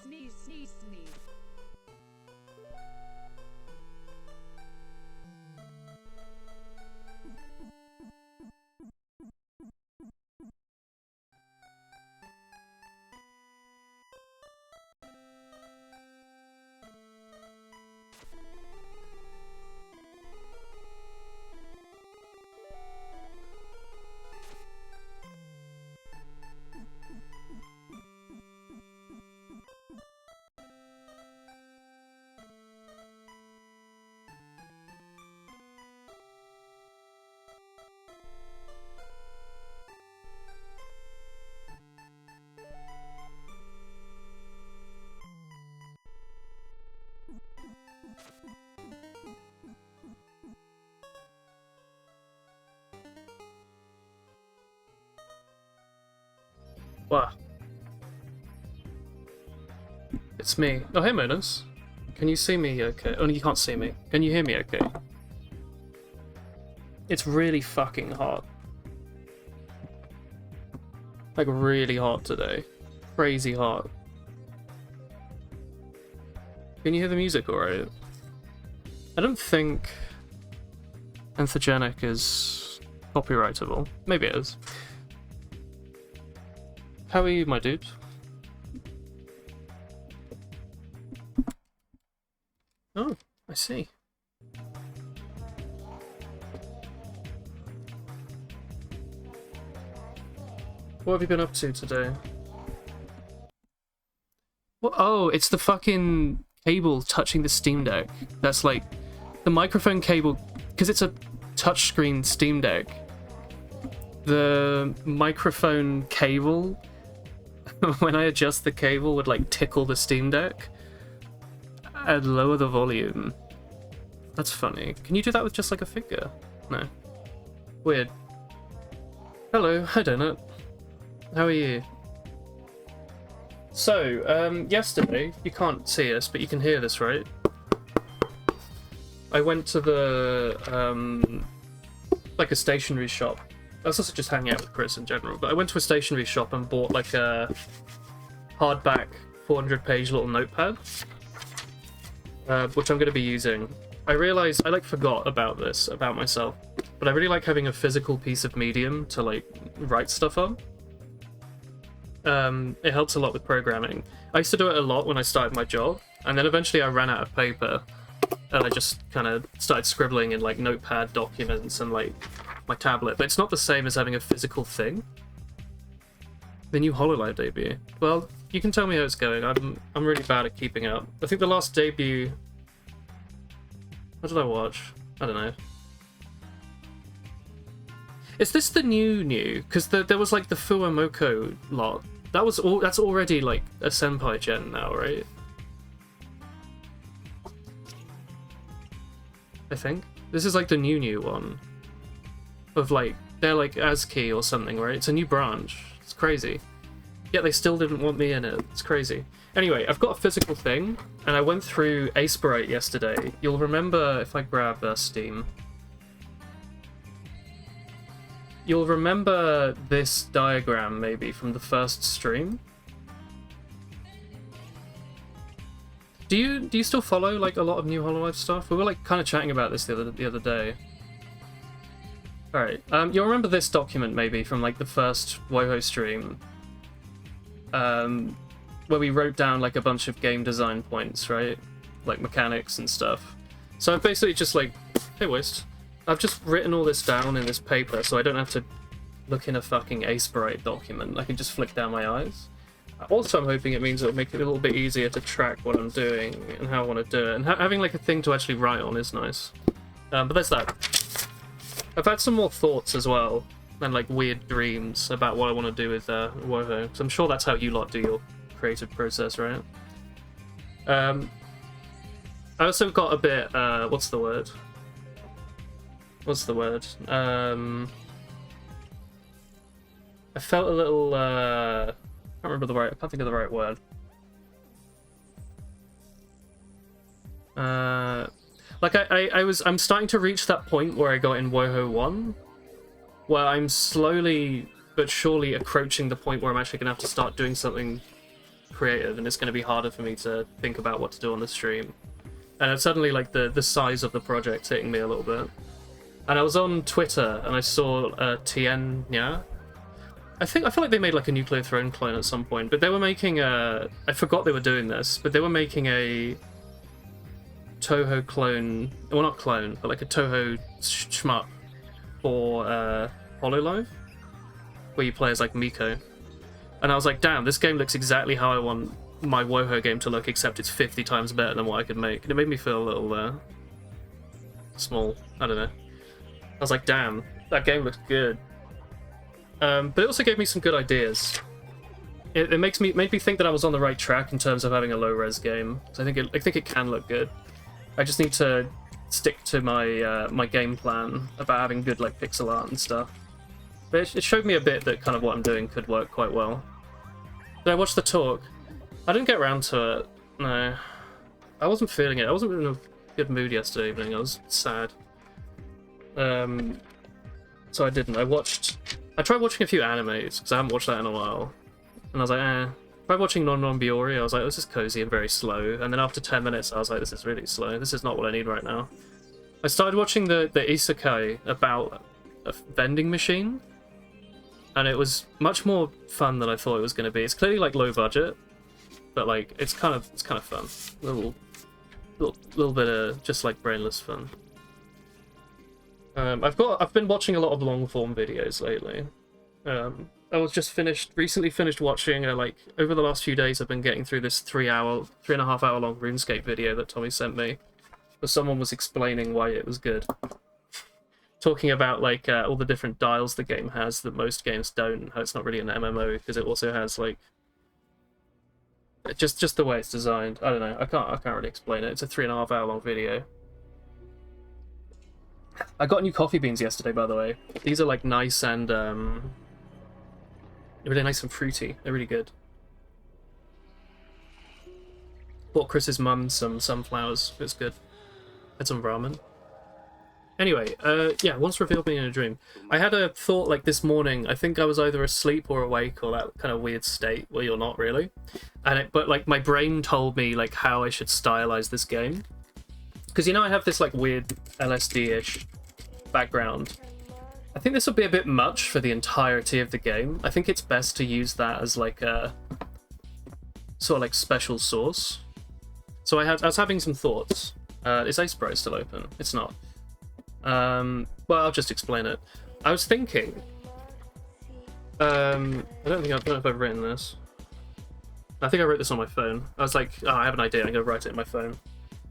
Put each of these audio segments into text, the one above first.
sneeze, sneeze, sneeze. Wow. It's me. Oh, hey, Monos. Can you see me okay? Oh, you can't see me. Can you hear me okay? It's really fucking hot. Like, really hot today. Crazy hot. Can you hear the music alright? I don't think Anthogenic is copyrightable. Maybe it is. How are you, my dude? Oh, I see. What have you been up to today? What? Oh, it's the fucking cable touching the Steam Deck. That's like the microphone cable, because it's a touchscreen Steam Deck. The microphone cable, when I adjust the cable, would like tickle the Steam Deck and lower the volume. That's funny. Can you do that with just like a finger? No. Weird. Hello, hi Donut. How are you? So, yesterday, you can't see us, but you can hear this, right? I went to the, like a stationery shop. I was also just hanging out with Chris in general, but I went to a stationery shop and bought like a hardback 400-page little notepad, which I'm going to be using. I realized I like forgot about this about myself, but I really like having a physical piece of medium to like write stuff on. It helps a lot with programming. I used to do it a lot when I started my job, and then eventually I ran out of paper, and I just kind of started scribbling in like notepad documents and like my tablet. But it's not the same as having a physical thing. The new HoloLive debut. Well, you can tell me how it's going. I'm really bad at keeping up. I think the last debut. What did I watch? I don't know. Is this the new? Because there was like the Fuamoko lot. That's already like a senpai gen now, right? I think this is like the new one. Of like they're like ASCII or something, right? It's a new branch. It's crazy. Yet they still didn't want me in it. It's crazy. Anyway, I've got a physical thing, and I went through Aseprite yesterday. You'll remember if I grab Steam. You'll remember this diagram, maybe, from the first stream. Do you still follow, like, a lot of new HoloLive stuff? We were, like, kind of chatting about this the other day. Alright, you'll remember this document, maybe, from, like, the first WouHou stream. Where we wrote down, like, a bunch of game design points, right? Like, mechanics and stuff. So I've basically just, like... Hey, Waste. I've just written all this down in this paper, so I don't have to look in a fucking Aseprite document. I can just flick down my eyes. Also, I'm hoping it means it'll make it a little bit easier to track what I'm doing and how I want to do it. And having like a thing to actually write on is nice. But there's that. I've had some more thoughts as well, and like weird dreams about what I want to do with WouHou. So I'm sure that's how you lot do your creative process, right? I also got a bit, what's the word? What's the word? I felt a little, I can't think of the right word. Like I'm starting to reach that point where I got in WouHou 1, where I'm slowly but surely approaching the point where I'm actually gonna have to start doing something creative, and it's going to be harder for me to think about what to do on the stream. And it's suddenly like the size of the project hitting me a little bit. And I was on Twitter and I saw Tien Nha. I feel like they made like a Nuclear Throne clone at some point, but they were making a... I forgot they were doing this, but they were making a Touhou clone, well not clone, but like a Touhou shmup for HoloLive, where you play as like Miko. And I was like, damn, this game looks exactly how I want my WouHou game to look, except it's 50 times better than what I could make. And it made me feel a little small, I don't know. I was like, damn, that game looks good. But it also gave me some good ideas. It made me think that I was on the right track in terms of having a low-res game. So I think it can look good. I just need to stick to my my game plan about having good like pixel art and stuff. But it showed me a bit that kind of what I'm doing could work quite well. Did I watch the talk? I didn't get around to it. No, I wasn't feeling it. I wasn't in a good mood yesterday evening. I was sad. So I didn't. I tried watching a few animes, because I haven't watched that in a while. And I was like, eh. I tried watching Non Non Biyori, I was like, oh, this is cozy and very slow. And then after 10 minutes, I was like, this is really slow. This is not what I need right now. I started watching the isekai about a vending machine. And it was much more fun than I thought it was going to be. It's clearly like low budget, but like it's kind of fun. Little bit of just like brainless fun. I've been watching a lot of long form videos lately. I was just recently finished watching like over the last few days I've been getting through this 3.5 hour long RuneScape video that Tommy sent me, where someone was explaining why it was good. Talking about like all the different dials the game has that most games don't, and how it's not really an MMO because it also has like just the way it's designed. I don't know. I can't really explain it. It's a 3.5 hour long video. I got new coffee beans yesterday, by the way. These are like nice and really nice and fruity. They're really good. Bought Chris's mum some sunflowers. It's good. Had some ramen. Anyway, yeah, once revealed me in a dream. I had a thought like this morning. I think I was either asleep or awake, or that kind of weird state where you're not really. But like my brain told me like how I should stylize this game. Because, you know, I have this, like, weird LSD-ish background. I think this would be a bit much for the entirety of the game. I think it's best to use that as, like, a sort of, like, special source. So I was having some thoughts. Is Ace Bro still open? It's not. Well, I'll just explain it. I was thinking... I don't know if I've written this. I think I wrote this on my phone. I was like, oh, I have an idea. I'm going to write it in my phone.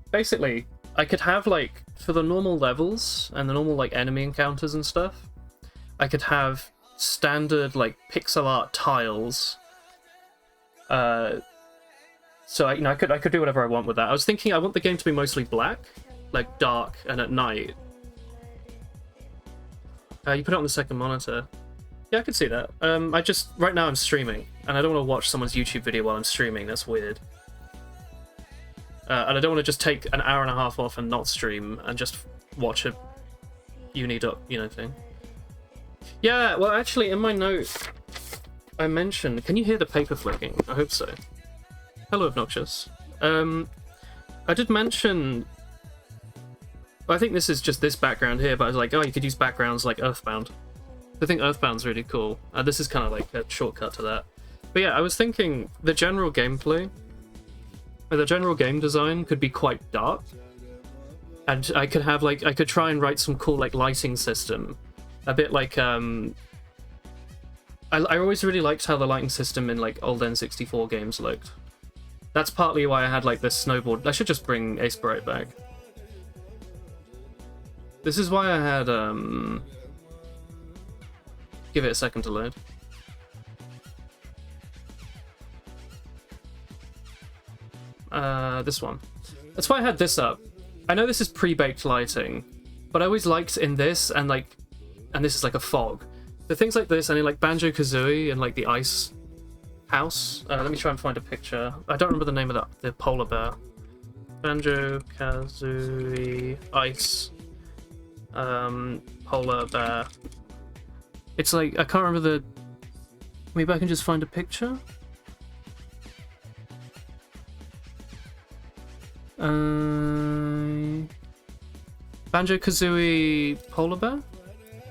Basically... I could have, like, for the normal levels and the normal, like, enemy encounters and stuff, I could have standard, like, pixel art tiles. So, you know, I could do whatever I want with that. I was thinking I want the game to be mostly black, like, dark and at night. You put it on the second monitor. Yeah, I could see that. Right now I'm streaming, and I don't want to watch someone's YouTube video while I'm streaming. That's weird. And I don't want to just take an hour and a half off and not stream and just watch a thing. Yeah, well, actually, in my note, I mentioned... Can you hear the paper flicking? I hope so. Hello, Obnoxious. I did mention... I think this is just this background here, but I was like, oh, you could use backgrounds like Earthbound. I think Earthbound's really cool. This is kind of like a shortcut to that. But yeah, I was thinking the general gameplay... The general game design could be quite dark, and I could try and write some cool like lighting system, a bit like I always really liked how the lighting system in like old N64 games looked. That's partly why I had like this snowboard. I should just bring Ace Bright back. This is why I had give it a second to load. This one. That's why I had this up. I know this is pre-baked lighting, but I always liked in this and this is like a fog. The things like this and in like Banjo-Kazooie and like the ice house. Let me try and find a picture. I don't remember the name of the polar bear. Banjo-Kazooie ice polar bear. It's like I can't remember the. Maybe I can just find a picture. Banjo-Kazooie Polar Bear?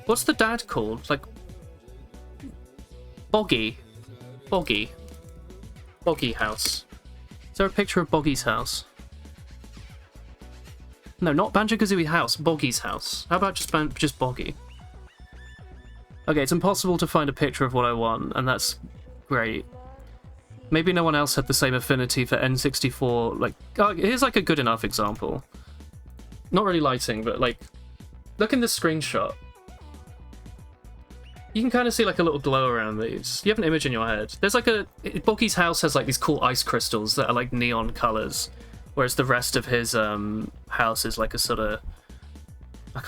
What's the dad called? Like... Boggy. Boggy. Boggy house. Is there a picture of Boggy's house? No, not Banjo-Kazooie house. Boggy's house. How about just Boggy? Okay, it's impossible to find a picture of what I want, and that's great. Maybe no one else had the same affinity for N64. Like, oh, here's like a good enough example. Not really lighting, but like, look in this screenshot. You can kind of see like a little glow around these. You have an image in your head. There's like Boggy's house has like these cool ice crystals that are like neon colors, whereas the rest of his house is like a sort of...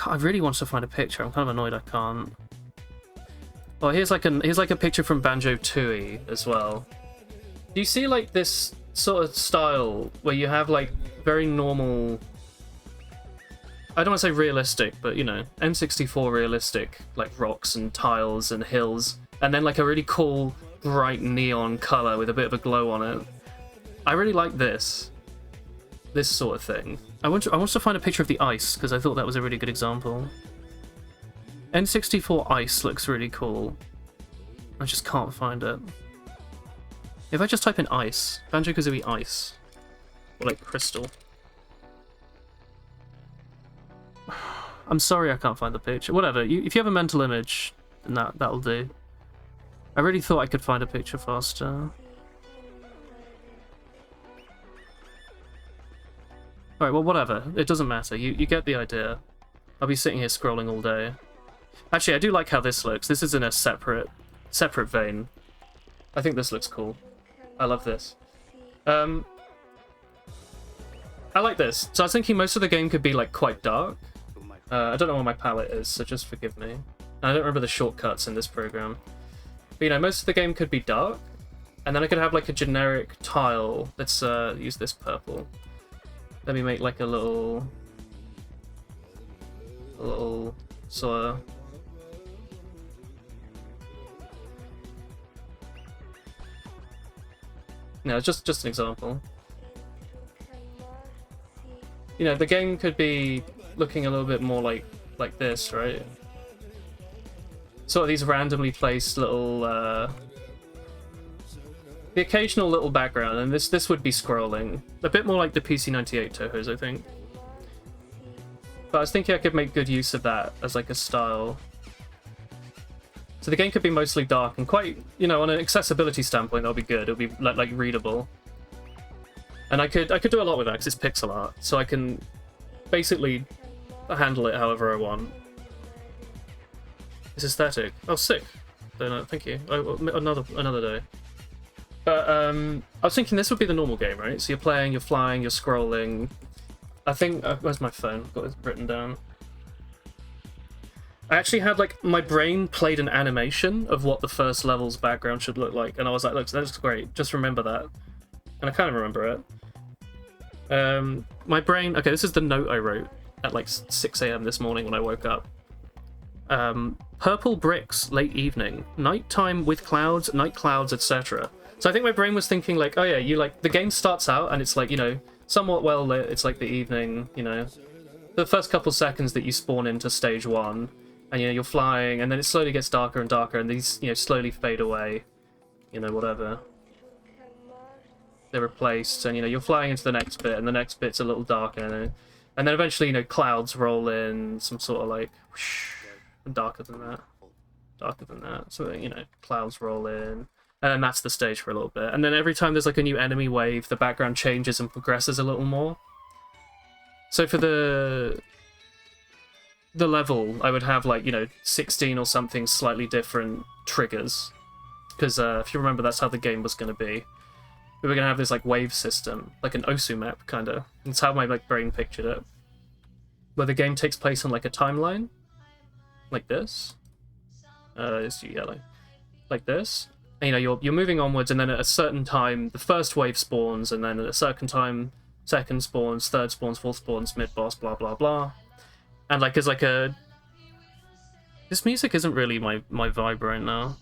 I really want to find a picture. I'm kind of annoyed I can't. Oh, here's like a picture from Banjo-Tooie as well. Do you see like this sort of style where you have like very normal... I don't want to say realistic, but you know, N64 realistic, like rocks and tiles and hills, and then like a really cool, bright neon color with a bit of a glow on it. I really like this sort of thing. I want to find a picture of the ice, because I thought that was a really good example. N64 ice looks really cool. I just can't find it. If I just type in ice, Banjo-Kazooie ice, or like crystal. I'm sorry I can't find the picture. Whatever, if you have a mental image, then that'll do. I really thought I could find a picture faster. Alright, well whatever. It doesn't matter. You get the idea. I'll be sitting here scrolling all day. Actually, I do like how this looks. This is in a separate vein. I think this looks cool. I love this. I like this. So I was thinking most of the game could be like quite dark. I don't know where my palette is, so just forgive me. And I don't remember the shortcuts in this program. But you know, most of the game could be dark, and then I could have like a generic tile. Let's use this purple. Let me make like a little sort of... No, just an example. You know, the game could be looking a little bit more like this, right? Sort of these randomly placed little, the occasional little background, and this would be scrolling. A bit more like the PC-98 Tohos, I think. But I was thinking I could make good use of that as like a style. So the game could be mostly dark and quite, you know, on an accessibility standpoint, that'll be good. It'll be like readable. And I could do a lot with that because it's pixel art, so I can basically handle it however I want. It's aesthetic. Oh, sick. Thank you. Another day. But I was thinking this would be the normal game, right? So you're playing, you're flying, you're scrolling. I think where's my phone? I've got it written down. I actually had like my brain played an animation of what the first level's background should look like, and I was like, look, that looks great. Just remember that. And I kind of remember it. My brain... Okay, this is the note I wrote at like 6 AM this morning when I woke up. Purple bricks, late evening. Nighttime with clouds, night clouds, etc. So I think my brain was thinking like, oh yeah, you like... The game starts out and it's like, you know, somewhat well lit. It's like the evening, you know. The first couple seconds that you spawn into stage 1, and you know, you're flying, and then it slowly gets darker and darker, and these, you know, slowly fade away. You know, whatever. They're replaced, and you know, you're flying into the next bit, and the next bit's a little darker, and then eventually, you know, clouds roll in, some sort of like whoosh, darker than that. So you know, clouds roll in, and then that's the stage for a little bit, and then every time there's like a new enemy wave, the background changes and progresses a little more. So for the level, I would have like, you know, 16 or something slightly different triggers, because if you remember, that's how the game was going to be. We were going to have this like wave system, like an OSU map, kind of. That's how my like brain pictured it. Where the game takes place on like a timeline, like this. It's yellow, like this. And, you know, you're moving onwards, and then at a certain time, the first wave spawns, and then at a certain time, second spawns, third spawns, fourth spawns, mid boss, blah blah blah. And like, there's like a... This music isn't really my vibe right now.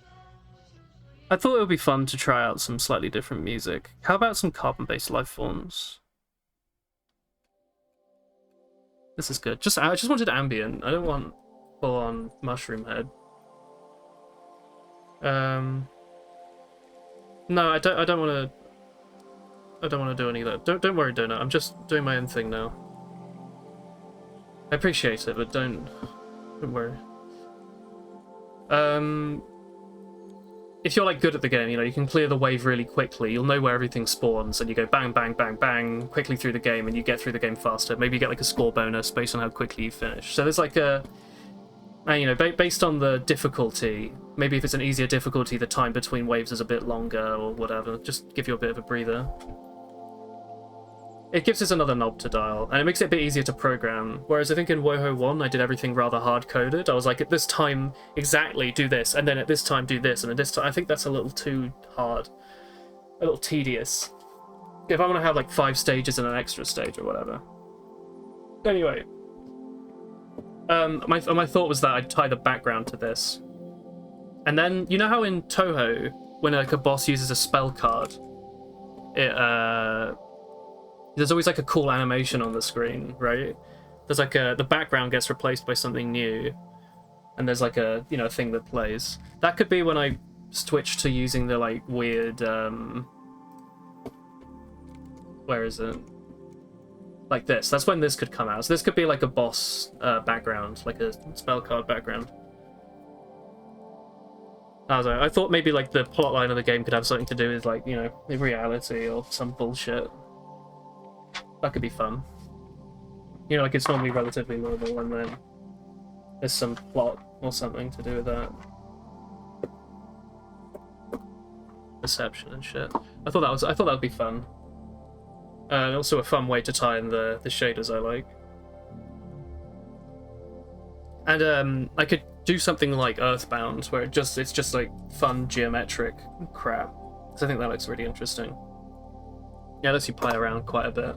I thought it would be fun to try out some slightly different music. How about some carbon-based life forms? This is good. I just wanted ambient. I don't want full-on mushroom head. No, I don't want to. I don't want to do any of that. Don't worry, Donut. I'm just doing my own thing now. I appreciate it, but don't worry. If you're like good at the game, you know, you can clear the wave really quickly. You'll know where everything spawns, and you go bang, bang, bang, bang quickly through the game, and you get through the game faster. Maybe you get like a score bonus based on how quickly you finish. So there's like a, and you know, based on the difficulty. Maybe if it's an easier difficulty, the time between waves is a bit longer or whatever. Just give you a bit of a breather. It gives us another knob to dial, and it makes it a bit easier to program. Whereas I think in WouHou 1, I did everything rather hard-coded. I was like, at this time, exactly, do this, and then at this time, do this, and at this time... I think that's a little too hard. A little tedious. If I want to have, like, 5 stages and an extra stage or whatever. Anyway. My thought was that I'd tie the background to this. And then, you know how in Touhou, when, like, a boss uses a spell card, there's always like a cool animation on the screen, right? There's like the background gets replaced by something new, and there's like a, you know, thing that plays. That could be when I switch to using the like weird where is it? Like this. That's when this could come out. So this could be like a boss background, like a spell card background. I thought maybe like the plotline of the game could have something to do with like, you know, reality or some bullshit. That could be fun. You know, like it's normally relatively normal, and then there's some plot or something to do with that. Perception and shit. I thought that would be fun. And also a fun way to tie in the shaders I like. And I could do something like Earthbound, where it's just like fun geometric crap. So I think that looks really interesting. Yeah, lets you play around quite a bit.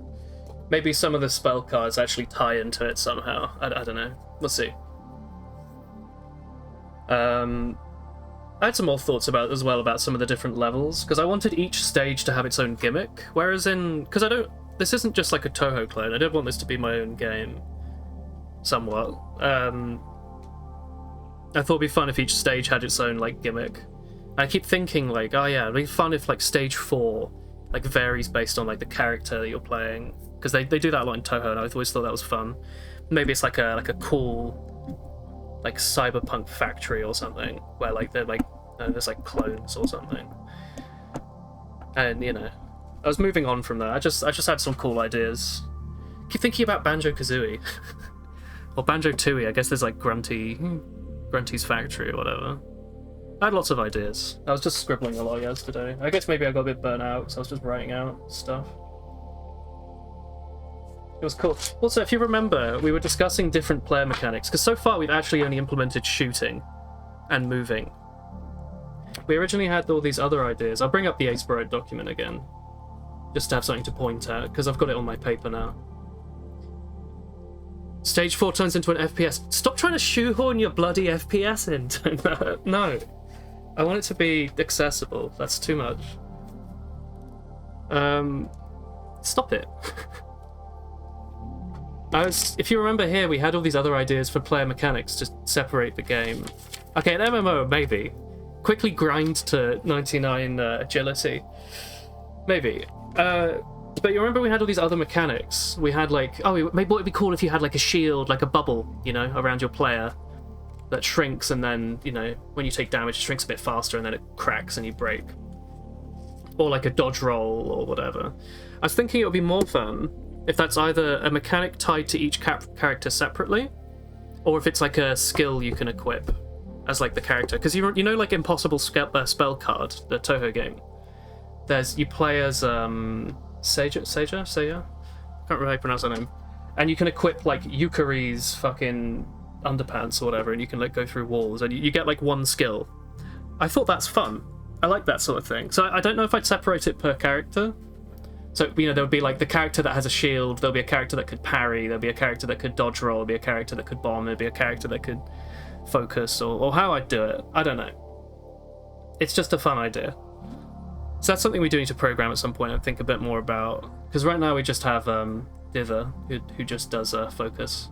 Maybe some of the spell cards actually tie into it somehow. I don't know. We'll see. I had some more thoughts about some of the different levels, because I wanted each stage to have its own gimmick. Whereas because this isn't just like a Touhou clone. I did want this to be my own game, somewhat. I thought it'd be fun if each stage had its own like gimmick. And I keep thinking like, oh yeah, it'd be fun if like stage 4 like varies based on like the character that you're playing. Because they do that a lot in Touhou, and I always thought that was fun. Maybe it's like a cool like cyberpunk factory or something, where like they're like there's like clones or something. And you know, I was moving on from that. I just had some cool ideas. Keep thinking about Banjo-Kazooie or Banjo-Tooie. I guess there's like Grunty's factory or whatever. I had lots of ideas. I was just scribbling a lot yesterday. I guess maybe I got a bit burnt out, so I was just writing out stuff. It was cool. Also, if you remember, we were discussing different player mechanics, because so far we've actually only implemented shooting and moving. We originally had all these other ideas. I'll bring up the Ace-Bride document again, just to have something to point at, because I've got it on my paper now. Stage 4 turns into an FPS. Stop trying to shoehorn your bloody FPS into No. I want it to be accessible. That's too much. Stop it. If you remember here, we had all these other ideas for player mechanics to separate the game. Okay, an MMO, maybe. Quickly grind to 99 agility. Maybe. But you remember we had all these other mechanics. We had like, maybe what would be cool if you had like a shield, like a bubble, you know, around your player that shrinks, and then, you know, when you take damage, it shrinks a bit faster, and then it cracks and you break. Or like a dodge roll or whatever. I was thinking it would be more fun if that's either a mechanic tied to each character separately, or if it's like a skill you can equip as like the character. Because you know, like Impossible Spell Card, the Touhou game. You play as Seiya? Can't remember how you pronounce her name. And you can equip like Yukari's fucking underpants or whatever, and you can like go through walls, and you get like one skill. I thought that's fun. I like that sort of thing. So I don't know if I'd separate it per character. So, you know, there would be like the character that has a shield, there'll be a character that could parry, there'll be a character that could dodge roll, there'll be a character that could bomb, there'll be a character that could focus, or how I'd do it. I don't know. It's just a fun idea. So that's something we do need to program at some point and think a bit more about. Because right now we just have the diver who just does focus.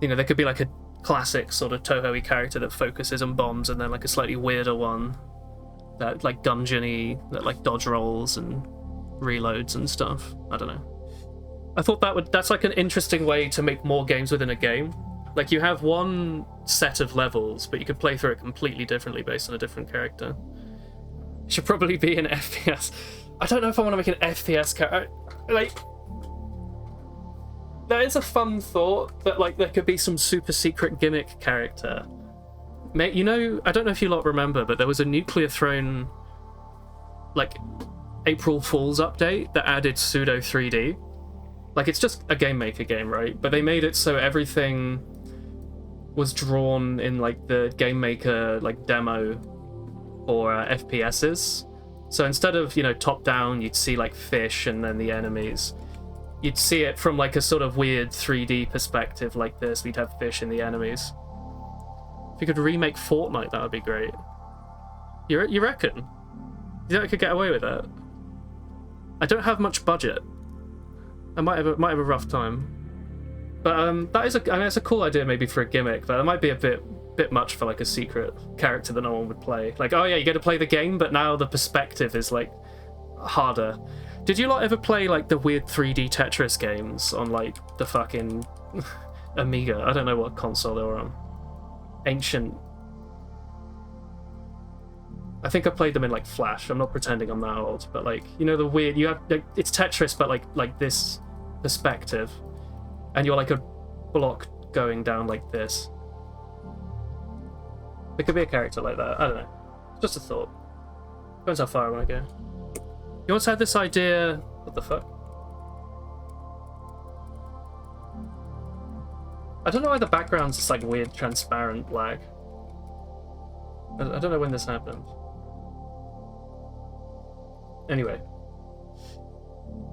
You know, there could be like a classic sort of Toho-y character that focuses on bombs, and then like a slightly weirder one that like dungeon-y, that like dodge rolls and reloads and stuff. I don't know. I thought that's like an interesting way to make more games within a game. Like, you have one set of levels, but you could play through it completely differently based on a different character. It should probably be an FPS. I don't know if I want to make an FPS character. Like, that is a fun thought, but like there could be some super secret gimmick character. You know, I don't know if you lot remember, but there was a Nuclear Throne, like, April Fool's update that added pseudo 3D. Like, it's just a Game Maker game, right? But they made it so everything was drawn in like the Game Maker like demo or FPSs. So instead of, you know, top down, you'd see like fish and then the enemies. You'd see it from like a sort of weird 3D perspective like this. We'd have fish and the enemies. If you could remake Fortnite, that would be great. You reckon? You think I could get away with that? I don't have much budget. I might have a rough time. But that is I mean, it's a cool idea maybe for a gimmick, but it might be a bit much for like a secret character that no one would play. Like, oh yeah, you get to play the game, but now the perspective is like harder. Did you lot ever play like the weird 3D Tetris games on like the fucking Amiga? I don't know what console they were on. Ancient. I think I played them in like Flash. I'm not pretending I'm that old, but like, you know, the weird, you have like, it's Tetris but like this perspective, and you're like a block going down like this. There could be a character like that. I don't know. Just a thought. Depends how far I want to go. You once had this idea. What the fuck? I don't know why the background's just like weird transparent lag. I don't know when this happened. Anyway.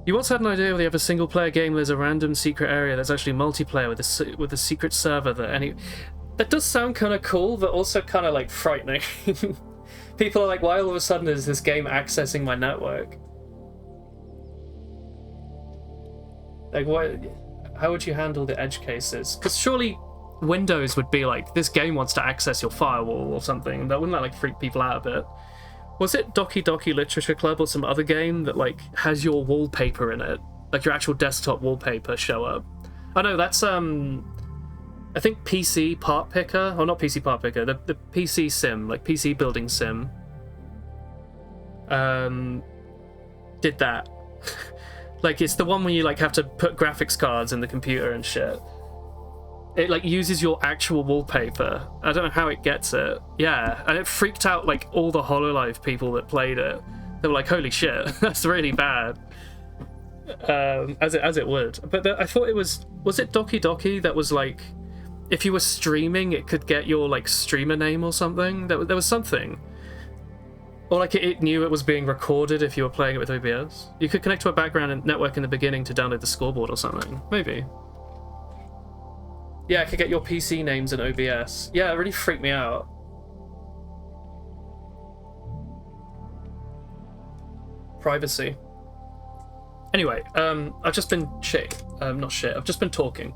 You once had an idea where you have a single player game, there's a random secret area that's actually multiplayer with a secret server that does sound kind of cool, but also kind of like frightening. People are like, why all of a sudden is this game accessing my network? Like, what? How would you handle the edge cases? Because surely Windows would be like, this game wants to access your firewall or something. Wouldn't that like freak people out a bit? Was it Doki Doki Literature Club or some other game that like has your wallpaper in it, like your actual desktop wallpaper show up? Oh no, that's I think PC Part Picker, or not PC Part Picker, the PC Sim, like PC Building Sim, did that. Like, it's the one where you like have to put graphics cards in the computer and shit. It like uses your actual wallpaper. I don't know how it gets it. Yeah, and it freaked out like all the HoloLive people that played it. They were like, holy shit, that's really bad. As it would. But I thought it was it Doki Doki that was like, if you were streaming, it could get your like streamer name or something. There was something. Or like it knew it was being recorded if you were playing it with OBS. You could connect to a background network in the beginning to download the scoreboard or something. Maybe. Yeah, I could get your PC names in OBS. Yeah, it really freaked me out. Privacy. Anyway, I've just been I've just been talking.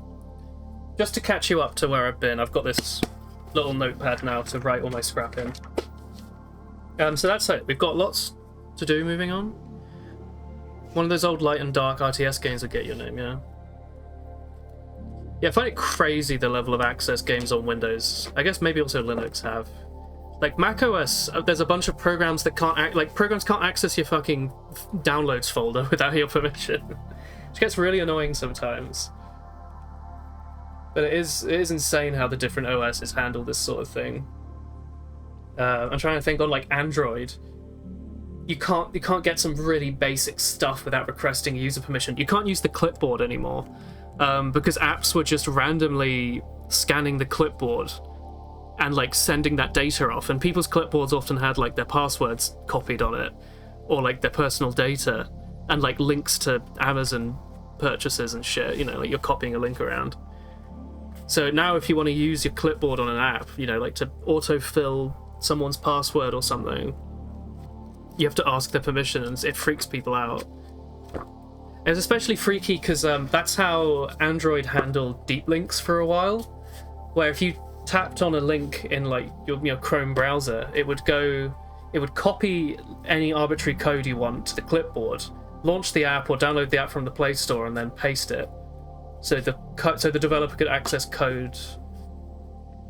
Just to catch you up to where I've been, I've got this little notepad now to write all my scrap in. So that's it. We've got lots to do moving on. One of those old light and dark RTS games would get your name, yeah. Yeah, I find it crazy the level of access games on Windows. I guess maybe also Linux have. Like macOS, there's a bunch of programs that programs can't access your fucking downloads folder without your permission. Which gets really annoying sometimes. But it is insane how the different OSs handle this sort of thing. I'm trying to think on like Android. You can't get some really basic stuff without requesting user permission. You can't use the clipboard anymore. Because apps were just randomly scanning the clipboard and like sending that data off, and people's clipboards often had like their passwords copied on it, or like their personal data, and like links to Amazon purchases and shit, you know, like you're copying a link around. So now if you want to use your clipboard on an app, you know, like to autofill someone's password or something, you have to ask their permission, and it freaks people out. It was especially freaky because that's how Android handled deep links for a while, where if you tapped on a link in like your Chrome browser, it would copy any arbitrary code you want to the clipboard, launch the app or download the app from the Play Store, and then paste it, so the developer could access code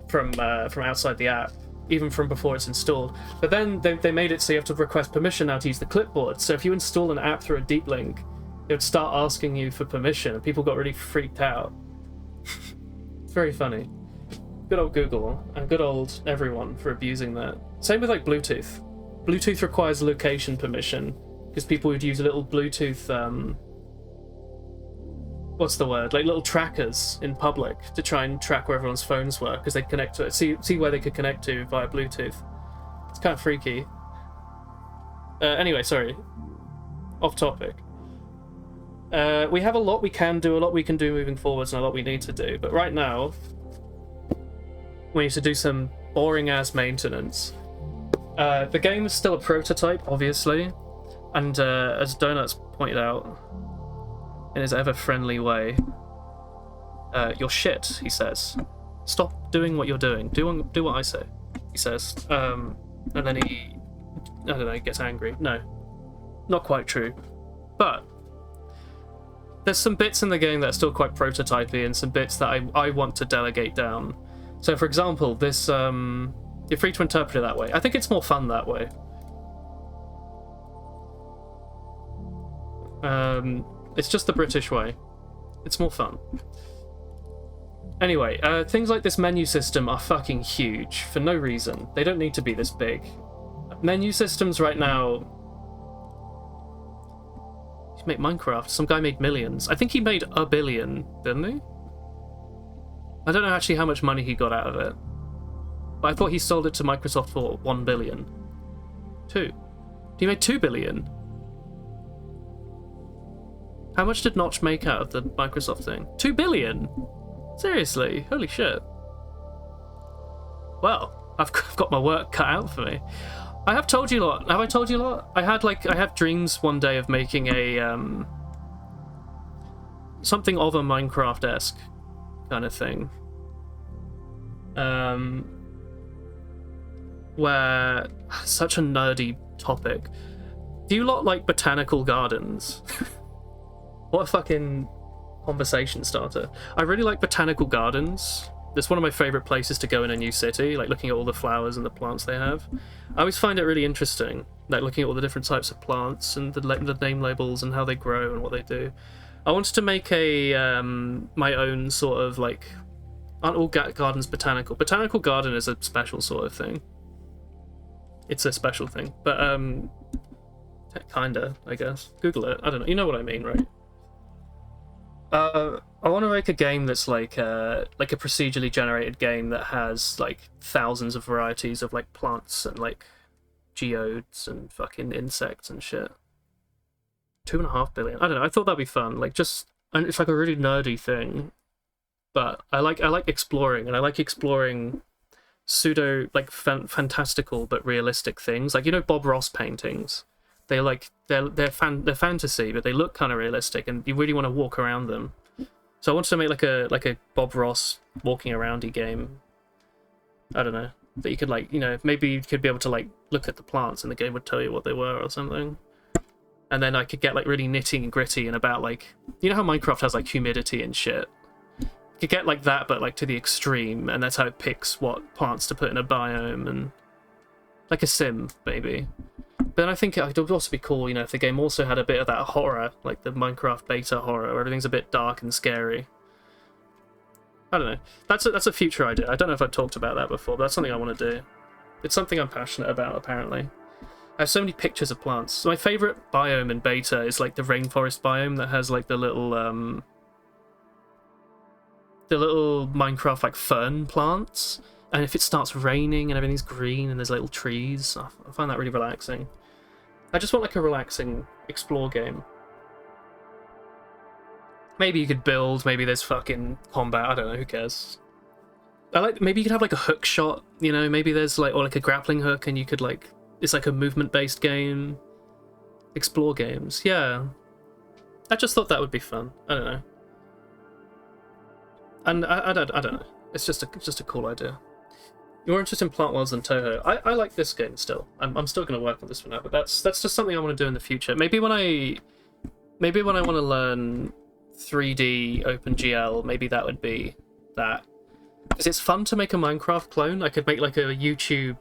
from outside the app, even from before it's installed. But then they made it so you have to request permission now to use the clipboard. So if you install an app through a deep link, it would start asking you for permission, and people got really freaked out. It's very funny. Good old Google, and good old everyone for abusing that. Same with like Bluetooth. Bluetooth requires location permission, because people would use a little Bluetooth, what's the word? Like little trackers in public to try and track where everyone's phones were, because they'd connect to it, see where they could connect to via Bluetooth. It's kind of freaky. Anyway, sorry. Off topic. We have a lot we can do, a lot we can do moving forwards, and a lot we need to do. But right now, we need to do some boring-ass maintenance. The game is still a prototype, obviously, and as Donuts pointed out in his ever-friendly way, you're shit, he says. Stop doing what you're doing. Do what I say, he says. And then he, I don't know, gets angry. No, not quite true. But there's some bits in the game that are still quite prototypey, and some bits that I want to delegate down. So, for example, this, you're free to interpret it that way. I think it's more fun that way. It's just the British way. It's more fun. Anyway, things like this menu system are fucking huge for no reason. They don't need to be this big. Menu systems right now... You make Minecraft. Some guy made millions. I think he made $1 billion, didn't he? I don't know actually how much money he got out of it. But I thought he sold it to Microsoft for $1 billion. He made $2 billion. How much did Notch make out of the Microsoft thing? $2 billion? Seriously? Holy shit. Well, I've got my work cut out for me. I have told you a lot. Have I told you a lot? I had dreams one day of making a something of a Minecraft-esque kind of thing. Where such a nerdy topic. Do you lot like botanical gardens? What a fucking conversation starter. I really like botanical gardens. It's one of my favourite places to go in a new city, like looking at all the flowers and the plants they have. I always find it really interesting, like looking at all the different types of plants and the name labels and how they grow and what they do. I wanted to make a my own sort of like... Aren't all gardens botanical? Botanical garden is a special sort of thing. It's a special thing, but kinda, I guess. Google it. I don't know. You know what I mean, right? I want to make a game that's like a procedurally generated game that has like thousands of varieties of like plants and like geodes and fucking insects and shit. 2.5 billion. I don't know. I thought that'd be fun. Like and it's like a really nerdy thing, but I like exploring, and I like exploring pseudo like fantastical but realistic things. Like, you know, Bob Ross paintings. They're fantasy, but they look kind of realistic, and you really want to walk around them. So I wanted to make like a Bob Ross walking aroundy game. I don't know, that you could like, you know, maybe you could be able to like look at the plants and the game would tell you what they were or something. And then I could get like really nitty and gritty and about like, you know how Minecraft has like humidity and shit. You could get like that, but like to the extreme, and that's how it picks what plants to put in a biome, and like a sim maybe. But then I think it would also be cool, you know, if the game also had a bit of that horror, like the Minecraft beta horror, where everything's a bit dark and scary. I don't know. That's a future idea. I don't know if I've talked about that before, but that's something I want to do. It's something I'm passionate about, apparently. I have so many pictures of plants. So my favourite biome in beta is like the rainforest biome that has like the little Minecraft like fern plants. And if it starts raining and everything's green and there's little trees, I find that really relaxing. I just want like a relaxing explore game. Maybe you could build, maybe there's fucking combat, I don't know, who cares. Maybe you could have like a hook shot, you know, maybe there's like, or like a grappling hook, and you could like, it's like a movement based game. Explore games, yeah. I just thought that would be fun. I don't know. And I don't know. It's just a cool idea. You're more interested in Plant Worlds than Touhou. I like this game still. I'm still going to work on this one out, but that's just something I want to do in the future. Maybe when I want to learn 3D OpenGL, maybe that would be that. Because it's fun to make a Minecraft clone. I could make like a YouTube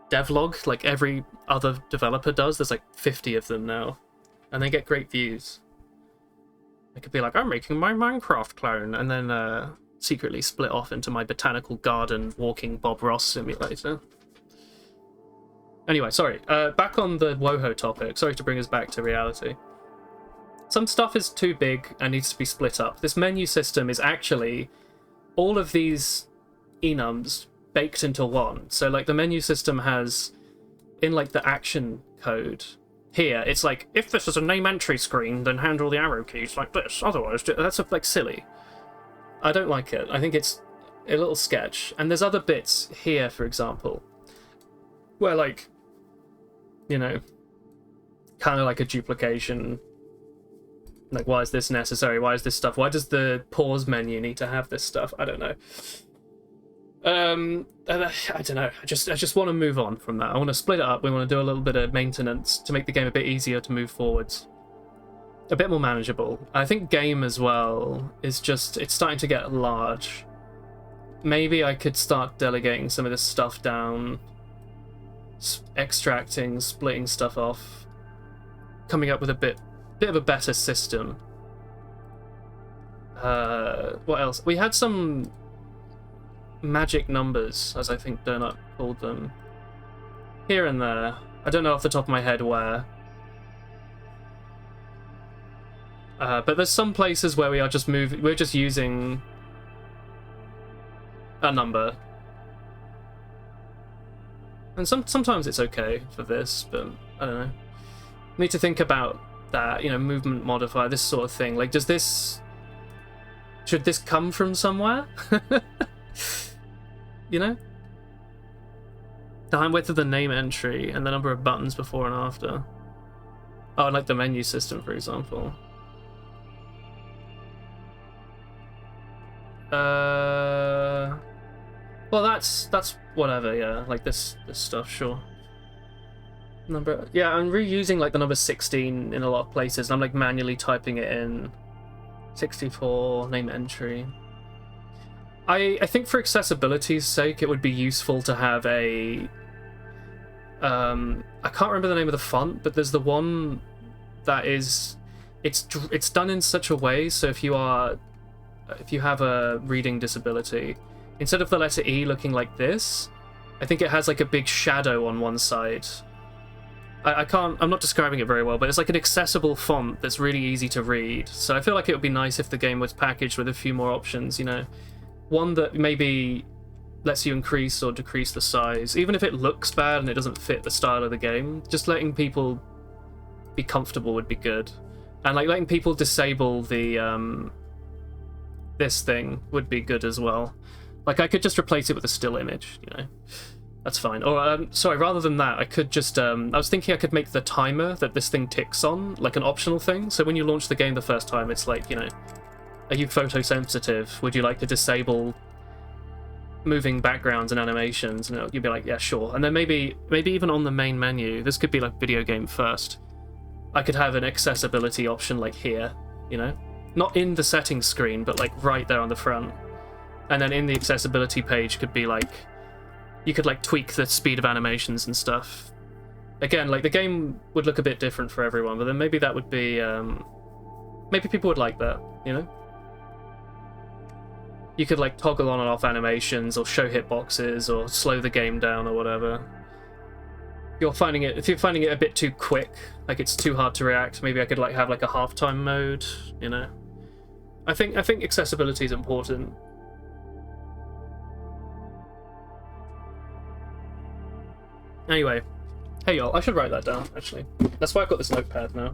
devlog, like every other developer does. There's like 50 of them now, and they get great views. I could be like, I'm making my Minecraft clone, and then secretly split off into my botanical garden walking Bob Ross simulator. Anyway, sorry. Back on the WouHou topic. Sorry to bring us back to reality. Some stuff is too big and needs to be split up. This menu system is actually all of these enums baked into one. So like the menu system has, in like the action code here, it's like, if this is a name entry screen, then handle the arrow keys like this. Otherwise, that's like silly. I don't like it. I think it's a little sketch. And there's other bits here, for example, where like, you know, kind of like a duplication. Like, why is this necessary? Why is this stuff? Why does the pause menu need to have this stuff? I don't know. I don't know. I just want to move on from that. I want to split it up. We want to do a little bit of maintenance to make the game a bit easier to move forwards. A bit more manageable. I think game as well is just, it's starting to get large. Maybe I could start delegating some of this stuff down, extracting, splitting stuff off, coming up with a bit of a better system. What else? We had some magic numbers, as I think Donut called them, here and there. I don't know off the top of my head where. But there's some places where we are just we're just using a number. And sometimes it's okay for this, but I don't know. Need to think about that, you know, movement modifier, this sort of thing. Like, should this come from somewhere? You know? Time width of the name entry and the number of buttons before and after. Oh, and like the menu system, for example. Well, that's whatever, yeah. Like this stuff, sure. Number, yeah, I'm reusing like the number 16 in a lot of places. I'm like manually typing it in. 64 name entry. I think for accessibility's sake, it would be useful to have a. I can't remember the name of the font, but there's the one that is. It's done in such a way so if you have a reading disability, instead of the letter E looking like this, I think it has like a big shadow on one side. I'm not describing it very well, but it's like an accessible font that's really easy to read. So I feel like it would be nice if the game was packaged with a few more options, you know. One that maybe lets you increase or decrease the size, even if it looks bad and it doesn't fit the style of the game. Just letting people be comfortable would be good. And like letting people disable the this thing would be good as well. Like I could just replace it with a still image, you know. That's fine. Or, sorry, rather than that, I could just, I was thinking I could make the timer that this thing ticks on, like an optional thing. So when you launch the game the first time, it's like, you know, are you photosensitive? Would you like to disable moving backgrounds and animations? And you'd be like, yeah, sure. And then maybe even on the main menu, this could be like video game first. I could have an accessibility option like here, you know? Not in the settings screen, but like right there on the front. And then in the accessibility page could be like, you could like tweak the speed of animations and stuff. Again, like the game would look a bit different for everyone, but then maybe that would be, maybe people would like that, you know? You could like toggle on and off animations or show hitboxes or slow the game down or whatever. If you're finding it a bit too quick, like it's too hard to react, maybe I could like have like a halftime mode, you know? I think accessibility is important. Anyway, hey y'all, I should write that down, actually. That's why I've got this notepad now.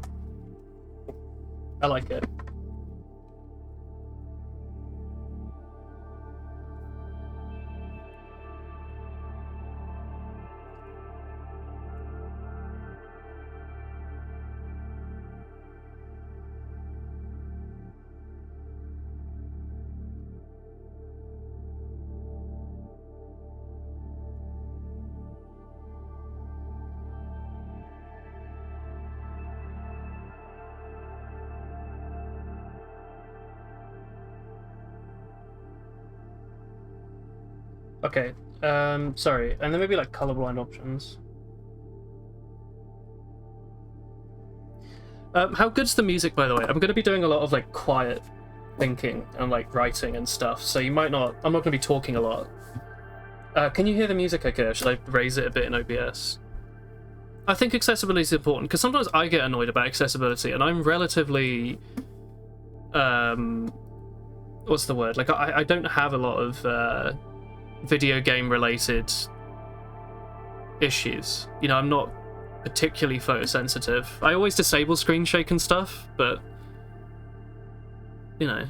I like it. Okay. Sorry, and then maybe like colorblind options. How good's the music, by the way? I'm going to be doing a lot of like quiet thinking and like writing and stuff, so you might not. I'm not going to be talking a lot. Can you hear the music okay? Or should I raise it a bit in OBS? I think accessibility is important because sometimes I get annoyed about accessibility, and I'm relatively, what's the word? Like I don't have a lot of video game related issues. You know, I'm not particularly photosensitive. I always disable screen shake and stuff, but you know,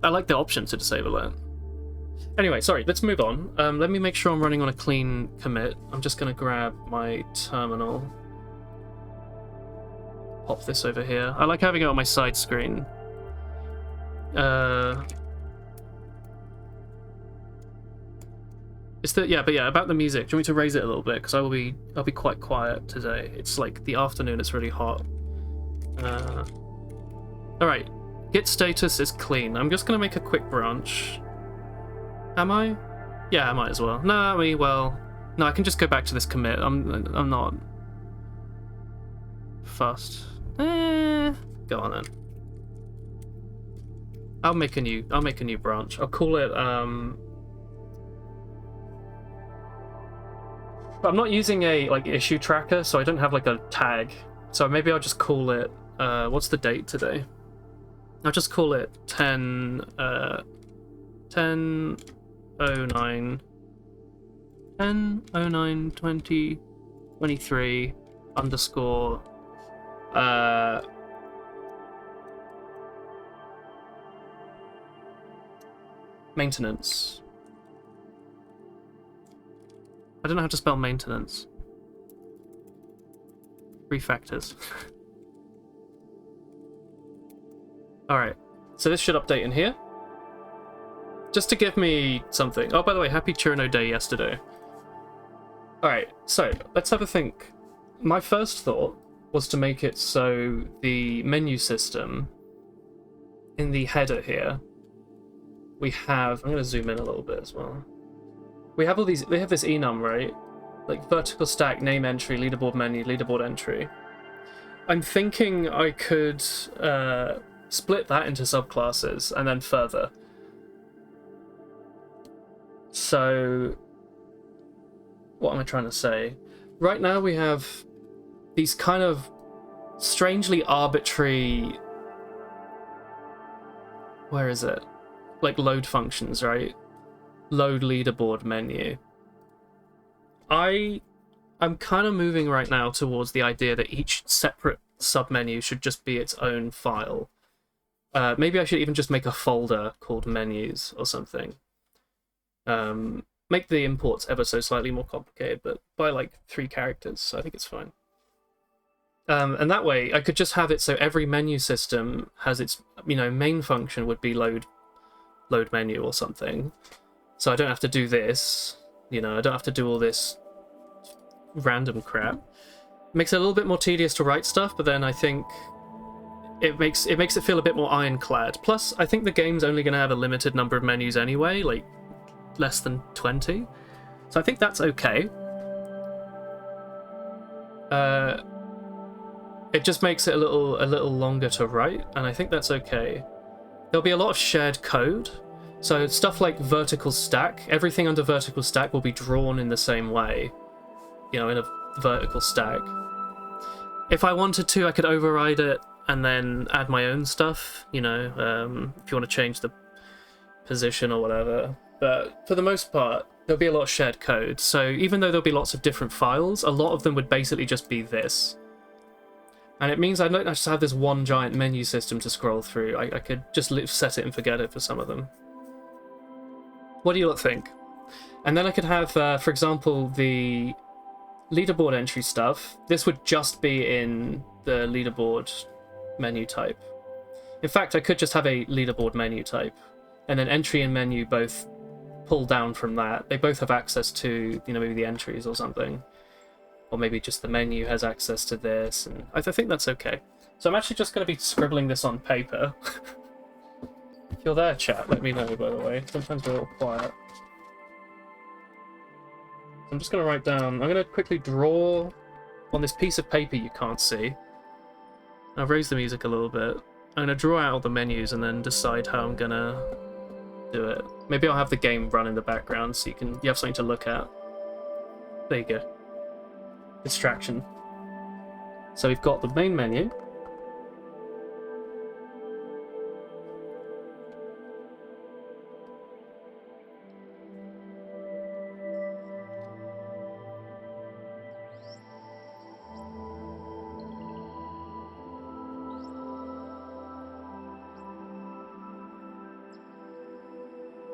I like the option to disable it. Anyway, sorry, let's move on. Let me make sure I'm running on a clean commit. I'm just going to grab my terminal. Pop this over here. I like having it on my side screen. About the music. Do you want me to raise it a little bit? Because I'll be quite quiet today. It's like the afternoon, it's really hot. Alright. Git status is clean. I'm just going to make a quick branch. Am I? Yeah, I might as well. No, I can just go back to this commit. I'm not fussed. Go on then. I'll make a new branch. I'll call it I'm not using a like issue tracker, so I don't have like a tag. So maybe I'll just call it what's the date today? I'll just call it 10/09/2023 underscore maintenance. I don't know how to spell maintenance. Refactors. Alright, so this should update in here. Just to give me something. Oh, by the way, happy Churno Day yesterday. Alright, so let's have a think. My first thought was to make it so the menu system in the header here, we have, I'm going to zoom in a little bit as well. We have all these, we have this enum, right? Like vertical stack, name entry, leaderboard menu, leaderboard entry. I'm thinking I could split that into subclasses and then further. So, what am I trying to say? Right now we have these kind of strangely arbitrary, where is it? Like load functions, right? Load leaderboard menu. I'm kind of moving right now towards the idea that each separate submenu should just be its own file. Maybe I should even just make a folder called menus or something. Make the imports ever so slightly more complicated, but by like 3 characters, so I think it's fine. And that way, I could just have it so every menu system has its, main function would be load menu or something. So I don't have to do this, I don't have to do all this random crap. Makes it a little bit more tedious to write stuff, but then I think it makes it feel a bit more ironclad. Plus, I think the game's only going to have a limited number of menus anyway, like less than 20. So I think that's okay. It just makes it a little longer to write, and I think that's okay. There'll be a lot of shared code. So stuff like vertical stack, everything under vertical stack will be drawn in the same way, in a vertical stack. If I wanted to, I could override it and then add my own stuff, if you want to change the position or whatever. But for the most part, there'll be a lot of shared code. So even though there'll be lots of different files, a lot of them would basically just be this. And it means I don't have to have this one giant menu system to scroll through. I could just set it and forget it for some of them. What do you lot think? And then I could have, for example, the leaderboard entry stuff. This would just be in the leaderboard menu type. In fact, I could just have a leaderboard menu type. And then entry and menu both pull down from that. They both have access to, maybe the entries or something. Or maybe just the menu has access to this. And I think that's okay. So I'm actually just going to be scribbling this on paper. you're there, chat, let me know, by the way. Sometimes we're a little quiet. I'm just going to write down... I'm going to quickly draw on this piece of paper you can't see. I've raised the music a little bit. I'm going to draw out all the menus and then decide how I'm going to do it. Maybe I'll have the game run in the background so you have something to look at. There you go. Distraction. So we've got the main menu.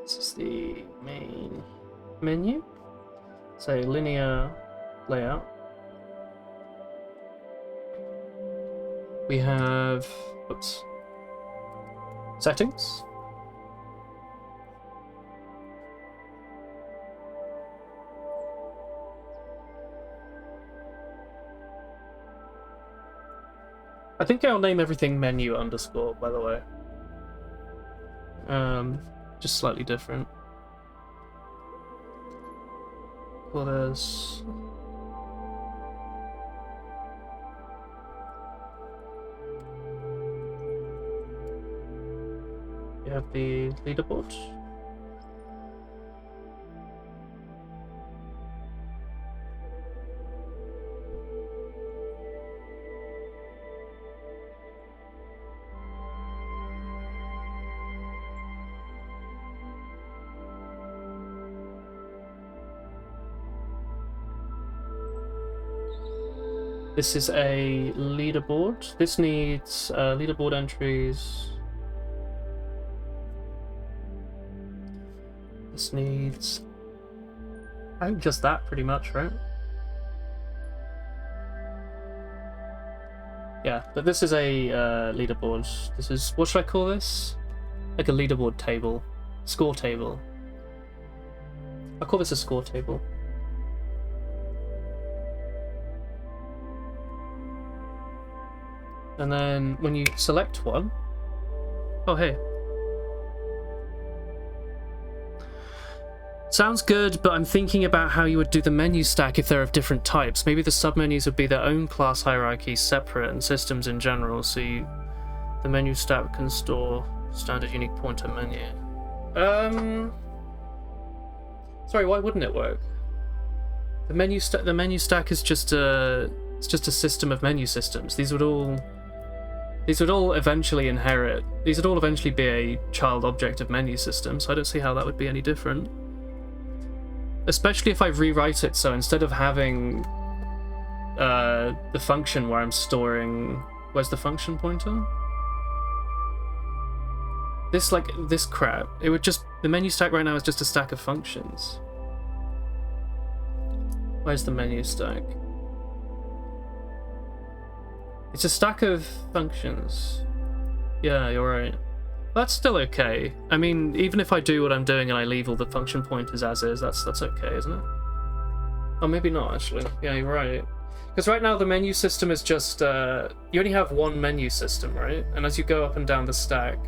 This is the main menu. So linear layout. We have, oops, settings. I think I'll name everything menu underscore, by the way. Just slightly different. Well, there's... You have the leaderboard. This is a leaderboard. This needs leaderboard entries. This needs, I think, just that pretty much, right? Yeah, but this is a leaderboard. This is, what should I call this? Like a leaderboard table. Score table. I'll call this a score table. And then when you select one... Oh, hey. Sounds good, but I'm thinking about how you would do the menu stack if they're of different types. Maybe the submenus would be their own class hierarchy, separate, and systems in general, so the menu stack can store standard unique pointer menu. Sorry, why wouldn't it work? The menu stack is just a system of menu systems. These would all eventually inherit. These would all eventually be a child object of menu system, so I don't see how that would be any different. Especially if I rewrite it so instead of having the function where I'm storing... Where's the function pointer? This crap. It would just... The menu stack right now is just a stack of functions. Where's the menu stack? It's a stack of functions. Yeah, you're right. That's still okay. I mean, even if I do what I'm doing and I leave all the function pointers as is, that's okay, isn't it? Oh, maybe not, actually. Yeah, you're right. Because right now the menu system is just... you only have one menu system, right? And as you go up and down the stack...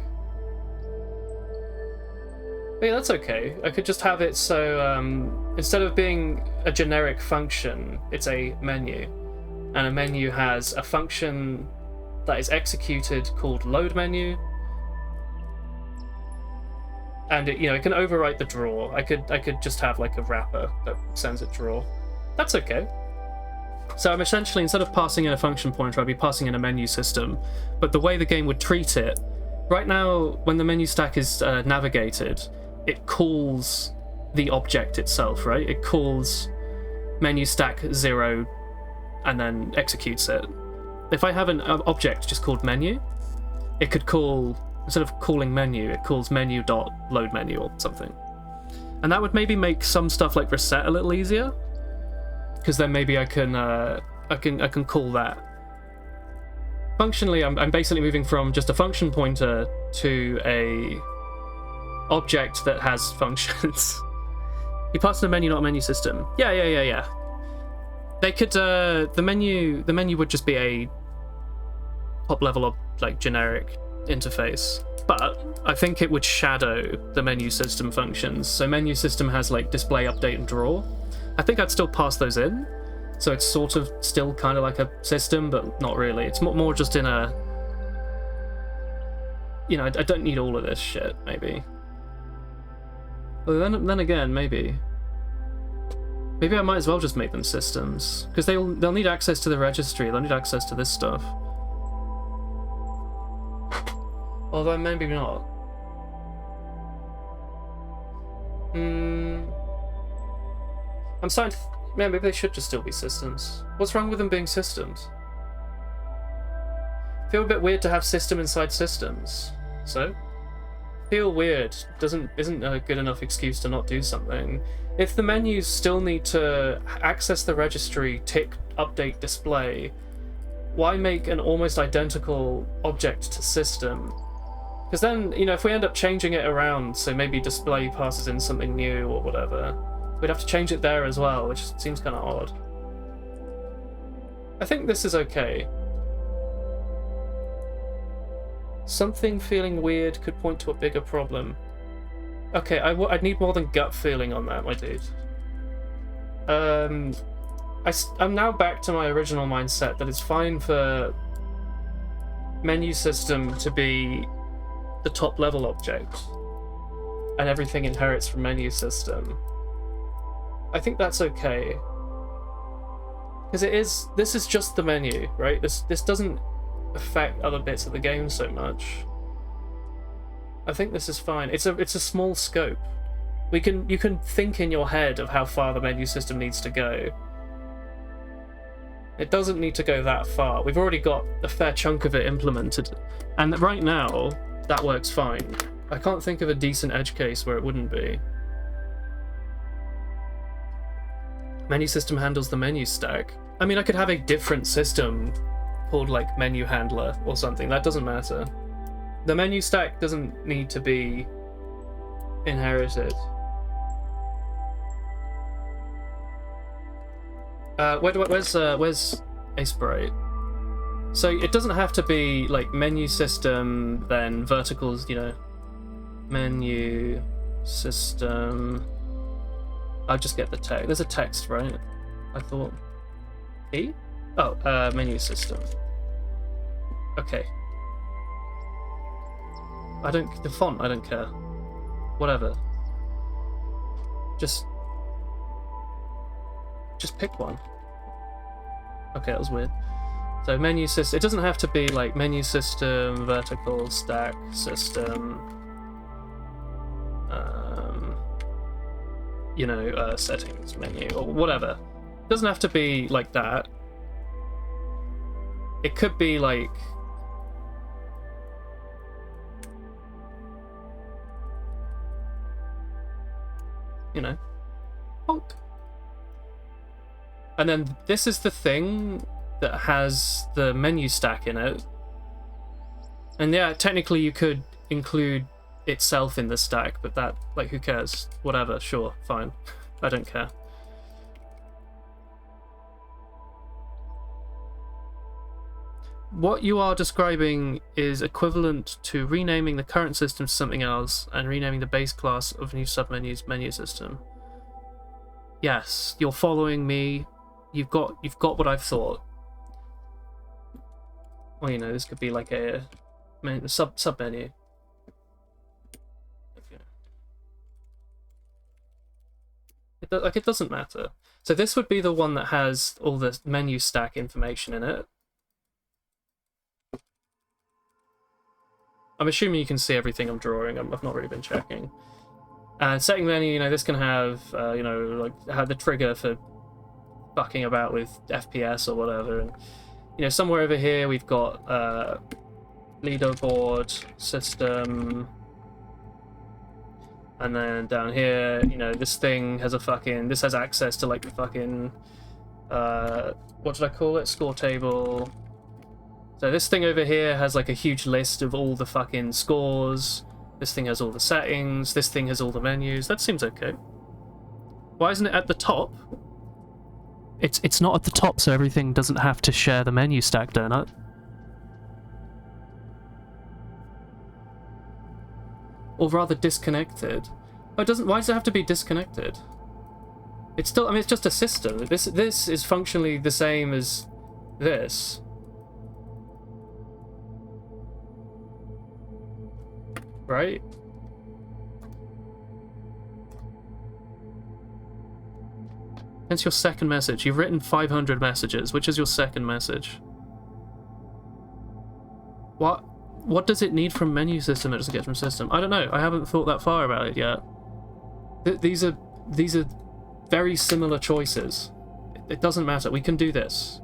But yeah, that's okay. I could just have it so... instead of being a generic function, it's a menu. And a menu has a function that is executed called load menu. And it, it can overwrite the draw. I could just have like a wrapper that sends it draw. That's okay. So I'm essentially, instead of passing in a function pointer, I'd be passing in a menu system. But the way the game would treat it, right now, when the menu stack is navigated, it calls the object itself, right? It calls menu stack 0 and then executes it. If I have an object just called menu, it could call... Instead of calling menu, it calls menu.load menu or something. And that would maybe make some stuff like reset a little easier, because then maybe I can call that. Functionally, I'm basically moving from just a function pointer to a object that has functions. You pass in a menu, not a menu system. Yeah. They could the menu would just be a top level of like generic interface. But I think it would shadow the menu system functions. So menu system has like display, update, and draw. I think I'd still pass those in. So it's sort of still kind of like a system, but not really. It's more just in a... You know, I don't need all of this shit, maybe. Well, then again, maybe. Maybe I might as well just make them systems. Because they'll need access to the registry, they'll need access to this stuff. Although maybe not. I'm starting to... Man, maybe they should just still be systems. What's wrong with them being systems? Feel a bit weird to have system inside systems. So? Feel weird isn't a good enough excuse to not do something. If the menus still need to access the registry, tick, update, display, why make an almost identical object to system? Because then, you know, if we end up changing it around, so maybe display passes in something new or whatever, we'd have to change it there as well, which seems kind of odd. I think this is okay. Something feeling weird could point to a bigger problem. Okay, I'd need more than gut feeling on that, my dude. I'm now back to my original mindset that it's fine for menu system to be the top level object and everything inherits from menu system. I think that's okay. Because this is just the menu, right? This doesn't affect other bits of the game so much. I think this is fine. It's a small scope. You can think in your head of how far the menu system needs to go. It doesn't need to go that far. We've already got a fair chunk of it implemented, and right now that works fine. I can't think of a decent edge case where it wouldn't be. Menu system handles the menu stack. I mean, I could have a different system called like menu handler or something. That doesn't matter. The menu stack doesn't need to be inherited. Where's Aspirate? So it doesn't have to be like menu system, then verticals, you know, menu system. I'll just get the text. There's a text, right? I thought. E? Oh, menu system. Okay. The font, I don't care. Whatever. Just pick one. Okay, that was weird. So menu system, it doesn't have to be like menu system, vertical, stack, system, you know, settings, menu, or whatever. It doesn't have to be like that. It could be like, you know, honk. And then this is the thing that has the menu stack in it. And yeah, technically you could include itself in the stack, but that, like, who cares? Whatever, sure, fine. I don't care. What you are describing is equivalent to renaming the current system to something else and renaming the base class of new submenu's menu system. Yes, you're following me. You've got what I've thought. Well, you know, this could be like a sub menu. Okay. It doesn't matter. So this would be the one that has all the menu stack information in it. I'm assuming you can see everything I'm drawing. I've not really been checking. Setting menu, you know, this can have, you know, like have the trigger for fucking about with FPS or whatever. And, you know, somewhere over here we've got leaderboard, system, and then down here, you know, this thing has this has access to like the fucking, what did I call it? Score table. So this thing over here has like a huge list of all the fucking scores. This thing has all the settings. This thing has all the menus. That seems okay. Why isn't it at the top? It's not at the top, so everything doesn't have to share the menu stack, don't it? Or rather disconnected. Oh, it doesn't. Why does it have to be disconnected? It's still. I mean, it's just a system. This is functionally the same as this. Right? Hence your second message. You've written 500 messages. Which is your second message? What does it need from menu system it doesn't get from system? I don't know. I haven't thought that far about it yet. These are very similar choices. It doesn't matter. We can do this.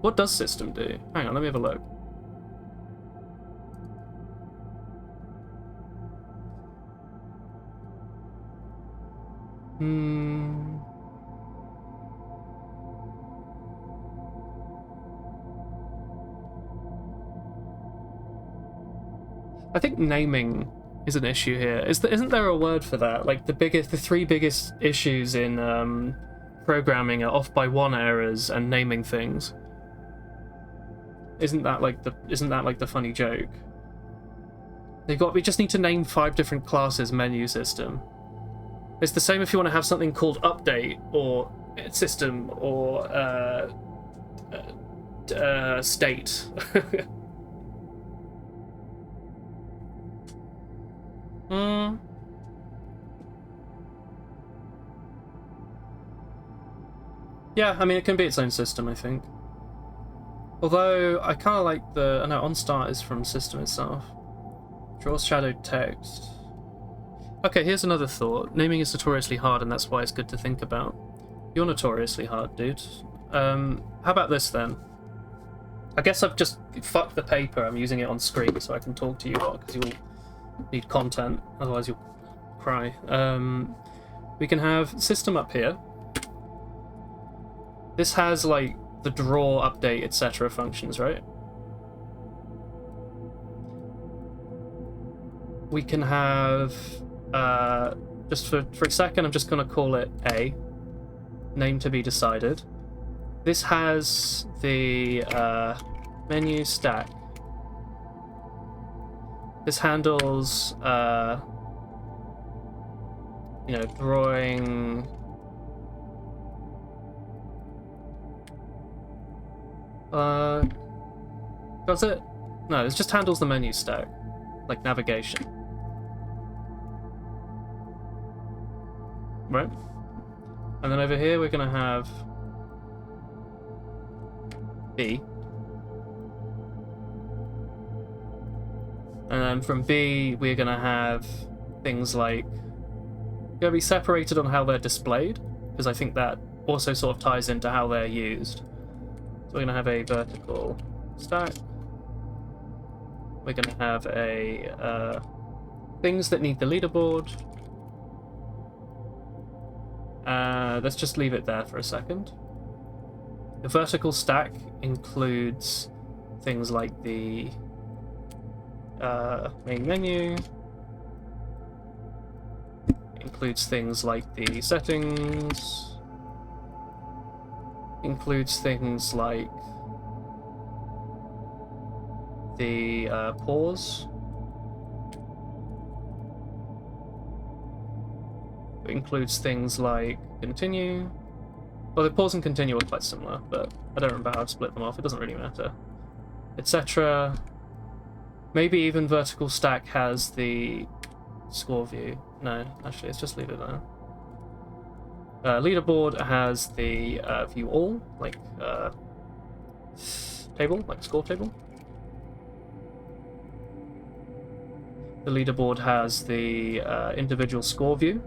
What does system do? Hang on, let me have a look. I think naming is an issue here. Isn't there a word for that? Like the three biggest issues in programming are off by one errors and naming things. Isn't that like the funny joke? We just need to name 5 different classes menu system. It's the same if you want to have something called update or system or state. Yeah, I mean, it can be its own system, I think. Although, I kind of like the... no, onStart is from system itself. Draw shadowed text. Okay, here's another thought. Naming is notoriously hard, and that's why it's good to think about. You're notoriously hard, dude. How about this, then? I guess I've just fucked the paper. I'm using it on screen so I can talk to you all, because you'll need content, otherwise you'll cry. We can have system up here. This has, like, the draw, update, etc. functions, right? We can have, just for a second, I'm just going to call it A. Name to be decided. This has the menu stack. This handles, you know, drawing... does it? No, it just handles the menu stack, like navigation. Right? And then over here we're gonna have B. And then from B we're gonna have things like gonna be separated on how they're displayed, because I think that also sort of ties into how they're used. So we're going to have a vertical stack. We're going to have a things that need the leaderboard. Let's just leave it there for a second. The vertical stack includes things like the main menu. It includes things like the settings. Includes things like the pause. It includes things like continue. Well, the pause and continue are quite similar, but I don't remember how I've split them off. It doesn't really matter. Etc. Maybe even vertical stack has the score view. No, actually, let's just leave it there. Leaderboard has the view all, like table, like score table. The leaderboard has the individual score view,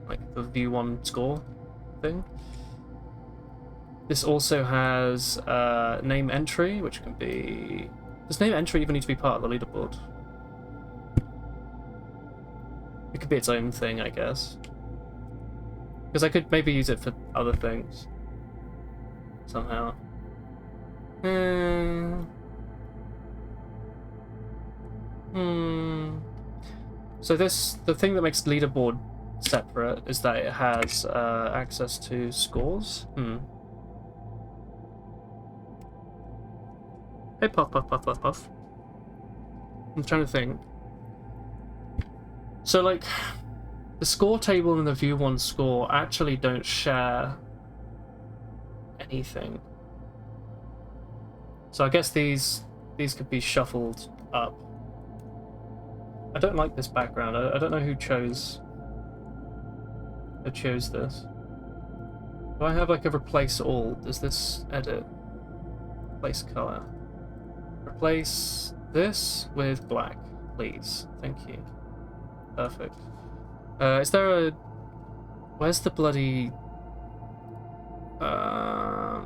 like the view one score thing. This also has name entry, which can be... Does name entry even need to be part of the leaderboard? It could be its own thing, I guess. Because I could maybe use it for other things. Somehow. So the thing that makes leaderboard separate is that it has access to scores. Hey, puff, puff, puff, puff, puff. I'm trying to think. So, like, the score table and the view 1 score actually don't share anything. So I guess these could be shuffled up. I don't like this background. I don't know who chose this. Do I have like a replace all? Does this edit? Replace color. Replace this with black, please. Thank you. Perfect. Is there a... Where's the bloody... I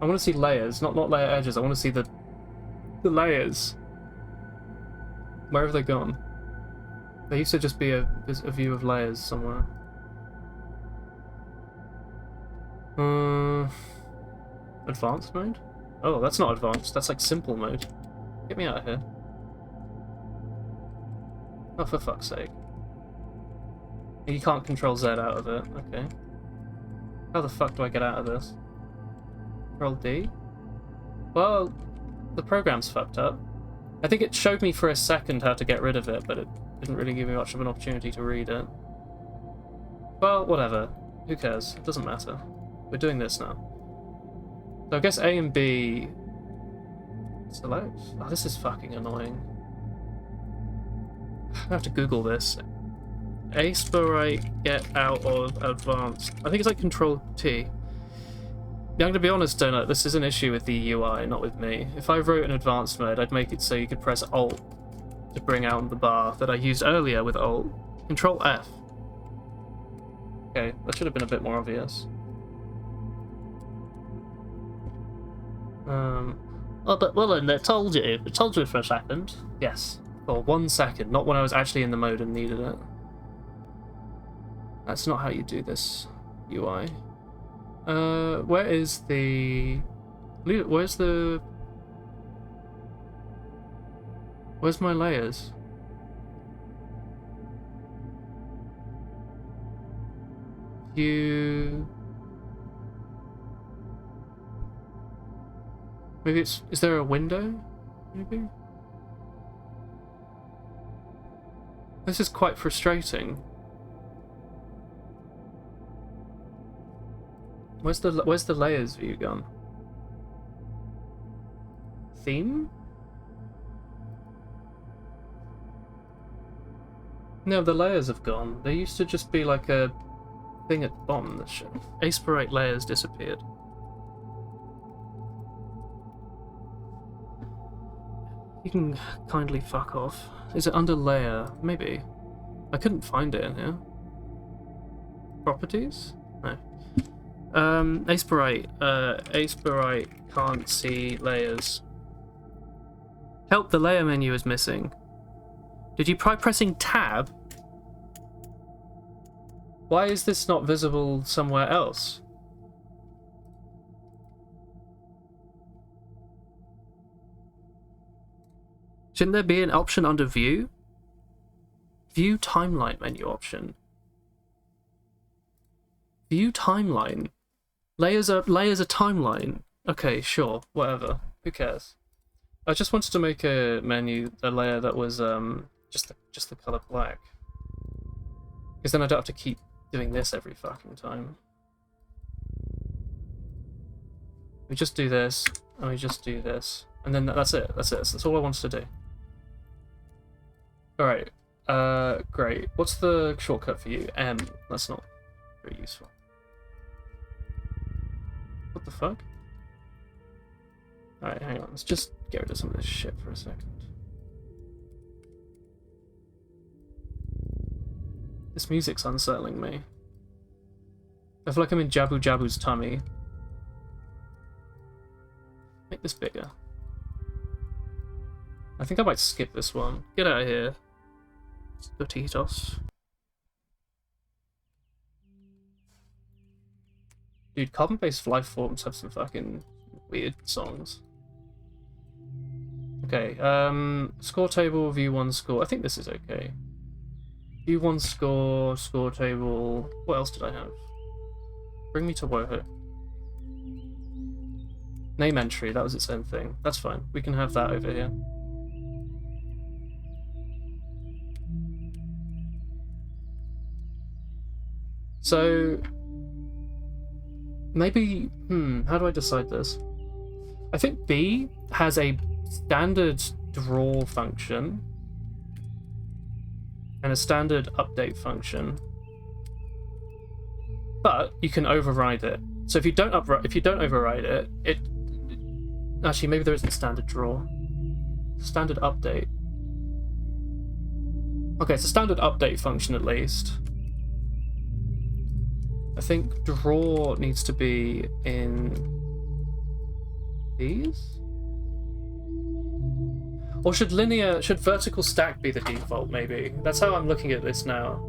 want to see layers, not layer edges. I want to see the layers. Where have they gone? There used to just be a view of layers somewhere. Advanced mode? Oh, that's not advanced. That's like simple mode. Get me out of here. Oh, for fuck's sake. You can't control Z out of it. Okay. How the fuck do I get out of this? Control D? Well, the program's fucked up. I think it showed me for a second how to get rid of it, but it didn't really give me much of an opportunity to read it. Well, whatever. Who cares? It doesn't matter. We're doing this now. So I guess A and B... Select? Oh, this is fucking annoying. I have to Google this. Aspirate get out of advanced. I think it's like Control T. Yeah, I'm gonna be honest, Donut, this is an issue with the UI, not with me. If I wrote an advanced mode, I'd make it so you could press Alt to bring out the bar that I used earlier with Alt. Control F. Okay, that should have been a bit more obvious. Oh, but well, then, it told you. It told you for a second. Yes. For 1 second, not when I was actually in the mode and needed it. That's not how you do this UI. Where is the... Where's the... Where's my layers? View... Maybe it's... Is there a window? Maybe? This is quite frustrating. Where's the layers view gone? Theme? No, the layers have gone. There used to just be like a thing at the bottom that showed. Aspirate layers disappeared. You can kindly fuck off. Is it under layer? Maybe. I couldn't find it in here. Properties? No. Aspirate. Aspirate can't see layers. Help, the layer menu is missing. Did you try pressing tab? Why is this not visible somewhere else? Shouldn't there be an option under view? View timeline menu option. View timeline. Layers are timeline. Okay, sure, whatever. Who cares? I just wanted to make a menu, a layer that was just the color black. Because then I don't have to keep doing this every fucking time. We just do this, and we just do this. And then that's it. That's all I wanted to do. Alright. Great. What's the shortcut for you? M. That's not very useful. What the fuck? Alright, hang on. Let's just get rid of some of this shit for a second. This music's unsettling me. I feel like I'm in Jabu Jabu's tummy. Make this bigger. I think I might skip this one. Get out of here. Sputitos. Dude, carbon-based life forms have some fucking weird songs. Okay, score table, view 1 score. I think this is okay. View 1 score, score table. What else did I have? Bring me to WouHou. Name entry, that was its own thing. That's fine. We can have that over here. So maybe, how do I decide this? I think B has a standard draw function and a standard update function, but you can override it. So if you don't override it, actually maybe there isn't standard draw. Standard update. Okay, it's a standard update function at least. I think draw needs to be in these? Or should vertical stack be the default, maybe? That's how I'm looking at this now.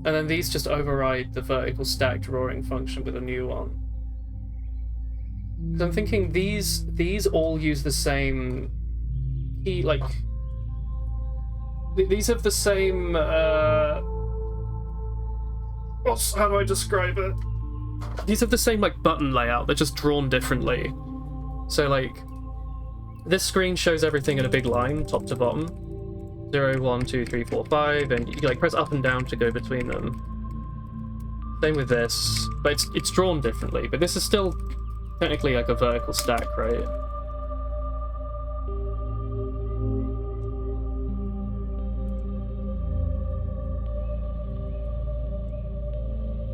And then these just override the vertical stack drawing function with a new one. Because I'm thinking these all use the same key, like... These have the same, how do I describe it? These have the same, like, button layout, they're just drawn differently. So, like, this screen shows everything in a big line, top to bottom. 0, 1, 2, 3, 4, 5, and you, like, press up and down to go between them. Same with this, but it's drawn differently, but this is still technically, like, a vertical stack, right?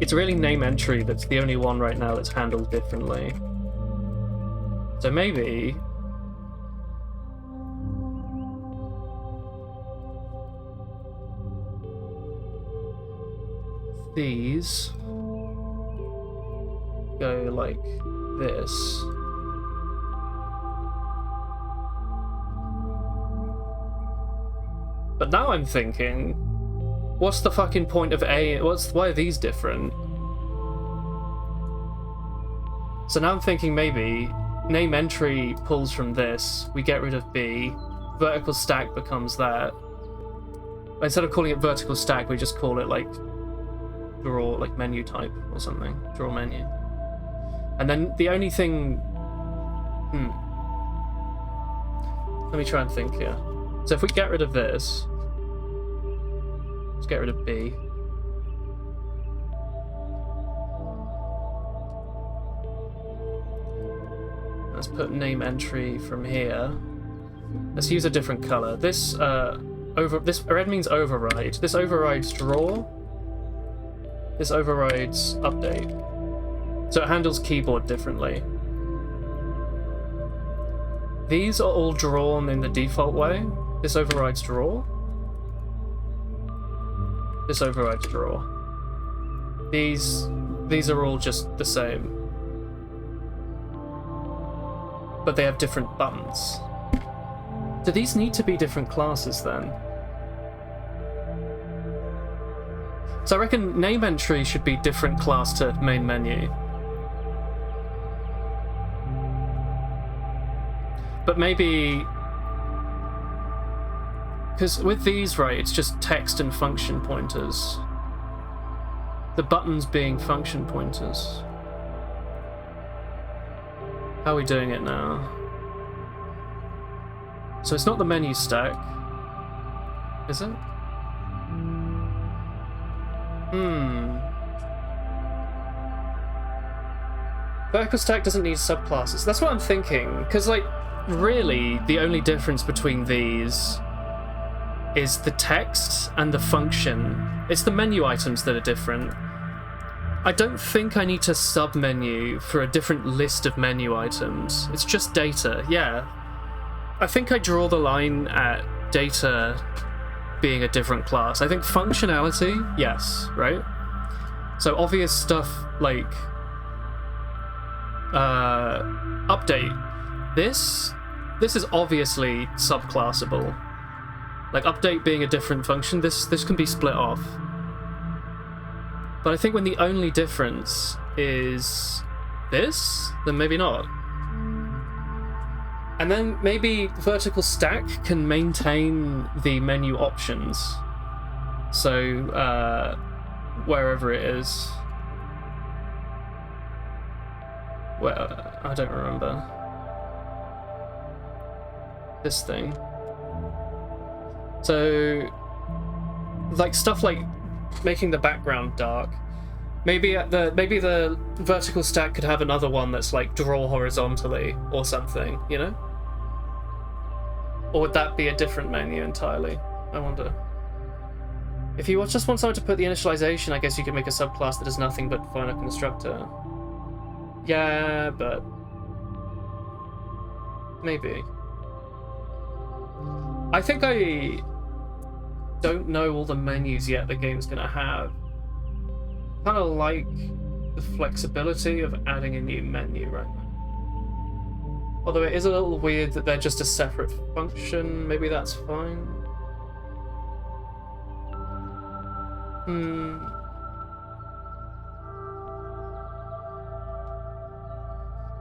It's really name entry that's the only one right now that's handled differently. So maybe... these go like this. But now I'm thinking, what's the fucking point of A? Why are these different? So now I'm thinking maybe name entry pulls from this, we get rid of B, vertical stack becomes that. Instead of calling it vertical stack, we just call it like draw, like menu type or something, draw menu. And then the only thing, let me try and think here. So if we get rid of this, let's get rid of B. Let's put name entry from here. Let's use a different color. This red means override. This overrides draw. This overrides update. So it handles keyboard differently. These are all drawn in the default way. This overrides draw. This overrides draw. These are all just the same. But they have different buttons. Do these need to be different classes then? So I reckon name entry should be different class to main menu. But maybe... because with these, right, it's just text and function pointers. The buttons being function pointers. How are we doing it now? So it's not the menu stack, is it? Vertical stack doesn't need subclasses. That's what I'm thinking, because, like, really, the only difference between these is the text and the function. It's the menu items that are different. I don't think I need to sub-menu for a different list of menu items. It's just data, yeah. I think I draw the line at data being a different class. I think functionality, yes, right? So obvious stuff like update. This is obviously subclassable. Like update being a different function, this can be split off. But I think when the only difference is this, then maybe not. And then maybe vertical stack can maintain the menu options. So, wherever it is. Well, I don't remember. This thing. So, like stuff like making the background dark. Maybe the vertical stack could have another one that's like draw horizontally or something, you know? Or would that be a different menu entirely? I wonder. If you just want someone to put the initialization, I guess you could make a subclass that does nothing but define a constructor. Yeah, but maybe. I think I don't know all the menus yet the game's gonna have. Kind of like the flexibility of adding a new menu right now. Although it is a little weird that they're just a separate function. Maybe that's fine.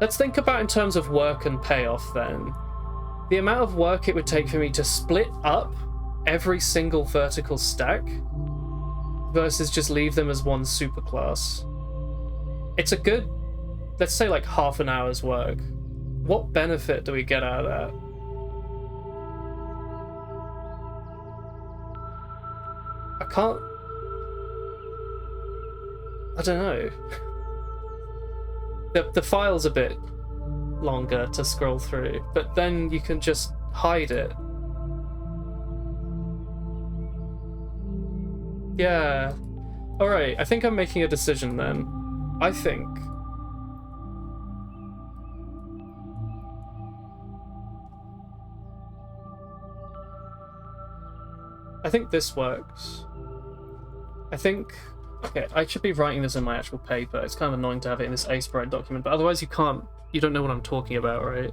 Let's think about in terms of work and payoff then. The amount of work it would take for me to split up every single vertical stack versus just leave them as one superclass. It's a good, let's say like half an hour's work. What benefit do we get out of that? I don't know. The file's a bit longer to scroll through, but then you can just hide it. Yeah. Alright, I think I'm making a decision then. I think this works. Okay, I should be writing this in my actual paper. It's kind of annoying to have it in this ASprite document, but otherwise you don't know what I'm talking about, right?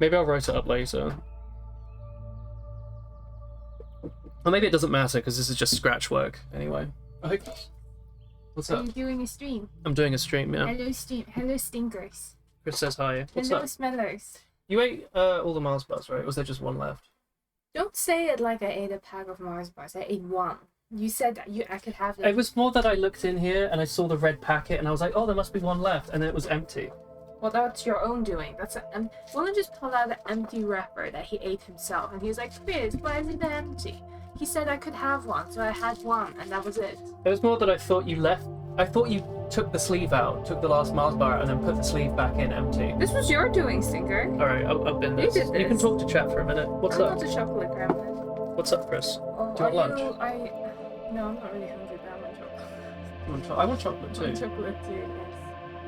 Maybe I'll write it up later. Or maybe it doesn't matter because this is just scratch work anyway. I hope. What's up? Are you doing a stream? I'm doing a stream, yeah. Hello, stream. Hello, stinkers. Chris says hi. What's Hello, up? smellers. You ate all the Mars bars, right? Or was there just one left? Don't say it like I ate a pack of Mars bars. I ate one. You said that I could have them. It was more that I looked in here and I saw the red packet and I was like, oh, there must be one left, and then it was empty. Well, that's your own doing. Willen just pulled out an empty wrapper that he ate himself, and he was like, Chris, why is it empty? He said I could have one, so I had one, and that was it. It was more that I thought you left. I thought you took the sleeve out, took the last Mars bar, and then put the sleeve back in empty. This was your doing, Stinker. Alright, I'll bin this. You did this. You can talk to chat for a minute. What's up? I want a chocolate gremlin. What's up, Chris? Oh, do you want lunch? No, I'm not really hungry, but I want chocolate. I want chocolate too. I want chocolate too, yes.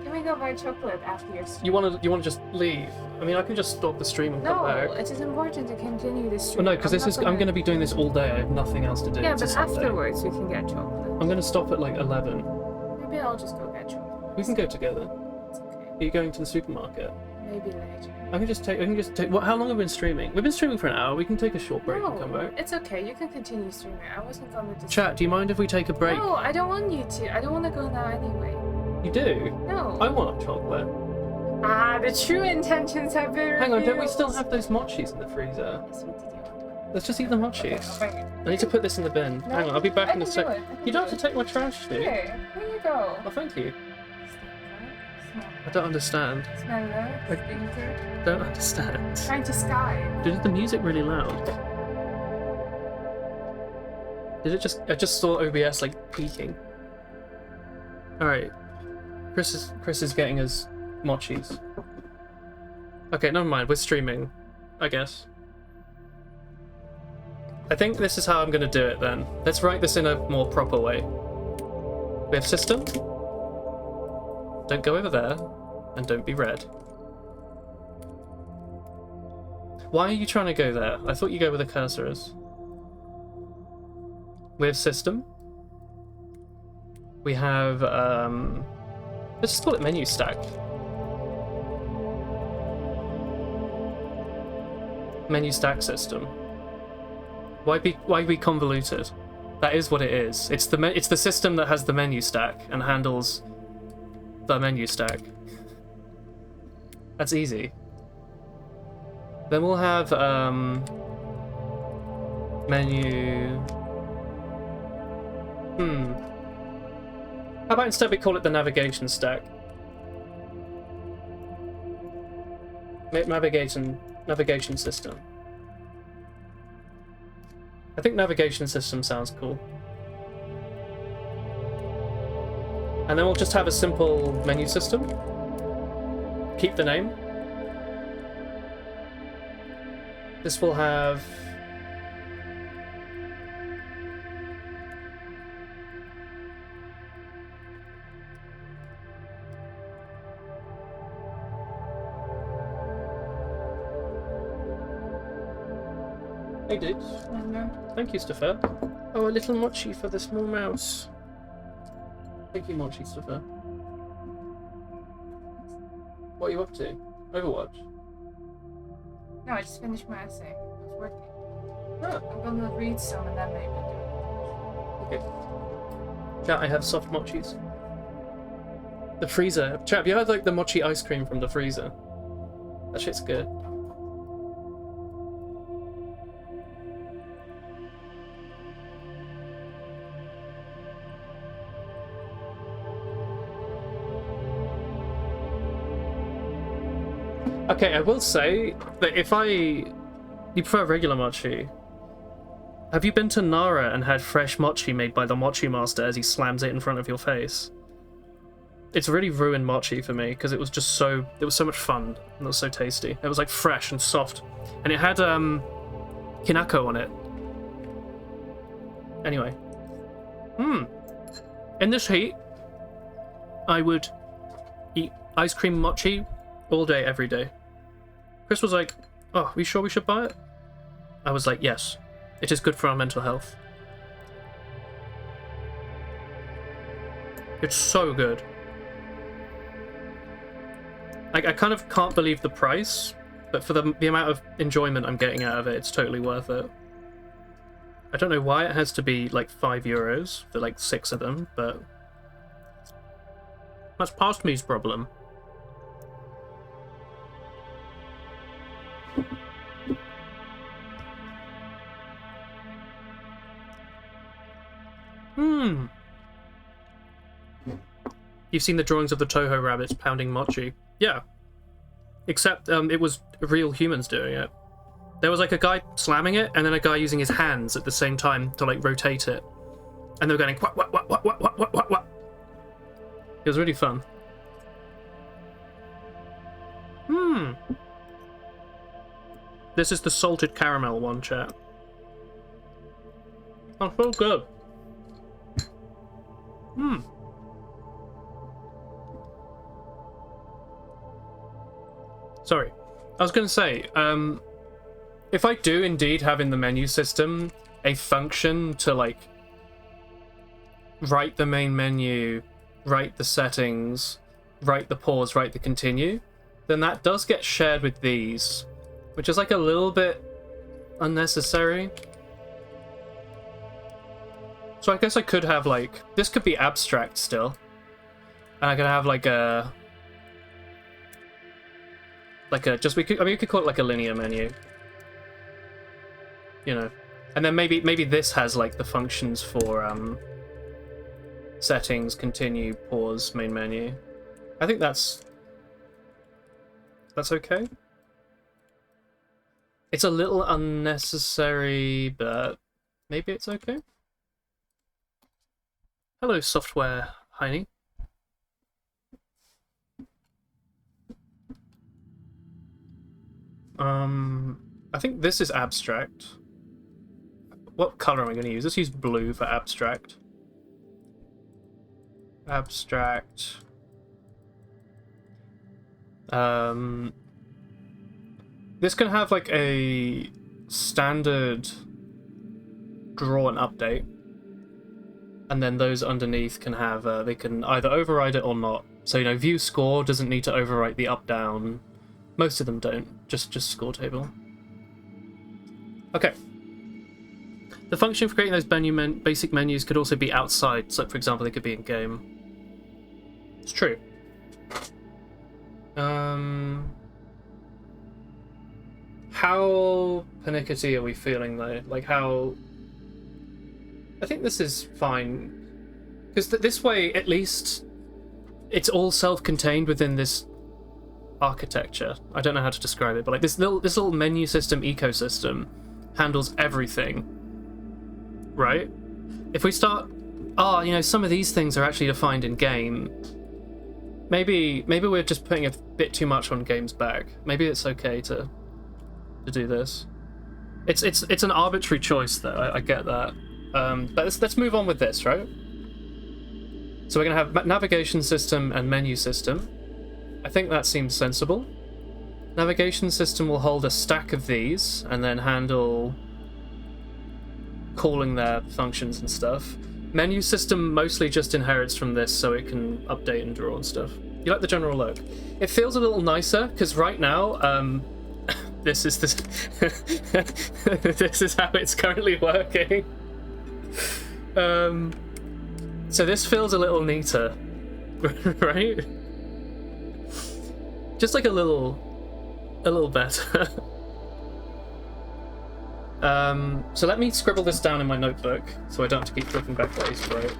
Can we go buy chocolate after your stream? You want to just leave? I mean, I can just stop the stream and come back. No, it is important to continue this stream. Well, no, because I'm going to be doing this all day. I have nothing else to do. Yeah, but afterwards we can get chocolate. I'm going to stop at like 11. Maybe I'll just go get chocolate. We can go together. It's okay. Are you going to the supermarket? Maybe later. I can just take. How long have we been streaming? We've been streaming for an hour. We can take a short break No, and come back. it's okay. You can continue streaming. I wasn't going to. Chat, do you mind if we take a break? No, I don't want you to. I don't want to go now anyway. You do? No. I want chocolate. Ah, the true intentions have been revealed. Hang on, don't we still have those mochis in the freezer? Yes, we did. Let's just eat the mochis. I need to put this in the bin. No, Hang on, I'll be back I in a can sec. do it. You don't have to take my trash, dude. Here you go. Oh, thank you. Smell. I don't understand. Stinker. I don't understand. Trying to sky. Dude, is the music really loud? Did it just... I just saw OBS, like, peaking. Alright. Chris is getting his mochis. Okay, never mind. We're streaming, I guess. I think this is how I'm going to do it, then. Let's write this in a more proper way. We have system. Don't go over there. And don't be red. Why are you trying to go there? I thought you go where the cursor is. We have system. We have, let's just call it menu stack. Menu stack system. Why be convoluted? That is what it is. It's the system that has the menu stack and handles the menu stack. That's easy. Then we'll have menu. How about instead we call it the navigation stack? Navigation system. I think navigation system sounds cool. And then we'll just have a simple menu system. Keep the name. This will have... Hey dude. Hello. Thank you, Staffer. Oh, a little mochi for the small mouse. Thank you, mochi, Staffer. What are you up to? Overwatch? No, I just finished my essay. I was working. Oh, I'm gonna read some and then maybe do it. okay. Chat, I have soft mochis. The freezer. Chat, have you had like the mochi ice cream from the freezer? That shit's good. Okay, I will say that you prefer regular mochi. Have you been to Nara and had fresh mochi made by the mochi master as he slams it in front of your face? It's really ruined mochi for me because it was so much fun and it was so tasty. It was like fresh and soft, and it had kinako on it. Anyway, in this heat, I would eat ice cream mochi all day, every day. Chris was like, "Oh, are you sure we should buy it?" I was like, "Yes, it is good for our mental health." It's so good. I kind of can't believe the price, but for the amount of enjoyment I'm getting out of it, it's totally worth it. I don't know why it has to be like €5 for like 6 of them, but that's past me's problem. You've seen the drawings of the Toho rabbits pounding mochi. Yeah. Except it was real humans doing it. There was like a guy slamming it, and then a guy using his hands at the same time to like rotate it. And they were going quack, quack, quack, quack, quack, quack, quack, quack. It was really fun. This is the salted caramel one, chat. Oh, so good. Sorry. I was going to say, if I do indeed have in the menu system a function to, like, write the main menu, write the settings, write the pause, write the continue, then that does get shared with these, which is, like, a little bit unnecessary. So I guess I could have, like, this could be abstract still. And I could have, like, a... we could call it like a linear menu, you know, and then maybe this has like the functions for settings, continue, pause, main menu. I think that's okay. It's a little unnecessary, but maybe it's okay. Hello, software Heine. I think this is abstract. What color am I going to use? Let's use blue for abstract. Abstract. This can have like a standard draw and update, and then those underneath can have they can either override it or not. So, you know, view score doesn't need to overwrite the up down. Most of them don't, just score table. Okay. The function for creating those basic menus could also be outside, so for example they could be in game. It's true. How panicky are we feeling though? Like how... I think this is fine. Because this way, at least, it's all self-contained within this architecture. I don't know how to describe it, but like this little menu system ecosystem handles everything, right? If we start, you know, some of these things are actually defined in game. Maybe we're just putting a bit too much on game's back. Maybe it's okay to do this. It's an arbitrary choice though. I get that. But let's move on with this, right? So we're gonna have navigation system and menu system. I think that seems sensible. Navigation system will hold a stack of these and then handle calling their functions and stuff. Menu system mostly just inherits from this, so it can update and draw and stuff. You like the general look? It feels a little nicer because right now, this is this is how it's currently working. So this feels a little neater, right? Just like a little better. So let me scribble this down in my notebook so I don't have to keep flipping back ways, right?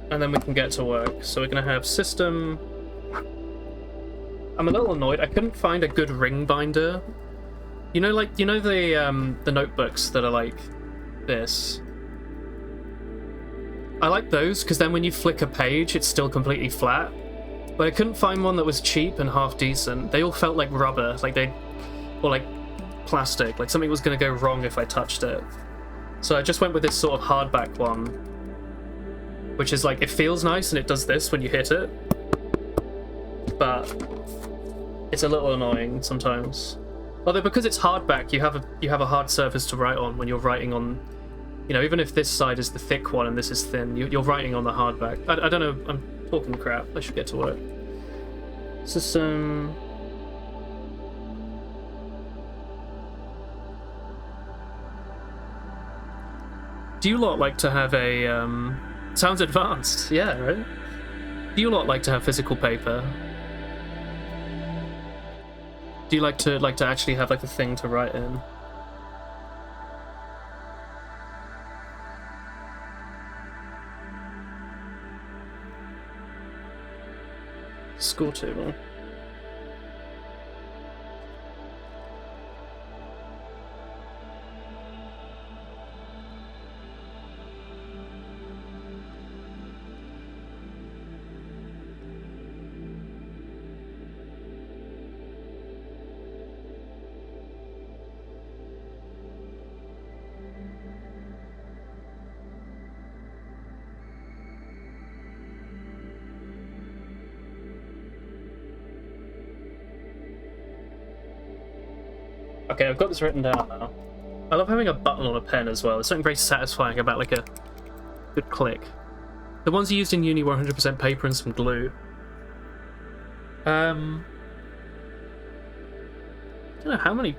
And then we can get to work. So we're gonna have system. I'm a little annoyed. I couldn't find a good ring binder. You know, like the notebooks that are like this. I like those because then when you flick a page, it's still completely flat. But I couldn't find one that was cheap and half decent. They all felt like rubber, or like plastic, like something was going to go wrong if I touched it. So I just went with this sort of hardback one, which is like, it feels nice and it does this when you hit it, but it's a little annoying sometimes. Although because it's hardback, you have a hard surface to write on when you're writing on, you know, even if this side is the thick one and this is thin, you're writing on the hardback. I don't know, I'm talking crap. I should get to work. System. Do you lot like to have a sounds advanced? Yeah, right? Do you lot like to have physical paper? Do you like to actually have like a thing to write in? Score table. Okay, I've got this written down now. I love having a button on a pen as well. There's something very satisfying about like a good click. The ones you used in uni were 100% paper and some glue. I don't know how many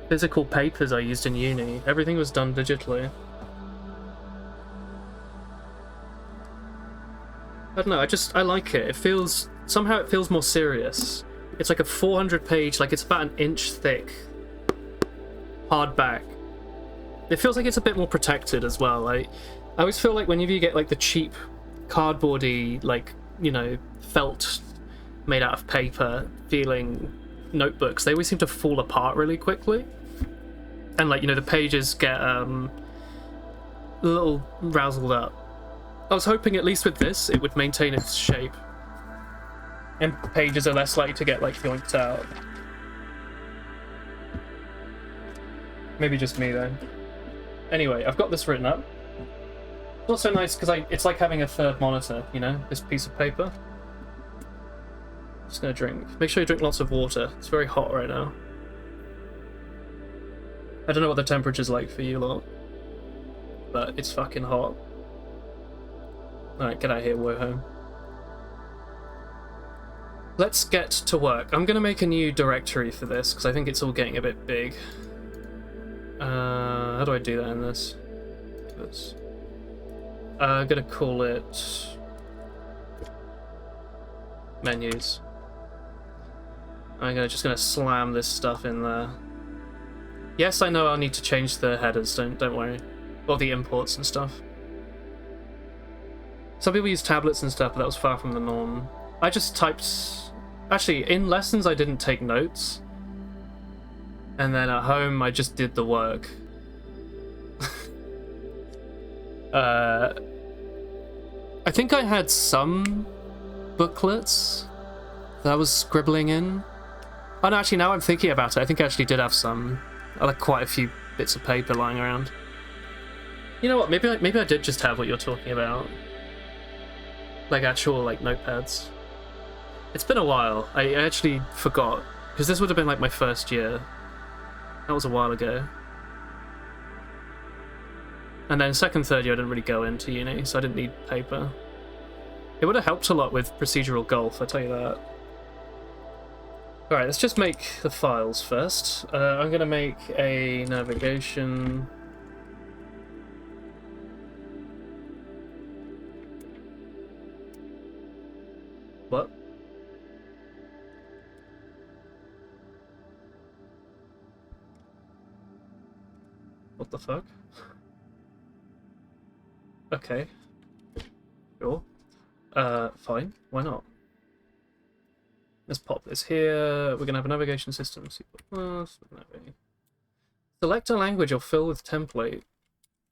physical papers I used in uni. Everything was done digitally. I don't know, I like it. Somehow it feels more serious. It's like a 400 page, like it's about an inch thick hardback. It feels like it's a bit more protected as well. I always feel like whenever you get like the cheap cardboardy, like, you know, felt made out of paper feeling notebooks, they always seem to fall apart really quickly. And like, you know, the pages get a little razzled up. I was hoping at least with this it would maintain its shape. And pages are less likely to get like yoinked out. Maybe just me then. Anyway, I've got this written up. It's also nice because it's like having a third monitor, you know, this piece of paper. Just gonna drink. Make sure you drink lots of water. It's very hot right now. I don't know what the temperature's like for you lot, but it's fucking hot. Alright, get out of here, WouHou. Let's get to work. I'm gonna make a new directory for this because I think it's all getting a bit big. How do I do that in this? I'm gonna call it menus. I'm just gonna slam this stuff in there. Yes, I know I'll need to change the headers. Don't worry, or the imports and stuff. Some people use tablets and stuff, but that was far from the norm. I just typed... Actually, in lessons I didn't take notes. And then at home I just did the work. I think I had some booklets that I was scribbling in. Oh no, actually now I'm thinking about it, I think I actually did have some. I like quite a few bits of paper lying around. You know what, maybe I did just have what you're talking about. Like actual like notepads. It's been a while. I actually forgot, because this would have been like my first year. That was a while ago. And then second, third year I didn't really go into uni, so I didn't need paper. It would have helped a lot with procedural golf, I'll tell you that. Alright, let's just make the files first. I'm going to make a navigation. What? What the fuck? Okay. Sure. Fine. Why not? Let's pop this here. We're gonna have a navigation system. Select a language or fill with template.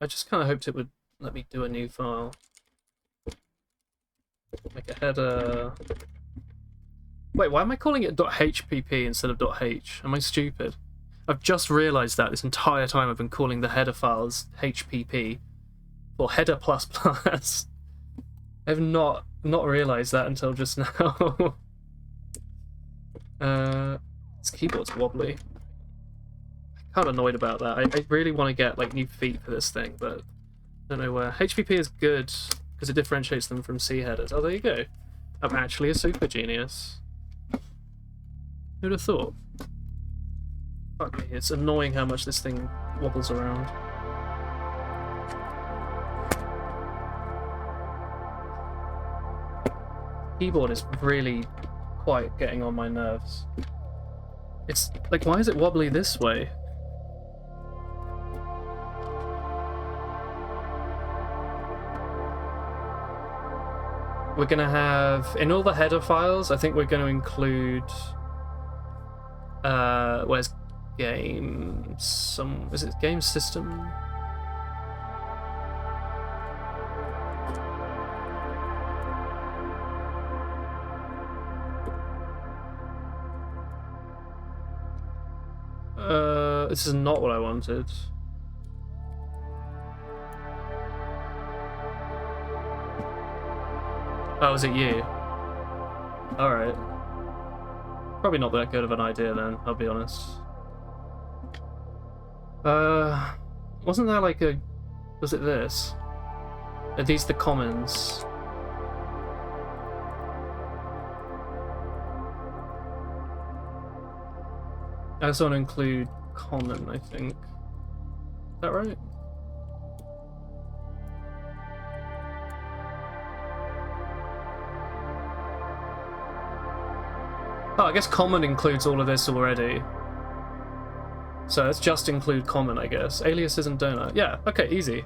I just kind of hoped it would let me do a new file. Make a header. Wait, why am I calling it .hpp instead of .h? Am I stupid? I've just realised that this entire time I've been calling the header files HPP or header plus plus. I've not realised that until just now. This keyboard's wobbly. I'm kind of annoyed about that. I really want to get like new feet for this thing, but I don't know where. HPP is good because it differentiates them from C headers. Oh, there you go. I'm actually a super genius. Who'd have thought? Fuck me, it's annoying how much this thing wobbles around. Keyboard is really quite getting on my nerves. It's like, why is it wobbly this way? We're gonna have, in all the header files, I think we're gonna include, where's game, is it game system? This is not what I wanted. Oh, is it you? Alright. Probably not that good of an idea then, I'll be honest. Wasn't there like a... Was it this? Are these the commons? I just want to include common, I think. Is that right? Oh, I guess common includes all of this already. So let's just include common, I guess. Aliases and donut. Yeah, okay, easy.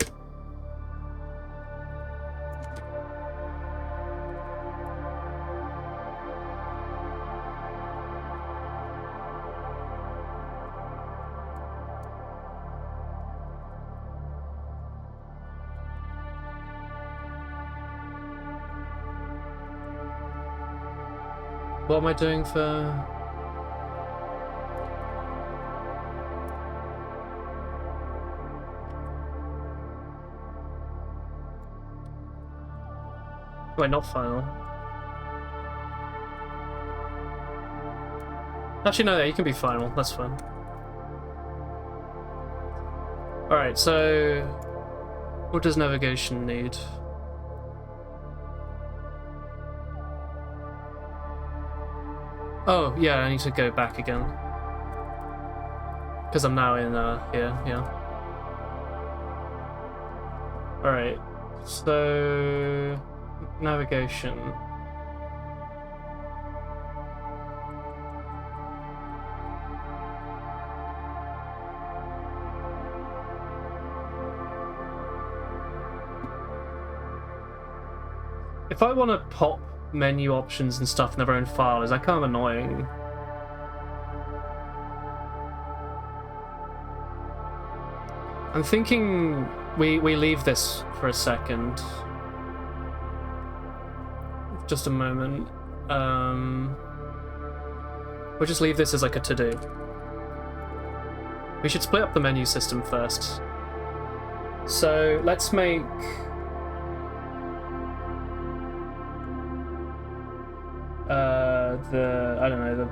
What am I doing for... Wait, not final. Actually, no, you can be final. That's fine. Alright, so... What does navigation need? Oh, yeah, I need to go back again. Because I'm now in, here, yeah. Alright, so... Navigation. If I want to pop menu options and stuff in their own file, is that kind of annoying? I'm thinking we leave this for a second. Just a moment. We'll just leave this as like a to-do. We should split up the menu system first. So let's make... I don't know, the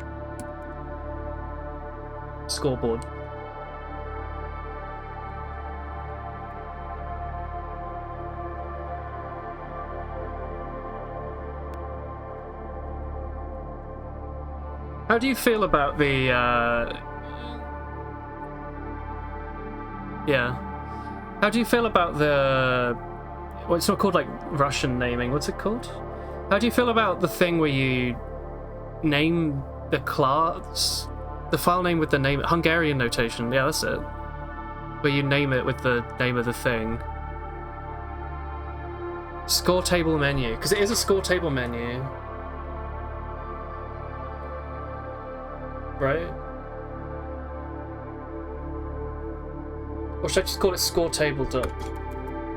scoreboard. How do you feel about the, yeah. How do you feel about the... Well, it's not called, like, Russian naming. What's it called? How do you feel about the thing where you name the class... The file name with the name... Hungarian notation. Yeah, that's it. Where you name it with the name of the thing. Score table menu. Because it is a score table menu. Right? Or should I just call it score table dot?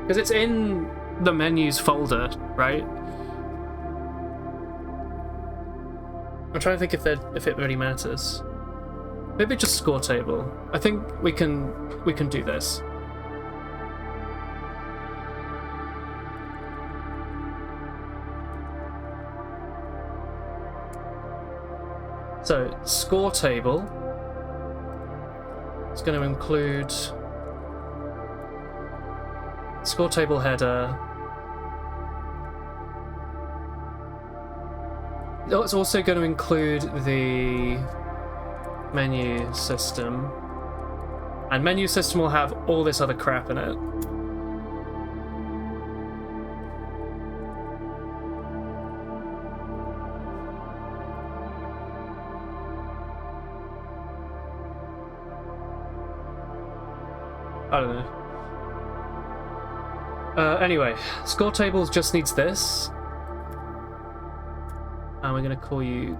Because it's in the menus folder, right? I'm trying to think if it really matters. Maybe just score table. I think we can do this. So, score table is going to include score table header. It's also going to include the menu system. And menu system will have all this other crap in it. I don't know. Anyway, score tables just needs this. And we're going to call you...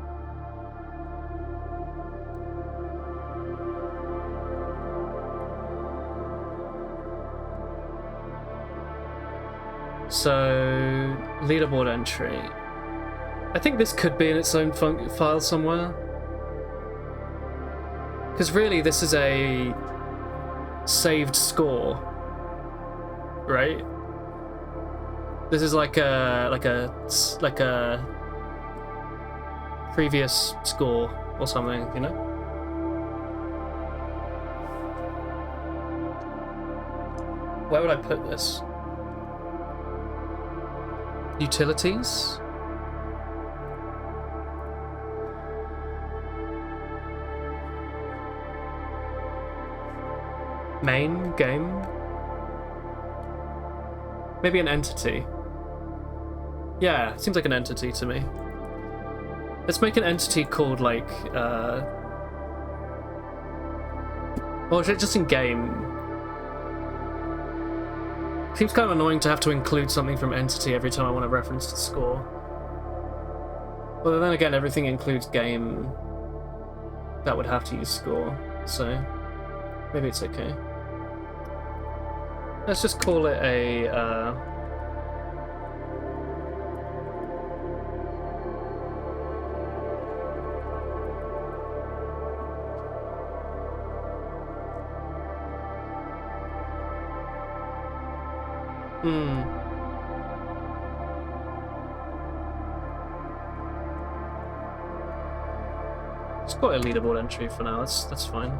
So, leaderboard entry. I think this could be in its own file somewhere. Because really, this is a saved score, right? This is like a previous score or something, you know? Where would I put this? Utilities? Main game? Maybe an entity. Yeah, seems like an entity to me. Let's make an entity called, like, or just in game. Seems kind of annoying to have to include something from entity every time I want to reference the score. Well, then again, everything includes game. That would have to use score, so maybe it's okay. Let's just call it a, Let's call it a leaderboard entry for now, that's fine.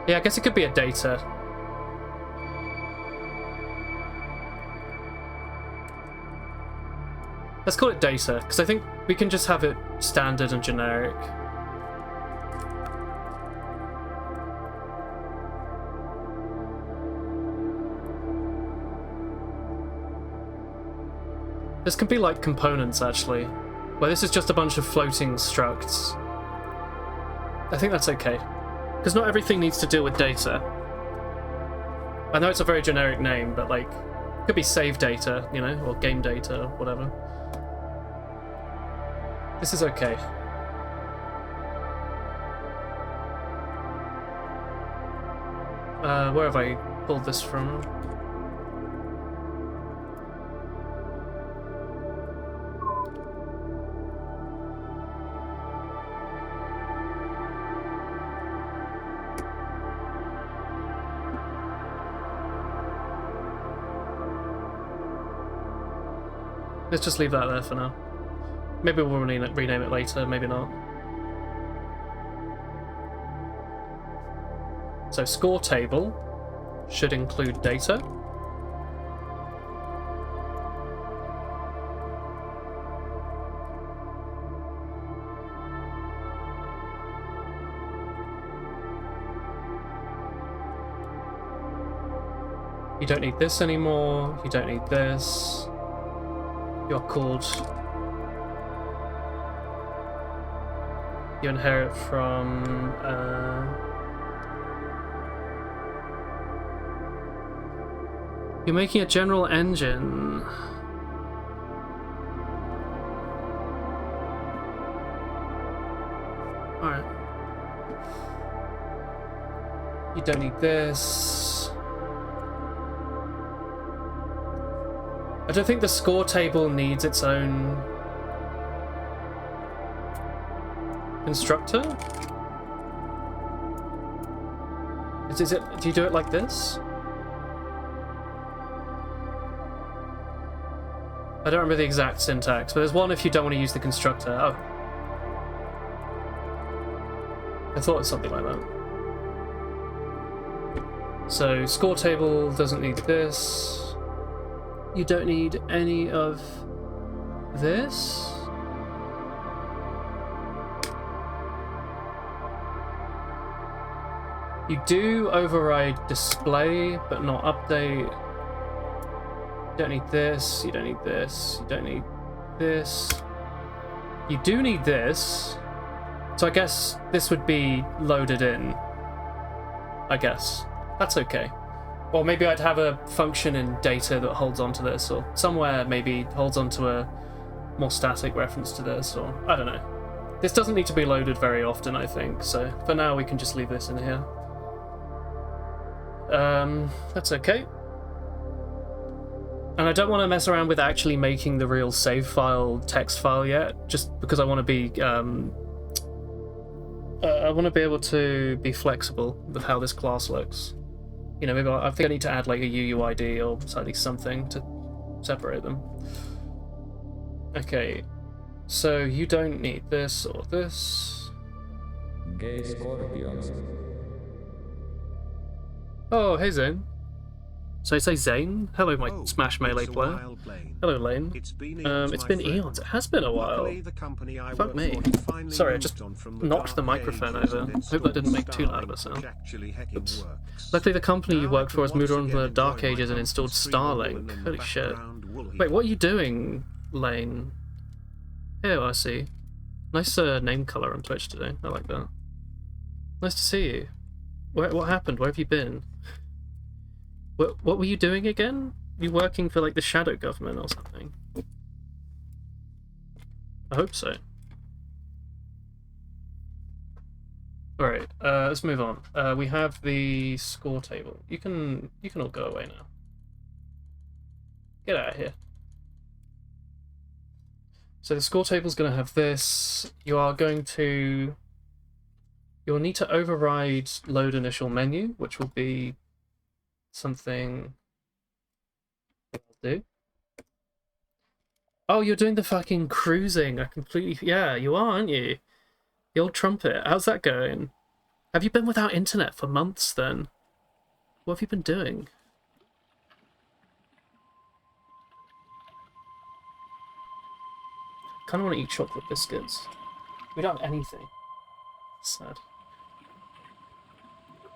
Yeah, I guess it could be a data. Let's call it data, because I think we can just have it standard and generic. This can be like components, actually, where this is just a bunch of floating structs. I think that's okay, because not everything needs to deal with data. I know it's a very generic name, but like, it could be save data, you know, or game data, or whatever. This is okay. Where have I pulled this from? Let's just leave that there for now. Maybe we'll rename it later, maybe not. So score table should include data. You don't need this anymore, you don't need this. You're called... You inherit from... You're making a general engine. Alright. You don't need this. I don't think the score table needs its own constructor. Is it? Do you do it like this? I don't remember the exact syntax, but there's one if you don't want to use the constructor. Oh. I thought it was something like that. So, score table doesn't need this. You don't need any of this. You do override display, but not update. You don't need this, you don't need this, you don't need this. You do need this. So I guess this would be loaded in. I guess. That's okay. Or maybe I'd have a function in data that holds onto this, or somewhere maybe holds onto a more static reference to this, or I don't know. This doesn't need to be loaded very often, I think, so for now we can just leave this in here. That's okay. And I don't want to mess around with actually making the real save file text file yet, just because I want to be able to be flexible with how this class looks. You know, maybe I think I need to add like a UUID or at least something to separate them. Okay, so you don't need this or this. Gay scorpions. Oh, hey Zane. So I say Zane? Hello, my Smash Melee player. Hello, Lane. It's been eons. It has been a while. Fuck me. Sorry, I just knocked the microphone over. Hope that didn't make too loud of a sound. Oops. Luckily, the company you worked for has moved on from the Dark Ages and installed Starlink. Holy shit. Wait, what are you doing, Lane? Oh, I see. Nice name colour on Twitch today. I like that. Nice to see you. What happened? Where have you been? What were you doing again? You working for like the shadow government or something? I hope so. Alright, let's move on. We have the score table. You can all go away now. Get out of here. So the score table's gonna have this. You'll need to override load initial menu, which will be something I'll do. Oh, you're doing the fucking cruising. I completely... Yeah, you are, aren't you? The old trumpet. How's that going? Have you been without internet for months then? What have you been doing? I kind of want to eat chocolate biscuits. We don't have anything. Sad.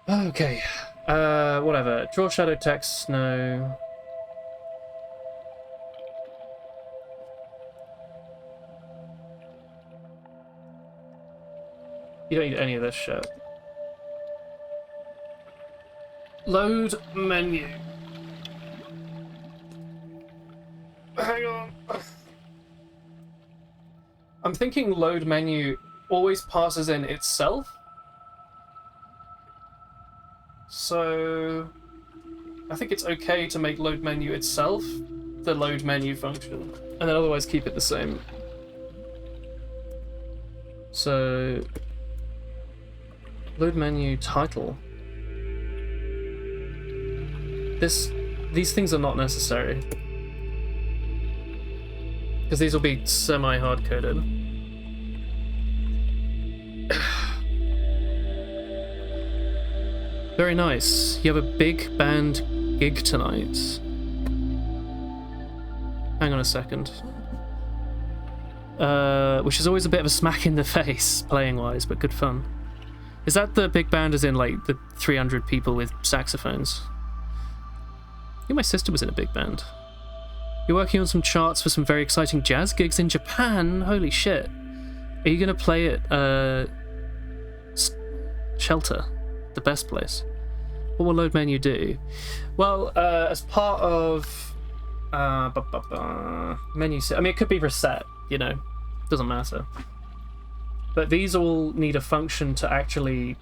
Okay. Whatever. Draw shadow text, no. You don't need any of this shit. Load menu. Hang on. I'm thinking load menu always passes in itself. So I think it's okay to make load menu itself the load menu function, and then otherwise keep it the same. So load menu title. These things are not necessary, because these will be semi-hard coded. Very nice. You have a big band gig tonight. Hang on a second. Which is always a bit of a smack in the face, playing-wise, but good fun. Is that the big band as in, like, the 300 people with saxophones? I think my sister was in a big band. You're working on some charts for some very exciting jazz gigs in Japan? Holy shit. Are you going to play at, Shelter? The best place? What will load menu do? Well, as part of... menu... I mean, it could be reset, you know. Doesn't matter. But these all need a function to actually...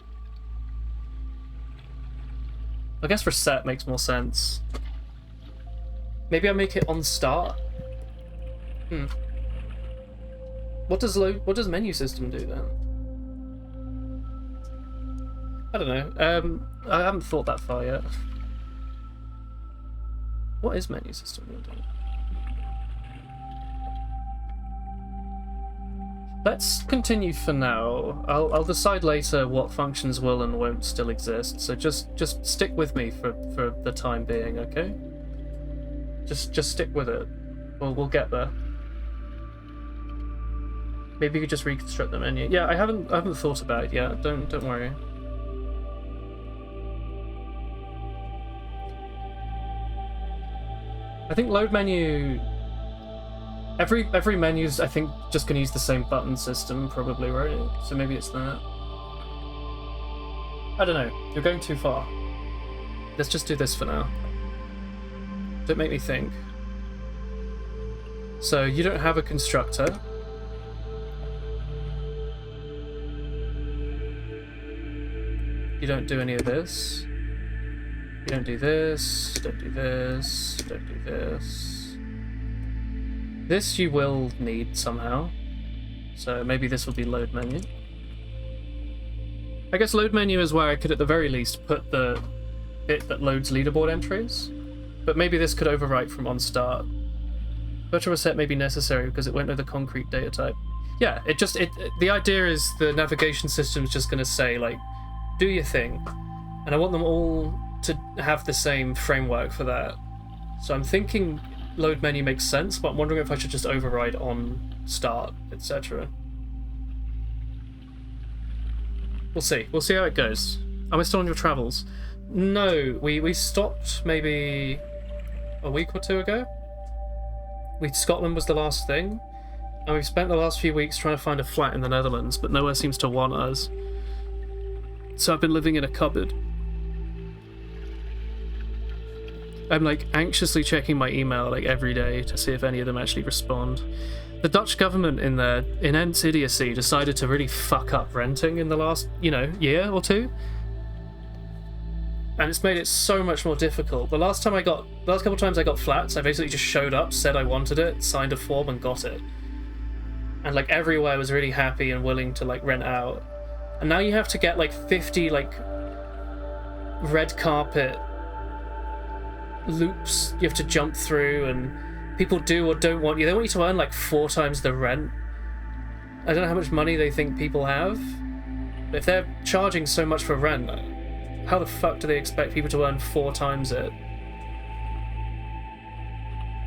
I guess reset makes more sense. Maybe I make it on start? What does menu system do then? I don't know. I haven't thought that far yet. What is menu system going to do? Let's continue for now. I'll decide later what functions will and won't still exist. So just stick with me for the time being, okay? Just stick with it. We'll get there. Maybe you could just reconstruct the menu. Yeah, I haven't thought about it yet. Don't worry. I think load menu. Every menu's, I think, just gonna use the same button system, probably, right? So maybe it's that. I don't know. You're going too far. Let's just do this for now. Don't make me think. So you don't have a constructor. You don't do any of this. You don't do this. Don't do this. Don't do this. This you will need somehow. So maybe this will be load menu. I guess load menu is where I could at the very least put the bit that loads leaderboard entries. But maybe this could overwrite from on start. Virtual reset may be necessary because it won't know the concrete data type. Yeah, the idea is the navigation system is just going to say, like, do your thing. And I want them all to have the same framework for that. So I'm thinking load menu makes sense, but I'm wondering if I should just override on start, etc. We'll see. We'll see how it goes. Am I still on your travels? No, we stopped maybe a week or two ago. Scotland was the last thing, and we've spent the last few weeks trying to find a flat in the Netherlands, but nowhere seems to want us. So I've been living in a cupboard. I'm like anxiously checking my email like every day to see if any of them actually respond. The Dutch government, in their immense idiocy, decided to really fuck up renting in the last, year or two. And it's made it so much more difficult. The last couple of times I got flats, I basically just showed up, said I wanted it, signed a form and got it. And like everywhere was really happy and willing to like rent out. And now you have to get like 50 like red carpet loops you have to jump through, and people do or don't want you. They want you to earn like 4 times the rent. I don't know how much money they think people have. If they're charging so much for rent, how the fuck do they expect people to earn 4 times it?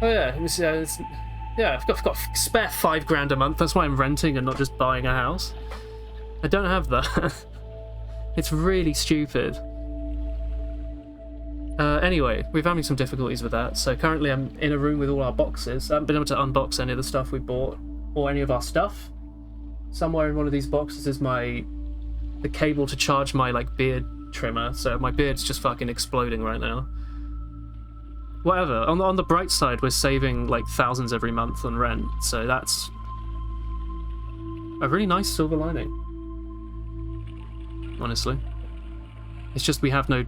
Oh yeah, I've got spare $5 a month. That's why I'm renting and not just buying a house. I don't have that. It's really stupid. Anyway, we're having some difficulties with that. So currently I'm in a room with all our boxes. I haven't been able to unbox any of the stuff we bought or any of our stuff. Somewhere in one of these boxes is the cable to charge my like beard trimmer. So my beard's just fucking exploding right now. Whatever. On the bright side, we're saving like thousands every month on rent, so that's a really nice silver lining. Honestly, it's just we have no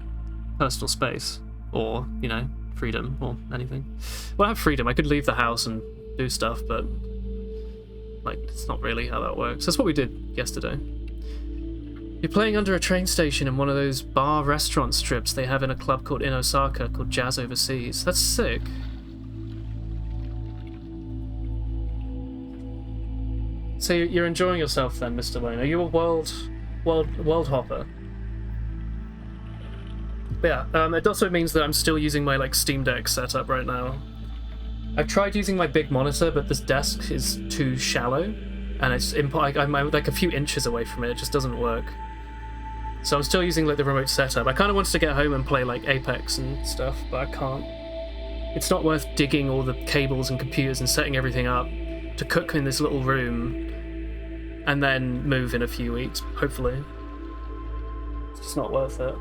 personal space, or you know, freedom, or anything. Well, I have freedom. I could leave the house and do stuff, but like it's not really how that works. That's what we did yesterday. You're playing under a train station in one of those bar-restaurant strips they have in a club called in Osaka called Jazz Overseas. That's sick. So you're enjoying yourself then, Mr. Wayne. Are you a world hopper? But yeah, it also means that I'm still using my like Steam Deck setup right now. I've tried using my big monitor, but this desk is too shallow, and I'm like a few inches away from it. It just doesn't work. So I'm still using like the remote setup. I kind of wanted to get home and play like Apex and stuff, but I can't. It's not worth digging all the cables and computers and setting everything up to cook in this little room and then move in a few weeks, hopefully. It's just not worth it.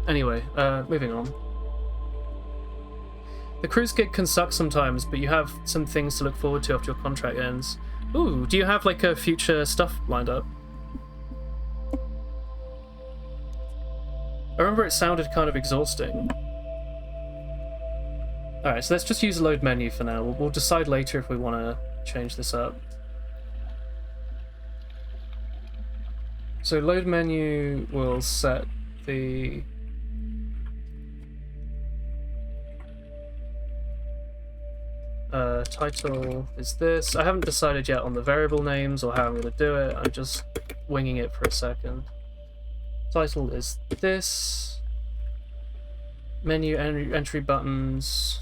Anyway, moving on. The cruise gig can suck sometimes, but you have some things to look forward to after your contract ends. Ooh, do you have like a future stuff lined up? I remember it sounded kind of exhausting. Alright, so let's just use load menu for now. We'll decide later if we want to change this up. So load menu will set the... title is this. I haven't decided yet on the variable names or how I'm going to do it. I'm just winging it for a second. Title is this. Menu entry buttons.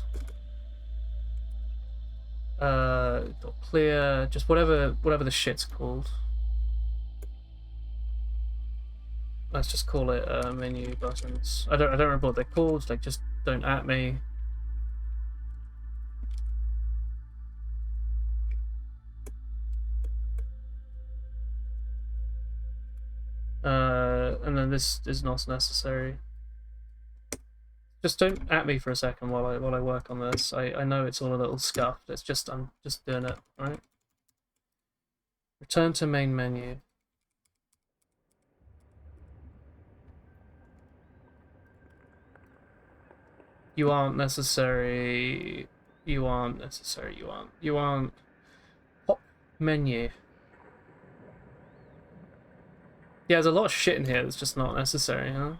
Clear. Just whatever the shit's called. Let's just call it menu buttons. I don't remember what they're called. Like, just don't at me. And then this is not necessary. Just don't at me for a second while I work on this. I know it's all a little scuffed. It's just I'm just doing it, alright? Return to main menu. You aren't necessary. You aren't necessary. You aren't. Hop menu. Yeah, there's a lot of shit in here that's just not necessary, huh?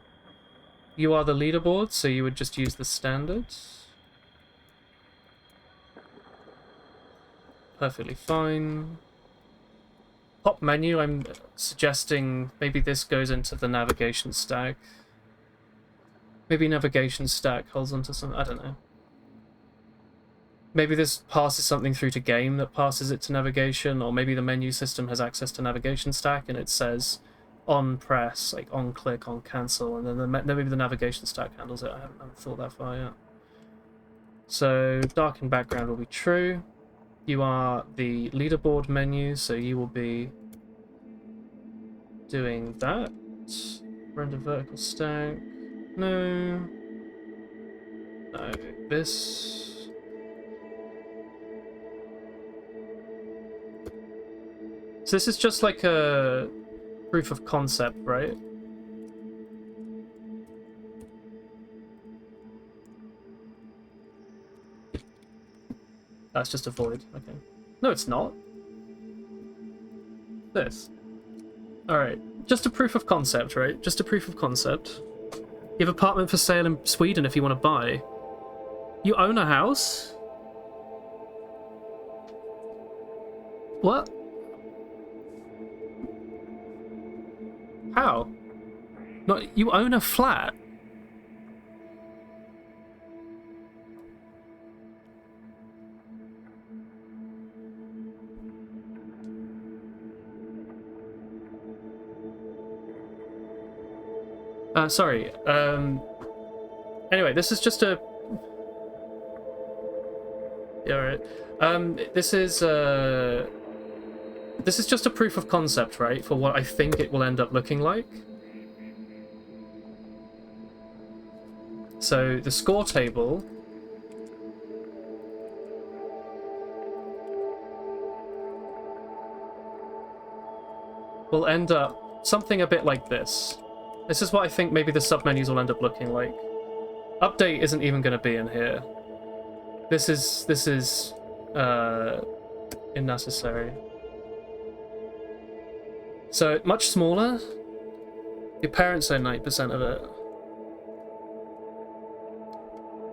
You are the leaderboard, so you would just use the standards. Perfectly fine. Pop menu, I'm suggesting maybe this goes into the navigation stack. Maybe navigation stack holds onto some, I don't know. Maybe this passes something through to game that passes it to navigation, or maybe the menu system has access to navigation stack and it says on press, like on click, on cancel, and then maybe the navigation stack handles it. I haven't thought that far yet. So darken background will be true. You are the leaderboard menu, so you will be doing that. Render vertical stack. No. No. This. So this is just like a proof of concept, right? That's just a void. Okay. No, it's not. This. Alright. Just a proof of concept, right? Just a proof of concept. You have an apartment for sale in Sweden if you want to buy. You own a house? What? How? Not you own a flat. Sorry. Anyway, this is just a... Yeah, right. This is just a proof of concept, right? For what I think it will end up looking like. So, the score table... will end up something a bit like this. This is what I think maybe the submenus will end up looking like. Update isn't even going to be in here. This is unnecessary. So much smaller. Your parents own 9% of it.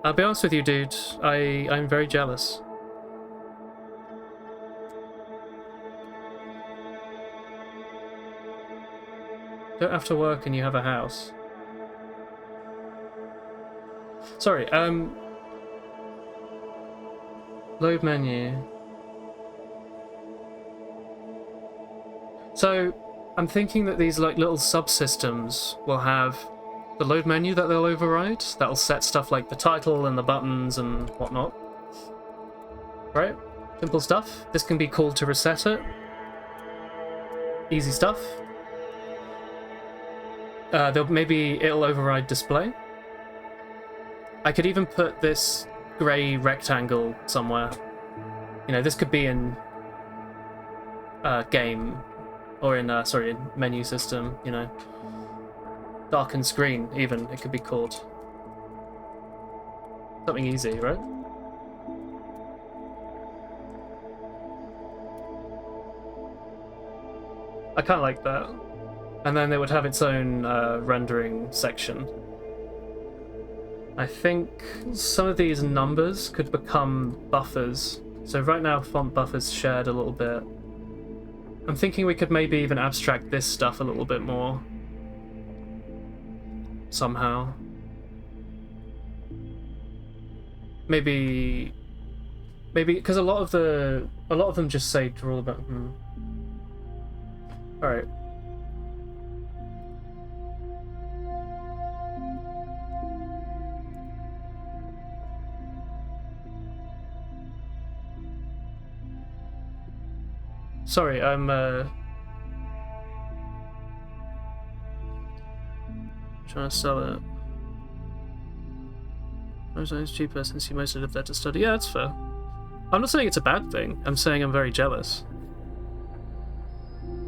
I'll be honest with you, dude. I'm very jealous. Don't have to work and you have a house. Sorry, load menu. So, I'm thinking that these like little subsystems will have the load menu that they'll override. That'll set stuff like the title and the buttons and whatnot. Right? Simple stuff. This can be called to reset it. Easy stuff. Maybe it'll override display. I could even put this grey rectangle somewhere. You know, this could be in game, or in sorry, in menu system. You know, darkened screen. Even it could be called something easy, right? I kind of like that. And then it would have its own rendering section. I think some of these numbers could become buffers. So right now font buffers shared a little bit. I'm thinking we could maybe even abstract this stuff a little bit more. Somehow. Maybe because a lot of them just say draw about. Alright. Sorry, I'm trying to sell it. It's cheaper since you mostly live there to study. Yeah, that's fair. I'm not saying it's a bad thing. I'm saying I'm very jealous.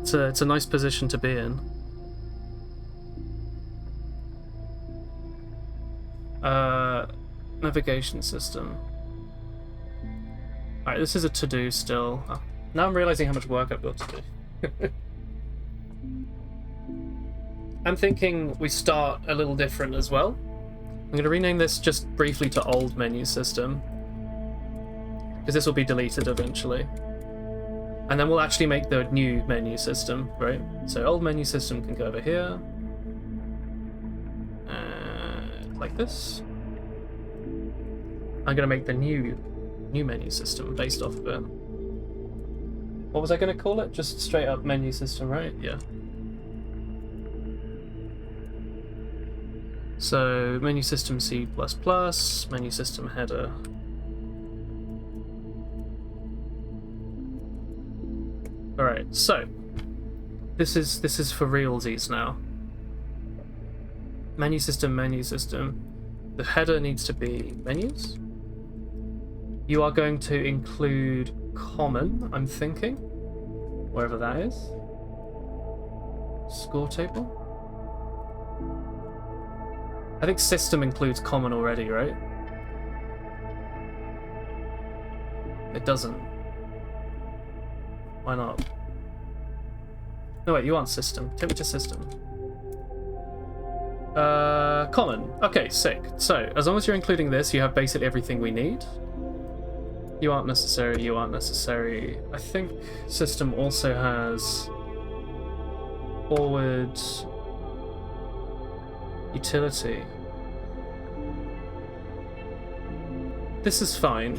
It's a nice position to be in. Navigation system. Alright, this is a to-do still. Oh. Now I'm realizing how much work I've got to do. I'm thinking we start a little different as well. I'm going to rename this just briefly to old menu system, because this will be deleted eventually. And then we'll actually make the new menu system, right? So old menu system can go over here. Like this. I'm going to make the new menu system based off of it. What was I going to call it? Just straight up menu system, right? Yeah. So, menu system C++, menu system header. Alright, so this is for realsies now. Menu system, menu system. The header needs to be menus. You are going to include common, I'm thinking, wherever that is. Score table. I think system includes common already, right? It doesn't. Why not? No, wait, you want system. Take me to system. Common. Okay, sick. So, as long as you're including this, you have basically everything we need. You aren't necessary, you aren't necessary. I think system also has forward Utility. This is fine.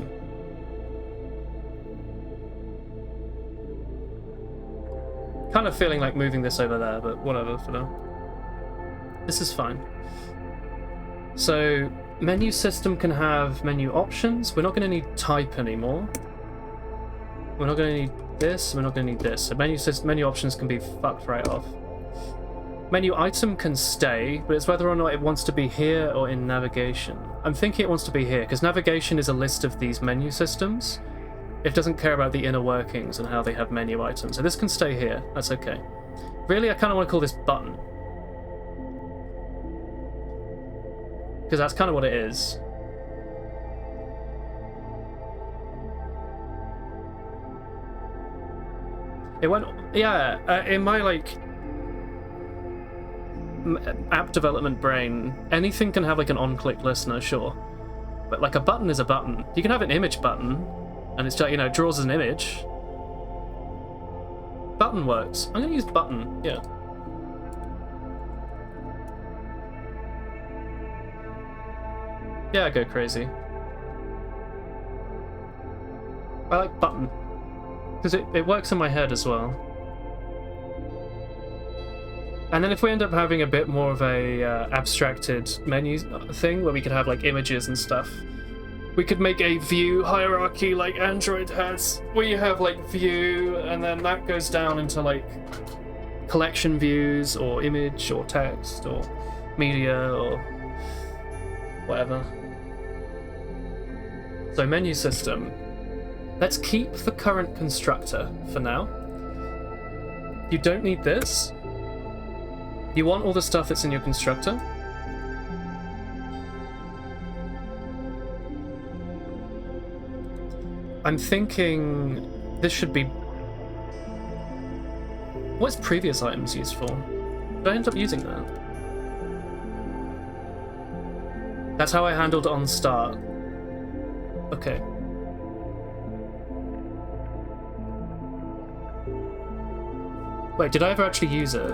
Kind of feeling like moving this over there, but whatever for now. This is fine. So, menu system can have menu options. We're not going to need type anymore. We're not going to need this. We're not going to need this. So menu options can be fucked right off. Menu item can stay, but it's whether or not it wants to be here or in navigation. I'm thinking it wants to be here, because navigation is a list of these menu systems. It doesn't care about the inner workings and how they have menu items. So this can stay here. That's okay. Really, I kind of want to call this button. Because that's kind of what it is. It went... Yeah, in my, like... app development brain, anything can have, like, an on-click listener, sure. But, like, a button is a button. You can have an image button, and it's just, you know, it draws as an image. Button works. I'm gonna use button, yeah. Yeah, go crazy. I like button. Because it works in my head as well. And then if we end up having a bit more of a abstracted menu thing, where we could have like images and stuff, we could make a view hierarchy like Android has, where you have like view, and then that goes down into like collection views, or image, or text, or media, or whatever. So menu system. Let's keep the current constructor for now. You don't need this. You want all the stuff that's in your constructor. I'm thinking this should be... What's previous items used for? Did I end up using that? That's how I handled on start. Okay. Wait, did I ever actually use it?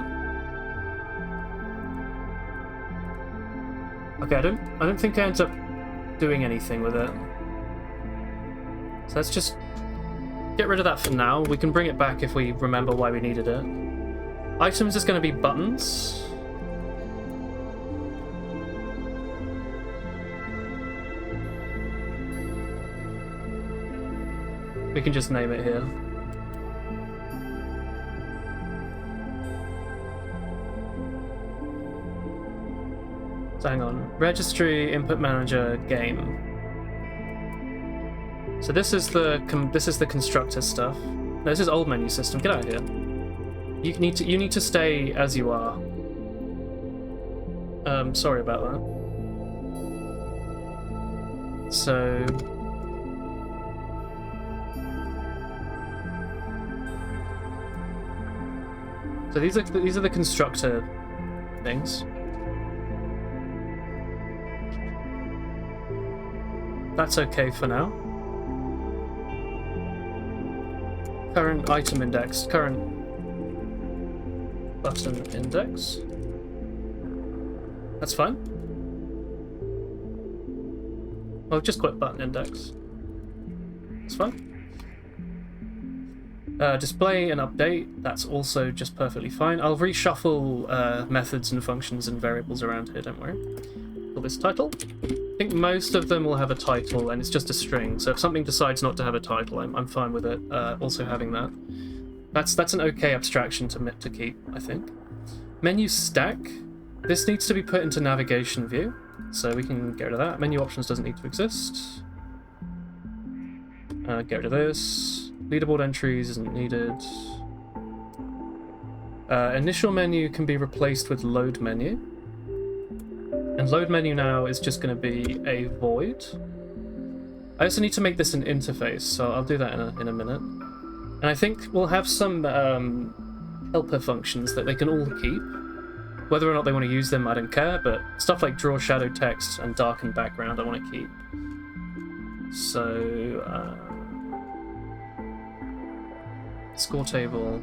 Okay, I don't think I ended up doing anything with it. So let's just get rid of that for now. We can bring it back if we remember why we needed it. Items is going to be buttons. We can just name it here. So hang on. Registry, input manager, game. So this is the constructor stuff. No, this is old menu system. Get out of here. You need to stay as you are. Sorry about that. So these are the constructor things. That's okay for now. Current item index, current button index. That's fine. I'll just call it button index. That's fine. Display and update, that's also just perfectly fine. I'll reshuffle methods and functions and variables around here, don't worry. Call this title. I think most of them will have a title, and it's just a string, so if something decides not to have a title, I'm fine with it also having that. That's an okay abstraction to keep, I think. Menu stack. This needs to be put into navigation view, so we can get rid of that. Menu options doesn't need to exist. Get rid of this. Leaderboard entries isn't needed. Initial menu can be replaced with load menu. And load menu now is just going to be a void. I also need to make this an interface, so I'll do that in a minute. And I think we'll have some helper functions that they can all keep. Whether or not they want to use them, I don't care, but stuff like draw shadow text and darken background I want to keep. So, score table.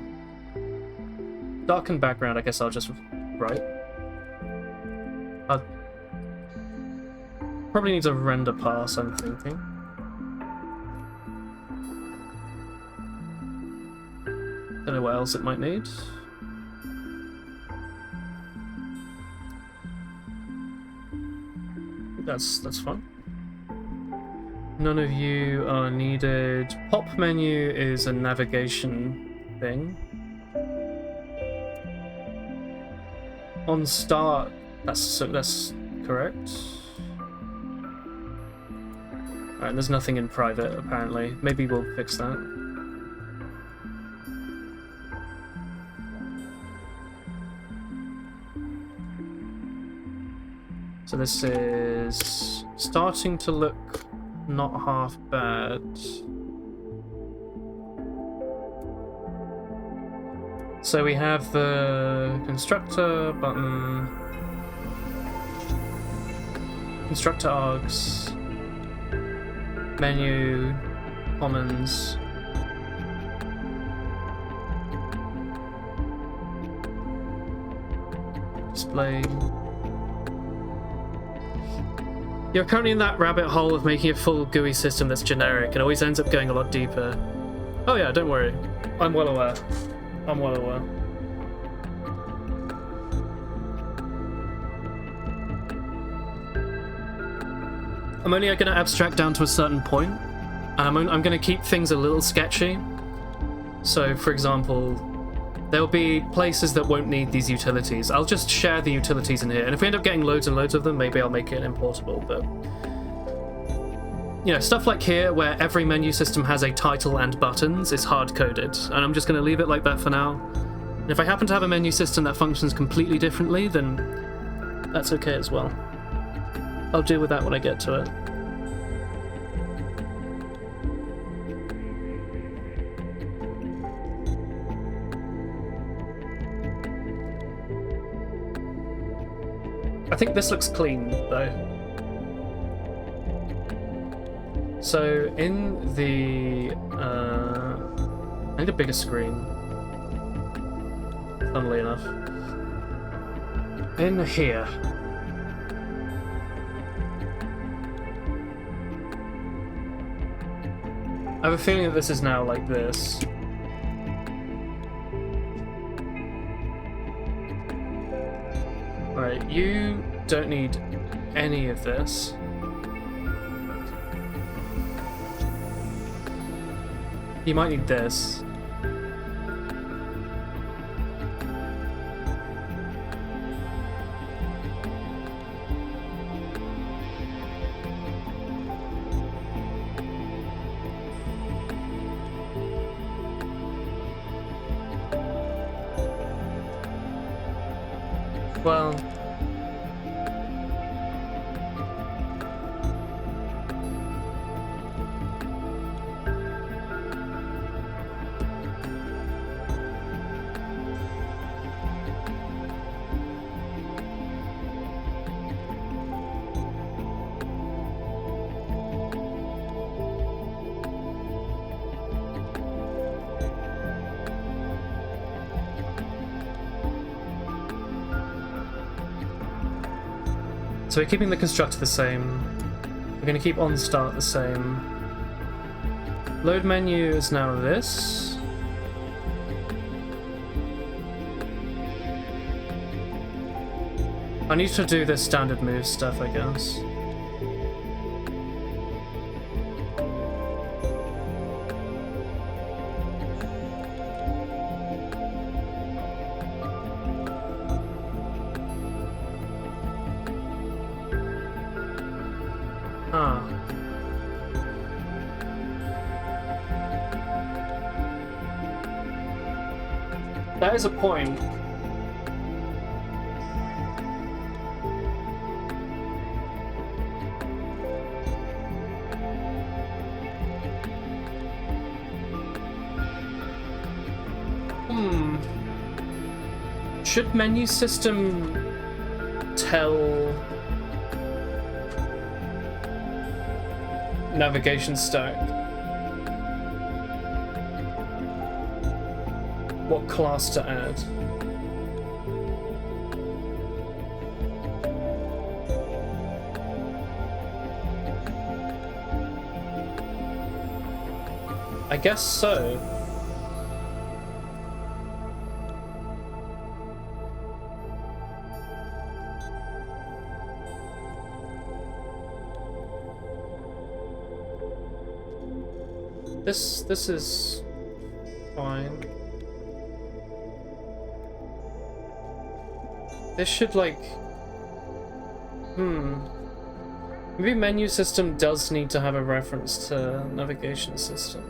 Darken background, I guess I'll just write. Probably needs a render pass, I'm thinking. Don't know what else it might need. That's fine. None of you are needed. Pop menu is a navigation thing. On start, that's correct. Alright, there's nothing in private apparently. Maybe we'll fix that. So this is starting to look not half bad. So we have the constructor button, constructor args, menu, commons, display. You're currently in that rabbit hole of making a full GUI system that's generic and always ends up going a lot deeper. Oh yeah, don't worry. I'm well aware. I'm well aware. I'm only going to abstract down to a certain point, and I'm going to keep things a little sketchy. So, for example, there'll be places that won't need these utilities. I'll just share the utilities in here, and if we end up getting loads and loads of them, maybe I'll make it importable, but... You know, stuff like here, where every menu system has a title and buttons, is hard-coded, and I'm just going to leave it like that for now. And if I happen to have a menu system that functions completely differently, then that's okay as well. I'll deal with that when I get to it. I think this looks clean, though. So, in the... I need a bigger screen. Funnily enough. In here. I have a feeling that this is now like this. Right, you don't need any of this. You might need this. Well... So we're keeping the constructor the same. We're going to keep onStart the same. Load menu is now this. I need to do this standard move stuff, I guess. That is a point. Should menu system tell navigation stack what class to add? I guess so. This is fine. This should like maybe menu system does need to have a reference to navigation system.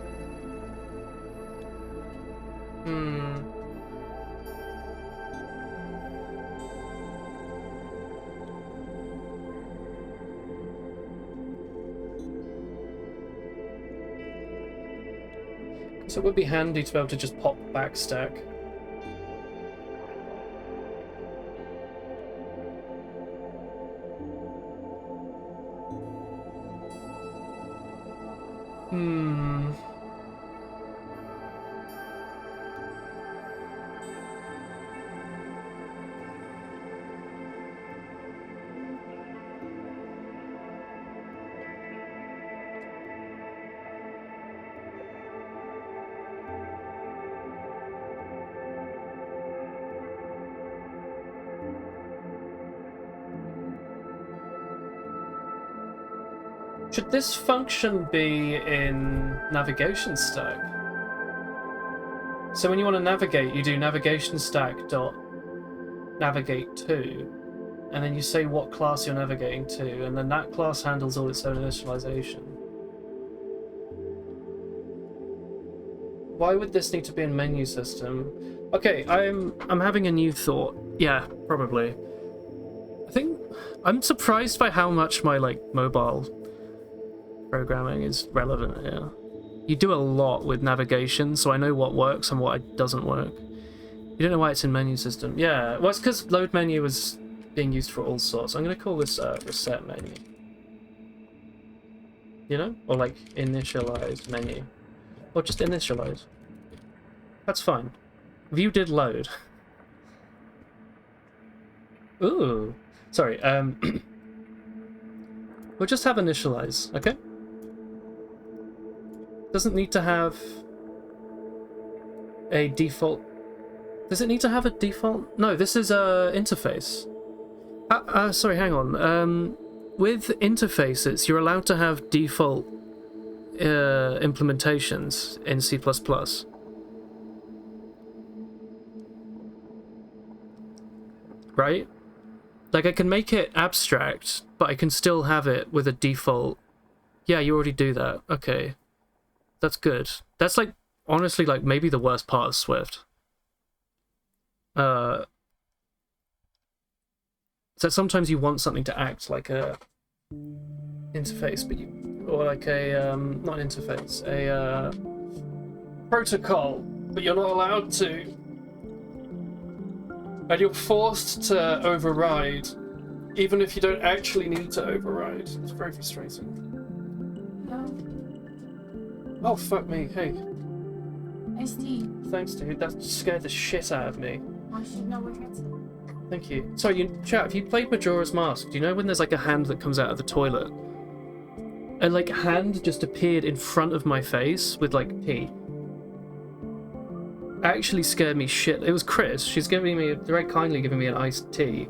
So it would be handy to be able to just pop backstack. Should this function be in navigation stack? So when you want to navigate, you do navigation stack dot navigate to, and then you say what class you're navigating to, and then that class handles all its own initialization. Why would this need to be in menu system? Okay, I'm having a new thought. Yeah, probably. I think I'm surprised by how much my like mobile programming is relevant here. You do a lot with navigation, so I know what works and what doesn't work. You don't know why it's in menu system. Yeah, well, it's because load menu was being used for all sorts. I'm going to call this reset menu. You know? Or like initialized menu. Or just initialize. That's fine. View did load. Ooh. Sorry, we'll just have initialize, okay? Doesn't need to have a default. Does it need to have a default? No, this is a interface. Sorry, hang on. With interfaces, you're allowed to have default implementations in C++. Right? Like, I can make it abstract, but I can still have it with a default. Yeah, you already do that. Okay. That's good. That's, like, honestly, like, maybe the worst part of Swift. So sometimes you want something to act like a interface, but you... Or like a, not an interface, a, protocol, but you're not allowed to. And you're forced to override, even if you don't actually need to override. It's very frustrating. Oh, fuck me. Hey. Nice tea. Thanks, dude. That scared the shit out of me. I should know what it's. Thank you. Sorry, chat, have you played Majora's Mask? Do you know when there's like a hand that comes out of the toilet? And like a hand just appeared in front of my face with like tea. Actually scared me shit. It was Chris. She's giving me, very kindly giving me an iced tea.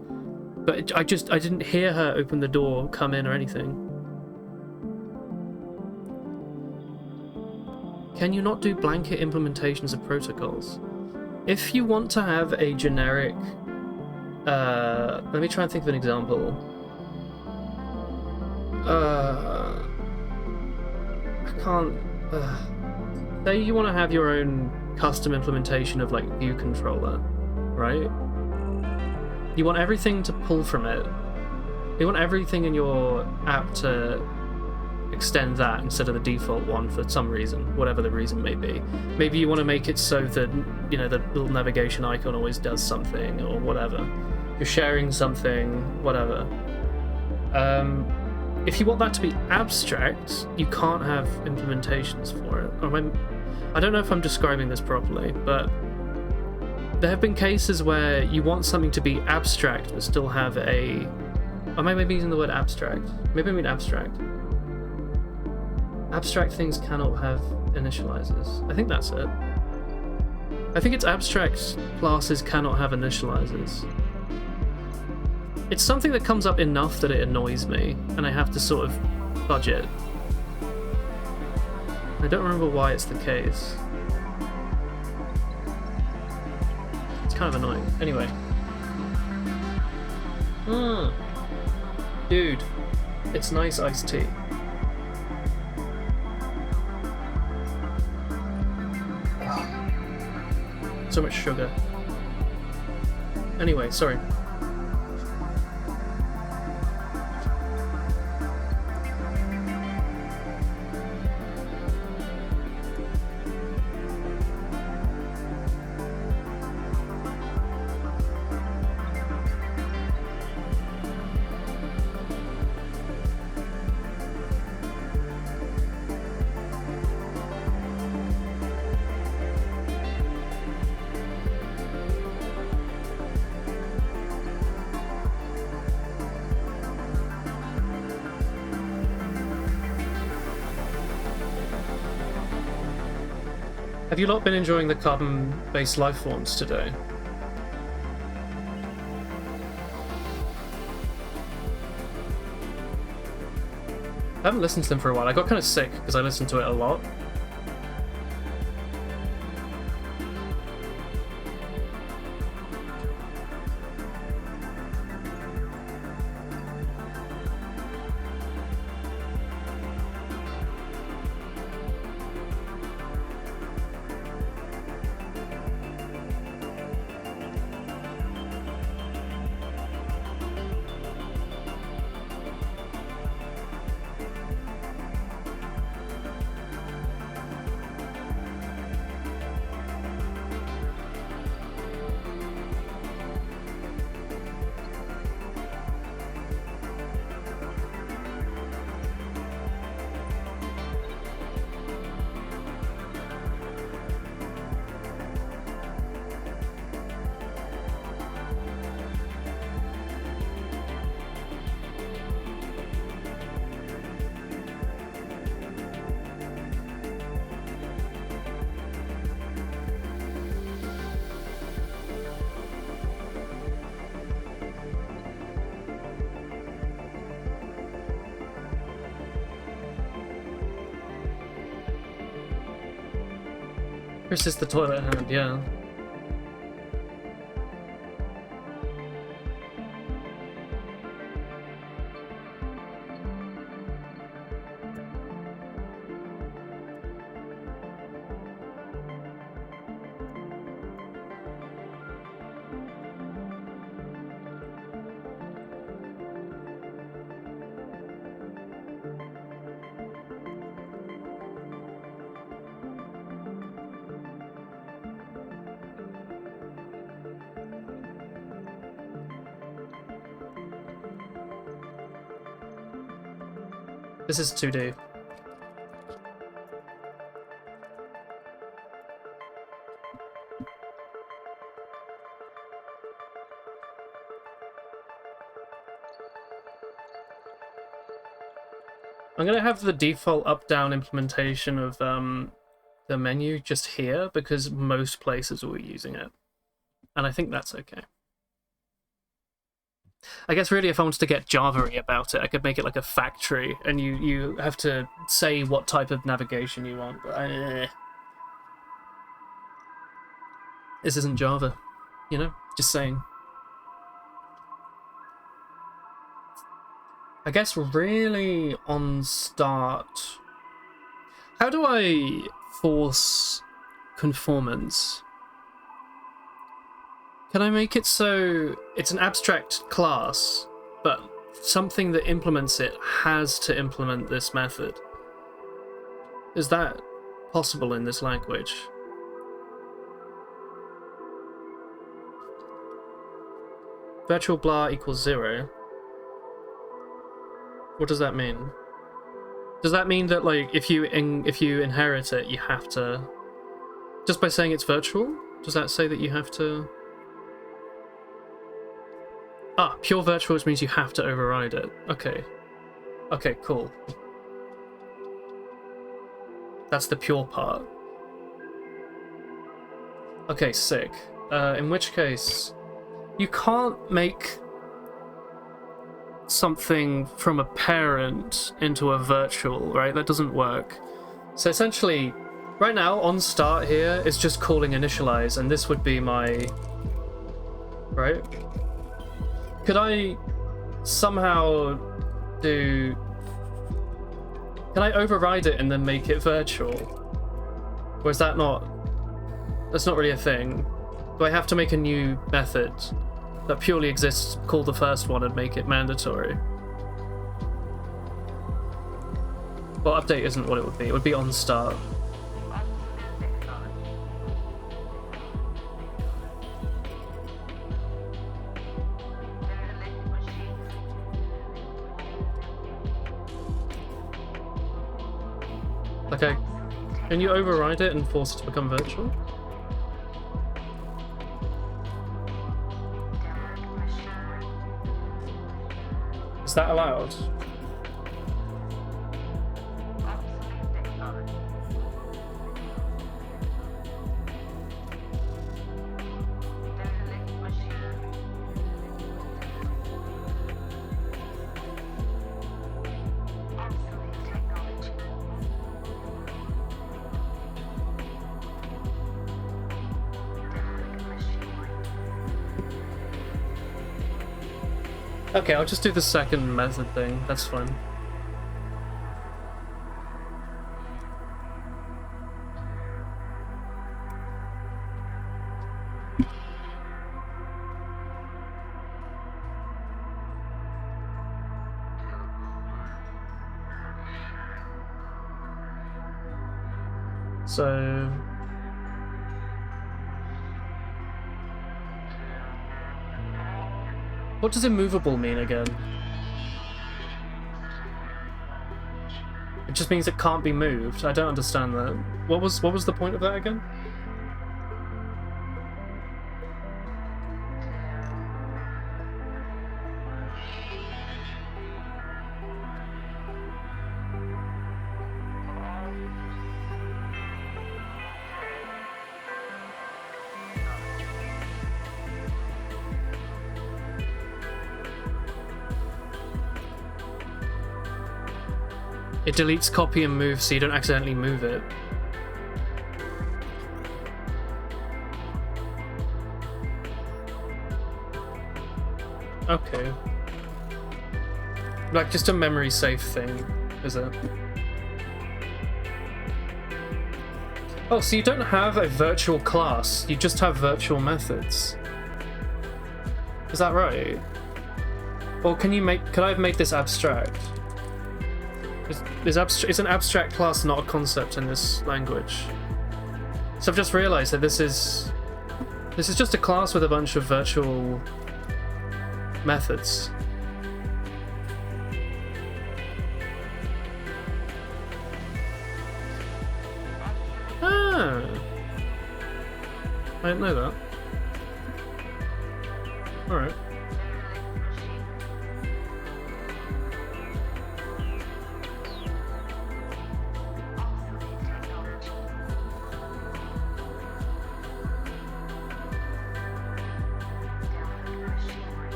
But I didn't hear her open the door, come in or anything. Can you not do blanket implementations of protocols? If you want to have a generic... let me try and think of an example. I can't... say you want to have your own custom implementation of, like, view controller, right? You want everything to pull from it. You want everything in your app to extend that instead of the default one for some reason, whatever the reason may be. Maybe you want to make it so that, you know, the little navigation icon always does something or whatever. You're sharing something, whatever. If you want that to be abstract, you can't have implementations for it. I don't know if I'm describing this properly, but there have been cases where you want something to be abstract but still have a... Am I maybe using the word abstract? Maybe I mean abstract. Abstract things cannot have initializers. I think that's it. I think it's abstract classes cannot have initializers. It's something that comes up enough that it annoys me, and I have to sort of fudge it. I don't remember why it's the case. It's kind of annoying. Anyway. Dude, it's nice iced tea. So much sugar. Anyway, sorry. Have you lot been enjoying the carbon-based life forms today? I haven't listened to them for a while. I got kind of sick because I listened to it a lot. Chris is the toilet hand, yeah. This is 2D. I'm gonna have the default up-down implementation of the menu just here because most places will be using it. And I think that's okay. I guess really if I wanted to get Java-y about it, I could make it like a factory, and you have to say what type of navigation you want. But this isn't Java, you know? Just saying. I guess really on start... How do I force conformance? Can I make it so it's an abstract class, but something that implements it has to implement this method? Is that possible in this language? Virtual blah equals 0. What does that mean? Does that mean that, like, if you inherit it, you have to... Just by saying it's virtual? Does that say that you have to... Ah, pure virtual, which means you have to override it. Okay. Okay, cool. That's the pure part. Okay, sick. In which case, you can't make something from a parent into a virtual, right? That doesn't work. So essentially, right now, on start here, it's just calling initialize, and this would be my... Right? Could I somehow do... Can I override it and then make it virtual? Or is that not... That's not really a thing. Do I have to make a new method that purely exists, call the first one, and make it mandatory? Well, update isn't what it would be. It would be on start. Okay. Can you override it and force it to become virtual? Is that allowed? Okay, I'll just do the second method thing. That's fine. So... What does immovable mean again? It just means it can't be moved. I don't understand that. What was the point of that again? It deletes copy and move so you don't accidentally move it. Okay. Like just a memory safe thing, is it? Oh, so you don't have a virtual class, you just have virtual methods. Is that right? Or can you make... Could I have made this abstract? Is an abstract class not a concept in this language? So I've just realized that this is just a class with a bunch of virtual methods. Ah, I didn't know that. All right.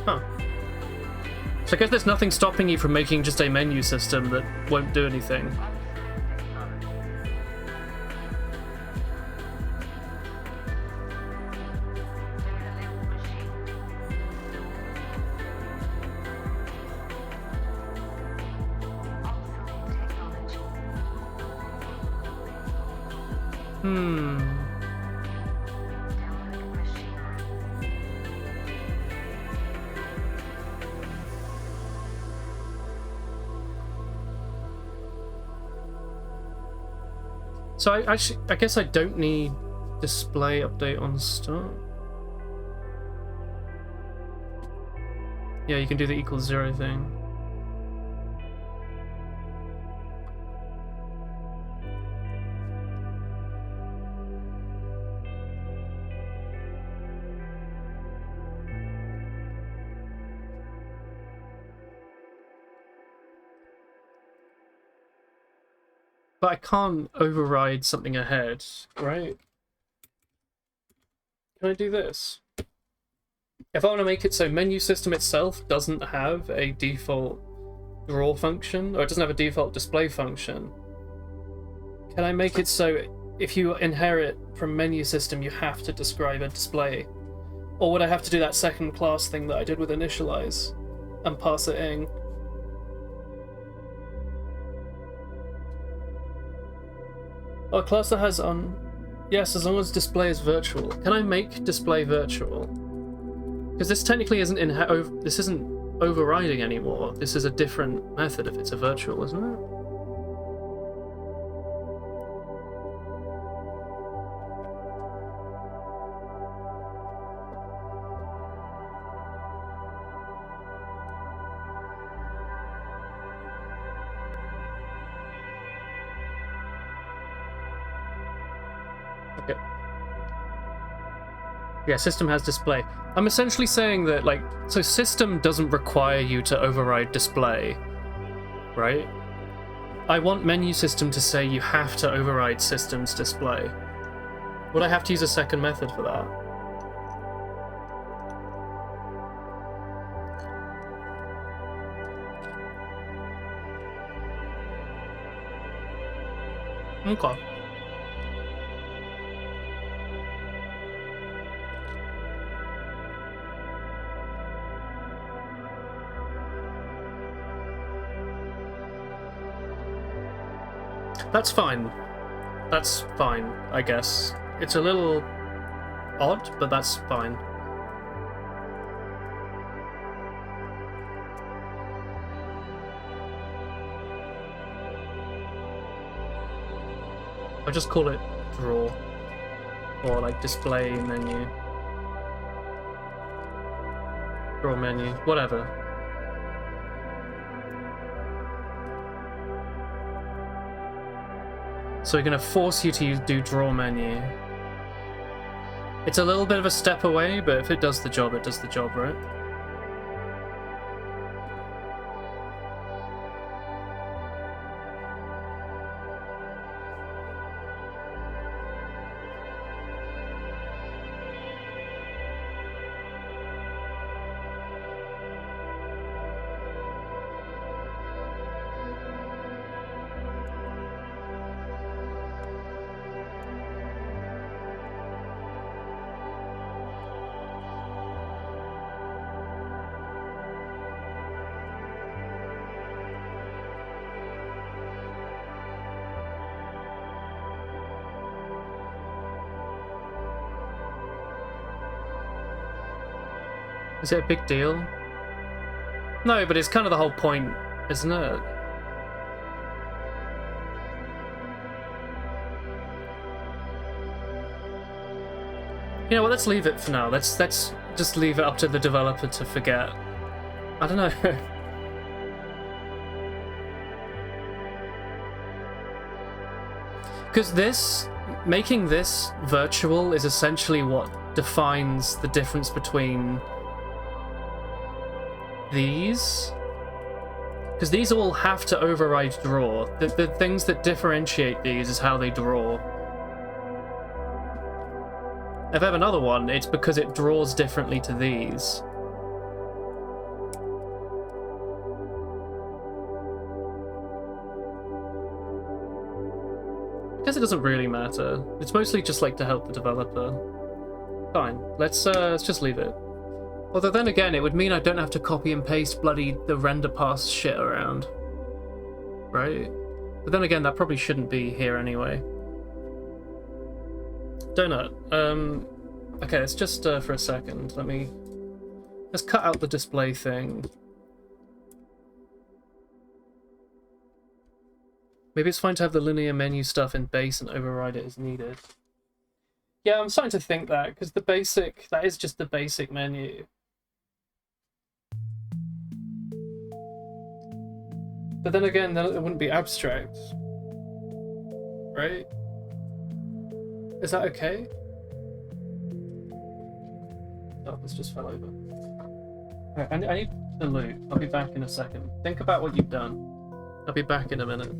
Huh. So I guess there's nothing stopping you from making just a menu system that won't do anything. So I guess I don't need display update on start. Yeah, you can do the equals 0 thing. But I can't override something ahead, right? Can I do this? If I want to make it so menu system itself doesn't have a default draw function, or it doesn't have a default display function, can I make it so if you inherit from menu system you have to describe a display? Or would I have to do that second class thing that I did with initialize and pass it in? Oh, a class that has on... Yes, as long as display is virtual. Can I make display virtual? Because this technically isn't this isn't overriding anymore. This is a different method if it's a virtual, isn't it? Okay. Yeah, system has display. I'm essentially saying that, like, so system doesn't require you to override display, right? I want menu system to say you have to override system's display. Would I have to use a second method for that? Okay. That's fine. That's fine, I guess. It's a little odd, but that's fine. I'll just call it draw. Or like display menu. Draw menu, whatever. So we're going to force you to do draw menu. It's a little bit of a step away, but if it does the job, it does the job, right? Is it a big deal? No, but it's kind of the whole point, isn't it? You know what, let's leave it for now. Let's just leave it up to the developer to forget. I don't know. Because making this virtual is essentially what defines the difference between these. Because these all have to override draw. The things that differentiate these is how they draw. If I have another one, it's because it draws differently to these. I guess it doesn't really matter. It's mostly just like to help the developer. Fine, let's just leave it. Although then again, it would mean I don't have to copy and paste bloody the render pass shit around. Right? But then again, that probably shouldn't be here anyway. Donut. Okay, let's just for a second, let's cut out the display thing. Maybe it's fine to have the linear menu stuff in base and override it as needed. Yeah, I'm starting to think that, because that is just the basic menu. But then again, it wouldn't be abstract. Right? Is that okay? Oh, this just fell over. Right, I need the loot. I'll be back in a second. Think about what you've done. I'll be back in a minute.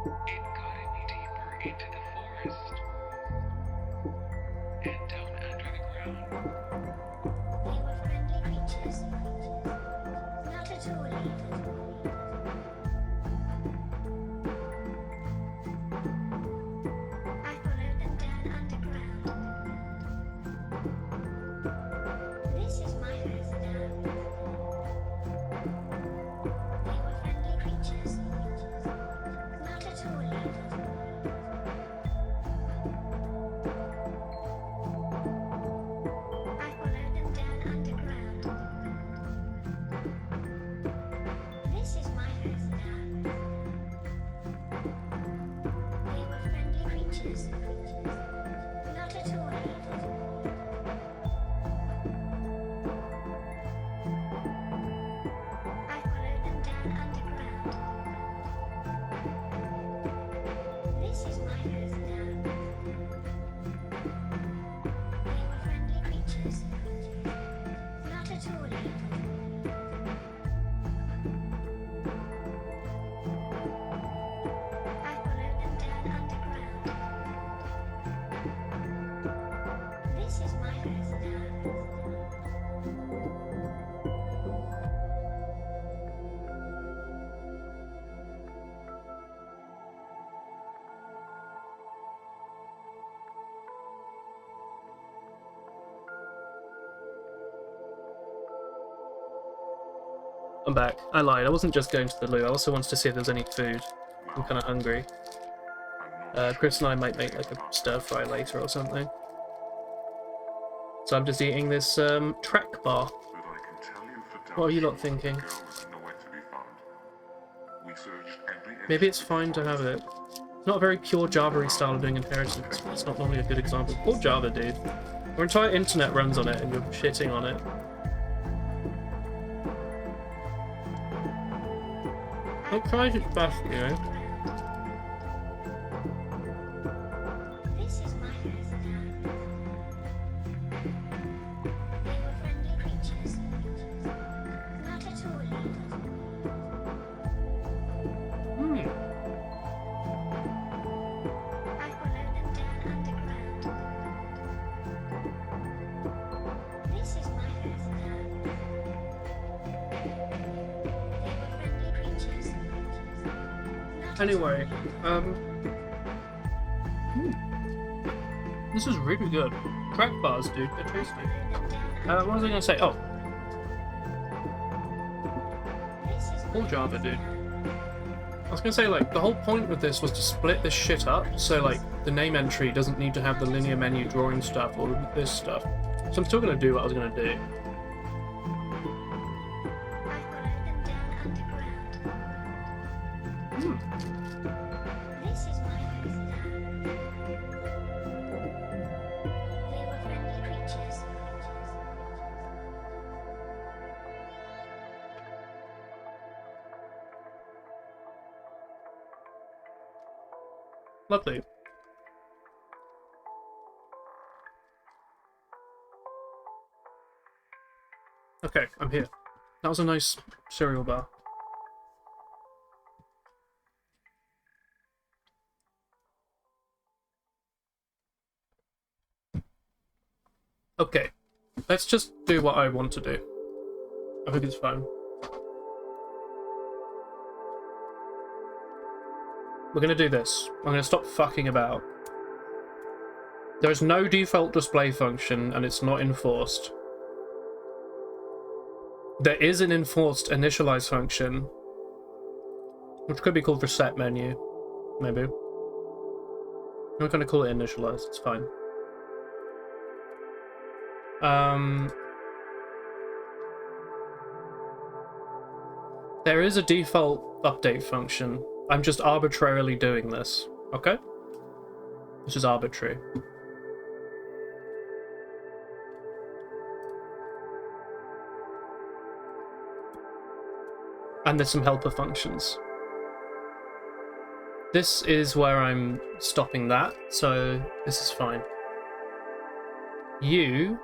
It guided me deeper into the forest and down under the ground. They were friendly creatures. Not at all evil. I followed them down underground. This is my house now. They were friendly creatures. Not at all evil. I followed them down underground. This is my house now. They were friendly creatures. Not at all evil. I followed them down underground. This is my house now. They were friendly creatures. Not at all evil. I followed them down underground. This is my house now. I'm back. I lied. I wasn't just going to the loo. I also wanted to see if there was any food. I'm kind of hungry. Chris and I might make like a stir fry later or something. So I'm just eating this Trek bar. What are you lot thinking? Maybe it's fine to have it. It's not a very pure Java-y style of doing inheritance. It's not normally a good example. Poor Java, dude. Our entire internet runs on it and you're shitting on it. It tries its best, you know. This is my house now. They were friendly creatures. Not at all evil. I followed them down underground. This is my house now. They were friendly creatures. Not at Anyway, this is really good. Trek bars, dude. They're tasty. What was I gonna say? Oh, poor Java, dude. I was gonna say, like, the whole point of this was to split this shit up, so, like, the name entry doesn't need to have the linear menu drawing stuff or this stuff. So I'm still gonna do what I was gonna do. I followed them down underground. This is my house now. They were friendly creatures. Lovely. Okay, I'm here. That was a nice cereal bar. Okay, let's just do what I want to do. I think it's fine. We're gonna do this. I'm gonna stop fucking about. There is no default display function, and it's not enforced. There is an enforced initialize function, which could be called reset menu, maybe. I'm gonna call it initialize. It's fine. There is a default update function. I'm just arbitrarily doing this, okay? This is arbitrary. And there's some helper functions. This is where I'm stopping that, so this is fine. You...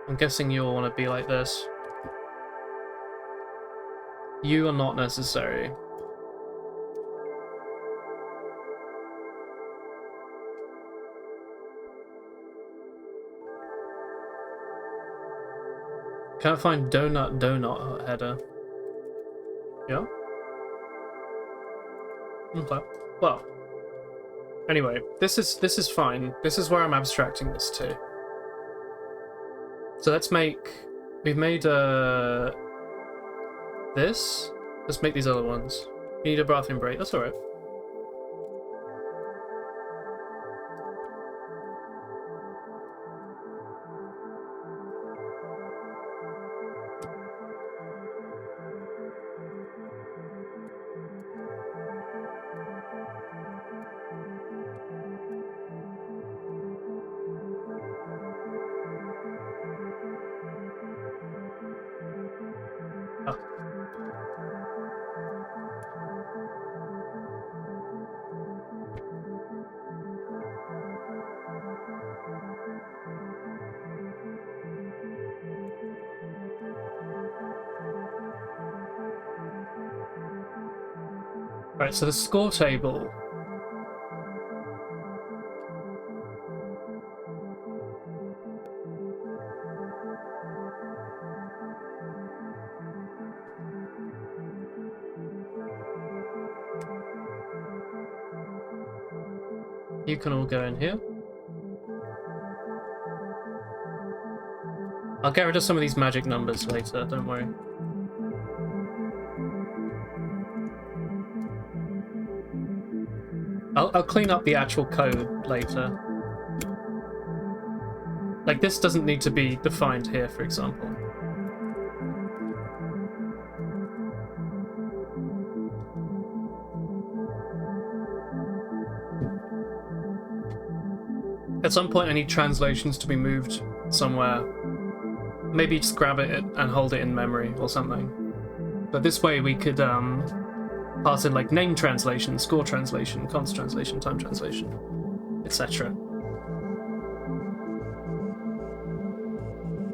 I'm guessing you'll want to be like this. You are not necessary. Can't find donut header. Yeah? Okay. Well. Anyway, this is fine. This is where I'm abstracting this to. So let's make... We've made this. Let's make these other ones. You need a bathroom break. That's alright. Right, so the score table. You can all go in here. I'll get rid of some of these magic numbers later, don't worry. I'll clean up the actual code later. Like, this doesn't need to be defined here, for example. At some point I need translations to be moved somewhere. Maybe just grab it and hold it in memory or something. But this way we could pass in like name translation, score translation, const translation, time translation, etc.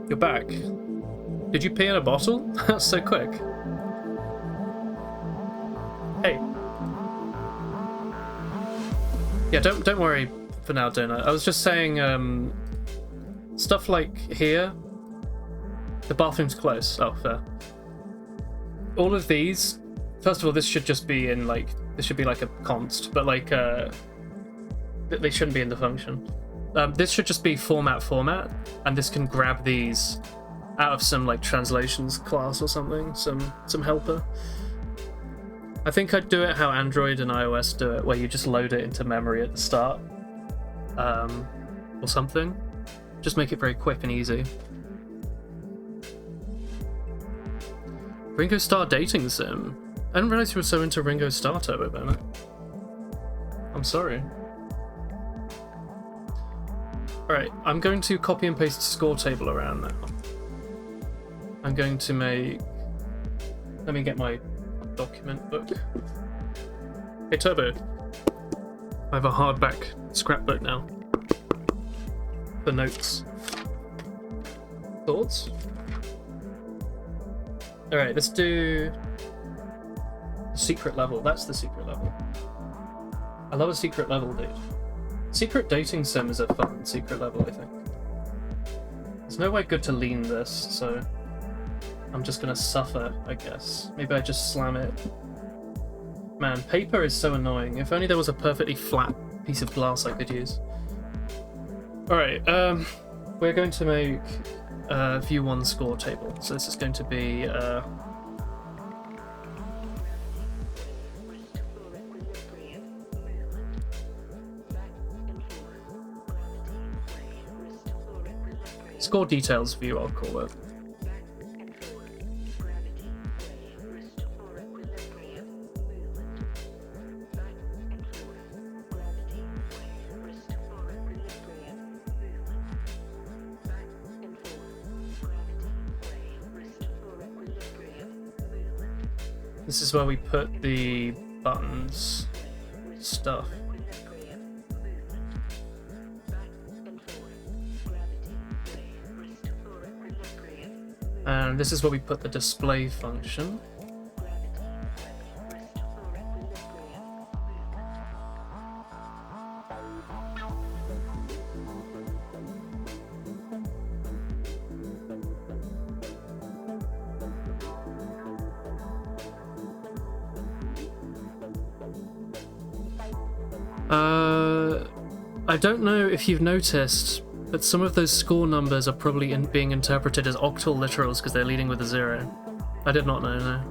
You're back. Did you pee in a bottle? That's so quick. Hey. Yeah, don't worry for now, Donut. I was just saying, stuff like here. The bathroom's close. Oh, fair. All of these. First of all, this should just be in like this should be like a const, but like they shouldn't be in the function. This should just be format, and this can grab these out of some like translations class or something, some helper. I think I'd do it how Android and iOS do it, where you just load it into memory at the start, or something. Just make it very quick and easy. Ringo Starr dating sim. I didn't realize you were so into Ringo Starr, Turbo Bennett. I'm sorry. Alright, I'm going to copy and paste the score table around now. I'm going to make... Let me get my document book. Hey Turbo. I have a hardback scrapbook now. For notes. Thoughts? Alright, let's do... secret level. That's the secret level. I love a secret level, dude. Secret dating sim is a fun secret level, I think. There's no way good to lean this, so I'm just gonna suffer, I guess. Maybe I just slam it. Man, paper is so annoying. If only there was a perfectly flat piece of glass I could use. Alright, we're going to make view 1 score table. So this is going to be score details view, I'll call it. This is where we put the buttons stuff. And this is where we put the display function. I don't know if you've noticed, but some of those score numbers are probably being interpreted as octal literals because they're leading with a 0. I did not know, no.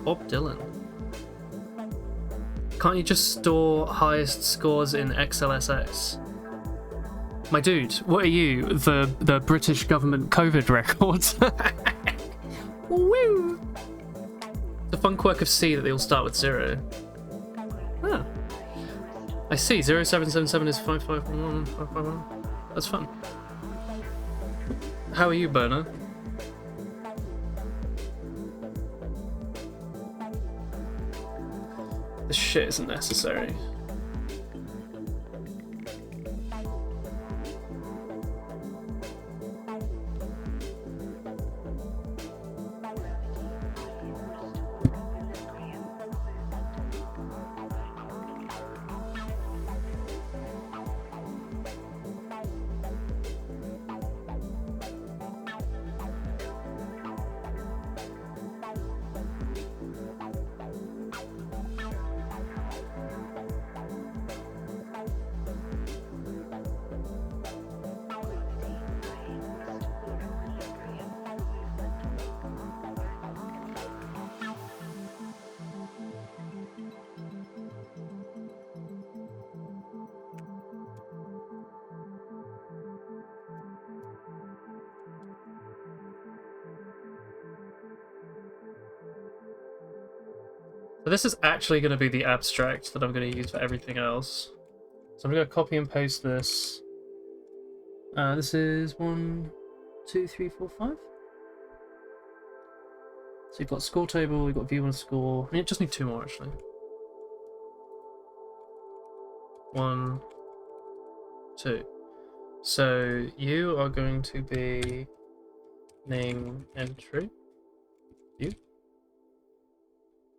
Bob Dylan. Can't you just store highest scores in XLSX? My dude, what are you? The British government COVID records? Woo! The fun quirk of C that they all start with 0. Ah. I see, 0777 is 551, 551. That's fun. How are you, Burner? This shit isn't necessary. So this is actually going to be the abstract that I'm going to use for everything else. So I'm going to copy and paste this. This is 1, 2, 3, 4, 5. So you've got score table, you've got view and score. I mean, you just need 2 more actually. 1, 2. So you are going to be name entry. View.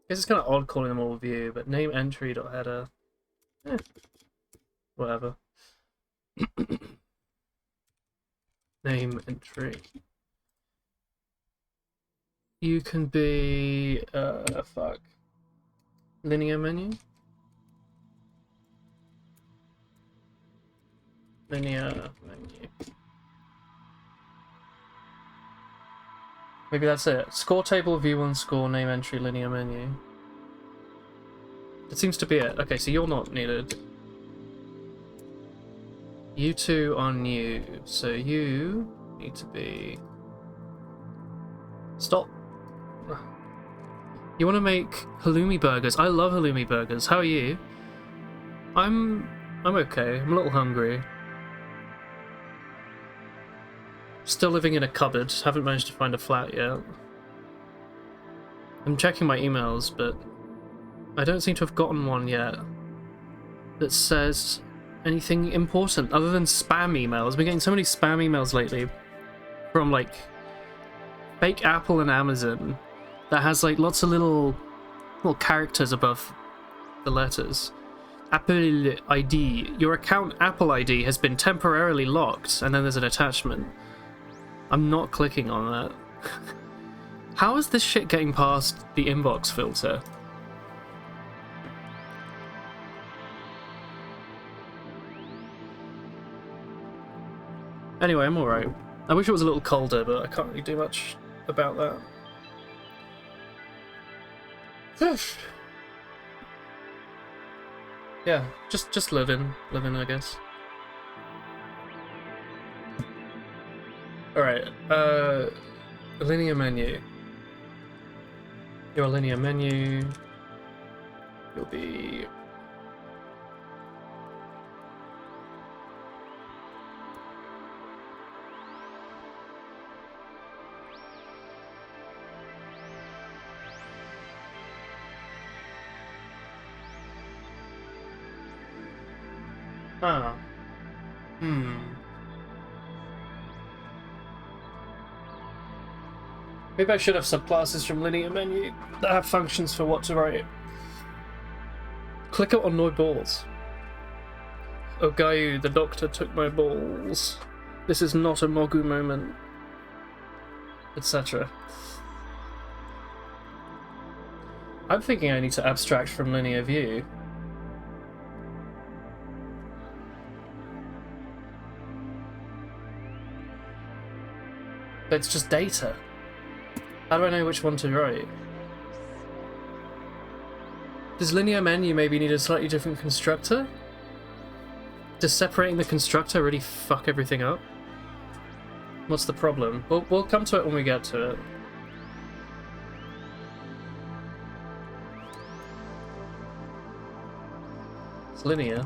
I guess it's kind of odd calling them all view, but name entry dot header. Whatever. Name entry. You can be fuck. Linear menu. Linear menu. Maybe that's it. Score table, view one score, name entry, linear menu. It seems to be it. Okay, so you're not needed. You two are new, so you need to be... Stop. You want to make halloumi burgers? I love halloumi burgers. How are you? I'm okay. I'm a little hungry. Still living in a cupboard. Haven't managed to find a flat yet. I'm checking my emails, but I don't seem to have gotten one yet that says anything important other than spam emails. I've been getting so many spam emails lately from like fake Apple and Amazon that has like lots of little characters above the letters. Apple ID. Your account Apple ID has been temporarily locked, and then there's an attachment. I'm not clicking on that. How is this shit getting past the inbox filter? Anyway, I'm alright. I wish it was a little colder, but I can't really do much about that. Yeah, just living, I guess. Alright, linear menu. Your linear menu. You'll be... Ah. Maybe I should have subclasses from linear menu that have functions for what to write. Click it on no balls. Oh, Gayu, the doctor took my balls. This is not a Mogu moment. Etc. I'm thinking I need to abstract from linear view. But it's just data. How do I know which one to write? Does linear menu maybe need a slightly different constructor? Does separating the constructor really fuck everything up? What's the problem? We'll come to it when we get to it. It's linear.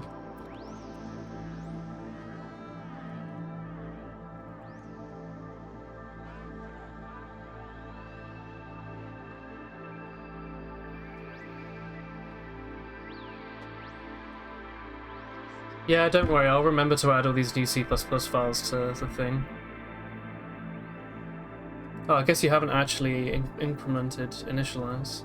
Yeah, don't worry, I'll remember to add all these new C++ files to the thing. Oh, I guess you haven't actually implemented initialize.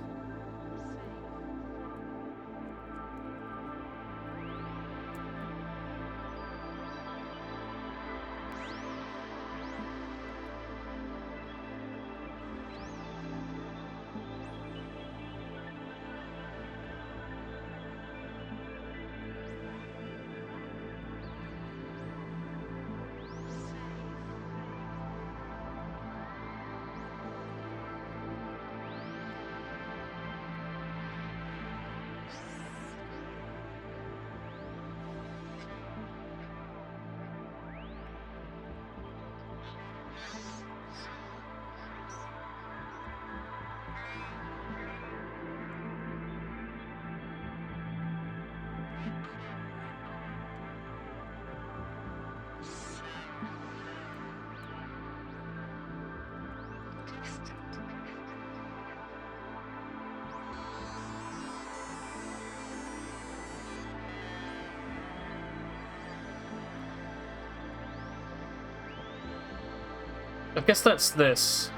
I guess that's this,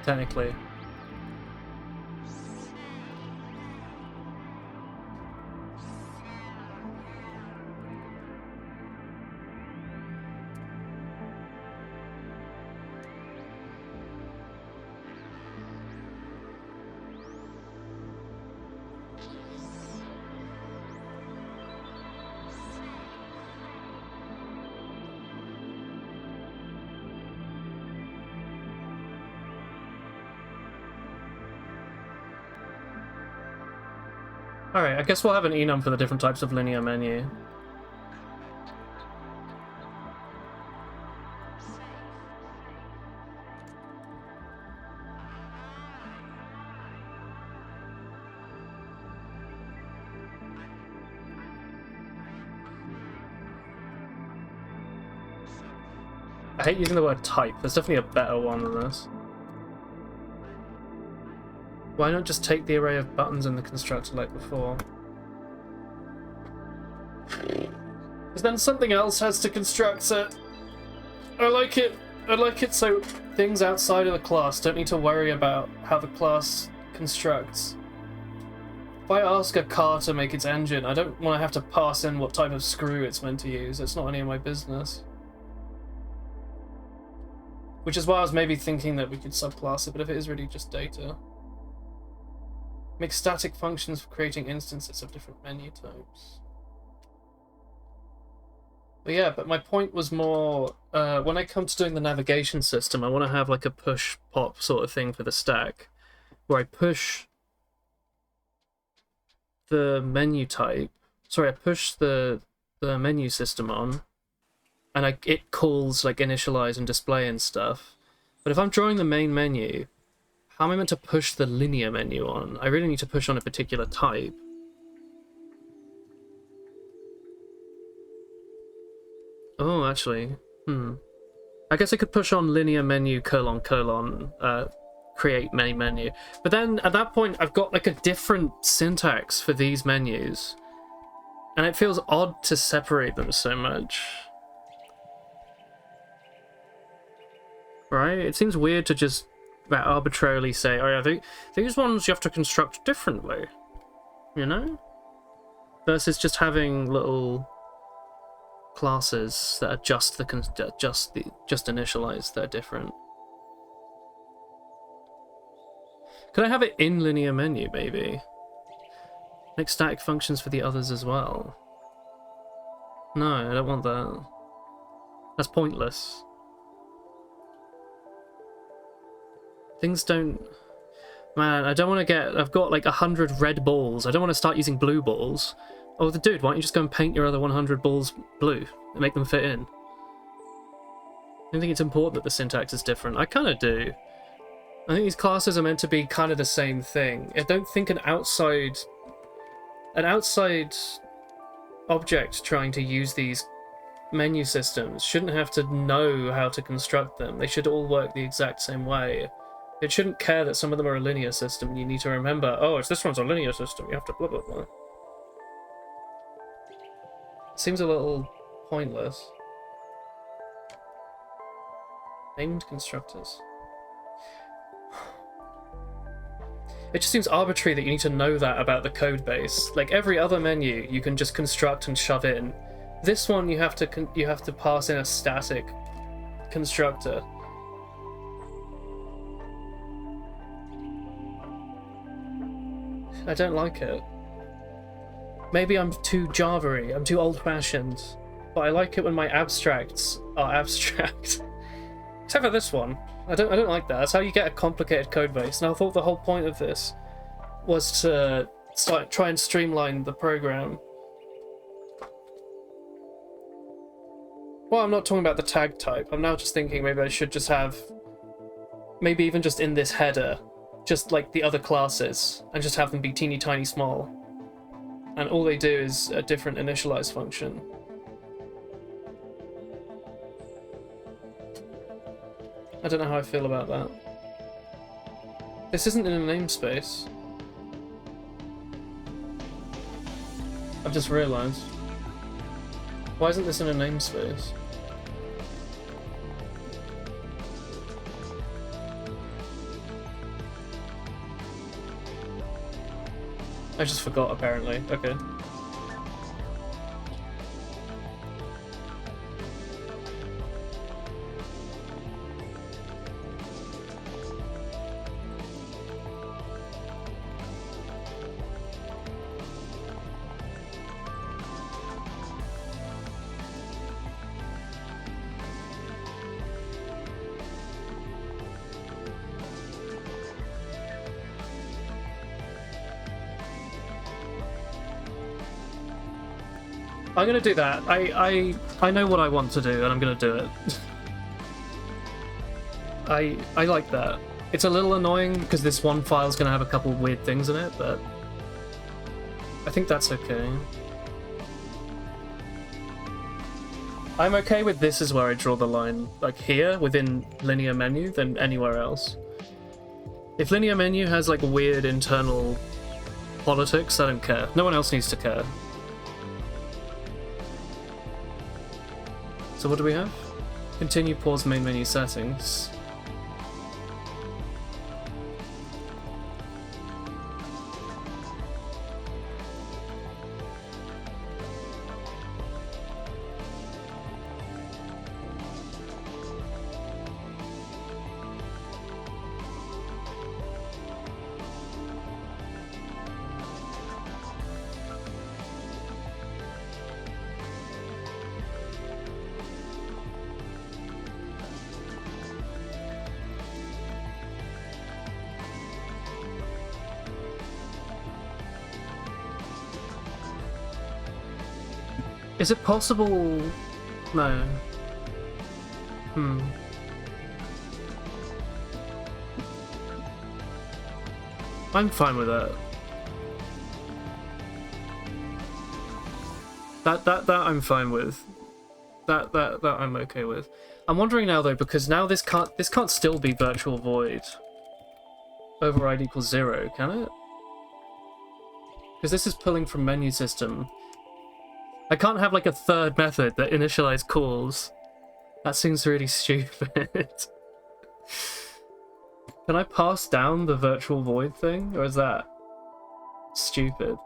technically. Alright, I guess we'll have an enum for the different types of linear menu. I hate using the word type. There's definitely a better one than this. Why not just take the array of buttons in the constructor like before? Because then something else has to construct it. I like it so things outside of the class don't need to worry about how the class constructs. If I ask a car to make its engine, I don't want to have to pass in what type of screw it's meant to use. It's not any of my business. Which is why I was maybe thinking that we could subclass it, but if it is really just data. Make static functions for creating instances of different menu types. But yeah, but my point was more, when I come to doing the navigation system, I want to have like a push-pop sort of thing for the stack, where I push the menu type, sorry, I push the menu system on, and it calls like initialize and display and stuff. But if I'm drawing the main menu, how am I meant to push the linear menu on? I really need to push on a particular type. Oh, actually, I guess I could push on linear menu : create main menu. But then at that point, I've got like a different syntax for these menus, and it feels odd to separate them so much. Right? It seems weird to just that arbitrarily say, oh yeah, these ones you have to construct differently, you know? Versus just having little classes that are just initialized, they're different. Could I have it in linear menu, maybe? Make static functions for the others as well. No, I don't want that. That's pointless. Things don't... Man, I don't want to get... I've got like 100 red balls. I don't want to start using blue balls. Oh, dude, why don't you just go and paint your other 100 balls blue and make them fit in? I don't think it's important that the syntax is different. I kind of do. I think these classes are meant to be kind of the same thing. I don't think an outside object trying to use these menu systems shouldn't have to know how to construct them. They should all work the exact same way. It shouldn't care that some of them are a linear system. You need to remember, oh, it's this one's a linear system. You have to blah blah blah. It seems a little pointless. Named constructors. It just seems arbitrary that you need to know that about the code base. Like every other menu, you can just construct and shove in. This one, you have to pass in a static constructor. I don't like it. Maybe I'm too Java-y, I'm too old-fashioned, but I like it when my abstracts are abstract. Except for this one. I don't like that. That's how you get a complicated code base. And I thought the whole point of this was to try and streamline the program. Well, I'm not talking about the tag type. I'm now just thinking maybe I should just have, maybe even just in this header, just like the other classes, and just have them be teeny tiny small. And all they do is a different initialize function. I don't know how I feel about that. This isn't in a namespace. I've just realised. Why isn't this in a namespace? I just forgot, apparently. Okay. I'm gonna do that. I know what I want to do, and I'm gonna do it. I like that. It's a little annoying because this one file's gonna have a couple weird things in it, but I think that's okay. I'm okay with this is where I draw the line, like here within linear menu than anywhere else. If linear menu has like weird internal politics, I don't care. No one else needs to care. So what do we have? Continue pause main menu settings. Is it possible? No. I'm fine with that. That I'm fine with. That I'm okay with. I'm wondering now though, because now this can't still be virtual void. Override equals 0, can it? Because this is pulling from menu system. I can't have like a third method that initialize calls. That seems really stupid. Can I pass down the virtual void thing, or is that stupid?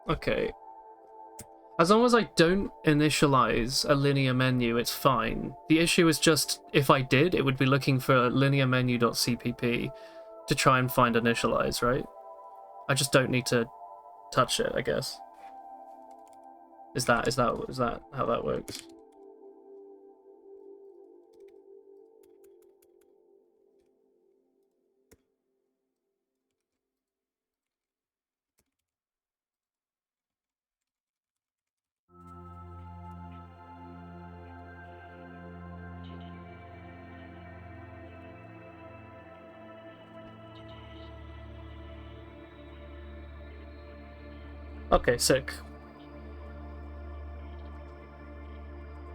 Okay. As long as I don't initialize a linear menu, it's fine. The issue is just, if I did, it would be looking for linear menu.cpp to try and find initialize, right? I just don't need to touch it, I guess. Is that how that works? Okay, sick.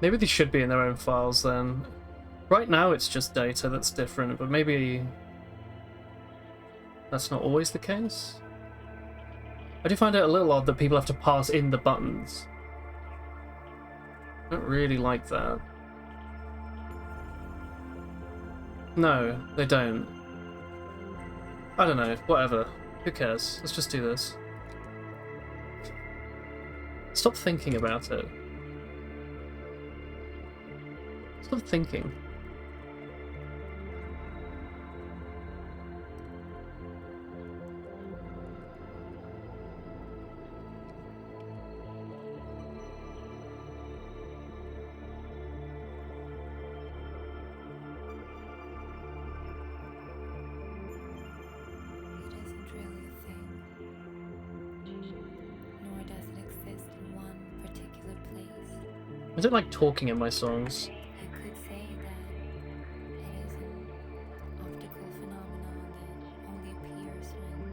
Maybe these should be in their own files then. Right now it's just data that's different, but maybe that's not always the case? I do find it a little odd that people have to pass in the buttons. I don't really like that. No, they don't. I don't know, whatever. Who cares? Let's just do this. Stop thinking about it. Stop thinking. I don't like talking in my songs. I could say that it is an optical phenomenon that only appears when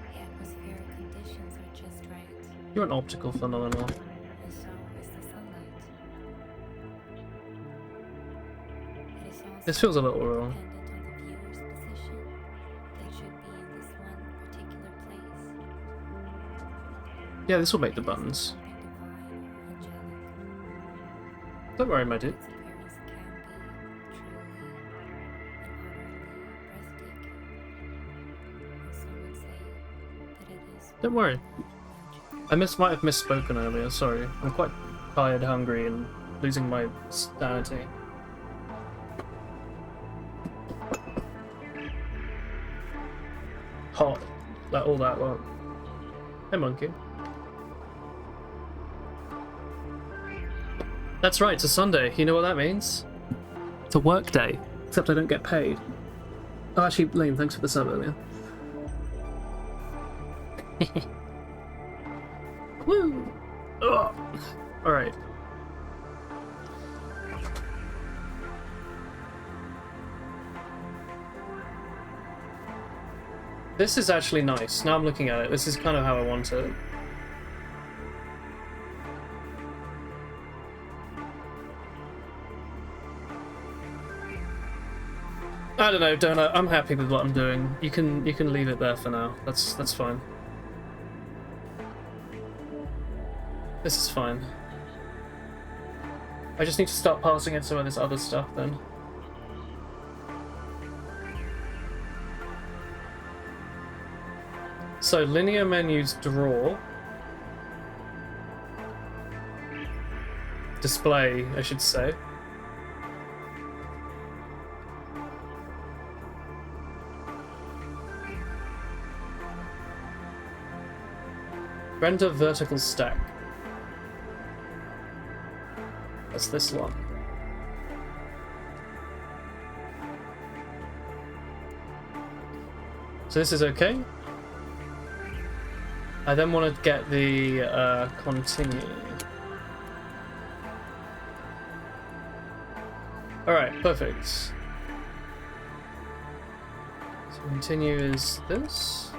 the atmospheric conditions are just right, You're an optical phenomenon. and so is the sunlight. It is also This feels a little wrong. dependent on the viewer's position. They should be in this one particular place. Yeah, this will make the buttons. Something divine or angelic. Don't worry, my dude. Its appearance can be truly and utterly breathtaking. And some would say that it is Don't worry. magic. Might have misspoken earlier, sorry. I'm quite tired, hungry, and losing my sanity. Hot. All that lot. Hey, monkey. That's right, it's a Sunday. You know what that means? It's a work day. Except I don't get paid. Oh, actually, Lane, thanks for the sub earlier. Woo! Ugh. Alright. This is actually nice. Now I'm looking at it. This is kind of how I want it. I don't know, Donut. I'm happy with what I'm doing. You can leave it there for now. That's fine. This is fine. I just need to start passing in some of this other stuff then. So linear menus draw. Display, I should say. Render vertical stack. That's this one. So this is okay. I then want to get the continue. Alright, perfect. So continue is this.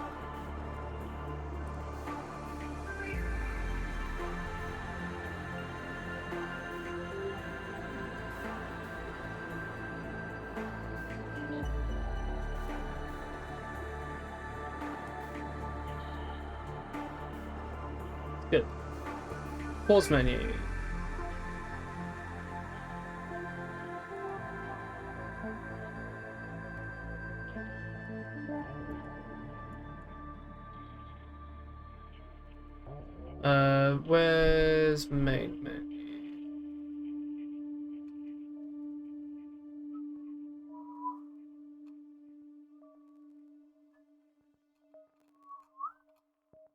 Good. Pause menu. Where's main menu?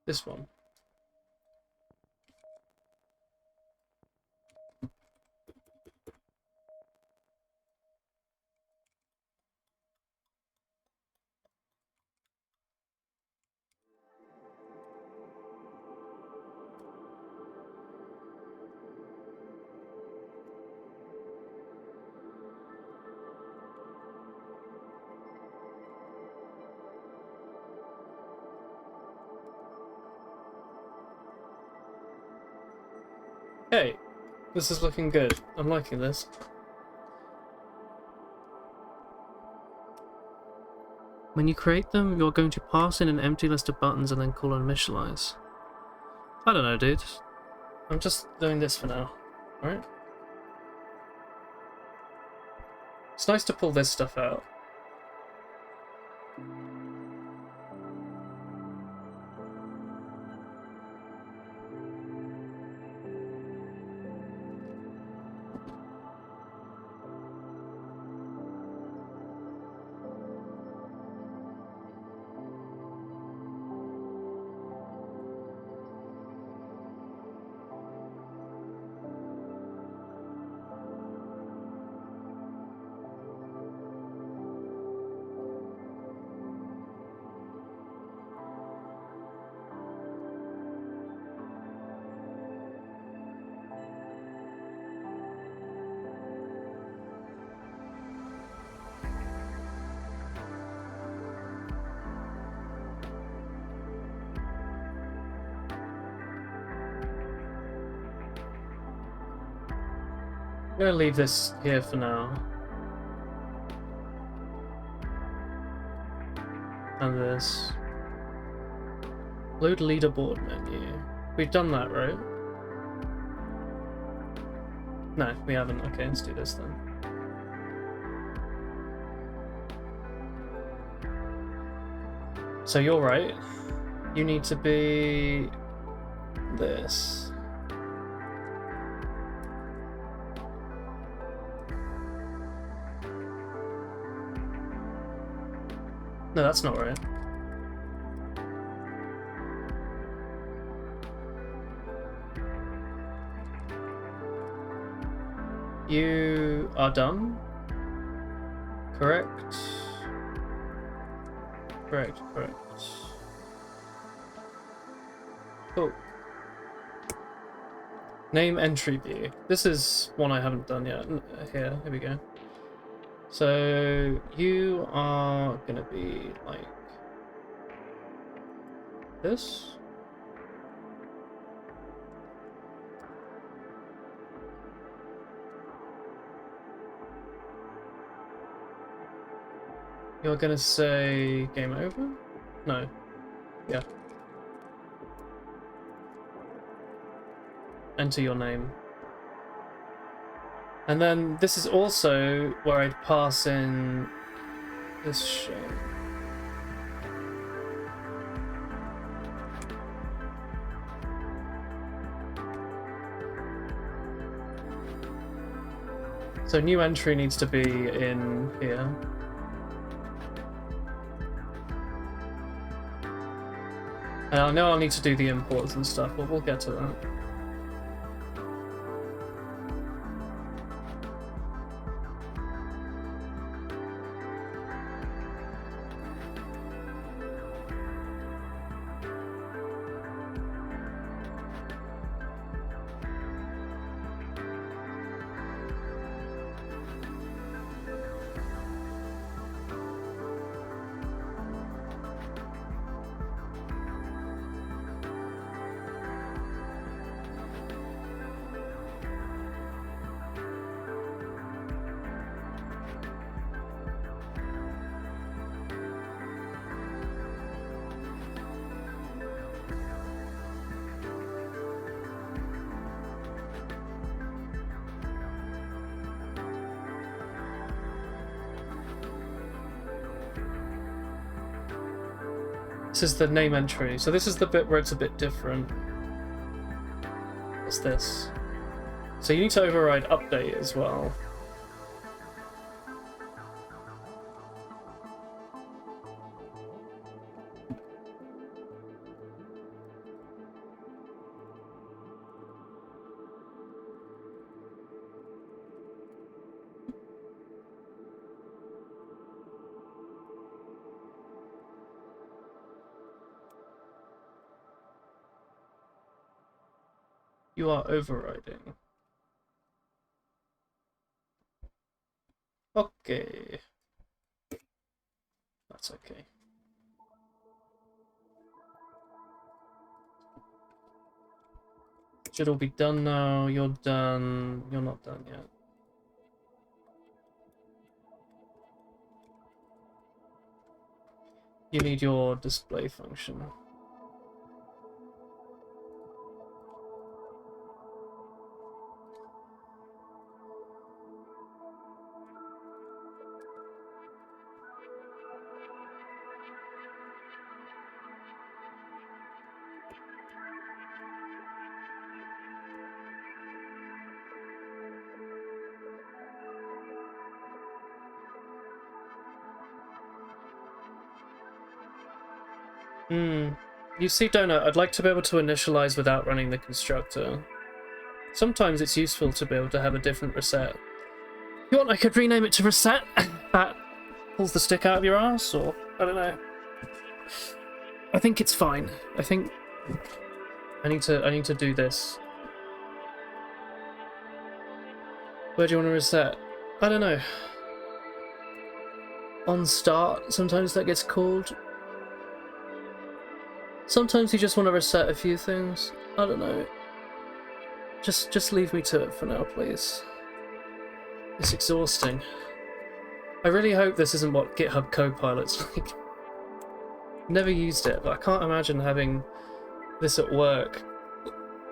This one. Hey, this is looking good. I'm liking this. When you create them, you're going to pass in an empty list of buttons and then call initialize. I don't know, dude. I'm just doing this for now. Alright? It's nice to pull this stuff out. I'm gonna leave this here for now. And this. Load leaderboard menu. We've done that, right? No, we haven't. Okay, let's do this then. So you're right. You need to be this. No, that's not right. You are done. Correct. Correct. Cool. Name entry view. This is one I haven't done yet. Here we go. So you are gonna be like this. You're gonna say game over? No. Yeah. Enter your name. And then this is also where I'd pass in this show. So new entry needs to be in here. And I know I'll need to do the imports and stuff, but we'll get to that. This is the name entry, so this is the bit where it's a bit different. What's this? So you need to override update as well. You are overriding. Okay. That's okay. Should all be done now. You're done. You're not done yet. You need your display function. You see, Donut, I'd like to be able to initialize without running the constructor. Sometimes it's useful to be able to have a different reset. You want I could rename it to reset? That pulls the stick out of your ass, or I don't know. I think it's fine. I think I need to do this. Where do you want to reset? I don't know. On start, sometimes that gets called. Sometimes you just want to reset a few things. I don't know. Just leave me to it for now, please. It's exhausting. I really hope this isn't what GitHub Copilot's like. Never used it, but I can't imagine having this at work.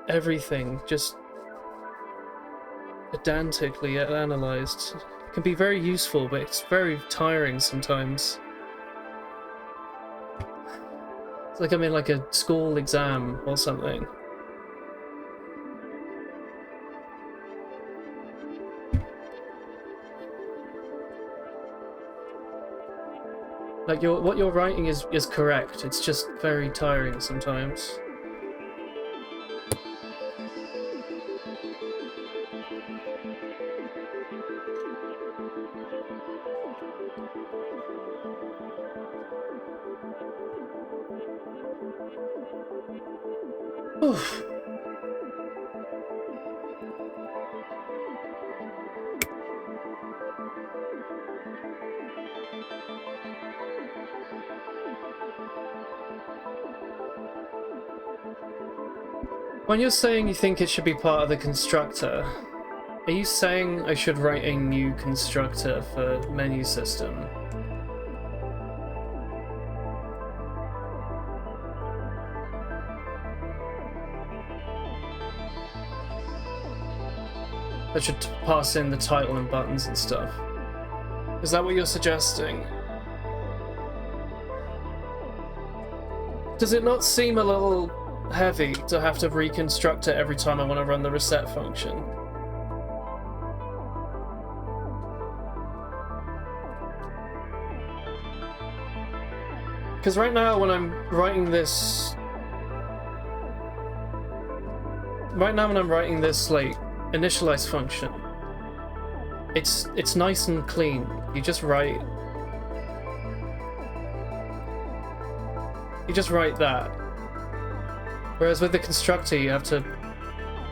Everything just pedantically analysed. It can be very useful, but it's very tiring sometimes. It's like I'm in like a school exam or something. Like what you're writing is correct. It's just very tiring sometimes. Oof. When you're saying you think it should be part of the constructor, are you saying I should write a new constructor for menu system? That should pass in the title and buttons and stuff. Is that what you're suggesting? Does it not seem a little heavy to have to reconstruct it every time I want to run the reset function? Because right now when I'm writing this... Right now when I'm writing this, like, initialize function, it's nice and clean. You just write that. Whereas with the constructor you have to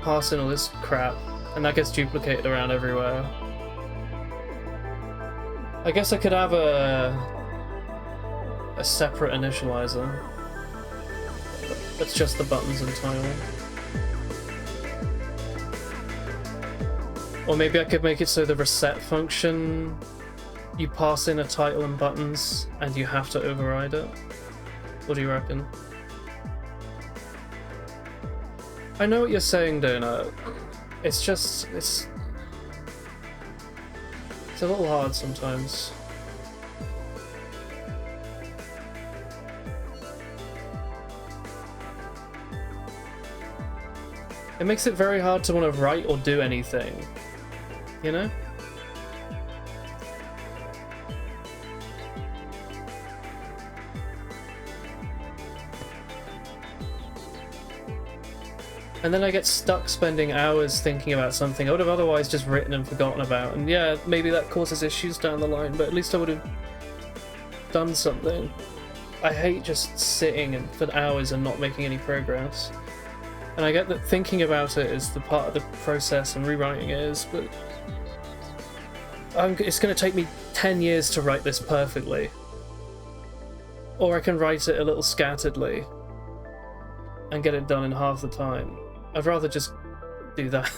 pass in all this crap, and that gets duplicated around everywhere. I guess I could have a separate initializer that's just the buttons and title. Or maybe I could make it so the reset function, you pass in a title and buttons, and you have to override it. What do you reckon? I know what you're saying, Donut. It's just, it's a little hard sometimes. It makes it very hard to want to write or do anything, you know? And then I get stuck spending hours thinking about something I would have otherwise just written and forgotten about. And yeah, maybe that causes issues down the line, but at least I would have done something. I hate just sitting for hours and not making any progress. And I get that thinking about it is the part of the process and rewriting it is, but it's going to take me 10 years to write this perfectly. Or I can write it a little scatteredly and get it done in half the time. I'd rather just do that.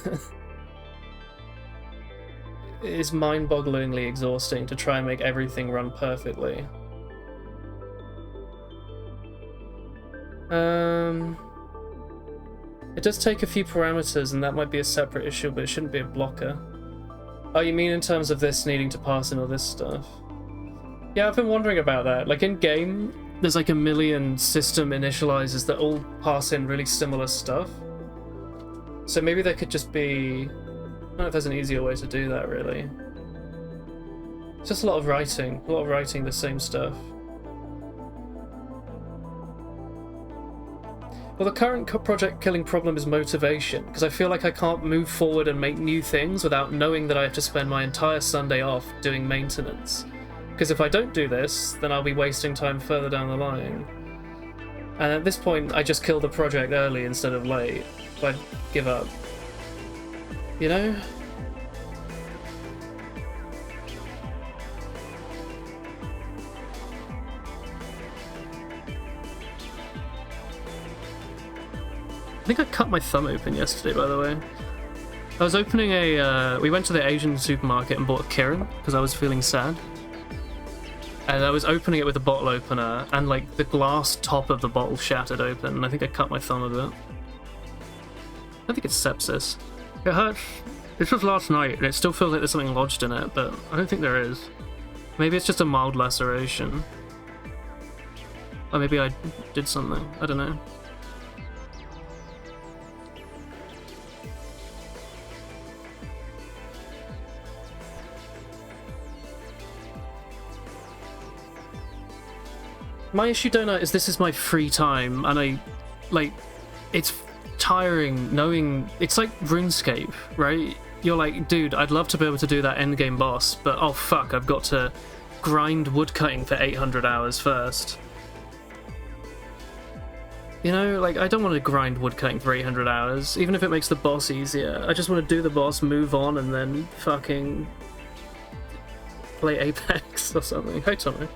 It is mind-bogglingly exhausting to try and make everything run perfectly. It does take a few parameters, and that might be a separate issue, but it shouldn't be a blocker. Oh, you mean in terms of this needing to pass in all this stuff? Yeah, I've been wondering about that. Like, in-game, there's like a million system initializers that all pass in really similar stuff. So maybe there could just be... I don't know if there's an easier way to do that, really. It's just a lot of writing the same stuff. Well, the current project killing problem is motivation, because I feel like I can't move forward and make new things without knowing that I have to spend my entire Sunday off doing maintenance. Because if I don't do this, then I'll be wasting time further down the line. And at this point, I just kill the project early instead of late. If I give up. You know? I think I cut my thumb open yesterday, by the way. I was opening we went to the Asian supermarket and bought a Kirin, because I was feeling sad. And I was opening it with a bottle opener, and like the glass top of the bottle shattered open, and I think I cut my thumb a bit. I think it's sepsis. It hurts. This was last night, and it still feels like there's something lodged in it, but I don't think there is. Maybe it's just a mild laceration. Or maybe I did something. I don't know. My issue, Donut, is this is my free time, and it's tiring knowing... It's like RuneScape, right? You're like, dude, I'd love to be able to do that endgame boss, but oh fuck, I've got to grind woodcutting for 800 hours first. You know, like, I don't want to grind woodcutting for 800 hours, even if it makes the boss easier. I just want to do the boss, move on, and then fucking play Apex or something. Hey, Tommy.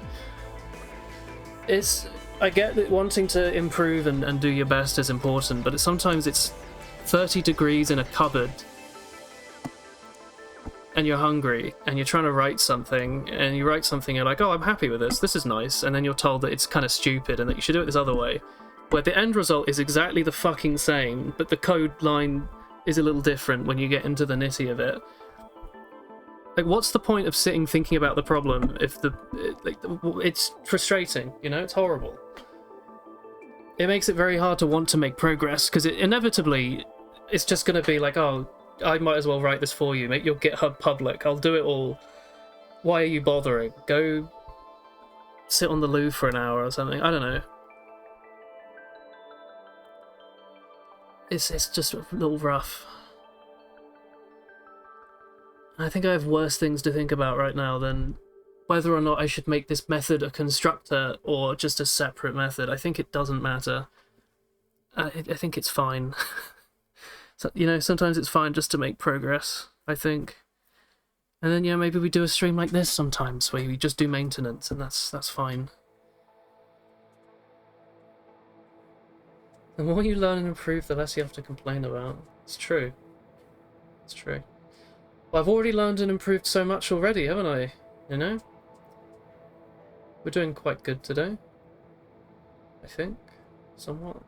I get that wanting to improve and do your best is important, but sometimes it's 30 degrees in a cupboard and you're hungry and you're trying to write something, and you write something, you're like, oh, I'm happy with this is nice, and then you're told that it's kind of stupid and that you should do it this other way, where the end result is exactly the fucking same, but the code line is a little different when you get into the nitty of it. Like, what's the point of sitting thinking about the problem if it's frustrating, you know? It's horrible. It makes it very hard to want to make progress, because inevitably it's just going to be like, oh, I might as well write this for you. Make your GitHub public. I'll do it all. Why are you bothering? Go sit on the loo for an hour or something. I don't know. It's just a little rough. I think I have worse things to think about right now than whether or not I should make this method a constructor or just a separate method. I think it doesn't matter. I think it's fine. So, you know, sometimes it's fine just to make progress, I think. And then, yeah, maybe we do a stream like this sometimes where we just do maintenance, and that's fine. The more you learn and improve, the less you have to complain about. It's true. It's true. Well, I've already learned and improved so much already, haven't I? You know? We're doing quite good today. I think. Somewhat.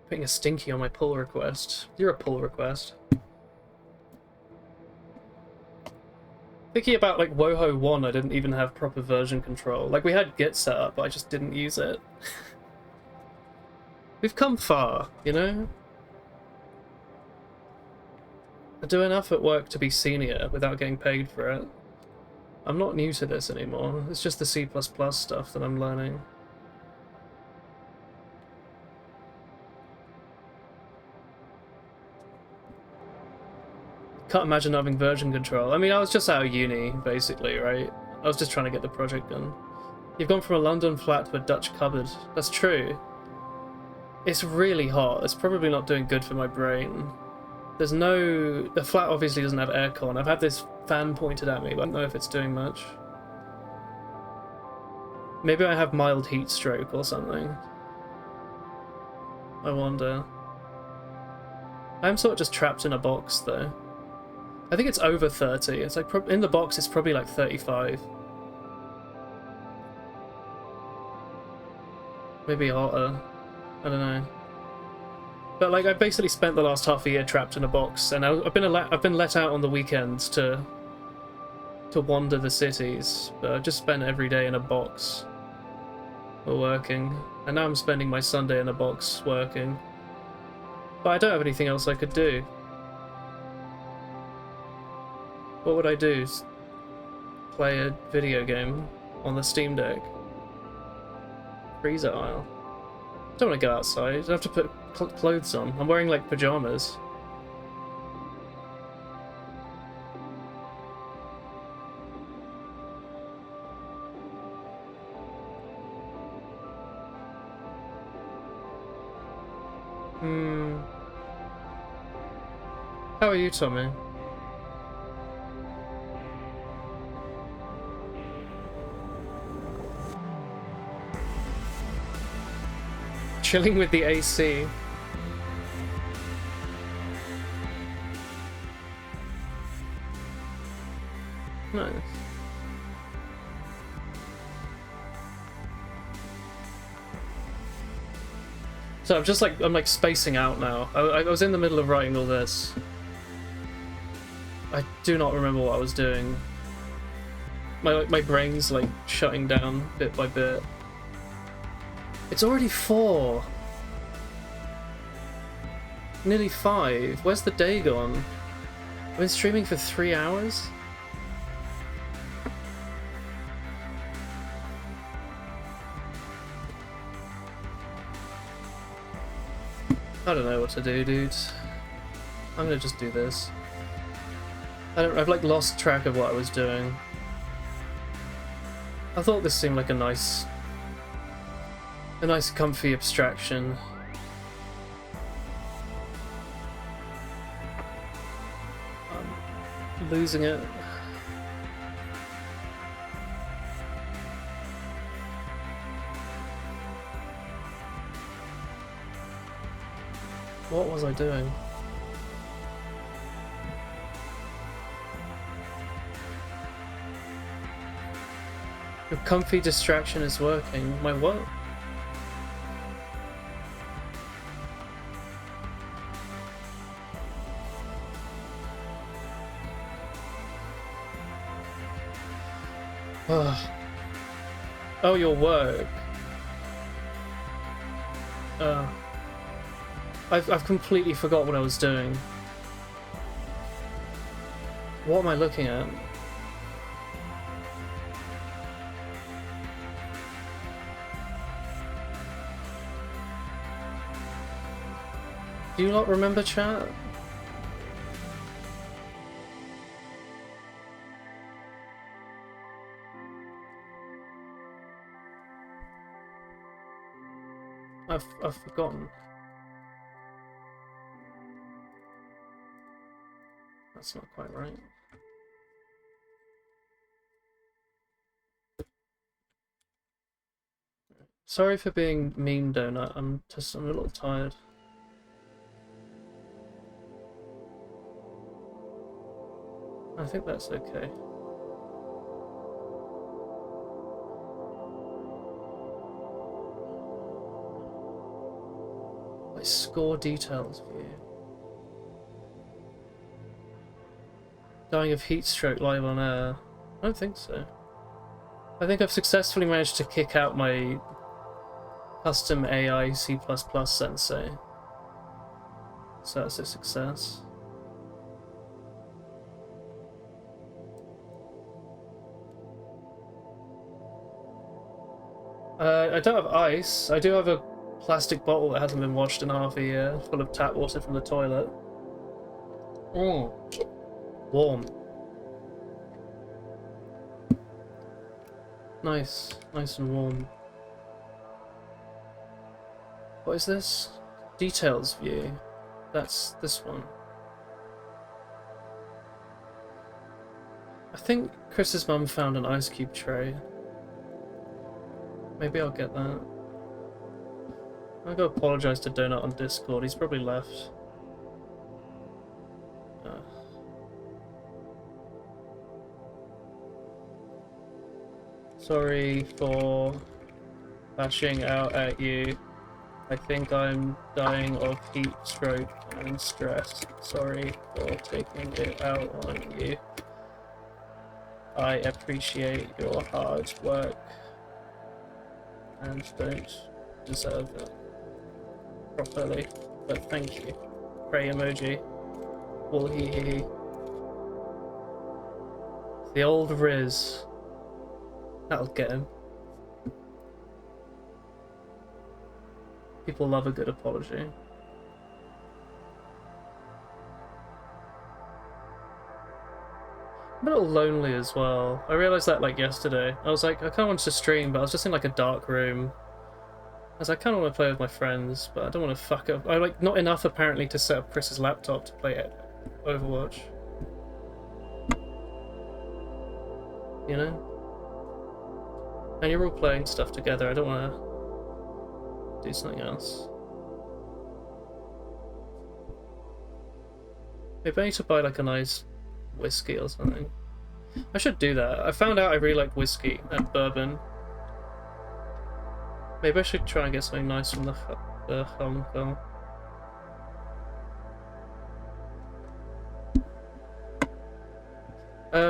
Putting a stinky on my pull request. You're a pull request. I Thinking about like WouHou 1, I didn't even have proper version control. Like we had Git set up, but I just didn't use it. We've come far, you know? I do enough at work to be senior without getting paid for it. I'm not new to this anymore. It's just the C++ stuff that I'm learning. Can't imagine having version control. I mean, I was just out of uni, basically, right? I was just trying to get the project done. You've gone from a London flat to a Dutch cupboard. That's true. It's really hot. It's probably not doing good for my brain. There's no... The flat obviously doesn't have aircon. I've had this fan pointed at me, but I don't know if it's doing much. Maybe I have mild heat stroke or something. I wonder. I'm sort of just trapped in a box, though. I think it's over 30. It's like in the box it's probably like 35. Maybe hotter. I don't know. But like I basically spent the last half a year trapped in a box, and I've been let out on the weekends to wander the cities. But I've just spent every day in a box working, and now I'm spending my Sunday in a box working. But I don't have anything else I could do. What would I do? Play a video game on the Steam Deck? Freezer aisle. Don't want to go outside. I have to put clothes on. I'm wearing like pajamas. How are you, Tommy? Chilling with the AC. Nice. So I'm like spacing out now. I was in the middle of writing all this. I do not remember what I was doing. My brain's like shutting down bit by bit. It's already 4. Nearly 5. Where's the day gone? I've been streaming for 3 hours? I don't know what to do, dudes. I'm gonna just do this. I've like lost track of what I was doing. I thought this seemed like a nice comfy abstraction. I'm losing it. What was I doing? Your comfy distraction is working. My what? Oh, your work. I've completely forgot what I was doing. What am I looking at? Do you not remember, chat? I've forgotten. That's not quite right. Sorry for being mean, Donut. I'm a little tired. I think that's okay. My score details view. Dying of heat stroke live on air. I don't think so. I think I've successfully managed to kick out my custom AI C++ sensei. So that's a success. I don't have ice. I do have a plastic bottle that hasn't been washed in half a year, full of tap water from the toilet. Oh, warm. Nice, nice and warm. What is this? Details view. That's this one. I think Chris's mum found an ice cube tray. Maybe I'll get that. I'll go apologise to Donut on Discord. He's probably left. Sorry for lashing out at you. I think I'm dying of heat stroke and stress. Sorry for taking it out on you. I appreciate your hard work and don't deserve it properly, but thank you. Pray emoji. Well, hee. The old Riz. That'll get him. People love a good apology. I'm a little lonely as well. I realised that like yesterday. I was like, I kind of wanted to stream, but I was just in like a dark room. I was like, I kind of want to play with my friends, but I don't want to fuck up. I like not enough apparently to set up Chris's laptop to play it Overwatch. You know? And you're all playing stuff together. I don't want to do something else. Maybe I need to buy like a nice whiskey or something. I should do that. I found out I really like whiskey and bourbon. Maybe I should try and get something nice from the Hong Kong.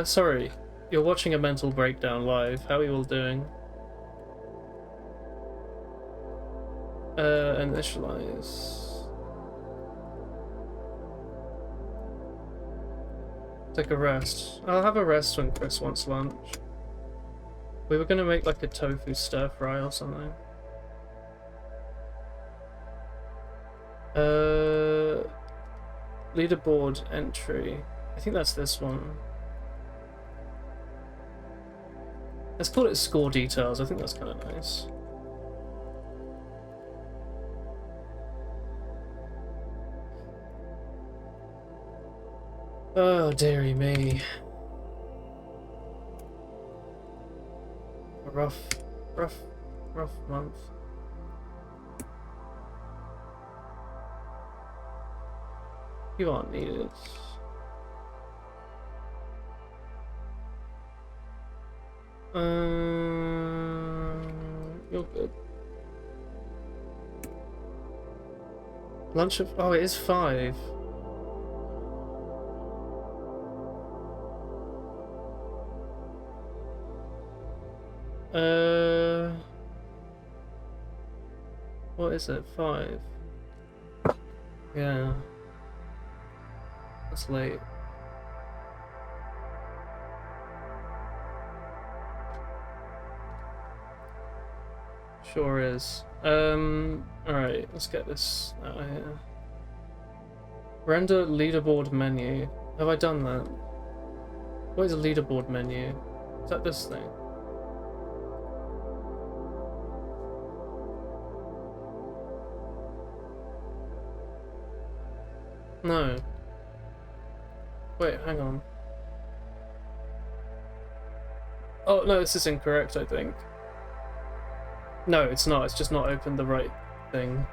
Sorry. You're watching a mental breakdown live. How are you all doing? Initialize. Take a rest. I'll have a rest when Chris wants lunch. We were gonna make like a tofu stir fry or something. Leaderboard entry. I think that's this one. Let's call it score details. I think that's kind of nice. Oh, dearie me. A rough month. You aren't needed. You're good. Lunch of... Oh, it is 5. What is it? 5? Yeah. That's late. Sure is. Alright, let's get this out of here. Render leaderboard menu. Have I done that? What is a leaderboard menu? Is that this thing? No. Wait, hang on. Oh, no, this is incorrect, I think. No, it's not. It's just not opened the right thing.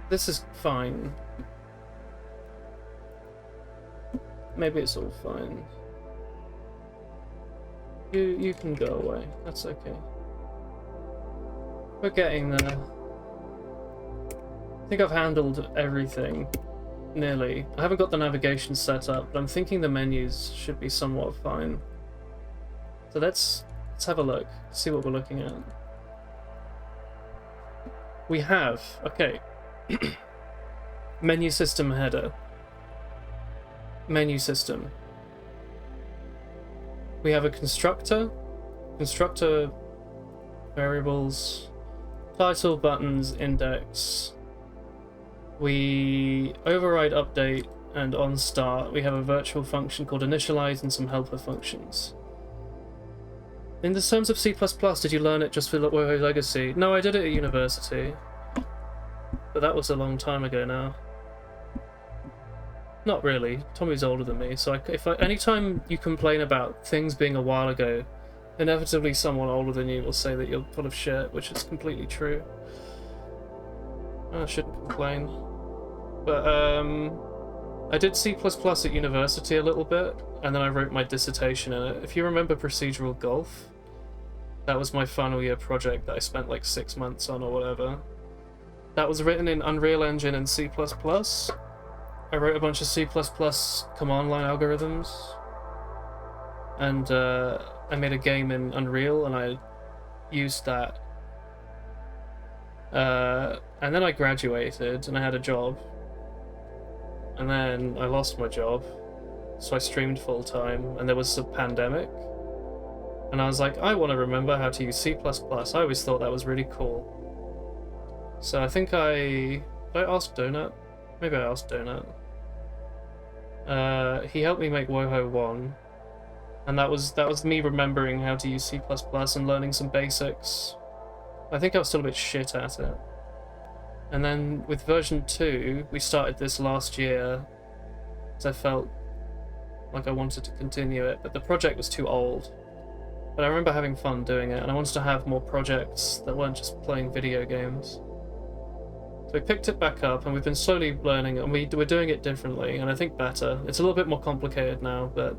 This is fine. Maybe it's all fine. You can go away. That's okay. We're getting there. I think I've handled everything. Nearly. I haven't got the navigation set up, but I'm thinking the menus should be somewhat fine. So let's have a look, see what we're looking at. We have, okay. Menu system header. Menu system. We have a constructor variables, title, buttons, index. We override update and on start. We have a virtual function called initialize and some helper functions. In the terms of C++, did you learn it just for WouHou Legacy? No, I did it at university. But that was a long time ago now. Not really. Tommy's older than me, so anytime you complain about things being a while ago, inevitably someone older than you will say that you're full of shit, which is completely true. I shouldn't complain. But, I did C++ at university a little bit, and then I wrote my dissertation in it. If you remember procedural golf, that was my final year project that I spent like 6 months on or whatever. That was written in Unreal Engine and C++. I wrote a bunch of C++ command line algorithms, and I made a game in Unreal, and I used that. And then I graduated, and I had a job. And then I lost my job, so I streamed full-time, and there was a pandemic. And I was like, I want to remember how to use C++. I always thought that was really cool. So I think did I ask Donut? Maybe I asked Donut. He helped me make WouHou 1. And that was me remembering how to use C++ and learning some basics. I think I was still a bit shit at it. And then with version 2, we started this last year, because I felt like I wanted to continue it, but the project was too old. But I remember having fun doing it, and I wanted to have more projects that weren't just playing video games. So we picked it back up, and we've been slowly learning, and we're doing it differently, and I think better. It's a little bit more complicated now, but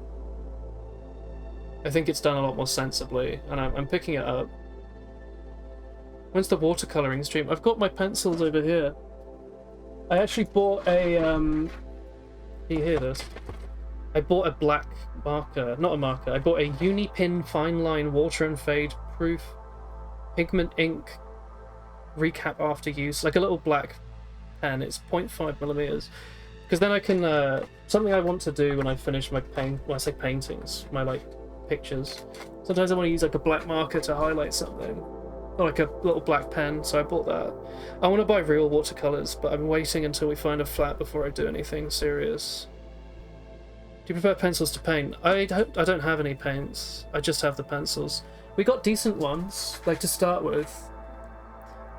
I think it's done a lot more sensibly, and I'm picking it up. When's the watercoloring stream? I've got my pencils over here. I actually bought a, can you hear this? I bought a black marker, not a marker, I bought a Unipin fine line water and fade proof pigment ink recap after use, like a little black pen. It's 0.5 millimeters. Because then I can, something I want to do when I finish my when I say paintings, my like pictures. Sometimes I want to use like a black marker to highlight something. Or like a little black pen, so I bought that. I want to buy real watercolors, but I'm waiting until we find a flat before I do anything serious. Do you prefer pencils to paint? I don't have any paints. I just have the pencils. We got decent ones, like to start with.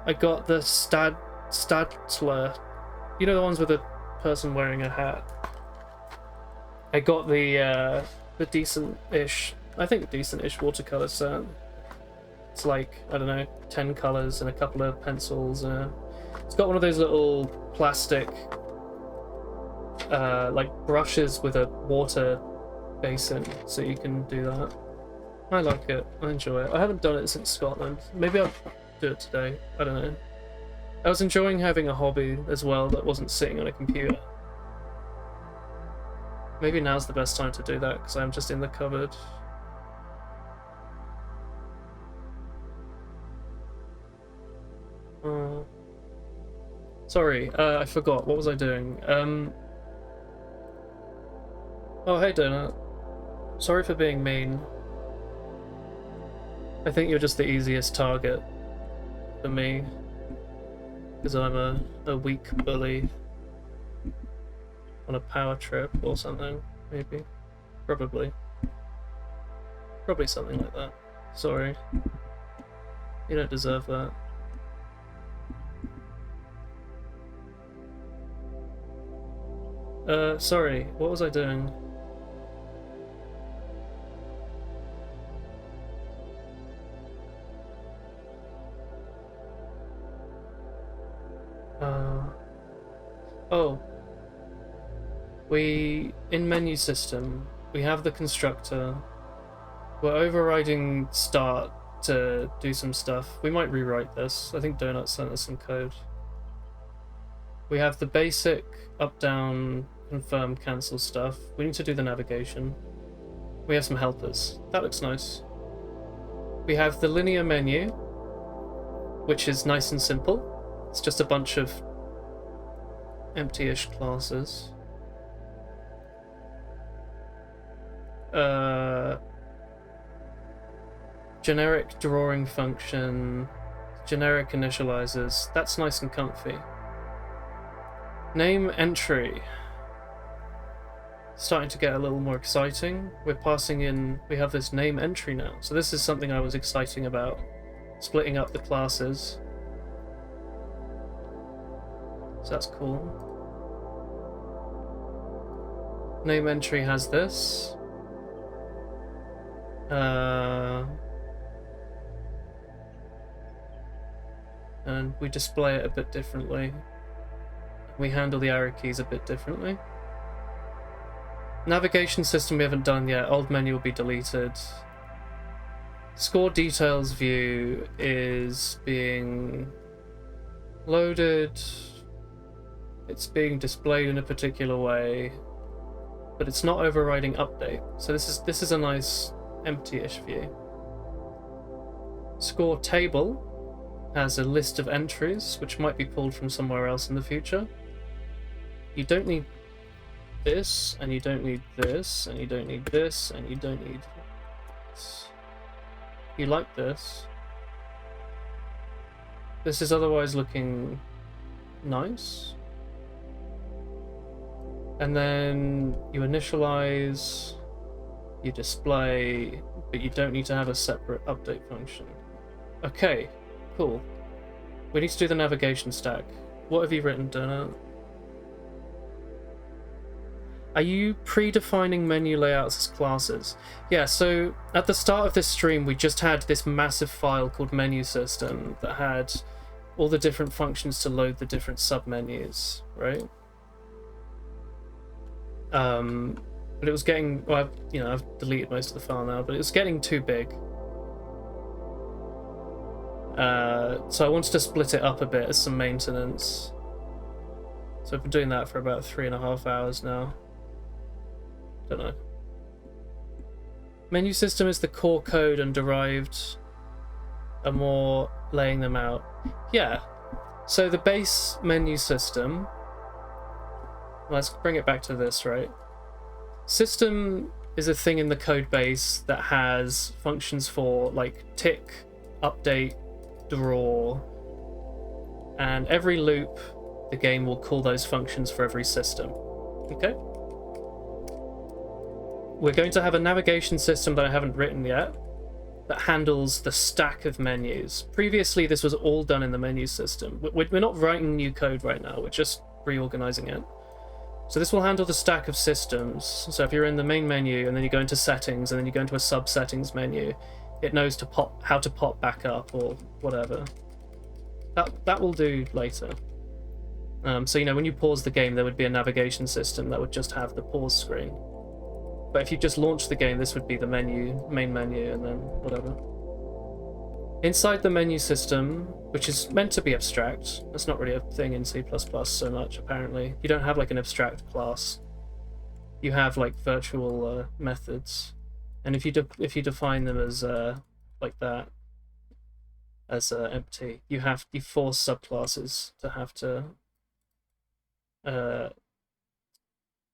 I got the Stadler. You know, the ones with a person wearing a hat. I got the decent-ish, I think decent-ish watercolor set. It's like, I don't know, 10 colors and a couple of pencils. It's got one of those little plastic, like brushes with a water basin, so you can do that. I like it. I enjoy it. I haven't done it since Scotland. Maybe I'll do it today. I don't know. I was enjoying having a hobby as well that wasn't sitting on a computer. Maybe now's the best time to do that, because I'm just in the cupboard. Sorry, I forgot. What was I doing? Oh, hey, Donut. Sorry for being mean. I think you're just the easiest target for me. Because I'm a weak bully. On a power trip or something, maybe. Probably. Probably something like that. Sorry. You don't deserve that. Sorry, what was I doing? Oh. In menu system, we have the constructor. We're overriding start to do some stuff. We might rewrite this. I think Donut sent us some code. We have the basic up, down, confirm, cancel stuff. We need to do the navigation. We have some helpers. That looks nice. We have the linear menu, which is nice and simple. It's just a bunch of empty-ish classes. Generic drawing function, generic initializers. That's nice and comfy. Name entry. Starting to get a little more exciting. We're passing in, we have this name entry now. So this is something I was exciting about. Splitting up the classes. So that's cool. Name entry has this. And we display it a bit differently. We handle the arrow keys a bit differently. Navigation system we haven't done yet. Old menu will be deleted. Score details view is being loaded. It's being displayed in a particular way, but it's not overriding update. So this is a nice empty-ish view. Score table has a list of entries which might be pulled from somewhere else in the future. You don't need this, and you don't need this, and you don't need this, and you don't need this. You like this. This is otherwise looking nice. And then you initialize, you display, but you don't need to have a separate update function. Okay, cool. We need to do the navigation stack. What have you written, Donut? Are you predefining menu layouts as classes? Yeah, so at the start of this stream, we just had this massive file called menu system that had all the different functions to load the different submenus, right? But it was getting, well, I've deleted most of the file now, but it was getting too big. So I wanted to split it up a bit as some maintenance. So I've been doing that for about 3.5 hours now. Don't know. Menu system is the core code and derived are more laying them out. Yeah. So the base menu system, let's bring it back to this, right? System is a thing in the code base that has functions for like tick, update, draw, and every loop the game will call those functions for every system. Okay? We're going to have a navigation system that I haven't written yet that handles the stack of menus. Previously, this was all done in the menu system. We're not writing new code right now, we're just reorganizing it. So this will handle the stack of systems. So if you're in the main menu and then you go into settings and then you go into a sub-settings menu, it knows to how to pop back up or whatever. That will do later. So when you pause the game, there would be a navigation system that would just have the pause screen. But if you just launch the game, this would be the main menu, and then whatever. Inside the menu system, which is meant to be abstract, that's not really a thing in C++ so much, apparently. You don't have like an abstract class. You have like virtual methods. And if you define them as like that, as empty, you force subclasses to have to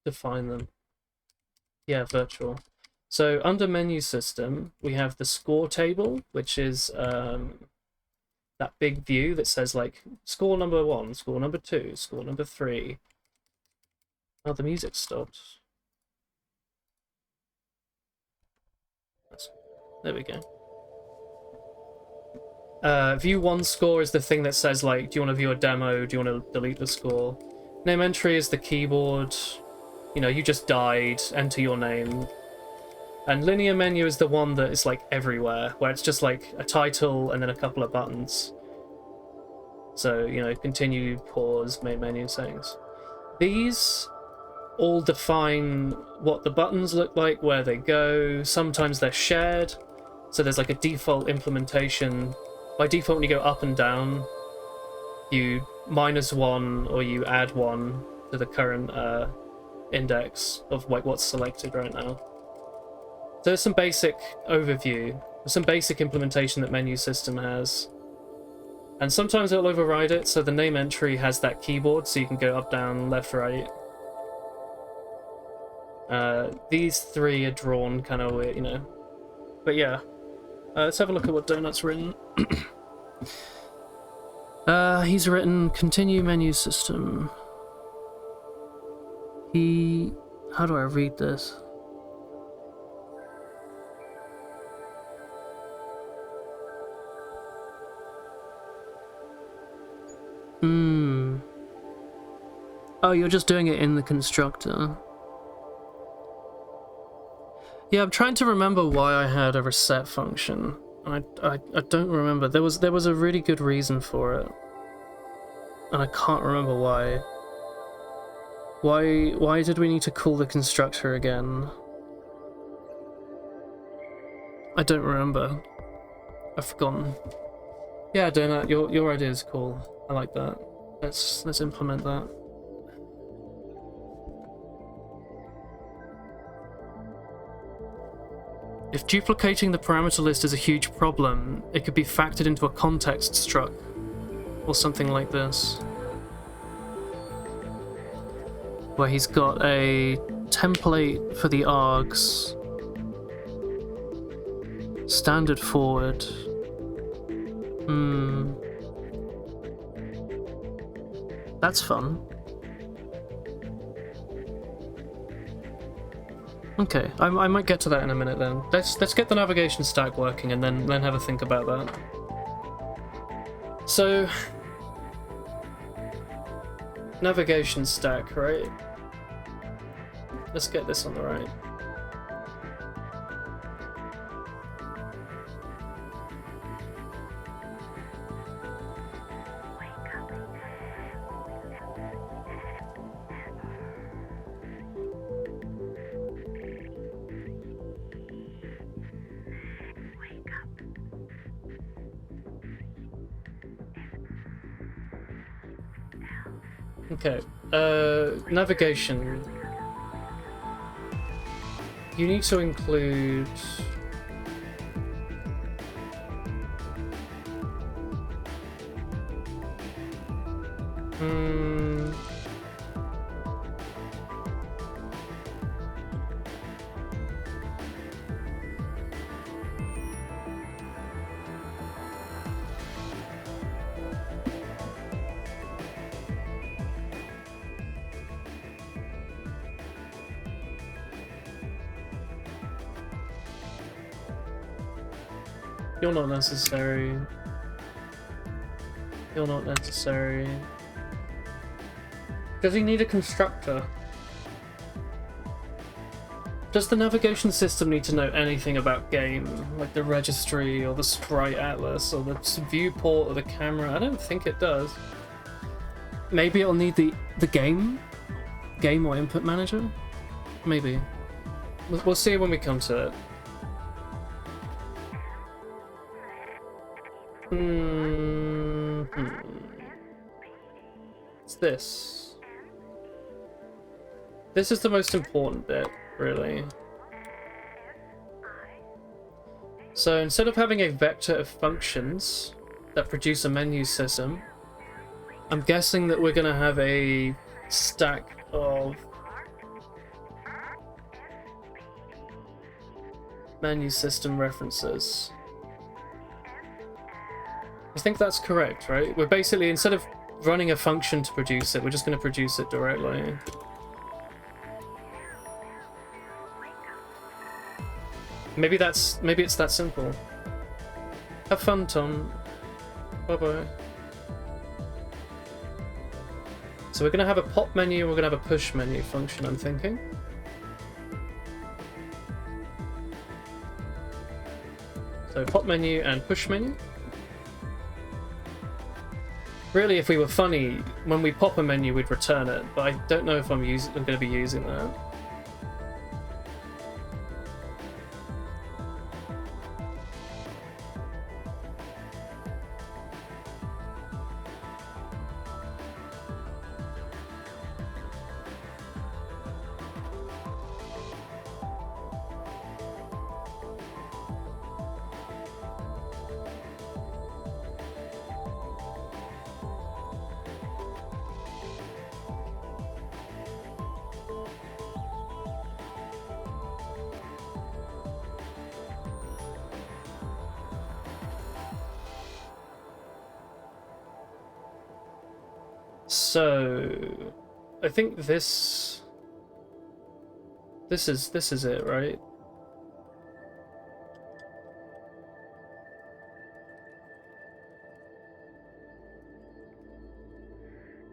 define them. Yeah, virtual. So under menu system, we have the score table, which is that big view that says like score number 1, score number 2, score number 3. Oh, the music stopped. There we go. View 1 score is the thing that says like, do you want to view a demo? Do you want to delete the score? Name entry is the keyboard. You just died, enter your name. And linear menu is the one that is like everywhere, where it's just like a title and then a couple of buttons. So, continue, pause, main menu settings. These all define what the buttons look like, where they go. Sometimes they're shared. So there's like a default implementation. By default, when you go up and down, you -1 or you add 1 to the current index of like what's selected right now. So there's some basic overview, some basic implementation that menu system has. And sometimes it'll override it, so the name entry has that keyboard, so you can go up, down, left, right. These three are drawn kind of weird, you know. But yeah, let's have a look at what Donut's written. He's written continue menu system. How do I read this? Oh, you're just doing it in the constructor. Yeah, I'm trying to remember why I had a reset function. I don't remember. There was a really good reason for it. And I can't remember why. Why did we need to call the constructor again? I don't remember. I've forgotten. Yeah, Donut, your idea is cool. I like that. Let's implement that. If duplicating the parameter list is a huge problem, it could be factored into a context struct, or something like this. Where he's got a template for the args, standard forward. That's fun. Okay, I might get to that in a minute then. Let's get the navigation stack working and then have a think about that. So, navigation stack, right? Let's get this on the right. Okay, navigation. You need to include... You're not necessary. You're not necessary. Does he need a constructor? Does the navigation system need to know anything about game? Like the registry, or the sprite atlas, or the viewport, or the camera? I don't think it does. Maybe it'll need the game? Game or input manager? Maybe. We'll see when we come to it. It's this. This is the most important bit, really. So instead of having a vector of functions that produce a menu system, I'm guessing that we're going to have a stack of menu system references. I think that's correct, right? We're basically, instead of running a function to produce it, we're just going to produce it directly. Maybe it's that simple. Have fun, Tom. Bye-bye. So we're going to have a pop menu, we're going to have a push menu function, I'm thinking. So pop menu and push menu. Really, if we were funny, when we pop a menu, we'd return it, but I don't know if I'm going to be using that. So I think this is it, right?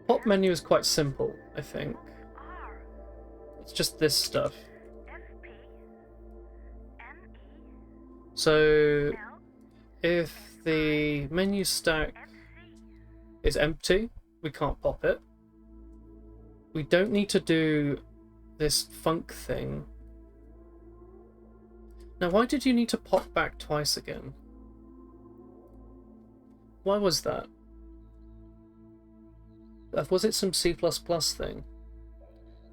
Pop menu is quite simple, I think. It's just this stuff. So if the menu stack is empty, we can't pop it. We don't need to do this func thing. Now, why did you need to pop back twice again? Why was that? Was it some C++ thing?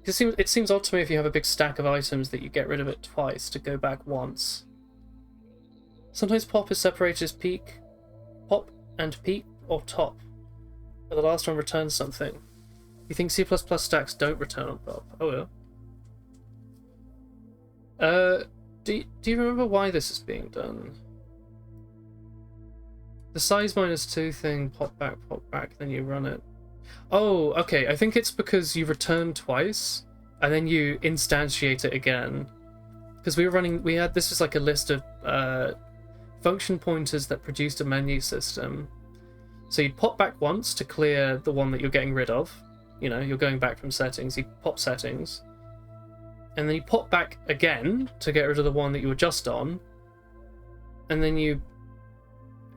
It seems odd to me if you have a big stack of items that you get rid of it twice to go back once. Sometimes pop is separated as peak, pop and peak, or top. But the last one returns something. You think C++ stacks don't return on pop? Oh well. Do you remember why this is being done? The size -2 thing, pop back, then you run it. Oh, okay, I think it's because you return twice, and then you instantiate it again. Because this was like a list of function pointers that produced a menu system. So you'd pop back once to clear the one that you're getting rid of. You know, you're going back from settings, you pop settings. And then you pop back again to get rid of the one that you were just on. And then you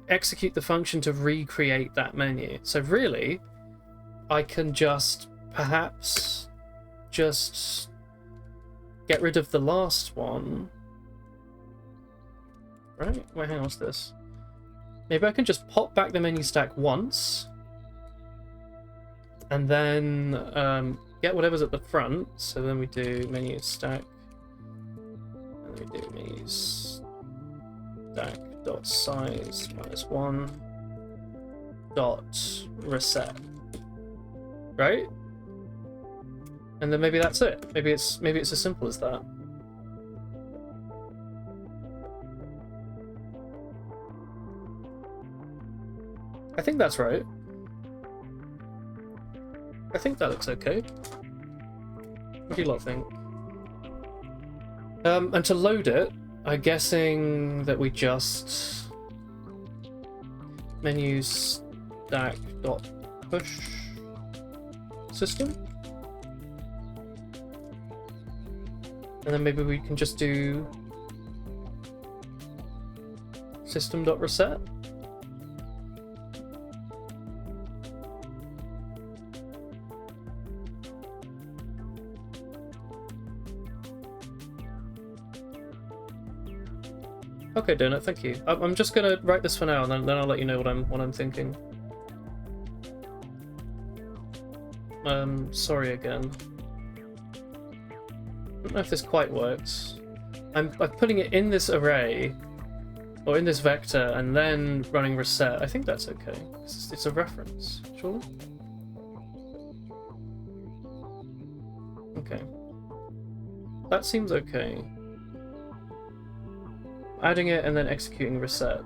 execute the function to recreate that menu. So really, I can perhaps just get rid of the last one. Right? Wait, hang on, what's this? Maybe I can just pop back the menu stack once, and then get whatever's at the front. So then we do menu stack, and we do menu stack dot size -1 dot reset. Right? And then maybe that's it. Maybe it's as simple as that. I think that's right. I think that looks okay. What do you lot think? And to load it, I'm guessing that we just menu stack dot push system, and then maybe we can just do system.reset. Okay, Donut, thank you. I'm just gonna write this for now, and then I'll let you know what I'm thinking. Sorry again. I don't know if this quite works. I'm putting it in this array, or in this vector, and then running reset. I think that's okay. It's a reference, surely? Okay. That seems okay. Adding it and then executing reset.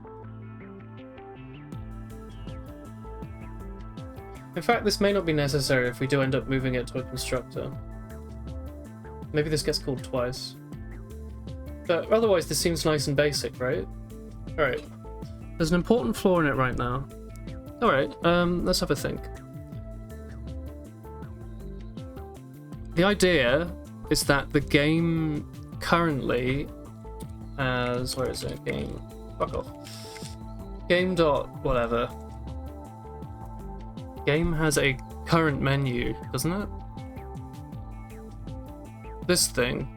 In fact, this may not be necessary if we do end up moving it to a constructor. Maybe this gets called twice. But otherwise, this seems nice and basic, right? Alright. There's an important flaw in it right now. Alright, let's have a think. The idea is that the game currently as, where is it? Game, fuck off. Game dot whatever. Game has a current menu, doesn't it? This thing.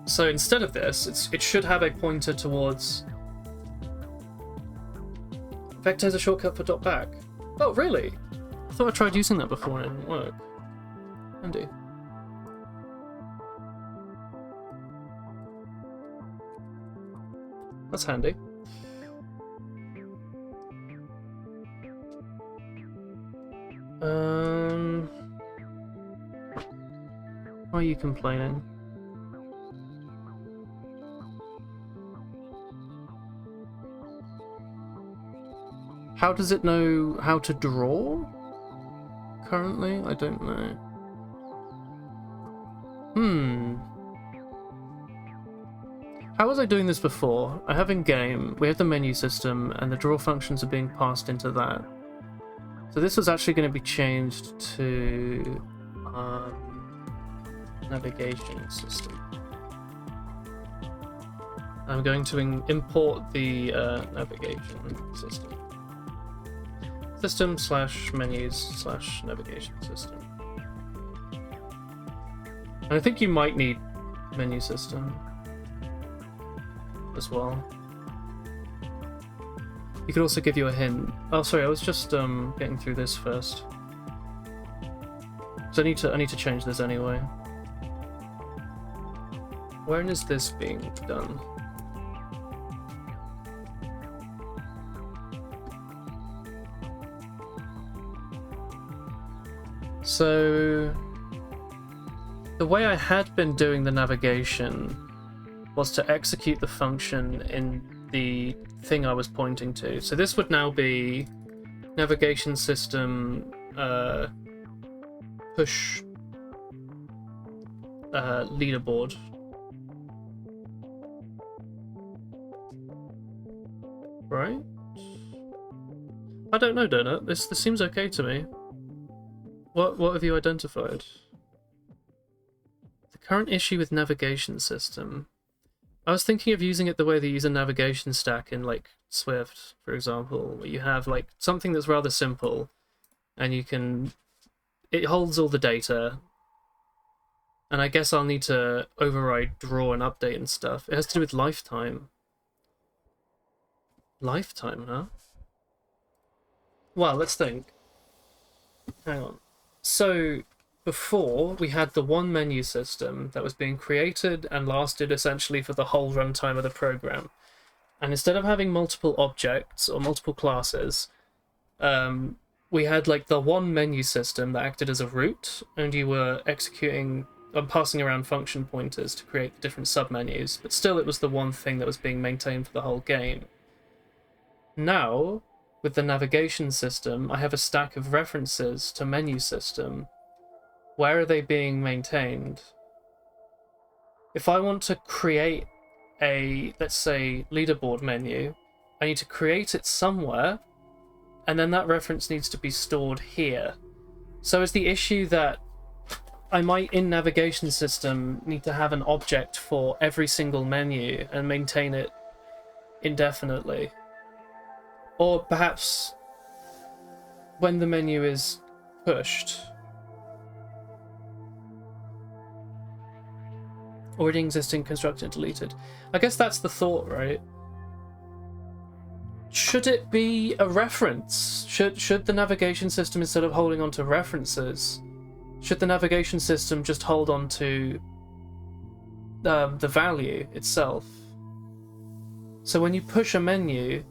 So instead of this, it should have a pointer towards. Vector has a shortcut for dot back. Oh really? I thought I tried using that before and it didn't work. Handy. That's handy. Why are you complaining? How does it know how to draw? currently? I don't know. How was I doing this before? I have in game, we have the menu system, and the draw functions are being passed into that. So this was actually going to be changed to navigation system. I'm going to import the navigation system. System/menus/navigation system. And I think you might need menu system as well. You could also give you a hint. Oh, sorry, I was just getting through this first. So I need to change this anyway. When is this being done? So the way I had been doing the navigation was to execute the function in the thing I was pointing to. So this would now be navigation system push leaderboard. Right? I don't know, Donut. This seems okay to me. What have you identified? The current issue with navigation system. I was thinking of using it the way they use a navigation stack in like Swift, for example, where you have like something that's rather simple and it holds all the data. And I guess I'll need to override draw and update and stuff. It has to do with lifetime. Lifetime, huh? Well, let's think. Hang on. So before, we had the one menu system that was being created and lasted essentially for the whole runtime of the program. And instead of having multiple objects or multiple classes, we had like the one menu system that acted as a root, and you were executing and passing around function pointers to create the different submenus, but still it was the one thing that was being maintained for the whole game. Now, with the navigation system, I have a stack of references to menu system. Where are they being maintained? If I want to create a, let's say, leaderboard menu, I need to create it somewhere, and then that reference needs to be stored here. So is the issue that I might, in navigation system, need to have an object for every single menu and maintain it indefinitely? Or perhaps when the menu is pushed, already existing, constructed, deleted. I guess that's the thought, right? Should it be a reference? Should the navigation system, instead of holding on to references, should the navigation system just hold on to the value itself? So when you push a menu,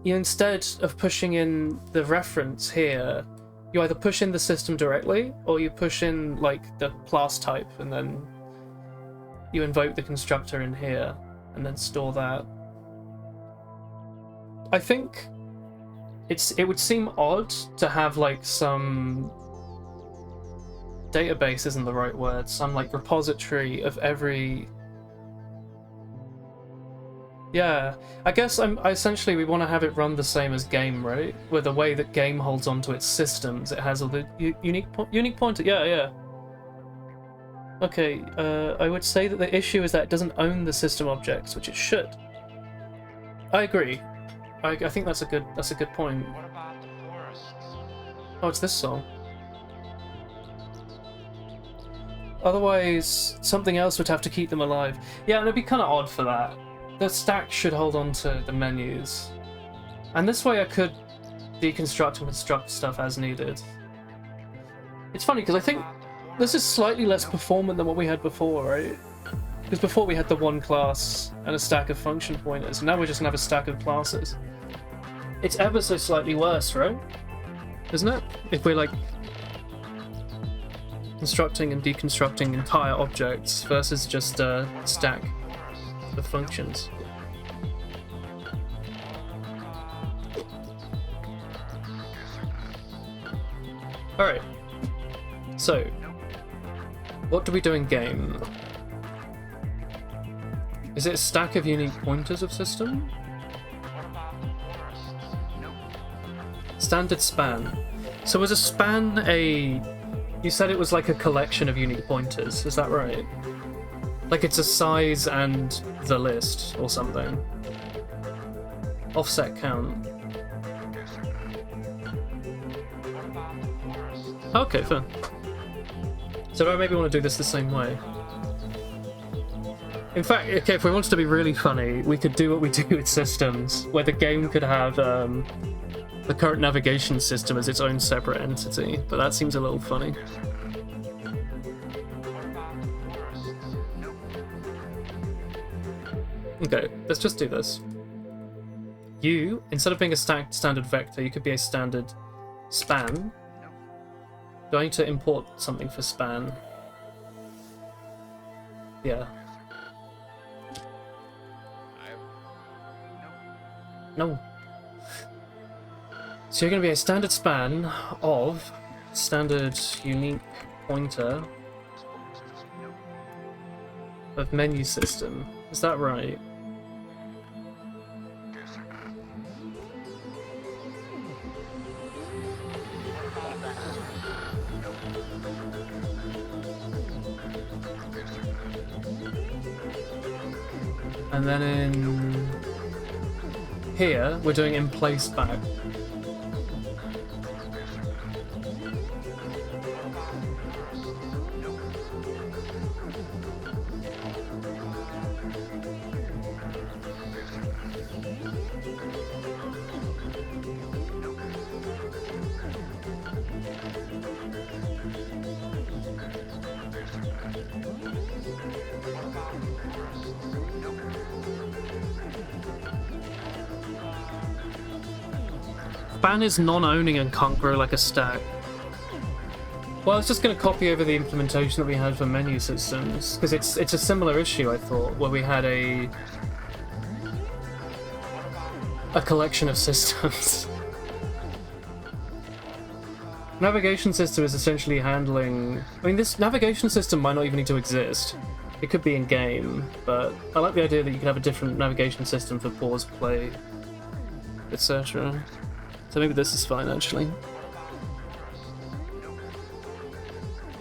you, instead of pushing in the reference here, you either push in the system directly, or you push in like the class type, and then you invoke the constructor in here, and then store that. I think it would seem odd to have like some database isn't the right word, some like repository of every. Yeah, I guess essentially we want to have it run the same as game, right? With the way that game holds onto its systems, it has all the unique pointer. Yeah. Okay, I would say that the issue is that it doesn't own the system objects, which it should. I agree. I think that's a good point. What about the forests? Oh, it's this song. Otherwise, something else would have to keep them alive. Yeah, and it'd be kind of odd for that. The stack should hold on to the menus. And this way I could deconstruct and construct stuff as needed. It's funny, because I think this is slightly less performant than what we had before, right? Because before we had the one class and a stack of function pointers, and now we just have a stack of classes. It's ever so slightly worse, right? Isn't it? If we're like constructing and deconstructing entire objects versus just a stack of functions. Alright. So, what do we do in game? Is it a stack of unique pointers of system? Standard span. So was a span a... You said it was like a collection of unique pointers, is that right? Like it's a size and the list or something. Offset count. Okay, fair. So do I maybe want to do this the same way? In fact, okay, if we wanted to be really funny, we could do what we do with systems, where the game could have the current navigation system as its own separate entity, but that seems a little funny. Okay, let's just do this. You, instead of being a standard vector, you could be a standard span. Do I need to import something for span? Yeah. No. So you're going to be a standard span of standard unique pointer of menu system. Is that right? And then in here, we're doing in place back. Span is non-owning and can't grow like a stack. Well, I was just going to copy over the implementation that we had for menu systems, because it's a similar issue, I thought, where we had a collection of systems. Navigation system is essentially handling... I mean, this navigation system might not even need to exist. It could be in-game, but I like the idea that you can have a different navigation system for pause, play, etc. So maybe this is fine, actually.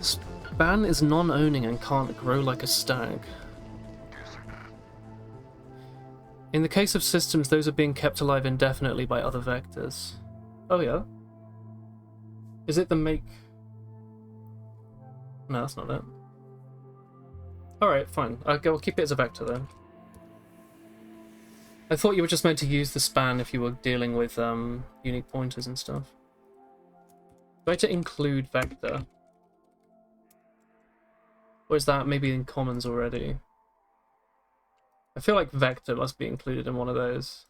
Span is non-owning and can't grow like a stag. In the case of systems, those are being kept alive indefinitely by other vectors. Oh yeah? Is it the make... No, that's not it. Alright, fine. I'll keep it as a vector then. I thought you were just meant to use the span if you were dealing with unique pointers and stuff. Do I have to include vector? Or is that maybe in commons already? I feel like vector must be included in one of those.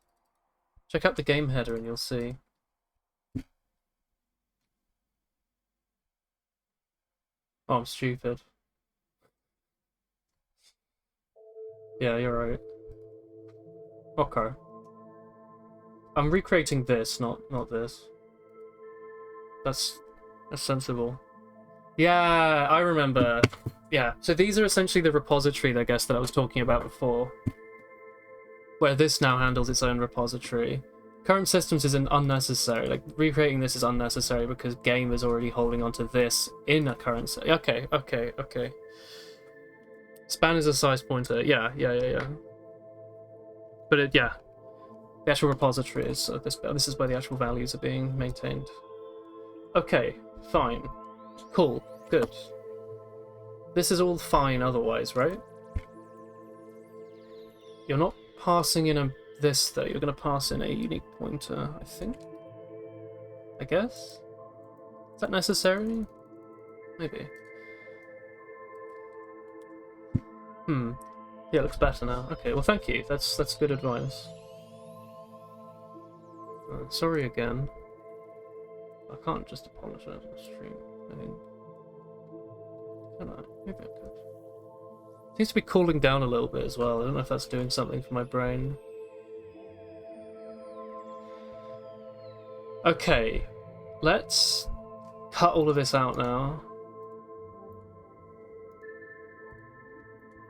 Check out the game header and you'll see. Oh, I'm stupid. Yeah, you're right. Okay. I'm recreating this, not this. That's sensible. Yeah, I remember. Yeah, so these are essentially the repository, I guess, that I was talking about before. Where this now handles its own repository. Current systems is unnecessary. Like, recreating this is unnecessary because game is already holding onto this in a current... Okay. Span is a size pointer. Yeah. But yeah. The actual repository is... So this is where the actual values are being maintained. Okay, fine. Cool, good. This is all fine otherwise, right? You're not passing in this, though. You're going to pass in a unique pointer, I think? I guess? Is that necessary? Maybe. Yeah, it looks better now. Okay, well thank you. That's good advice. Sorry again. I can't just apologize on the stream. I think. Can I? Maybe I could. Seems to be cooling down a little bit as well. I don't know if that's doing something for my brain. Okay, let's cut all of this out now.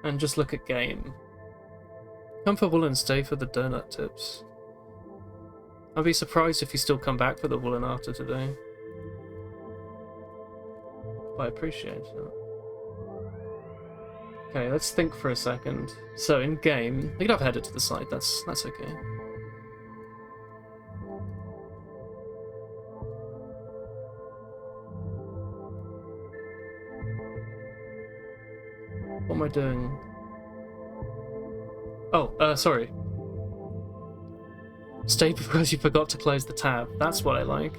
And just look at game. Come for wool and stay for the donut tips. I'd be surprised if you still come back for the woolen after today. But I appreciate that. Okay, let's think for a second. So in game, we could have headed to the side. That's okay. What am I doing? Oh, sorry. Stay because you forgot to close the tab. That's what I like.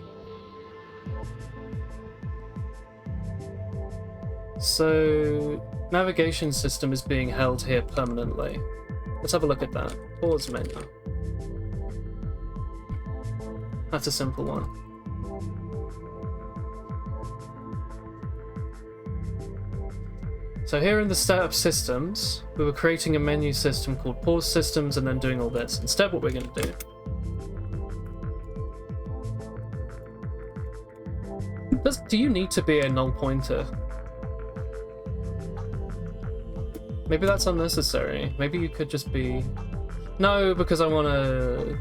So, navigation system is being held here permanently. Let's have a look at that. Pause menu. That's a simple one. So here in the setup systems, we were creating a menu system called pause systems and then doing all this. Instead, what we're going to do do you need to be a null pointer? Maybe that's unnecessary. Maybe you could just be... No, because I want to...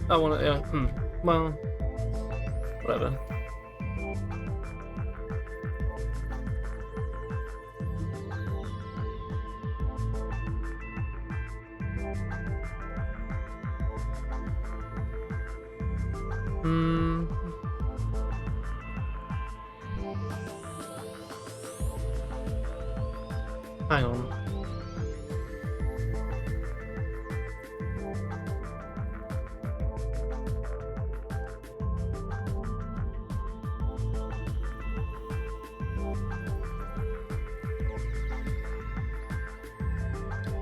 yeah, well... Whatever. Hang on.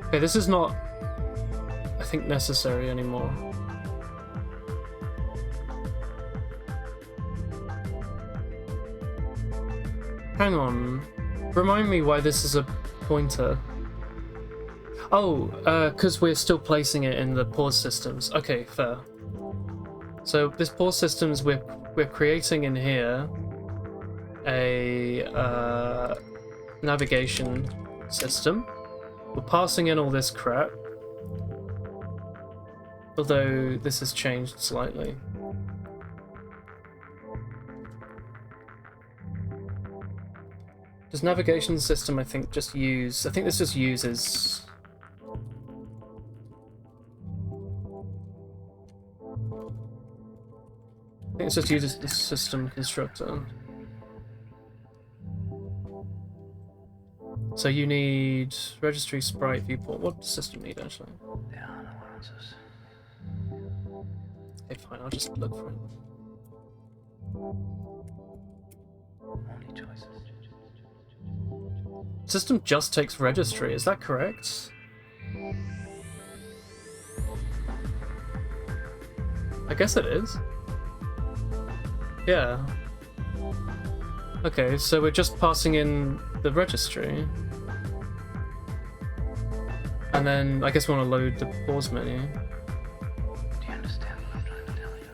Okay, this is not, I think, necessary anymore. Hang on. Remind me why this is a pointer. Oh, because we're still placing it in the pause systems. Okay, fair. So this pause systems, we're creating in here a navigation system. We're passing in all this crap. Although this has changed slightly. Does navigation system, I think, just use... I think this just uses... I think it just uses the system constructor. So you need registry, sprite, viewport. What does system need, actually? There are no answers. Okay, fine, I'll just look for it. Only choices. System just takes registry, is that correct? I guess it is. Yeah. Okay, so we're just passing in the registry. And then I guess we want to load the pause menu. Do you understand what I'm trying to tell you?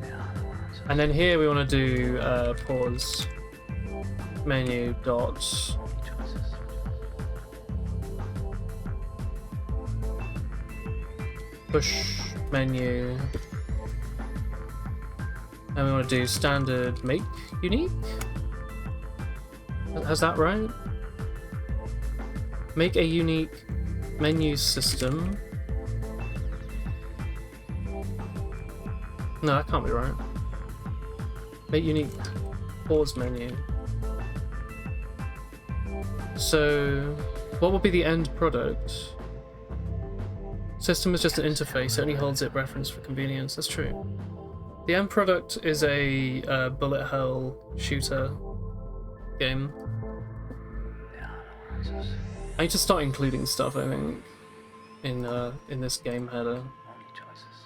There are no answers. And then here we want to do pause menu dot Only choices. push menu, and we want to do standard make unique. Has that right? Make a unique menu system. No, that can't be right. Make unique pause menu. So, what will be the end product? System is just an interface, it only holds it reference for convenience. That's true. The end product is a bullet hell shooter game. There are no answers. I need to start including stuff, I think, in this game header. Only choices.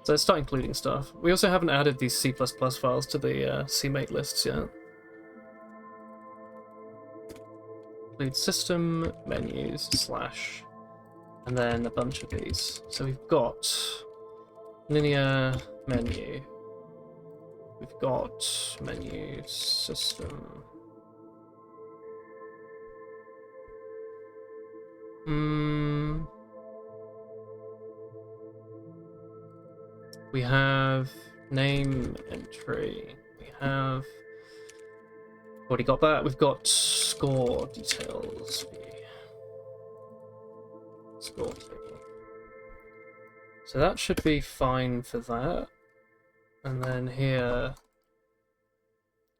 So let's start including stuff. We also haven't added these C++ files to the CMake lists yet. include system menus slash, and then a bunch of these. So we've got linear menu. We've got menu system. We have name entry. We have already got that. We've got score details. Score table. So that should be fine for that. And then here,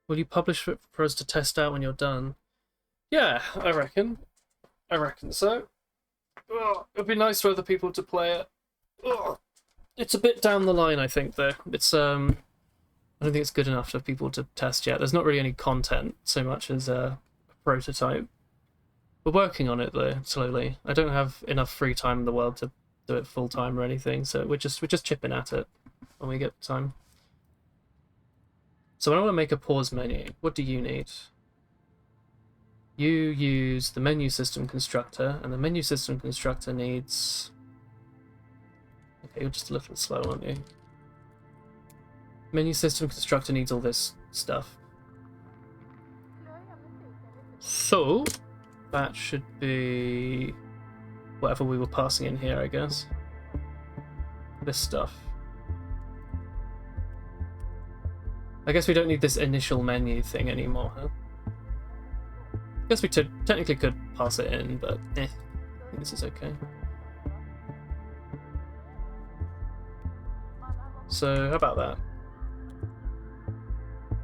will you publish it for us to test out when you're done? Yeah, I reckon. I reckon so. Oh, it'd be nice for other people to play it. Oh, it's a bit down the line, I think, though. It's I don't think it's good enough for people to test yet. There's not really any content so much as a prototype. We're working on it though, slowly. I don't have enough free time in the world to do it full time or anything, so we're just chipping at it when we get time. So when I want to make a pause menu, what do you need? You use the menu system constructor, and the menu system constructor needs... Okay, you're just a little slow, aren't you? Menu system constructor needs all this stuff. So that should be whatever we were passing in here, I guess. This stuff. I guess we don't need this initial menu thing anymore, huh? I guess we technically could pass it in, but I think this is okay. So how about that?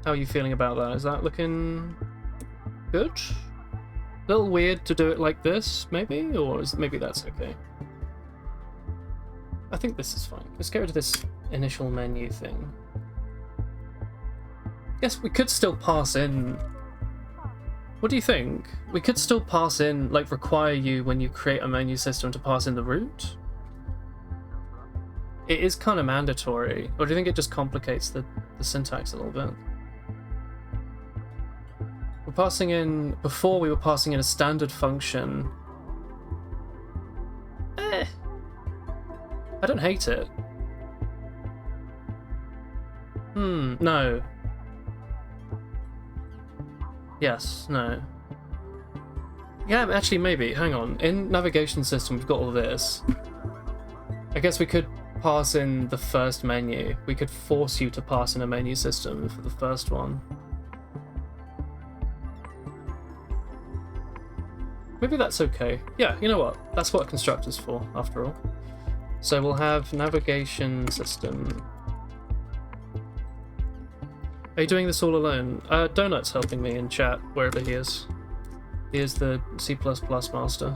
How are you feeling about that? Is that looking good? A little weird to do it like this, maybe? Or maybe that's okay. I think this is fine. Let's get rid of this initial menu thing. Yes, we could still pass in... What do you think? We could still pass in, like, require you when you create a menu system to pass in the root? It is kind of mandatory. Or do you think it just complicates the syntax a little bit? We're passing in... Before we were passing in a standard function. I don't hate it. No. Yes, no. Yeah, actually, maybe. Hang on. In navigation system, we've got all this. I guess we could pass in the first menu. We could force you to pass in a menu system for the first one. Maybe that's okay. Yeah, you know what? That's what a constructor's for, after all. So we'll have navigation system. Are you doing this all alone? Donut's helping me in chat, wherever he is. He is the C++ master.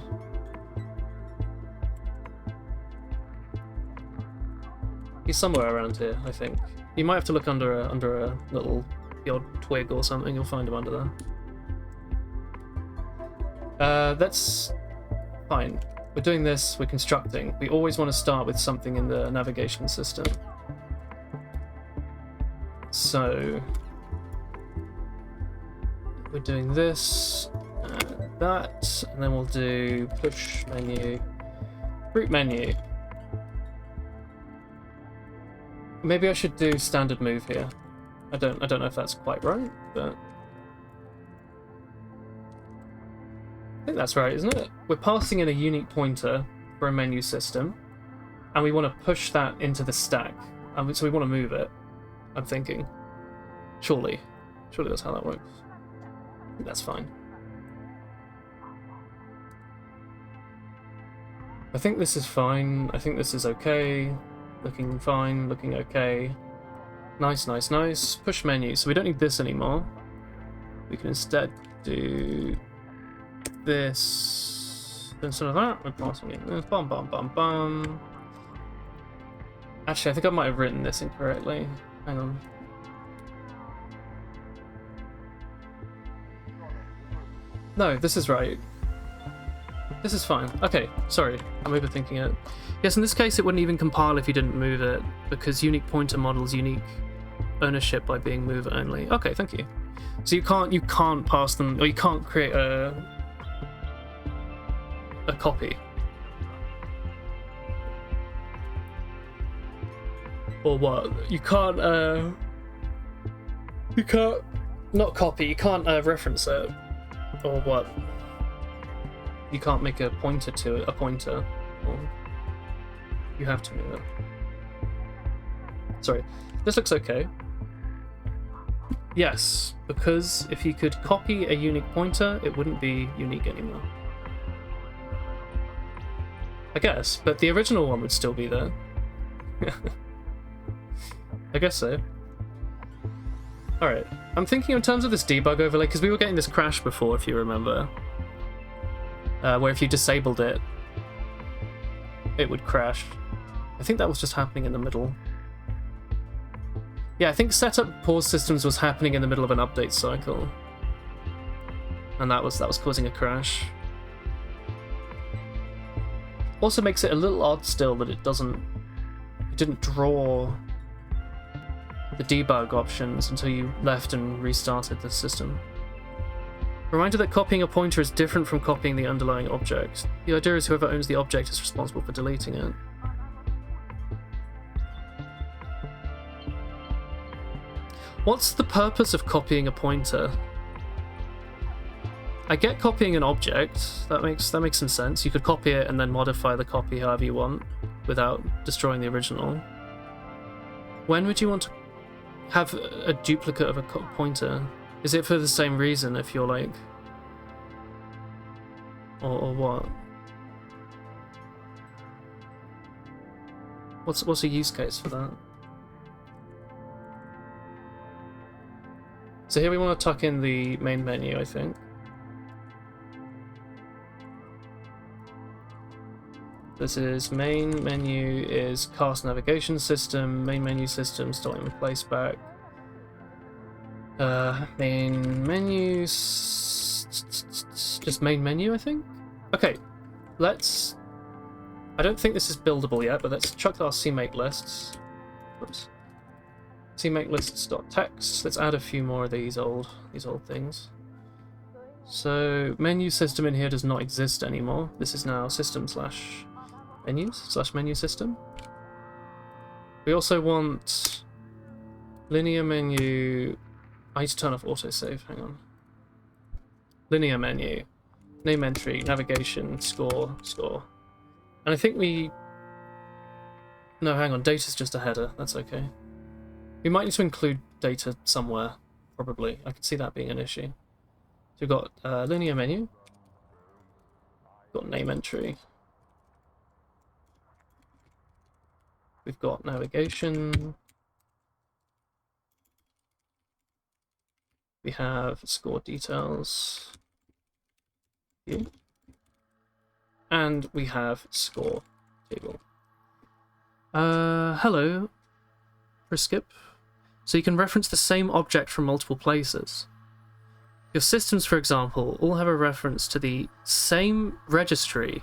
He's somewhere around here, I think. You might have to look under a little the odd twig or something. You'll find him under there. That's fine. We're doing this. We're constructing. We always want to start with something in the navigation system. So we're doing this and that, and then we'll do push menu, root menu. Maybe I should do standard move here. I don't know if that's quite right, but I think that's right, isn't it? We're passing in a unique pointer for a menu system, and we want to push that into the stack. So we want to move it. I'm thinking. Surely that's how that works. I think that's fine. I think this is fine. I think this is okay. Looking fine, looking okay. Nice, nice, nice. Push menu. So we don't need this anymore. We can instead do this. Instead of that, we're passing in this. Bum, bum, bum, bum. Actually, I think I might have written this incorrectly. Hang on. No, this is right. This is fine. Okay, sorry, I'm overthinking it. Yes, in this case it wouldn't even compile if you didn't move it, because unique pointer models unique ownership by being move only. Okay, thank you. So you can't pass them, or you can't create a a copy. Or what? You can't not copy, you can't reference it. Or what? You can't make a pointer to it, a pointer. Or you have to move it. Sorry, this looks okay. Yes, because if you could copy a unique pointer, it wouldn't be unique anymore. I guess, but the original one would still be there. I guess so. Alright, I'm thinking in terms of this debug overlay, because we were getting this crash before, if you remember. Where if you disabled it, it would crash. I think that was just happening in the middle. Yeah, I think setup pause systems was happening in the middle of an update cycle. And that was causing a crash. Also makes it a little odd still that it didn't draw the debug options until you left and restarted the system. Reminder that copying a pointer is different from copying the underlying object. The idea is whoever owns the object is responsible for deleting it. What's the purpose of copying a pointer? I get copying an object, that makes some sense. You could copy it and then modify the copy however you want without destroying the original. When would you want to have a duplicate of a pointer? Is it for the same reason if you're like... Or what? What's a use case for that? So here we want to tuck in the main menu, I think. This is main menu is cast navigation system, main menu system, starting and place back. Main menus, just main menu, I think. Okay, let's. I don't think this is buildable yet, but let's chuck our CMake lists. Oops. CMake lists.text. Let's add a few more of these old things. So menu system in here does not exist anymore. This is now system/menus/menu system. We also want linear menu. I need to turn off autosave, hang on. Linear menu, name entry, navigation, score. And I think no, hang on, data's just a header, that's okay. We might need to include data somewhere, probably. I can see that being an issue. So we've got linear menu, we've got name entry, we've got navigation, we have score details here, and we have score table. Hello, Priskip. So you can reference the same object from multiple places. Your systems, for example, all have a reference to the same registry,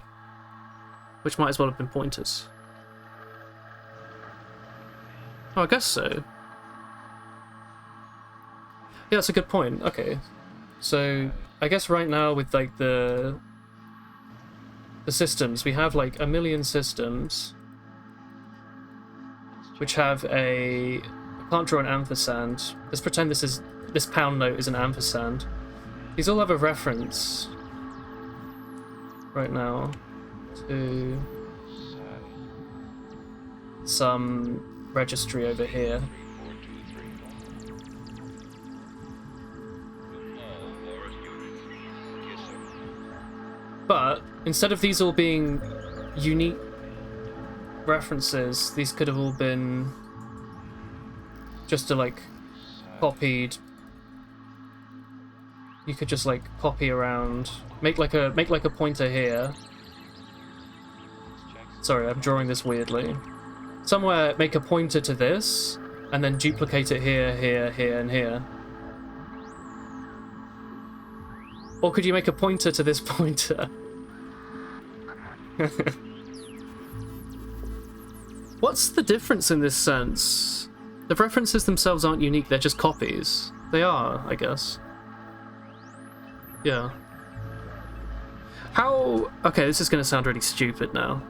which might as well have been pointers. Oh, I guess so. Yeah, that's a good point. Okay, so I guess right now with like the systems, we have like a million systems which have a. I can't draw an ampersand. Let's pretend this pound note is an ampersand. These all have a reference right now to some registry over here. But instead of these all being unique references, these could have all been just like copied. You could just like copy around, make like a pointer here. Sorry, I'm drawing this weirdly. Somewhere make a pointer to this, and then duplicate it here, here, here, and here. Or could you make a pointer to this pointer? What's the difference in this sense? The references themselves aren't unique, they're just copies. They are, I guess. Yeah. How... Okay, this is going to sound really stupid now.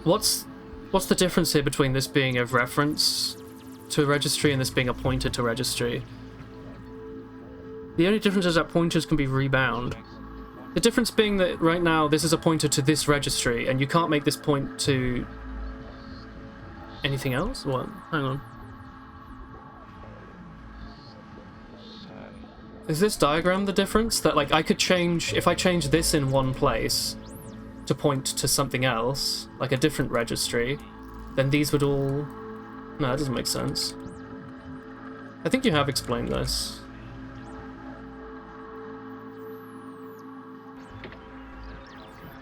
What's the difference here between this being a reference to a registry and this being a pointer to registry? The only difference is that pointers can be rebound. The difference being that right now this is a pointer to this registry and you can't make this point to anything else? What? Hang on. Is this diagram the difference? That like I could change, if I change this in one place to point to something else, like a different registry, then these would all... No, that doesn't make sense. I think you have explained this.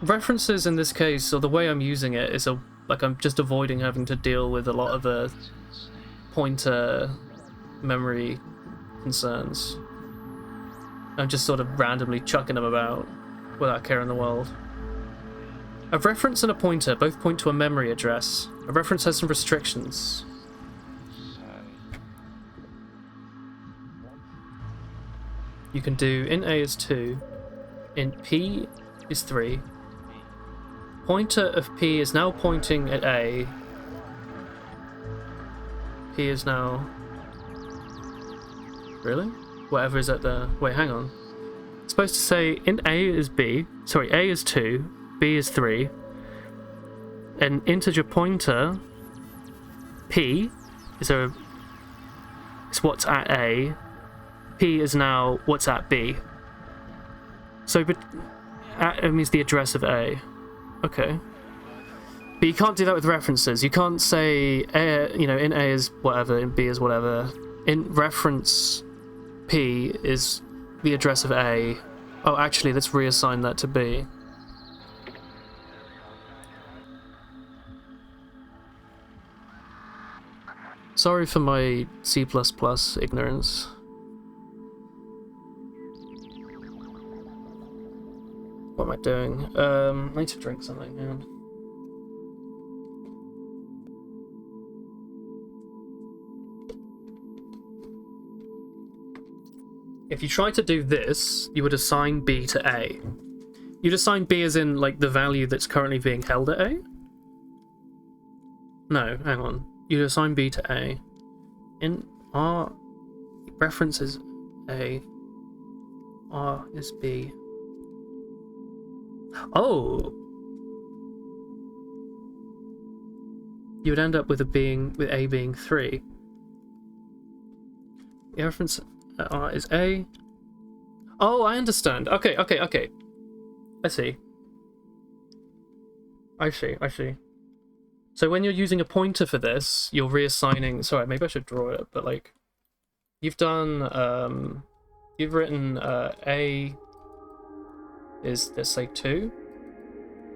References in this case, or the way I'm using it, is like I'm just avoiding having to deal with a lot of the pointer memory concerns. I'm just sort of randomly chucking them about without care in the world. A reference and a pointer both point to a memory address. A reference has some restrictions. You can do int A is 2, int P is 3. Pointer of P is now pointing at A. P is now... Really? Whatever is at the... Wait, hang on. It's supposed to say int A is B. Sorry, A is 2, B is 3. An integer pointer, P, is what's at A. P is now what's at B. So, but it means the address of A. Okay. But you can't do that with references. You can't say, int A is whatever, int B is whatever. Int reference P is the address of A. Oh, actually, let's reassign that to B. Sorry for my C++ ignorance. What am I doing? I need to drink something, hang on. If you try to do this, you would assign B to A. You'd assign B as in, like, the value that's currently being held at A? No, hang on. You'd assign B to A. In R, reference is A. R is B. Oh! You would end up with A being 3. The reference R is A. Oh, I understand. Okay. I see. So when you're using a pointer for this, you're reassigning... Sorry, maybe I should draw it, but like... You've done... you've written A is, let's say, 2.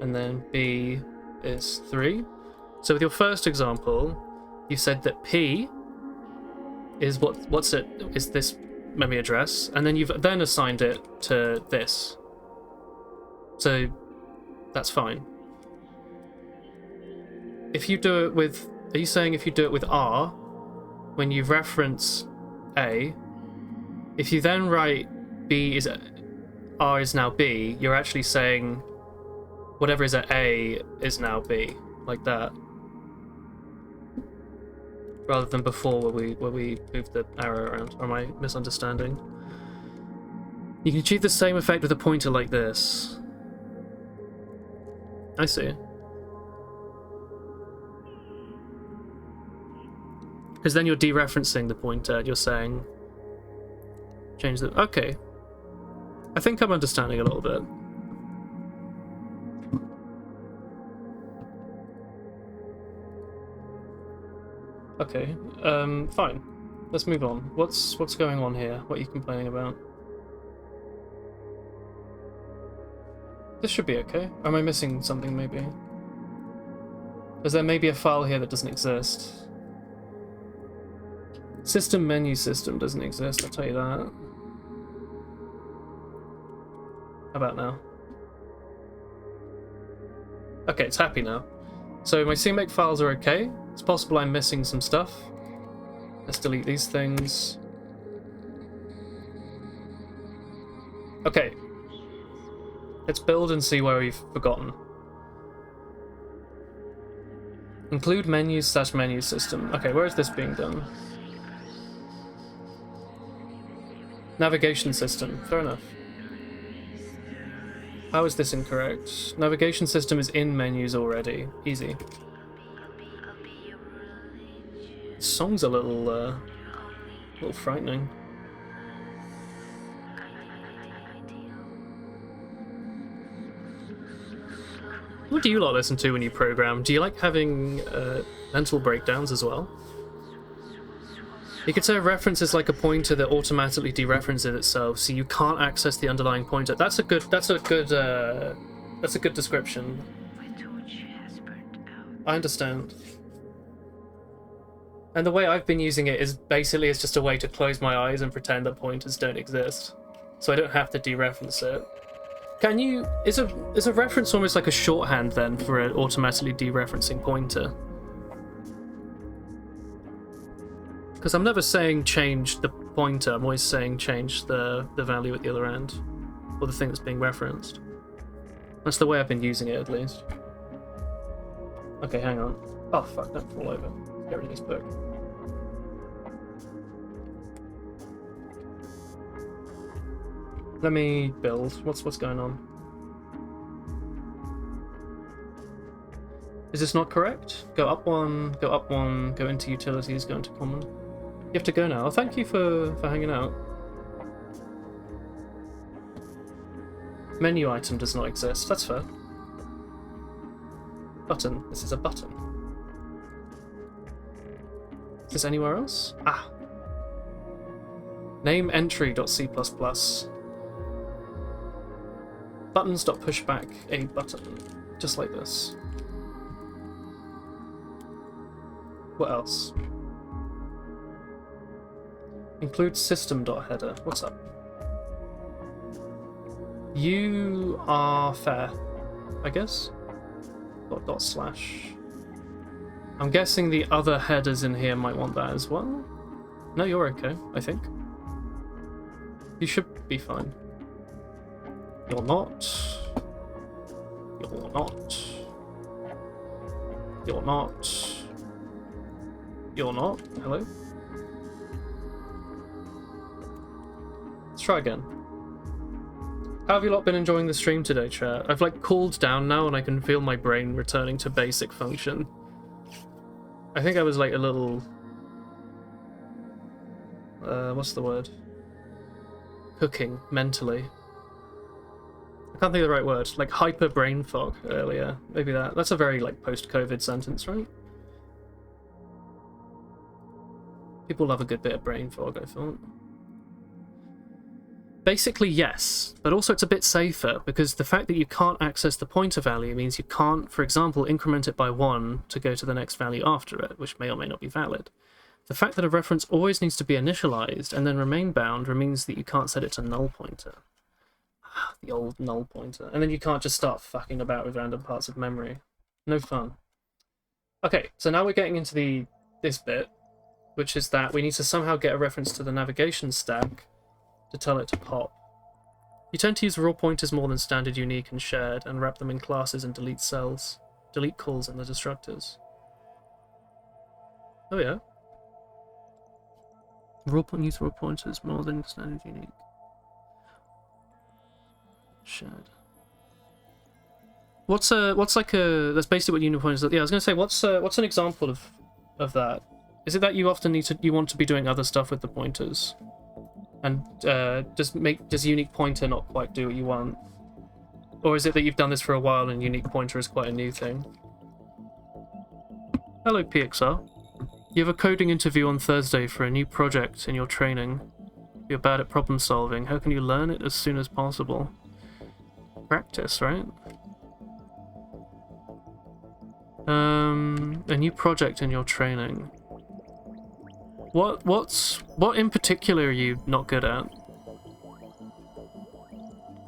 And then B is 3. So with your first example, you said that P is is this memory address, and then you've then assigned it to this. So that's fine. If you do it with... Are you saying if you do it with R, when you reference A, if you then write R is now B, you're actually saying whatever is at A is now B, like that. Rather than before where we moved the arrow around. Or am I misunderstanding? You can achieve the same effect with a pointer like this. I see. Because then you're dereferencing the pointer, you're saying... Change the... Okay. I think I'm understanding a little bit. Okay, fine. Let's move on. What's going on here? What are you complaining about? This should be okay. Or am I missing something, maybe? Is there maybe a file here that doesn't exist? System menu system doesn't exist, I'll tell you that. How about now? Okay, it's happy now. So my CMake files are okay. It's possible I'm missing some stuff. Let's delete these things. Okay. Let's build and see where we've forgotten. Include menus / menu system. Okay, where is this being done? Navigation system. Fair enough. How is this incorrect? Navigation system is in menus already. Easy. The song's a little frightening. What do you lot listen to when you program? Do you like having mental breakdowns as well? You could say a reference is like a pointer that automatically dereferences itself, so you can't access the underlying pointer. That's a good description. I understand. And the way I've been using it is basically it's just a way to close my eyes and pretend that pointers don't exist, so I don't have to dereference it. Can you? Is a reference almost like a shorthand then for an automatically dereferencing pointer? Because I'm never saying change the pointer. I'm always saying change the value at the other end, or the thing that's being referenced. That's the way I've been using it, at least. Okay, hang on. Oh fuck! Don't fall over. Get rid of this book. Let me build. What's going on? Is this not correct? Go up one, go into utilities, go into common. You have to go now. Oh, thank you for hanging out. Menu item does not exist. That's fair. Button. This is a button. Is this anywhere else? Ah. Name entry.c++. Buttons.pushback a button. Just like this. What else? Include system.header. What's up? You are fair, I guess. Dot slash. I'm guessing the other headers in here might want that as well. No, you're okay, I think. You should be fine. You're not. You're not. You're not. You're not. Hello? Let's try again. How have you lot been enjoying the stream today, chat? I've like cooled down now and I can feel my brain returning to basic function. I think I was like a little... what's the word? Cooking mentally. I can't think of the right word. Like hyper brain fog earlier. Maybe that. That's a very like post-COVID sentence, right? People love a good bit of brain fog, I thought. Basically, yes, but also it's a bit safer because the fact that you can't access the pointer value means you can't, for example, increment it by 1 to go to the next value after it, which may or may not be valid. The fact that a reference always needs to be initialized and then remain bound means that you can't set it to null pointer. The old null pointer. And then you can't just start fucking about with random parts of memory. No fun. Okay, so now we're getting into this bit, which is that we need to somehow get a reference to the navigation stack to tell it to pop. You tend to use raw pointers more than standard, unique, and shared, and wrap them in classes and delete cells. Delete calls in the destructors. Oh yeah. Use raw pointers more than standard, unique. Shared. What's like a... That's basically what unit pointers... Yeah, I was going to say, what's an example of that? Is it that you often you want to be doing other stuff with the pointers? And does unique pointer not quite do what you want? Or is it that you've done this for a while and unique pointer is quite a new thing? Hello, PXR. You have a coding interview on Thursday for a new project in your training. You're bad at problem solving. How can you learn it as soon as possible? Practice, right? A new project in your training. What in particular are you not good at?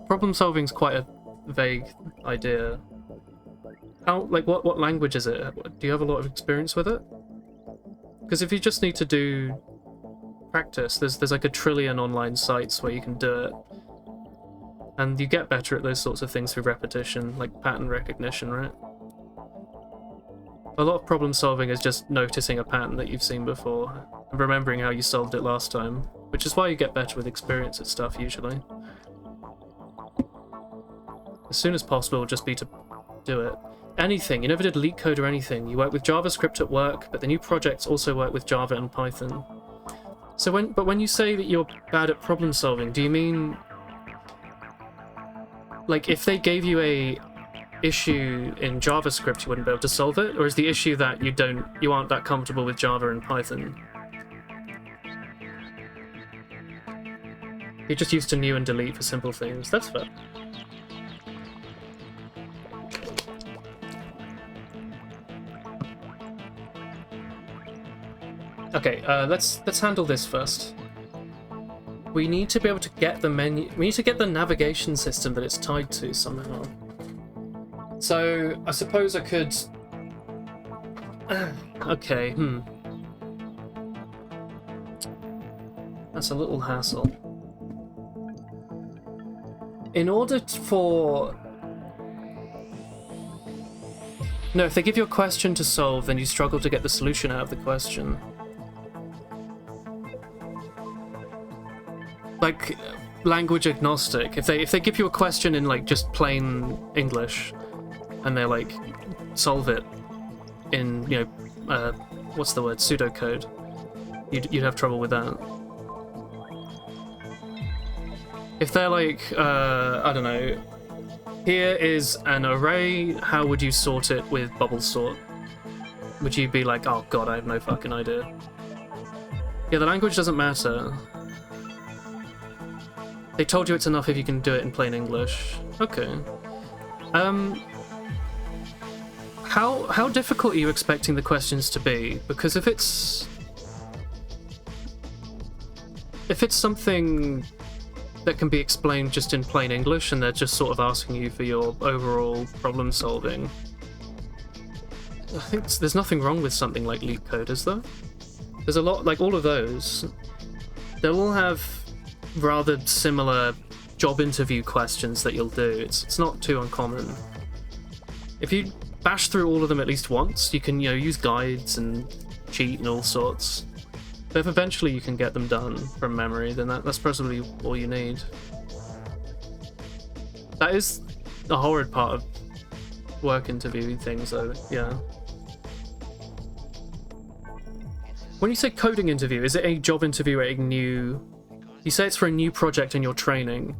Problem solving's quite a vague idea. What language is it? Do you have a lot of experience with it? Because if you just need to do practice, there's like a trillion online sites where you can do it. And you get better at those sorts of things through repetition, like pattern recognition, right? A lot of problem solving is just noticing a pattern that you've seen before and remembering how you solved it last time, which is why you get better with experience at stuff usually. As soon as possible will just be to do it. Anything, you never did leak code or anything. You work with JavaScript at work, but the new projects also work with Java and Python. So when you say that you're bad at problem solving, do you mean like if they gave you a issue in JavaScript you wouldn't be able to solve it, or is the issue that you aren't that comfortable with Java and Python? You're just used to new and delete for simple things. That's fair. Okay, let's handle this first. We need to be able to get the menu. We need to get the navigation system that it's tied to somehow. So I suppose I could. Okay, That's a little hassle. In order for. No, if they give you a question to solve, then you struggle to get the solution out of the question. Like language agnostic. If they give you a question in like just plain English, and they're like solve it in what's the word, pseudocode, you'd have trouble with that. If they're like I don't know, here is an array, how would you sort it with bubble sort? Would you be like, oh god, I have no fucking idea? Yeah, the language doesn't matter. They told you it's enough if you can do it in plain English. Okay. How difficult are you expecting the questions to be? Because if it's something that can be explained just in plain English and they're just sort of asking you for your overall problem solving, I think there's nothing wrong with something like leak code, is there? There's a lot, like all of those, they'll all have rather similar job interview questions that you'll do. It's not too uncommon. If you bash through all of them at least once, you can use guides and cheat and all sorts. But if eventually you can get them done from memory, then that's probably all you need. That is a horrid part of work interview things, though. Yeah. When you say coding interview, is it a job interview at a new? You say it's for a new project and you're training.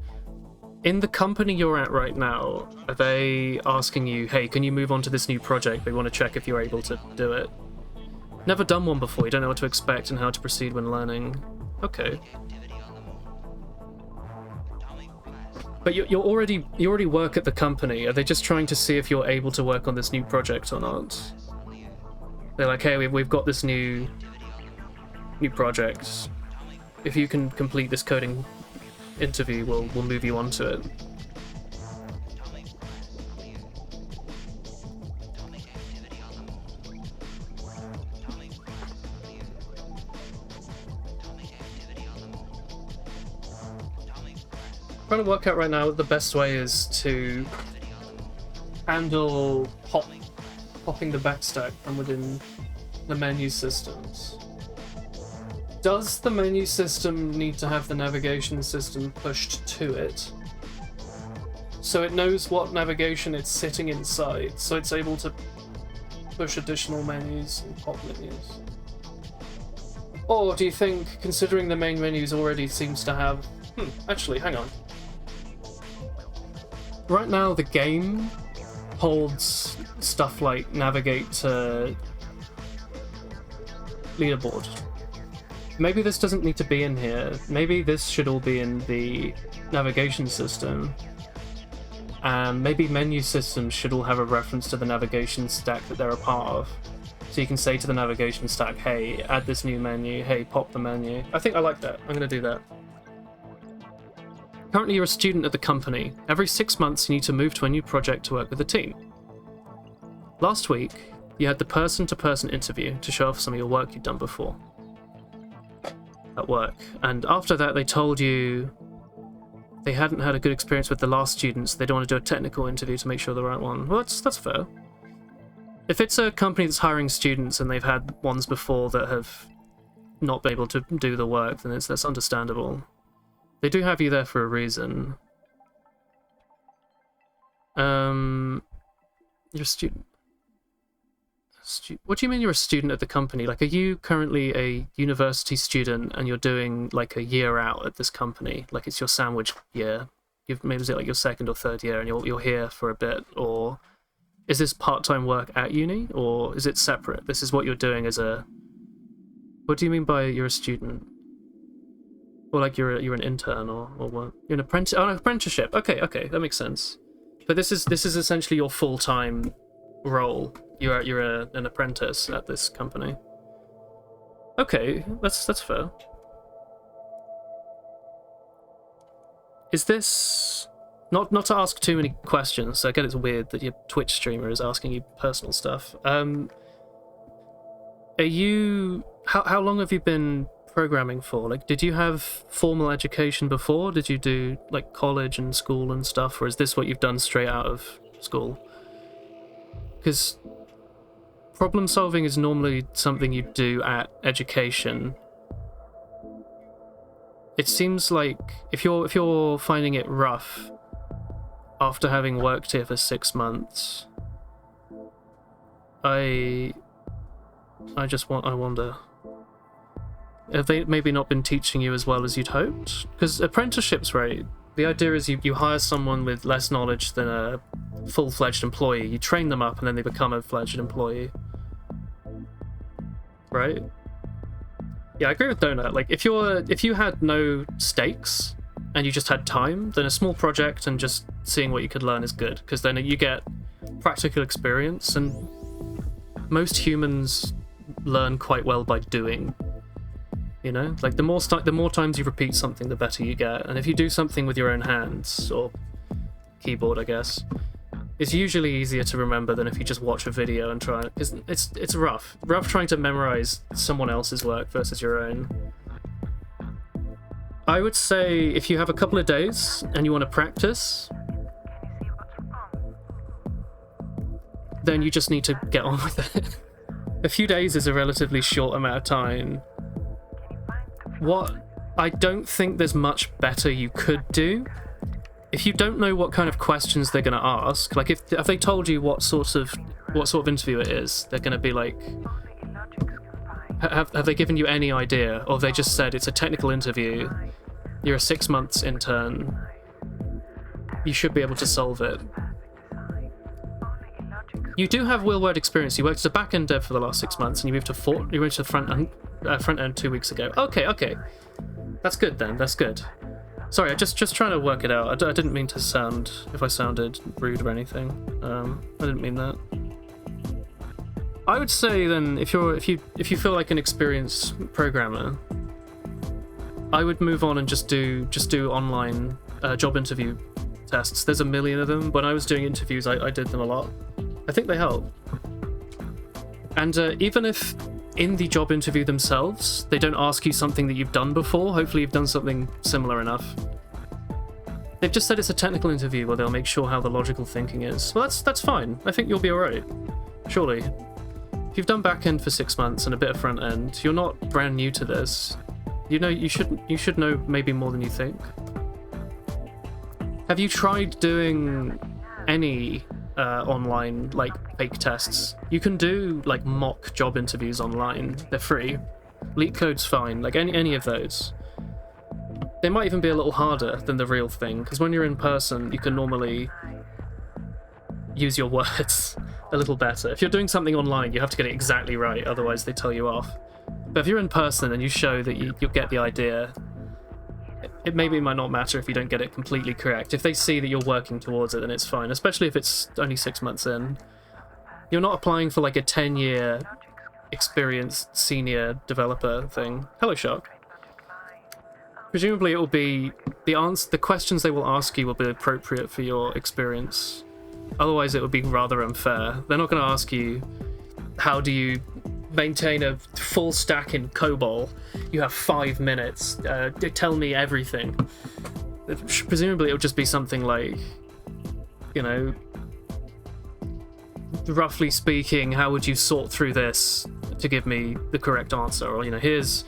In the company you're at right now, are they asking you, hey, can you move on to this new project? We want to check if you're able to do it. Never done one before, you don't know what to expect and how to proceed when learning. Okay. But you already work at the company. Are they just trying to see if you're able to work on this new project or not? They're like, hey, we've got this new project. If you can complete this coding interview, we'll move you on to it. Trying to work out right now what the best way is to handle popping the backstack from within the menu systems. Does the menu system need to have the navigation system pushed to it, so it knows what navigation it's sitting inside, so it's able to push additional menus and pop menus? Or do you think, considering the main menus already seems to have... actually, hang on. Right now the game holds stuff like navigate to leaderboard. Maybe this doesn't need to be in here. Maybe this should all be in the navigation system. Maybe menu systems should all have a reference to the navigation stack that they're a part of. So you can say to the navigation stack, hey, add this new menu, hey, pop the menu. I think I like that. I'm going to do that. Currently you're a student at the company. Every 6 months you need to move to a new project to work with the team. Last week, you had the person-to-person interview to show off some of your work you'd done before at work, and after that they told you they hadn't had a good experience with the last students. They don't want to do a technical interview to make sure the right one. Well, that's fair. If it's a company that's hiring students and they've had ones before that have not been able to do the work, then that's understandable. They do have you there for a reason. You're a student. What do you mean you're a student at the company? Like, are you currently a university student and you're doing like a year out at this company? Like, it's your sandwich year. Maybe is it like your second or third year and you're here for a bit? Or is this part-time work at uni? Or is it separate? This is what you're doing as a... What do you mean by you're a student? Or like you're an intern or what? You're an apprentice? Oh, an apprenticeship. Okay, that makes sense. But this is essentially your full-time role. You're an apprentice at this company. Okay, that's fair. Is this not to ask too many questions? So I get it's weird that your Twitch streamer is asking you personal stuff. Are you how long have you been programming for? Like, did you have formal education before? Did you do like college and school and stuff, or is this what you've done straight out of school? Because problem solving is normally something you do at education. It seems like if you're finding it rough after having worked here for 6 months, I wonder, have they maybe not been teaching you as well as you'd hoped? Because apprenticeships, right? The idea is you hire someone with less knowledge than a full-fledged employee. You train them up and then they become a fledged employee. Right? Yeah, I agree with Donut. Like, if you had no stakes and you just had time, then a small project and just seeing what you could learn is good, because then you get practical experience, and most humans learn quite well by doing. You know, like the more times you repeat something, the better you get. And if you do something with your own hands or keyboard, I guess, it's usually easier to remember than if you just watch a video and try. It's rough trying to memorize someone else's work versus your own. I would say if you have a couple of days and you want to practice, then you just need to get on with it. A few days is a relatively short amount of time. I don't think there's much better you could do. If you don't know what kind of questions they're going to ask, like if they told you what sort of interview it is, they're going to be like, have they given you any idea? Or have they just said it's a technical interview, you're a 6 months intern, you should be able to solve it. You do have real-world experience. You worked as a back-end dev for the last 6 months, and you moved to front end 2 weeks ago. Okay, that's good then. That's good. Sorry, I just trying to work it out. I didn't mean to sound, if I sounded rude or anything. I didn't mean that. I would say then, if you feel like an experienced programmer, I would move on and just do online job interview tests. There's a million of them. When I was doing interviews, I did them a lot. I think they help. And even if in the job interview themselves they don't ask you something that you've done before, hopefully you've done something similar enough. They've just said it's a technical interview where they'll make sure how the logical thinking is. Well, that's fine. I think you'll be alright. Surely. If you've done back end for 6 months and a bit of front end, you're not brand new to this. You know, you should know maybe more than you think. Have you tried doing any online like fake tests? You can do like mock job interviews online. They're free. LeetCode's fine. Like any of those. They might even be a little harder than the real thing, because when you're in person, you can normally use your words a little better. If you're doing something online, you have to get it exactly right, otherwise they tell you off. But if you're in person and you show that you'll get the idea, it might not matter if you don't get it completely correct. If they see that you're working towards it, then it's fine, especially if it's only 6 months in. You're not applying for like a 10-year experienced senior developer thing. Hello, Shark. Presumably it will be the questions they will ask you will be appropriate for your experience. Otherwise it would be rather unfair. They're not going to ask you, how do you maintain a full stack in COBOL? You have 5 minutes. Tell me everything. presumably it would just be something like, you know, roughly speaking, how would you sort through this to give me the correct answer? Or, you know, here's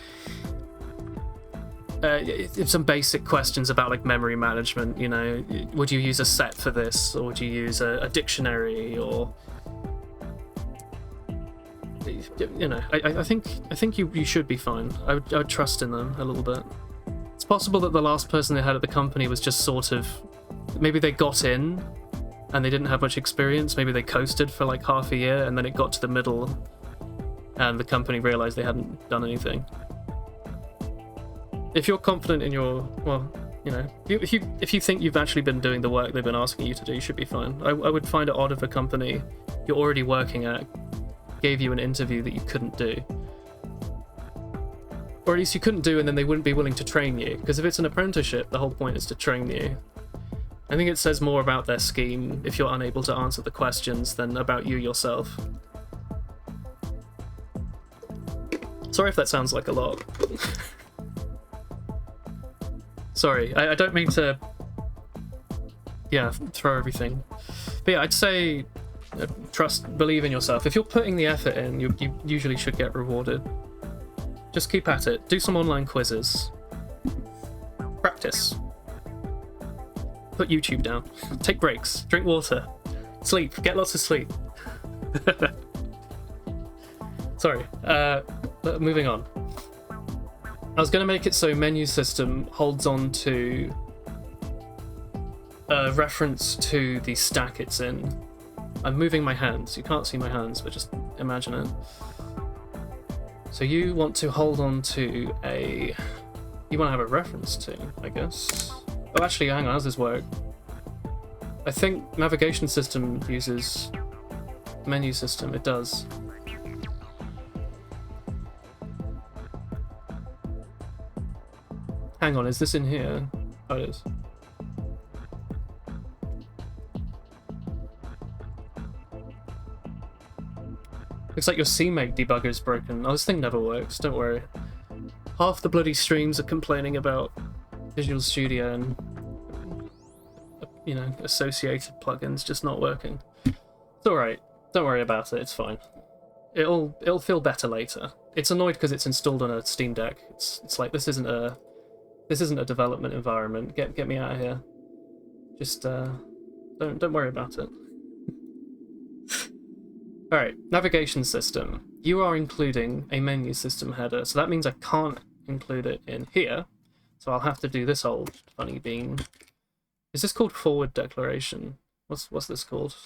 some basic questions about like memory management. You know, would you use a set for this, or would you use a dictionary, or you know, I think you should be fine. I would trust in them a little bit. It's possible that the last person they had at the company was just sort of, maybe they got in and they didn't have much experience. Maybe they coasted for like half a year, and then it got to the middle and the company realized they hadn't done anything. If you're confident in your, well, you know, if you think you've actually been doing the work they've been asking you to do, you should be fine. I would find it odd if a company you're already working at gave you an interview that you couldn't do. Or at least you couldn't do, and then they wouldn't be willing to train you. Because if it's an apprenticeship, the whole point is to train you. I think it says more about their scheme if you're unable to answer the questions than about you yourself. Sorry if that sounds like a lot. Sorry, I don't mean to, yeah, throw everything. But yeah, I'd say believe in yourself. If you're putting the effort in, you usually should get rewarded. Just keep at it. Do some online quizzes. Practice. Put YouTube down. Take breaks. Drink water. Sleep. Get lots of sleep. Sorry. Moving on. I was going to make it so menu system holds on to a reference to the stack it's in. I'm moving my hands. You can't see my hands, but just imagine it. So you want to hold on to a... You want to have a reference to, I guess. Oh, actually, hang on. How does this work? I think navigation system uses menu system. It does. Hang on, is this in here? Oh, it is. Looks like your CMake debugger is broken. Oh, this thing never works, don't worry. Half the bloody streams are complaining about Visual Studio and, you know, associated plugins just not working. It's alright. Don't worry about it, it's fine. It'll feel better later. It's annoyed because it's installed on a Steam Deck. It's like, this isn't a development environment. Get me out of here. Just don't worry about it. Alright, navigation system. You are including a menu system header, so that means I can't include it in here. So I'll have to do this old funny bean. Is this called forward declaration? What's this called?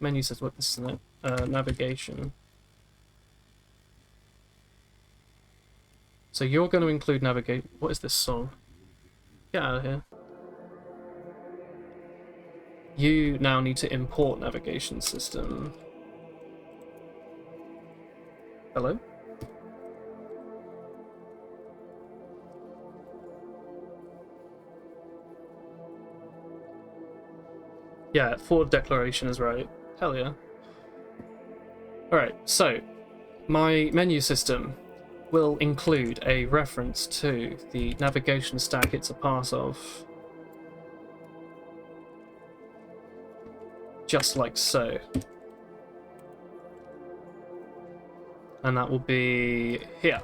Menu system, what this is navigation. So you're going to include navigate. What is this song? Get out of here. You now need to import navigation system. Hello? Yeah, forward declaration is right. Hell yeah. Alright, so my menu system will include a reference to the navigation stack it's a part of. Just like so. And that will be here.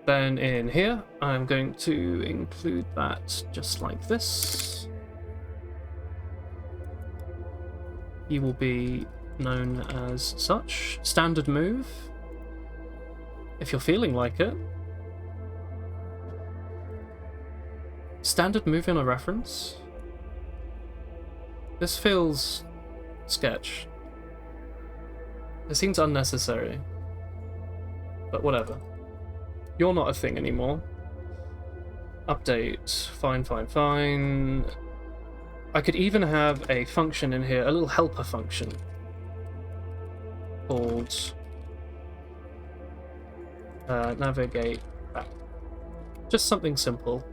Then in here, I'm going to include that just like this. You will be known as such. Standard move, if you're feeling like it. Standard move in a reference. This feels sketch. It seems unnecessary. But whatever. You're not a thing anymore. Update. Fine. I could even have a function in here, a little helper function. Called navigate back. Just something simple.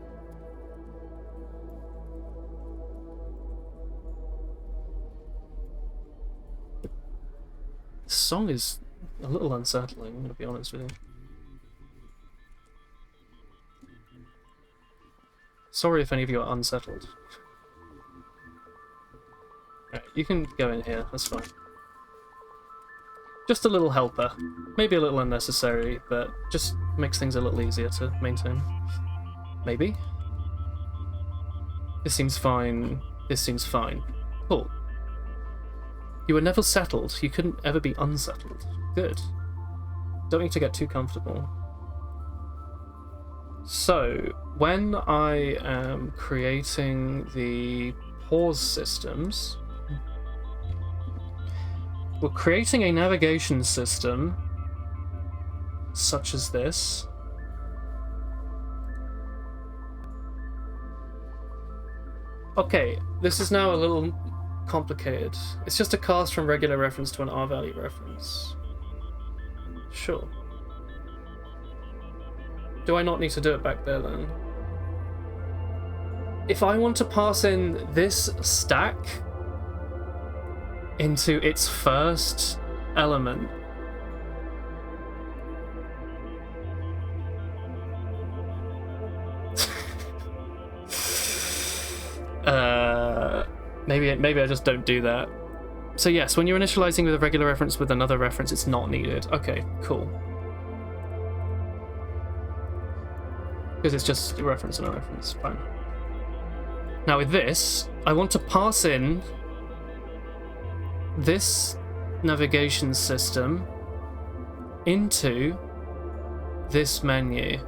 This song is a little unsettling, I'm going to be honest with you. Sorry if any of you are unsettled. Right, you can go in here, that's fine. Just a little helper. Maybe a little unnecessary, but just makes things a little easier to maintain. Maybe? This seems fine. This seems fine. Cool. You were never settled. You couldn't ever be unsettled. Good. Don't need to get too comfortable. So, when I am creating the pause systems, we're creating a navigation system such as this. Okay, this is now a little complicated. It's just a cast from regular reference to an R-value reference. Sure. Do I not need to do it back there then? If I want to pass in this stack into its first element, maybe I just don't do that. So yes, when you're initializing with a regular reference with another reference, it's not needed. Okay, cool. Because it's just a reference and a reference. Fine. Now with this, I want to pass in this navigation system into this menu.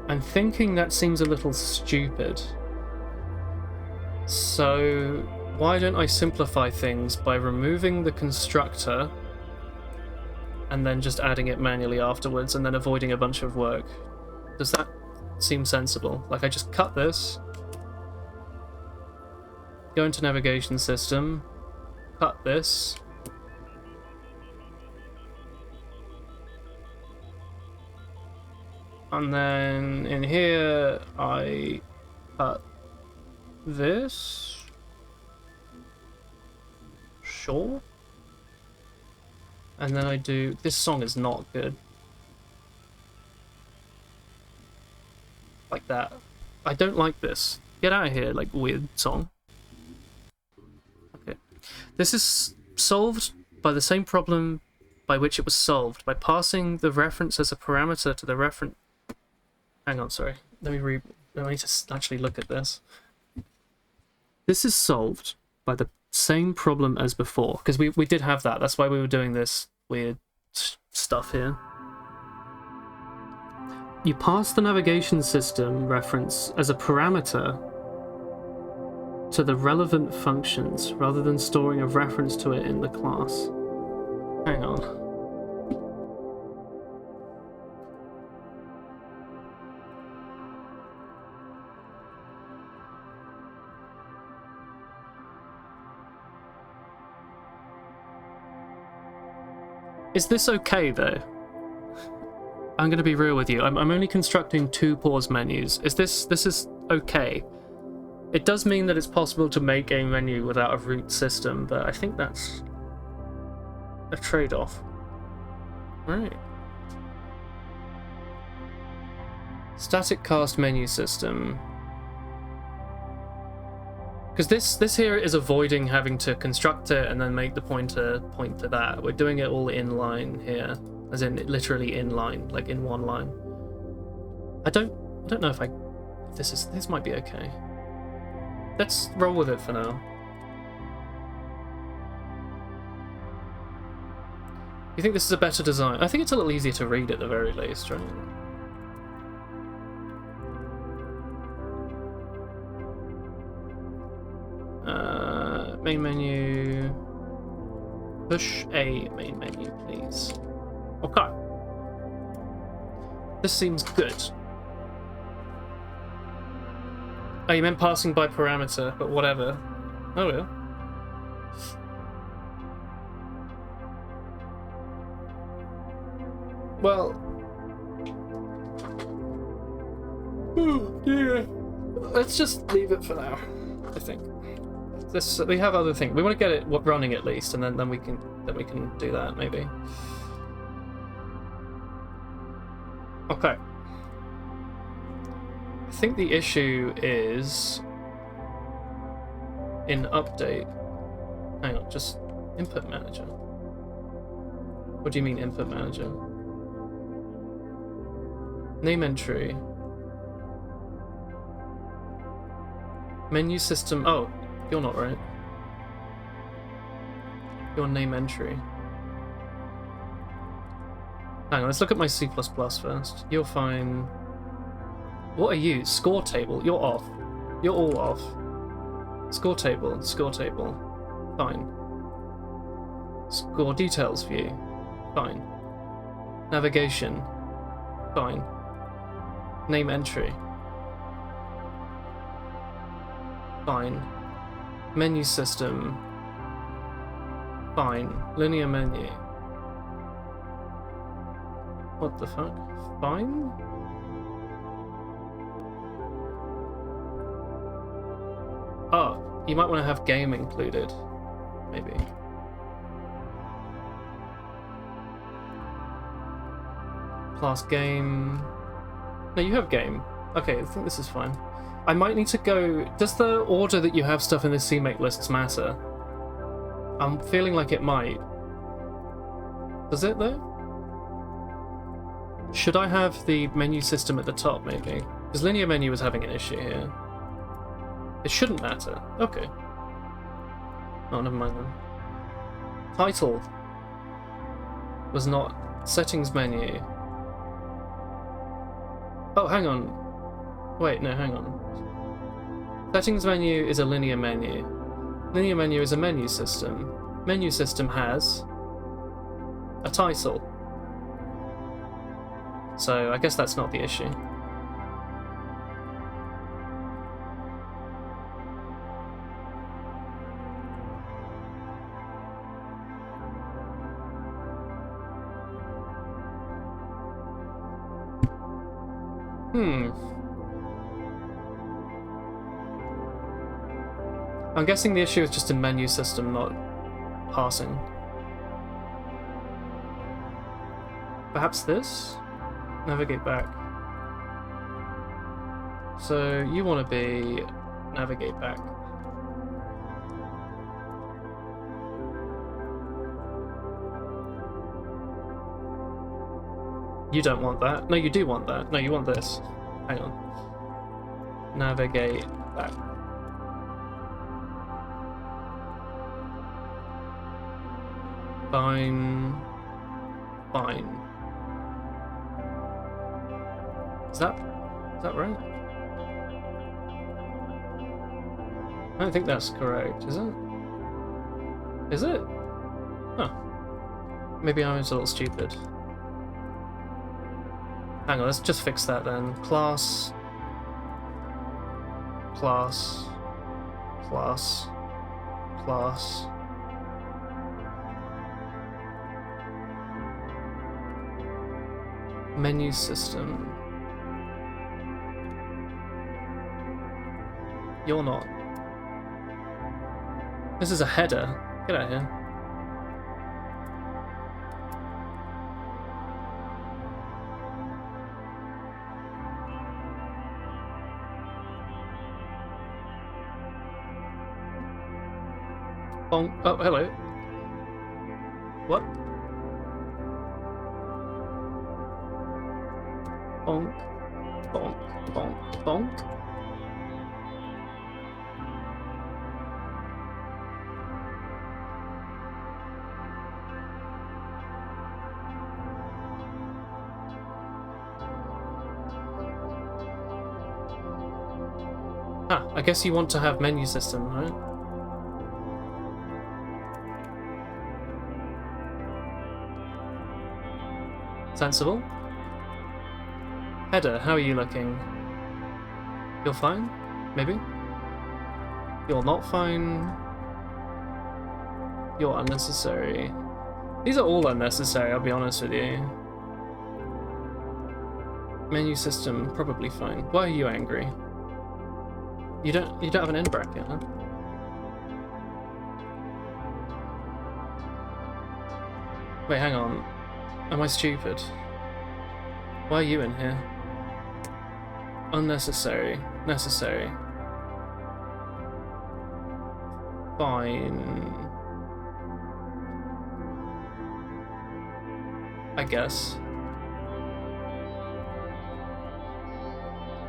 I'm thinking that seems a little stupid. So why don't I simplify things by removing the constructor and then just adding it manually afterwards and then avoiding a bunch of work? Does that seem sensible? Like I just cut this, go into navigation system, cut this, and then in here I cut this. Sure. And then I do... This song is not good. Like that. I don't like this. Get out of here, like, weird song. Okay. This is solved by the same problem by which it was solved, by passing the reference as a parameter to the reference... Hang on, sorry. I need to actually look at this. This is solved by the same problem as before, because we did have that. That's why we were doing this weird stuff here. You pass the navigation system reference as a parameter to the relevant functions rather than storing a reference to it in the class. Hang on. Is this okay though? I'm going to be real with you. I'm only constructing 2 pause menus. This is okay. It does mean that it's possible to make a menu without a root system, but I think that's a trade-off. Right. Static cast menu system. Because this here is avoiding having to construct it and then make the pointer point to that. We're doing it all in line here, as in literally in line, like in one line. I don't know if this might be okay. Let's roll with it for now. You think this is a better design? I think it's a little easier to read at the very least, right? Main menu. Push a main menu, please. Okay. This seems good. Oh, you meant passing by parameter, but whatever. Oh well. Well. Oh dear. Let's just leave it for now, I think. We have other things. We want to get it running at least, and then we can do that maybe. Okay. I think the issue is in update. Hang on, just input manager. What do you mean input manager? Name entry. Menu system. Oh, you're not right. Your name entry. Hang on, let's look at my C++ first. You're fine. What are you? Score table. You're off. You're all off. Score table. Score table. Fine. Score details view. Fine. Navigation. Fine. Name entry. Fine. Menu system. Fine. Linear menu. What the fuck? Fine? Oh, you might want to have game included. Maybe. Class game. No, you have game. Okay, I think this is fine. I might need to go... Does the order that you have stuff in the CMake lists matter? I'm feeling like it might. Does it, though? Should I have the menu system at the top, maybe? Because linear menu was having an issue here. It shouldn't matter. Okay. Oh, never mind then. Title was not settings menu. Oh, hang on. Wait, no, hang on. Settings menu is a linear menu. Linear menu is a menu system. Menu system has a title. So I guess that's not the issue. I'm guessing the issue is just a menu system, not parsing. Perhaps this? Navigate back. So you want to be navigate back. You don't want that. No, you do want that. No, you want this. Hang on. Navigate back. Fine. Fine. Is that right? I don't think that's correct, is it? Is it? Huh. Maybe I was a little stupid. Hang on, let's just fix that then. Class. Class. Class. Class. Menu system. You're not. This is a header. Get out of here. Bonk. Oh, hello. What? Bonk. Bonk. Bonk. Bonk. Ah, I guess you want to have menu system, right? Sensible. Header, how are you looking? You're fine? Maybe? You're not fine? You're unnecessary. These are all unnecessary, I'll be honest with you. Menu system, probably fine. Why are you angry? You don't have an end bracket, huh? Wait, hang on. Am I stupid? Why are you in here? Unnecessary. Necessary. Fine. I guess.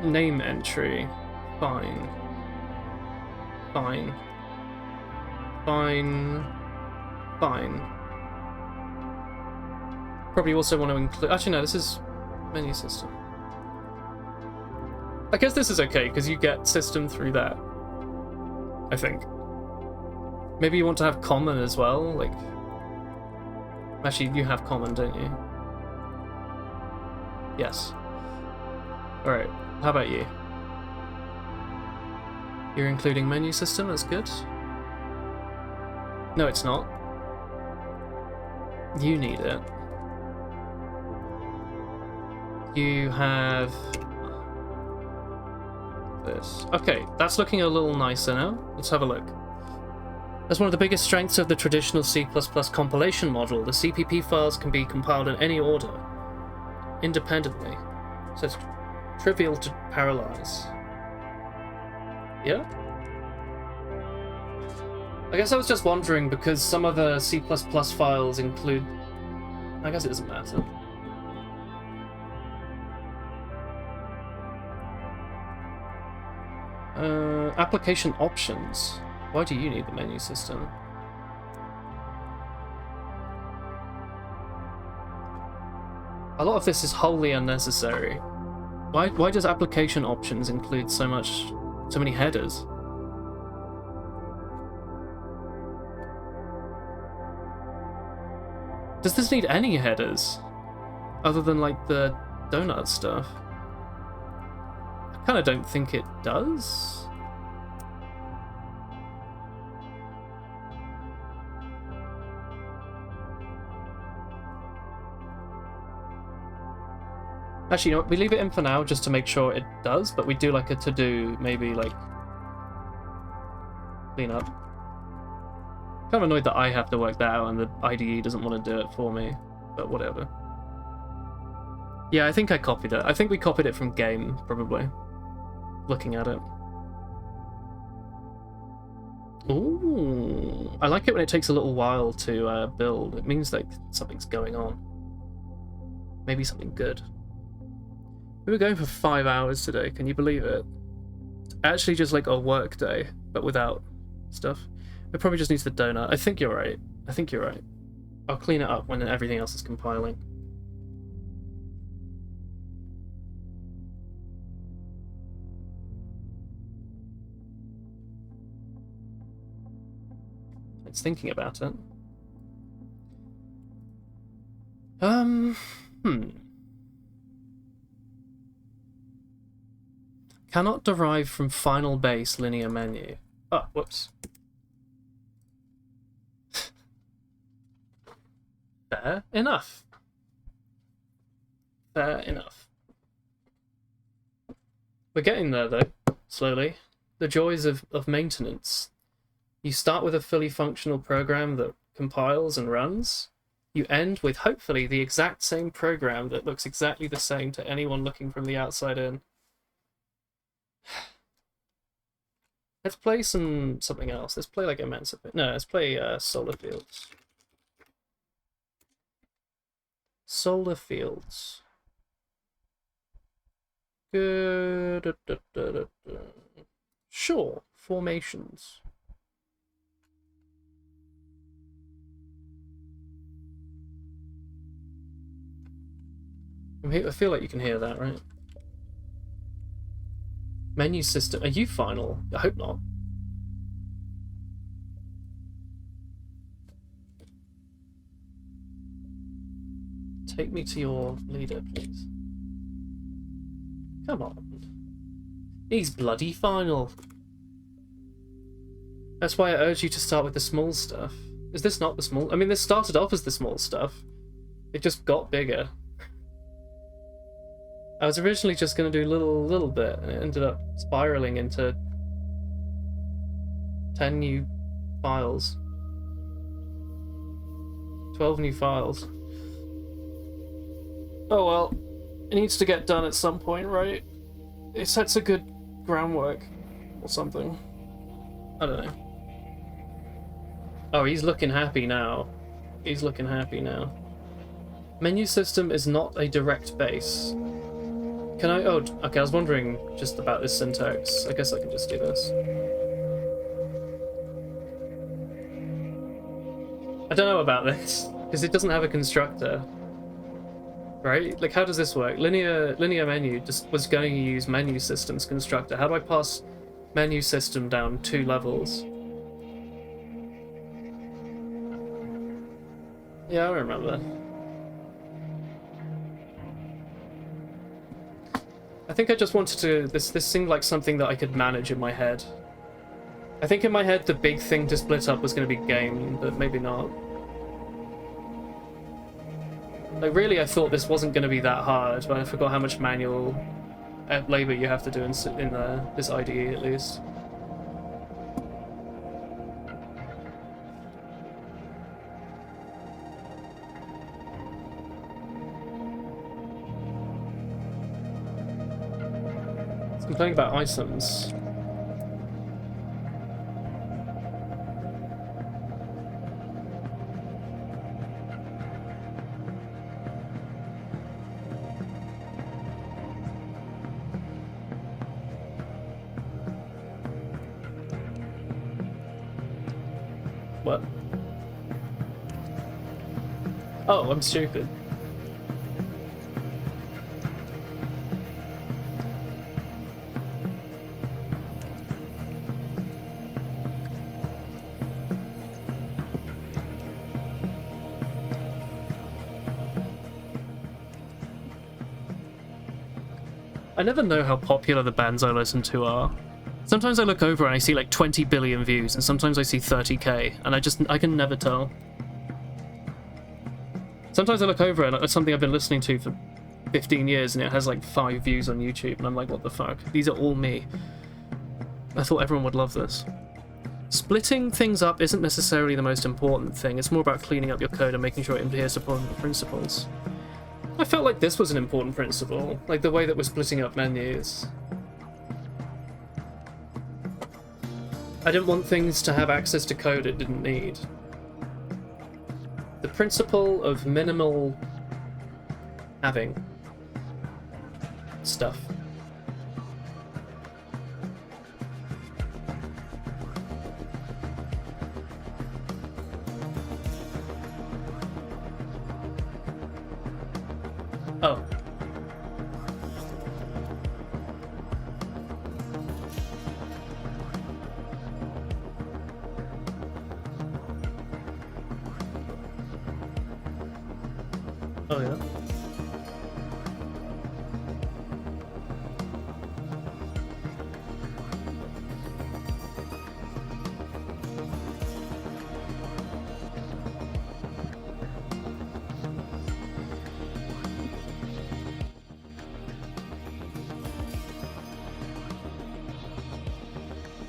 Name entry. Fine. Fine. Fine. Fine. Probably also want to include... Actually, no, this is menu system. I guess this is okay, because you get system through that. I think. Maybe you want to have common as well, like... Actually, you have common, don't you? Yes. Alright, how about you? You're including menu system, that's good. No, it's not. You need it. You have... this. Okay, that's looking a little nicer now. Let's have a look. As one of the biggest strengths of the traditional C++ compilation model, the CPP files can be compiled in any order, independently, so it's trivial to parallelize. Yeah? I guess I was just wondering, because some of the C++ files include... I guess it doesn't matter. Application options. Why do you need the menu system? A lot of this is wholly unnecessary. Why does application options include so many headers? Does this need any headers? Other than like the donut stuff? I kinda don't think it does. Actually, you know what? We leave it in for now just to make sure it does, but we do like a to-do, maybe like clean up. Kind of annoyed that I have to work that out and the IDE doesn't want to do it for me, but whatever. Yeah, I think I copied it. I think we copied it from game, probably. Looking at it. Ooh, I like it when it takes a little while to build. It means like something's going on. Maybe something good. We were going for 5 hours today, can you believe it? Actually just like a work day, but without stuff. It probably just needs the donut. I think you're right. I think you're right. I'll clean it up when everything else is compiling. It's thinking about it. Cannot derive from final base linear menu. Oh, whoops. Fair enough. Fair enough. We're getting there, though, slowly. The joys of maintenance. You start with a fully functional program that compiles and runs. You end with, hopefully, the exact same program that looks exactly the same to anyone looking from the outside in. Let's play something else. Let's play like Emancipate. No, let's play Solar Fields. Solar Fields. Good. Sure. Formations. I feel like you can hear that, right? Menu system. Are you final? I hope not. Take me to your leader, please. Come on. He's bloody final. That's why I urge you to start with the small stuff. Is this not the small? I mean, this started off as the small stuff. It just got bigger. I was originally just going to do a little bit, and it ended up spiraling into 10 new files. 12 new files. Oh well, it needs to get done at some point, right? it sets a good groundwork or something. I don't know. Oh, he's looking happy now. He's looking happy now. Menu system is not a direct base. Can I... Oh, okay, I was wondering just about this syntax. I guess I can just do this. I don't know about this, because it doesn't have a constructor. Right? Like, how does this work? Linear menu just was going to use menu system's constructor. How do I pass menu system down 2 levels? Yeah, I remember. I think I just wanted to... This seemed like something that I could manage in my head. I think in my head the big thing to split up was going to be game, but maybe not. Like, really, I thought this wasn't going to be that hard, but I forgot how much manual labor you have to do in this IDE, at least. It's complaining about items. What? Oh, I'm stupid. I never know how popular the bands I listen to are. Sometimes I look over and I see like 20 billion views, and sometimes I see 30k, and I can never tell. Sometimes I look over and it's something I've been listening to for 15 years and it has like 5 views on YouTube, and I'm like, what the fuck? These are all me. I thought everyone would love this. Splitting things up isn't necessarily the most important thing, it's more about cleaning up your code and making sure it adheres to principles. I felt like this was an important principle, like the way that we're splitting up menus. I didn't want things to have access to code it didn't need. The principle of minimal having stuff. Oh. Oh, yeah.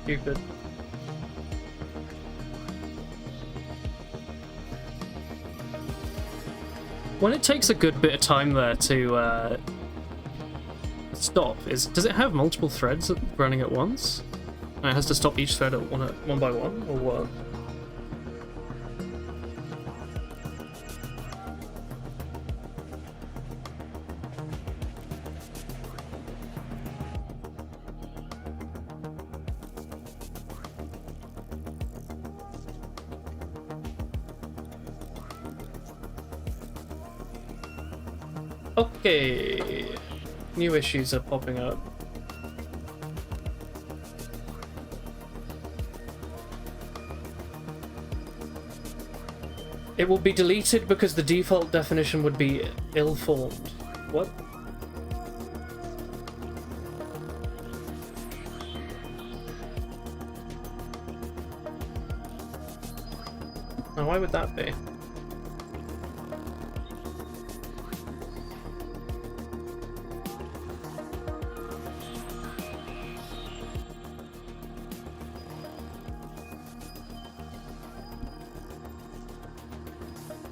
Stupid. When it takes a good bit of time there to stop, does it have multiple threads running at once? And it has to stop each thread at one by one, or what? Okay, new issues are popping up. It will be deleted because the default definition would be ill-formed. What? Now, why would that be?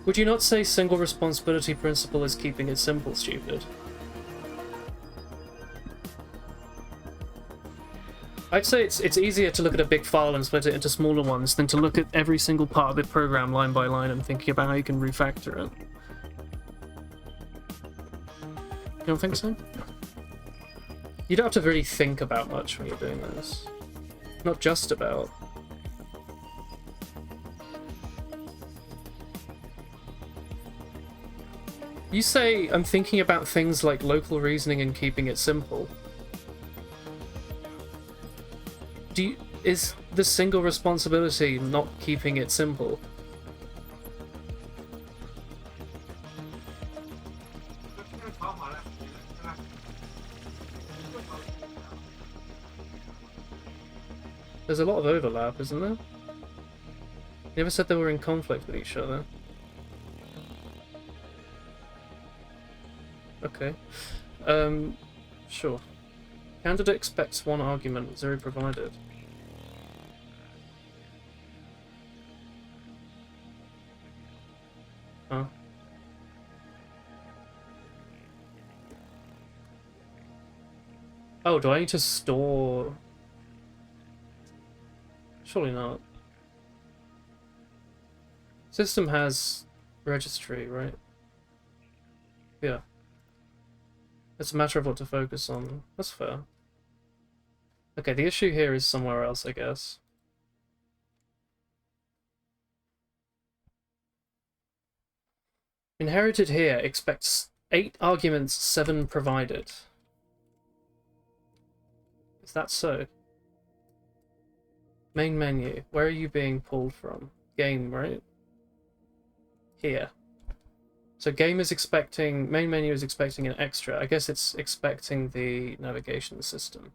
Would you not say single responsibility principle is keeping it simple, stupid? I'd say it's easier to look at a big file and split it into smaller ones than to look at every single part of the program line by line and thinking about how you can refactor it. You don't think so? You don't have to really think about much when you're doing this. Not just about. You say, I'm thinking about things like local reasoning and keeping it simple. Is the single responsibility not keeping it simple? There's a lot of overlap, isn't there? You never said they were in conflict with each other. Okay. Sure. Candidate expects one argument, 0 provided. Huh? Oh, do I need to store... Surely not. System has registry, right? Yeah. It's a matter of what to focus on. That's fair. Okay, the issue here is somewhere else, I guess. Inherited here expects 8 arguments, 7 provided. Is that so? Main menu. Where are you being pulled from? Game, right? Here. So game is expecting, main menu is expecting an extra. I guess it's expecting the navigation system.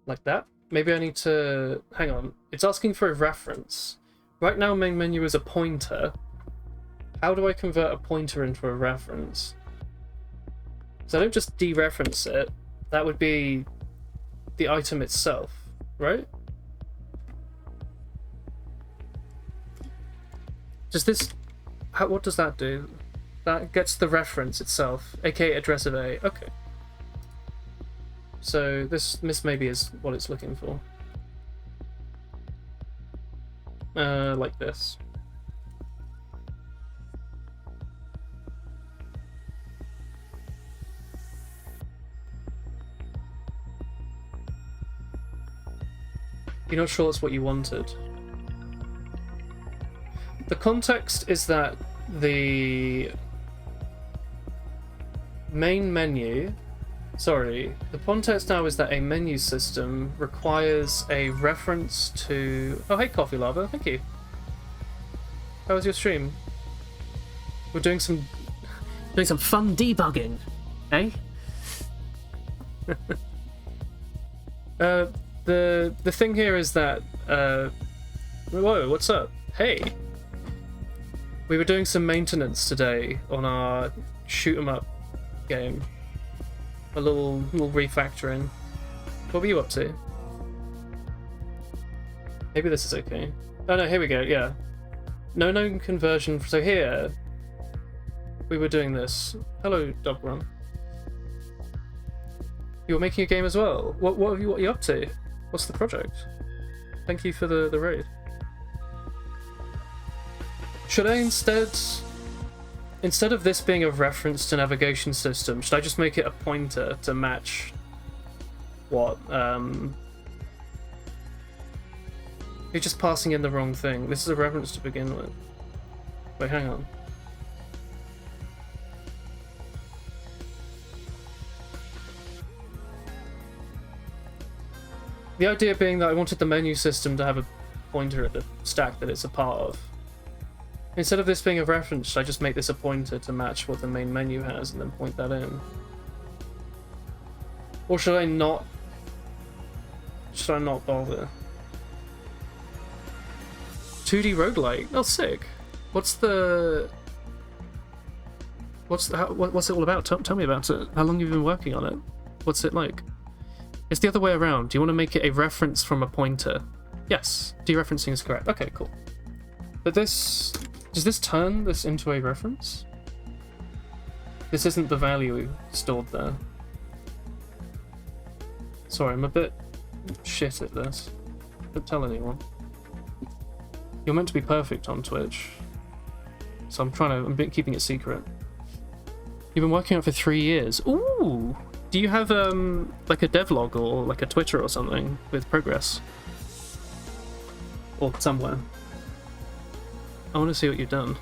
Like that? Maybe I need to, hang on. It's asking for a reference. Right now main menu is a pointer. How do I convert a pointer into a reference? So I don't just dereference it. That would be the item itself, right? Does this... what does that do? That gets the reference itself, aka address of A. Okay. So this maybe is what it's looking for. Like this. You're not sure that's what you wanted. The context is that the main menu... Sorry, the context now is that a menu system requires a reference to... Oh, hey, Coffee Lava, thank you. How was your stream? We're doing some fun debugging, eh? The thing here is that... whoa, what's up? Hey! We were doing some maintenance today on our shoot 'em up game. A little refactoring. What were you up to? Maybe this is okay. Oh no, here we go, yeah. No known conversion. So here, we were doing this. Hello, Dog Run. You were making a game as well. What are you up to? What's the project? Thank you for the raid. Should I instead of this being a reference to navigation system, should I just make it a pointer to match what? You're just passing in the wrong thing. This is a reference to begin with. Wait, hang on. The idea being that I wanted the menu system to have a pointer at the stack that it's a part of. Instead of this being a reference, should I just make this a pointer to match what the main menu has and then point that in? Or should I not? Should I not bother? 2D roguelike? Oh, sick. What's it all about? Tell me about it. How long have you been working on it? What's it like? It's the other way around. Do you want to make it a reference from a pointer? Yes. Dereferencing is correct. Okay, cool. But this... Does this turn this into a reference? This isn't the value stored there. Sorry, I'm a bit shit at this. Don't tell anyone. You're meant to be perfect on Twitch. So I'm keeping it secret. You've been working on it for 3 years. Ooh! Do you have, like a devlog or like a Twitter or something with progress? Or somewhere? I want to see what you've done.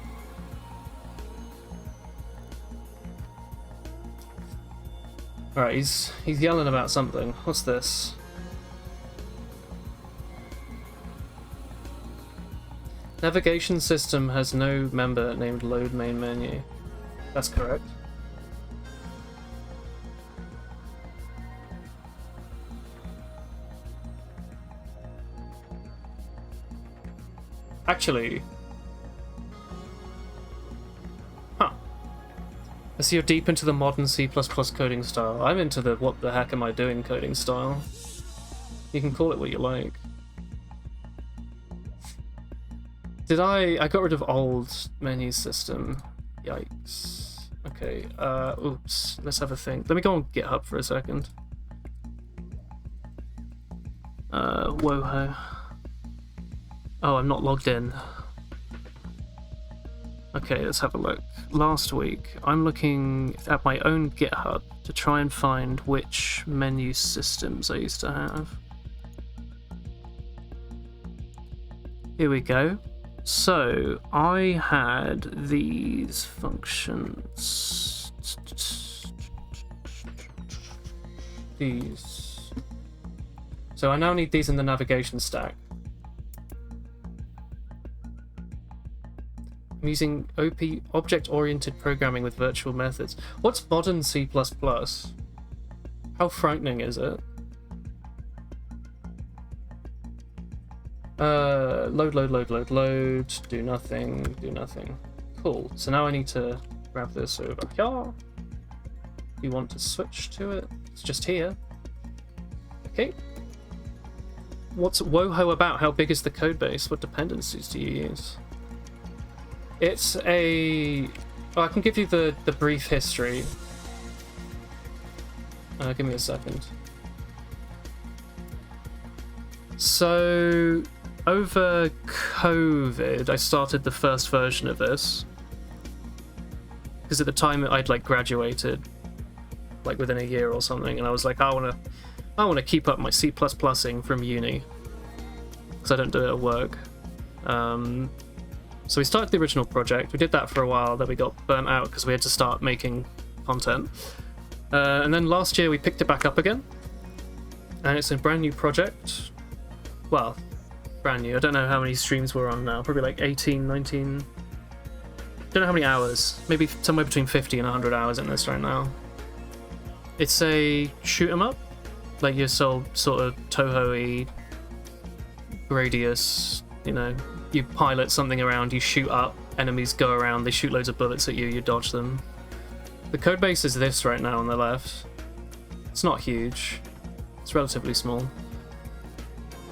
Alright, he's yelling about something. What's this? Navigation system has no member named load main menu. That's correct. Actually... Huh. I see you're deep into the modern C++ coding style. I'm into the what the heck am I doing coding style. You can call it what you like. Did I got rid of old menu system. Yikes. Okay, oops. Let's have a think. Let me go on GitHub for a second. WouHou. Oh, I'm not logged in. Okay, let's have a look. Last week, I'm looking at my own GitHub to try and find which menu systems I used to have. Here we go. So, I had these functions. These. So I now need these in the navigation stack. I'm using object-oriented programming with virtual methods. What's modern C++? How frightening is it? Load, do nothing. Cool, so now I need to grab this over here. You want to switch to it? It's just here. Okay. What's WouHou about? How big is the codebase? What dependencies do you use? It's a... Oh, I can give you the brief history. Give me a second. So, over COVID, I started the first version of this. Because at the time I'd like graduated, like within a year or something, and I was like, I want to keep up my C++ing from uni, because I don't do it at work. So we started the original project. We did that for a while, then we got burnt out because we had to start making content. And then last year we picked it back up again, and it's a brand new project. Well, brand new. I don't know how many streams we're on now. Probably like 18, 19. Don't know how many hours. Maybe somewhere between 50 and 100 hours in this right now. It's a shoot 'em up, like your sort of Toho-y, Gradius. You know, you pilot something around, you shoot up, enemies go around, they shoot loads of bullets at you, you dodge them. The codebase is this right now on the left. It's not huge. It's relatively small.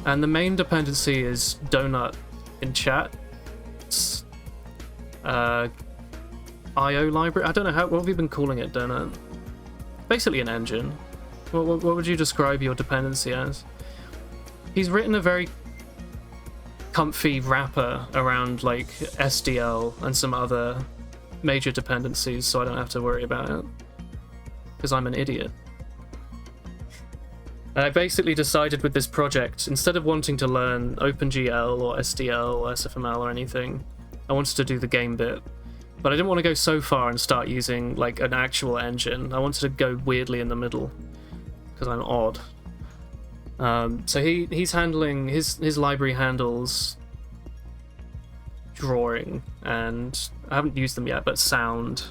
And the main dependency is donut in chat. It's IO library. I don't know what have you been calling it, donut? Basically an engine. What would you describe your dependency as? He's written a very comfy wrapper around like SDL and some other major dependencies, so I don't have to worry about it. Because I'm an idiot. And I basically decided with this project, instead of wanting to learn OpenGL or SDL or SFML or anything, I wanted to do the game bit. But I didn't want to go so far and start using like an actual engine. I wanted to go weirdly in the middle, because I'm odd. So he's handling, his library handles drawing, and I haven't used them yet, but sound.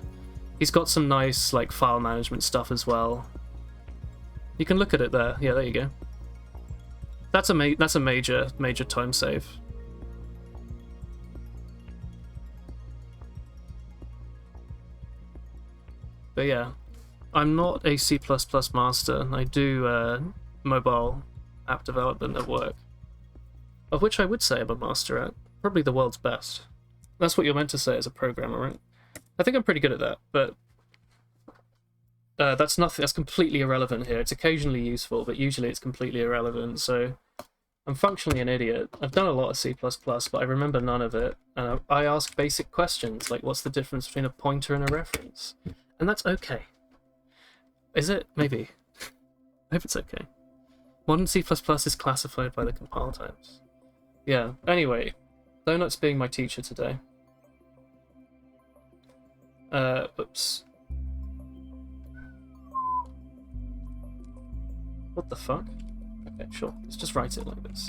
He's got some nice like file management stuff as well. You can look at it there. Yeah, there you go. That's a major time save. But yeah, I'm not a C++ master. I do mobile app development at work, of which I would say I'm a master at. Probably the world's best. That's what you're meant to say as a programmer, right? I think I'm pretty good at that, but that's nothing. That's completely irrelevant here. It's occasionally useful, but usually it's completely irrelevant. So I'm functionally an idiot. I've done a lot of C++, but I remember none of it. And I ask basic questions like, what's the difference between a pointer and a reference? And that's okay. Is it? Maybe. I hope it's okay. Modern C++ is classified by the compile types. Yeah. Anyway, Donut's being my teacher today. Oops. What the fuck? Okay, sure. Let's just write it like this.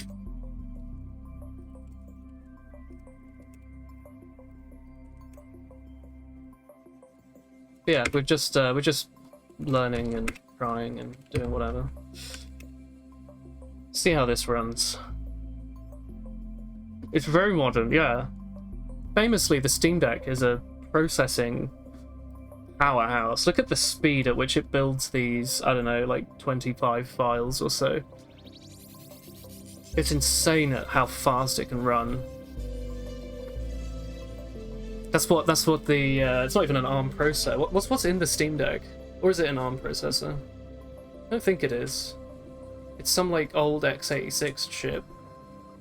Yeah, we're just learning and trying and doing whatever. See how this runs. It's very modern, yeah. Famously, the Steam Deck is a processing powerhouse. Look at the speed at which it builds these, I don't know, like 25 files or so. It's insane at how fast it can run. That's what the it's not even an ARM processor. What's in the Steam Deck? Or is it an ARM processor? I don't think it is. It's some like old x86 chip,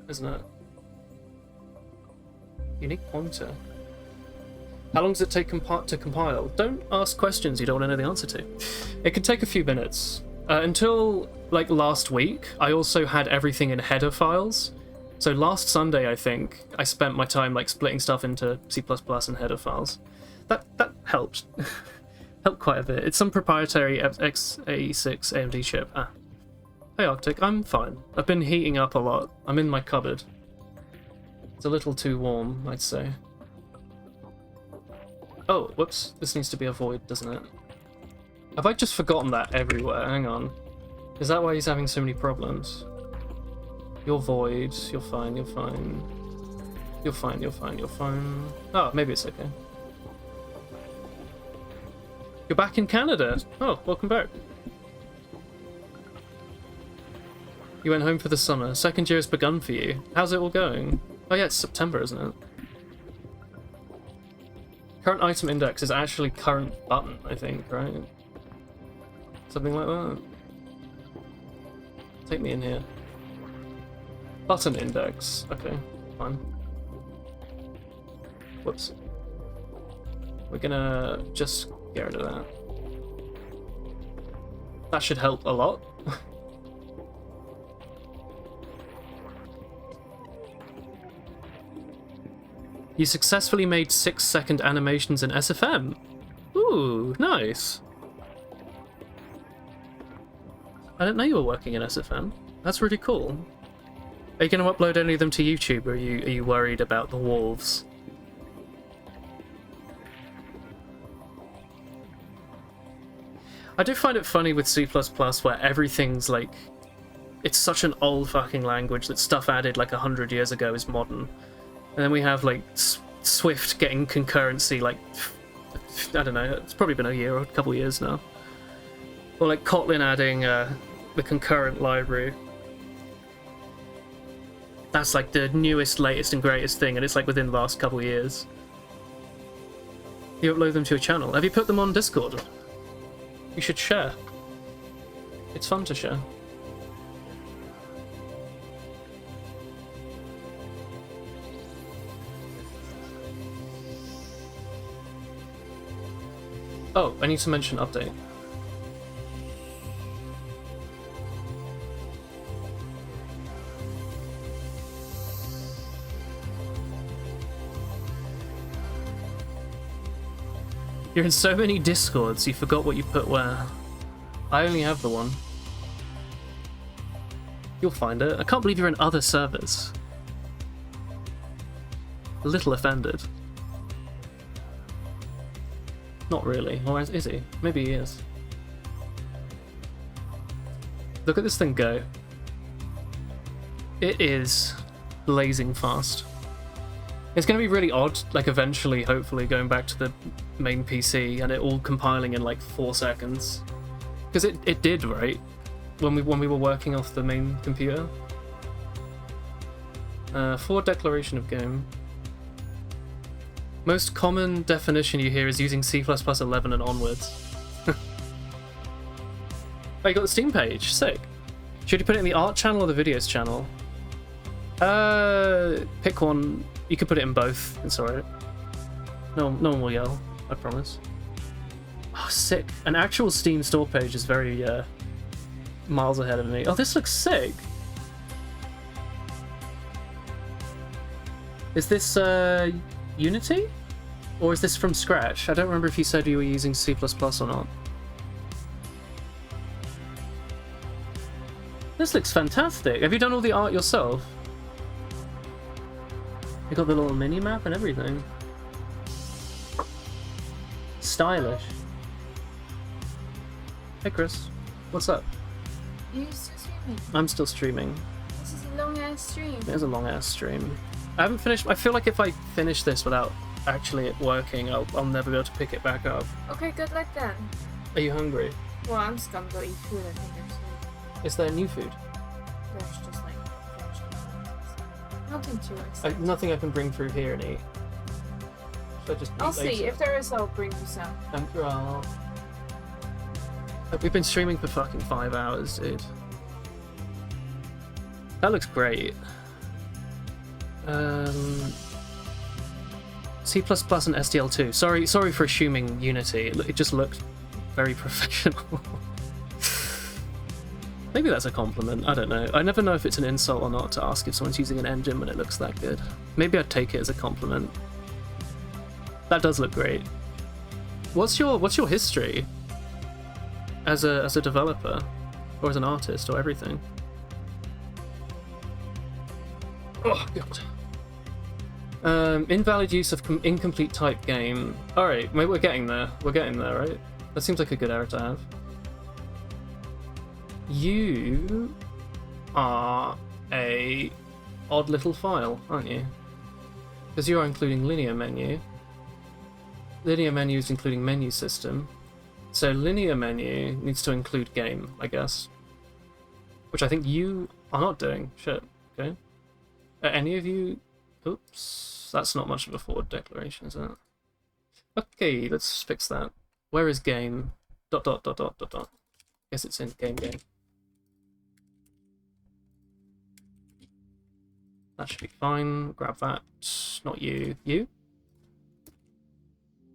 isn't it? Unique pointer. How long does it take to compile? Don't ask questions you don't want to know the answer to. It can take a few minutes. Until like last week, I also had everything in header files. So last Sunday, I think, I spent my time like splitting stuff into C++ and header files. That helped. Helped quite a bit. It's some proprietary x86 AMD chip. Ah. Hey Arctic, I'm fine. I've been heating up a lot. I'm in my cupboard. It's a little too warm, I'd say. Oh, whoops. This needs to be a void, doesn't it? Have I just forgotten that everywhere? Hang on. Is that why he's having so many problems? You're void. You're fine, you're fine. You're fine, you're fine, you're fine. Oh, maybe it's okay. You're back in Canada. Oh, welcome back. You went home for the summer. Second year has begun for you. How's it all going? Oh yeah, it's September, isn't it? Current item index is actually current button, I think, right? Something like that. Take me in here. Button index. Okay, fine. Whoops. We're gonna just get rid of that. That should help a lot. You successfully made 6-second animations in SFM. Ooh, nice. I didn't know you were working in SFM. That's really cool. Are you going to upload any of them to YouTube, or are you worried about the wolves? I do find it funny with C++ where everything's like... It's such an old fucking language that stuff added like 100 years ago is modern. And then we have like Swift getting concurrency like... I don't know, it's probably been a year or a couple years now. Or like Kotlin adding the concurrent library. That's like the newest, latest and greatest thing, and it's like within the last couple of years. You upload them to your channel. Have you put them on Discord? You should share. It's fun to share. Oh, I need to mention update. You're in so many Discords, you forgot what you put where. I only have the one. You'll find it. I can't believe you're in other servers. A little offended. Not really. Or is he? Maybe he is. Look at this thing go. It is blazing fast. It's going to be really odd, like eventually, hopefully, going back to the main PC and it all compiling in like 4 seconds. Because it did, right? When we were working off the main computer. For declaration of game. Most common definition you hear is using C++ 11 and onwards. Oh, you got the Steam page. Sick. Should you put it in the art channel or the videos channel? Pick one. You could put it in both. It's alright. No one will yell. I promise. Oh, sick. An actual Steam store page is very, miles ahead of me. Oh, this looks sick. Is this, Unity? Or is this from scratch? I don't remember if you said you were using C++ or not. This looks fantastic. Have you done all the art yourself? You got the little mini-map and everything. Stylish. Hey Chris, what's up? You still streaming? I'm still streaming. This is a long ass stream. It is a long ass stream. I haven't finished. I feel like if I finish this without actually it working, I'll never be able to pick it back up. Okay, good luck then. Are you hungry? Well, I'm just gonna go eat food. I think there's Is there new food? just like vegetables. Nothing too exciting. Nothing I can bring through here and eat. Should I just eat I'll see. later? If there is, I'll bring you some. Thank you all. We've been streaming for fucking 5 hours, dude. That looks great. C++ and SDL2. Sorry for assuming Unity. It just looked very professional. Maybe that's a compliment. I don't know. I never know if it's an insult or not to ask if someone's using an engine when it looks that good. Maybe I'd take it as a compliment. That does look great. What's your history as a developer, or as an artist, or everything? Oh god. Invalid use of incomplete type game. All right, we're getting there. We're getting there, right? That seems like a good error to have. You are a odd little file, aren't you? Because you are including linear menu. Linear menu is including menu system. So linear menu needs to include game, I guess. Which I think you are not doing. Shit. Okay. Are any of you... Oops. That's not much of a forward declaration, is it? Okay, let's fix that. Where is game? ... Guess it's in game. That should be fine. Grab that. Not you. You.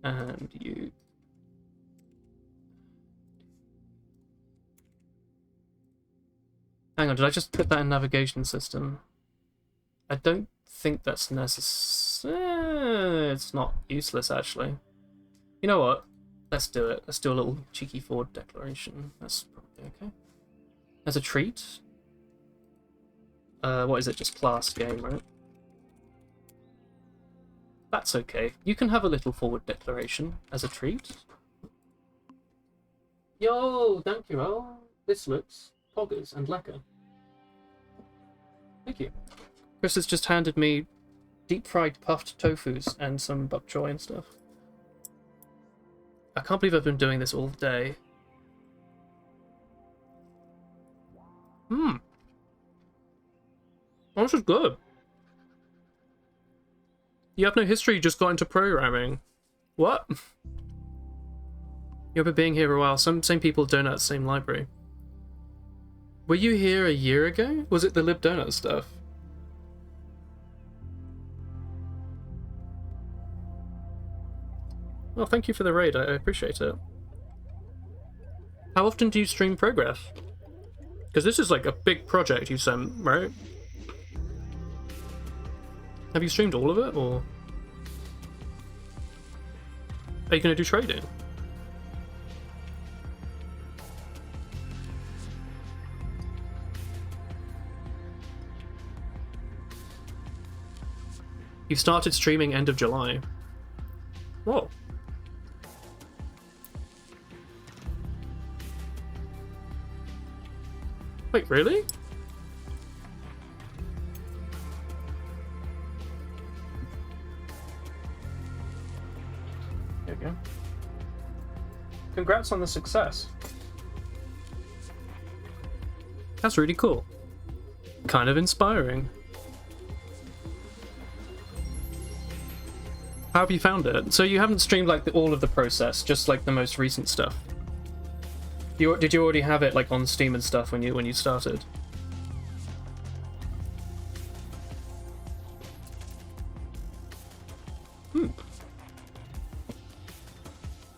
And you. Hang on, did I just put that in navigation system? I don't think that's necessary. It's not useless, actually. You know what? Let's do it. Let's do a little cheeky forward declaration. That's probably okay. As a treat. What is it? Just class game, right? That's okay. You can have a little forward declaration as a treat. Yo, thank you all. This looks poggers and lekker. Thank you. Chris has just handed me deep fried puffed tofus and some bok choy and stuff. I can't believe I've been doing this all day. Oh, this is good. You have no history, you just got into programming. What? You've been being here a while. Same people donut at the same library. Were you here a year ago? Was it the libdonut stuff? Well, thank you for the raid. I appreciate it. How often do you stream progress? Because this is like a big project you sent, right? Have you streamed all of it, or are you going to do trading? You started streaming end of July. Whoa. Wait, really? There we go. Congrats on the success. That's really cool. Kind of inspiring. How have you found it? So you haven't streamed like all of the process, just like the most recent stuff? Did you already have it like on Steam and stuff when you started?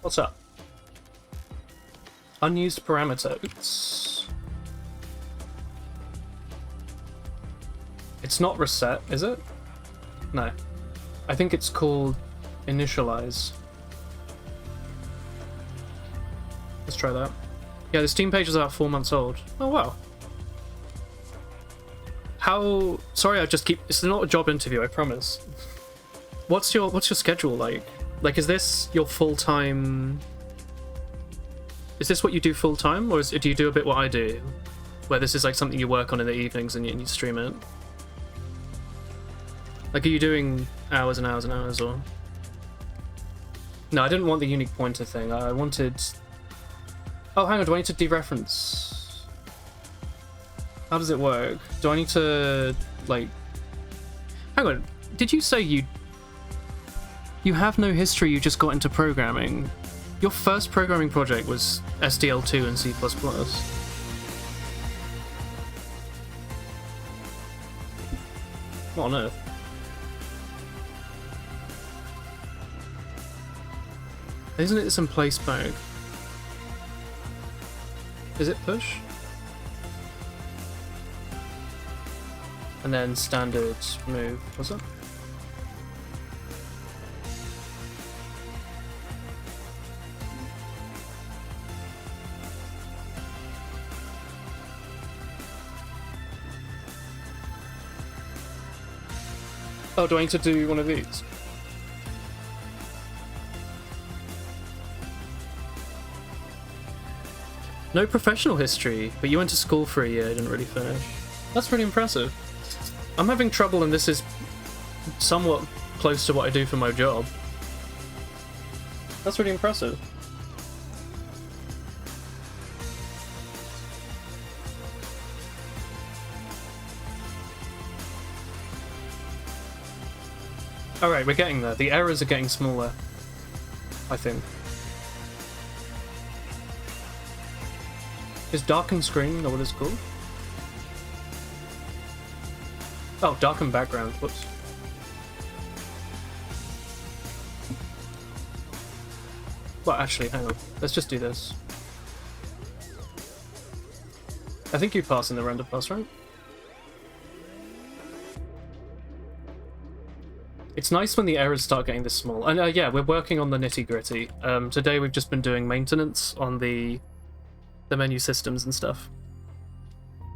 What's up? Unused parameter. Oops. It's not reset, is it? No. I think it's called initialize. Let's try that. Yeah, the Steam page is about 4 months old. Oh wow. How? Sorry, I just keep. It's not a job interview, I promise. What's your schedule like? Like, is this your full-time? Is this what you do full-time, or do you do a bit what I do, where this is like something you work on in the evenings and you stream it? Like, are you doing hours and hours and hours, or? No, I didn't want the unique pointer thing. I wanted. Oh, hang on. Do I need to dereference? How does it work? Do I need to like? Hang on. Did you say you have no history? You just got into programming. Your first programming project was SDL2 and C++. What on earth? Isn't it some place bag? Is it push? And then standard move, was it? Oh, do I need to do one of these? No professional history, but you went to school for a year, didn't really finish. That's pretty impressive. I'm having trouble, and this is somewhat close to what I do for my job. That's really impressive. Alright, we're getting there. The errors are getting smaller, I think. Is darken screen not what it's called? Oh, darken background. Whoops. Well, actually, hang on. Let's just do this. I think you pass in the render pass, right? It's nice when the errors start getting this small. And yeah, we're working on the nitty-gritty. Today we've just been doing maintenance on the menu systems and stuff.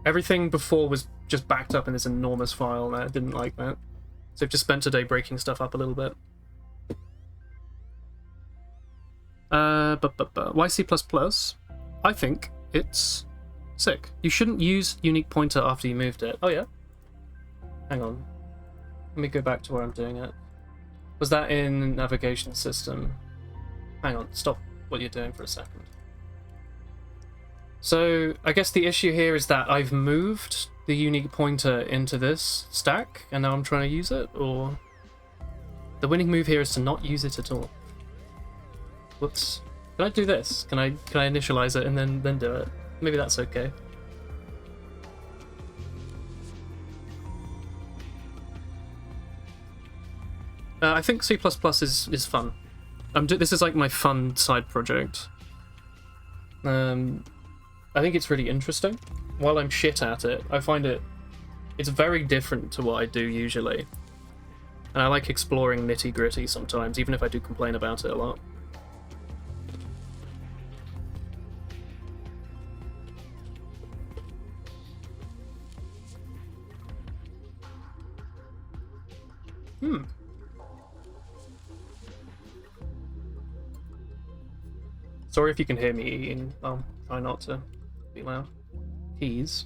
Everything before was just backed up in this enormous file, and I didn't like that. So I've just spent today breaking stuff up a little bit. Why C++? I think it's sick. You shouldn't use unique pointer after you moved it. Oh yeah? Hang on. Let me go back to where I'm doing it. Was that in navigation system? Hang on, stop what you're doing for a second. So, I guess the issue here is that I've moved the unique pointer into this stack, and now I'm trying to use it, or... The winning move here is to not use it at all. Whoops. Can I do this? Can I initialize it and then do it? Maybe that's okay. I think C++ is fun. This is like my fun side project. I think it's really interesting. While I'm shit at it, I find it's very different to what I do usually. And I like exploring nitty-gritty sometimes, even if I do complain about it a lot. Sorry if you can hear me eating. I'll try not to be loud. Keys.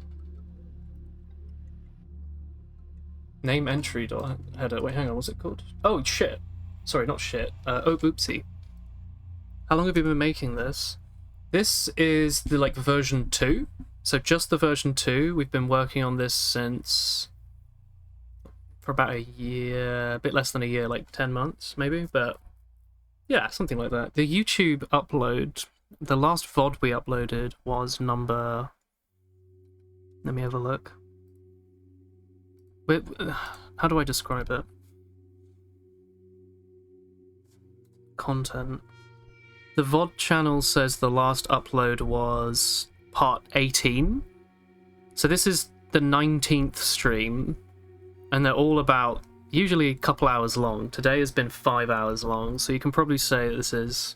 Name entry dot header. Wait, hang on. What's it called? Oh shit. Sorry, not shit. Oh, oopsie. How long have you been making this? This is the like version 2. So just the version 2. We've been working on this since for about a year, a bit less than a year, like 10 months maybe, but yeah, something like that. The YouTube upload The last VOD we uploaded was number... Let me have a look. Wait, how do I describe it? Content. The VOD channel says the last upload was part 18. So this is the 19th stream, and they're all about usually a couple hours long. Today has been 5 hours long, so you can probably say this is,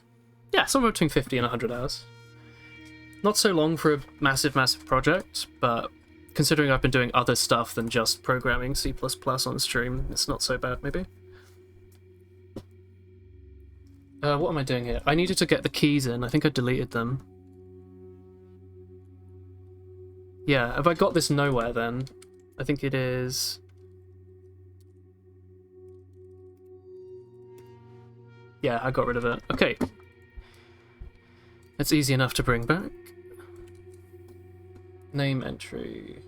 yeah, somewhere between 50 and 100 hours. Not so long for a massive, massive project, but considering I've been doing other stuff than just programming C++ on stream, it's not so bad, maybe. What am I doing here? I needed to get the keys in. I think I deleted them. Yeah, have I got this nowhere then? I think it is... Yeah, I got rid of it. Okay. That's easy enough to bring back. Name entry.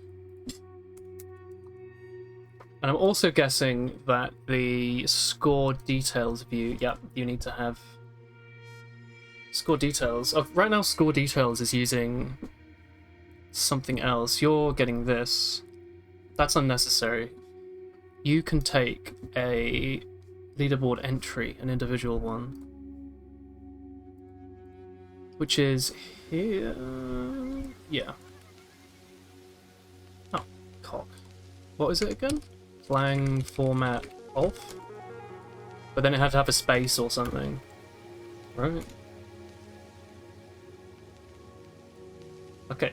And I'm also guessing that the score details view, yep, you need to have score details. Oh, right now score details is using something else. You're getting this. That's unnecessary. You can take a leaderboard entry, an individual one, which is here. Yeah. Oh, cock. What is it again? Lang format off? But then it had to have a space or something. Right. Okay.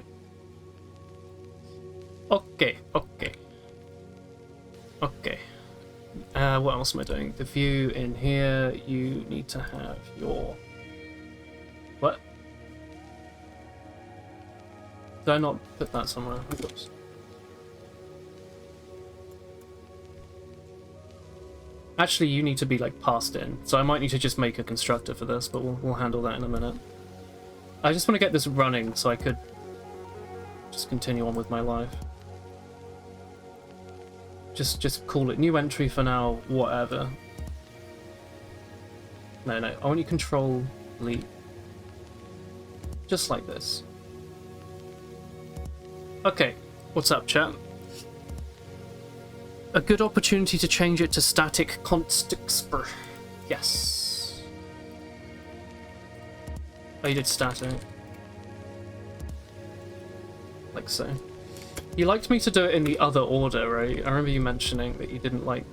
Okay. What else am I doing? The view in here, you need to have your... What? Did I not put that somewhere? Oops. Actually, you need to be like passed in, so I might need to just make a constructor for this, but we'll handle that in a minute. I just want to get this running so I could just continue on with my life. Just call it new entry for now, whatever. No, I want you control delete. Just like this. Okay, what's up, chat? A good opportunity to change it to static constexper. Yes. Oh, you did static. Like so. You liked me to do it in the other order, right? I remember you mentioning that you didn't like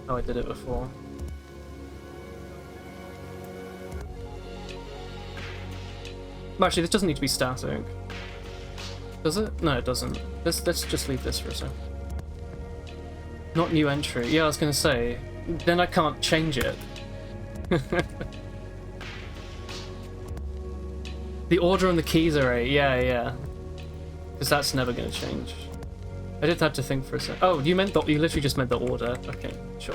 how I did it before. Actually, this doesn't need to be static. Does it? No, it doesn't. Let's just leave this for a sec. Not new entry. Yeah, I was going to say, then I can't change it. The order on the keys are right. Yeah. Because that's never going to change. I did have to think for a sec. Oh, you literally just meant the order. Okay, sure.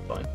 Fine.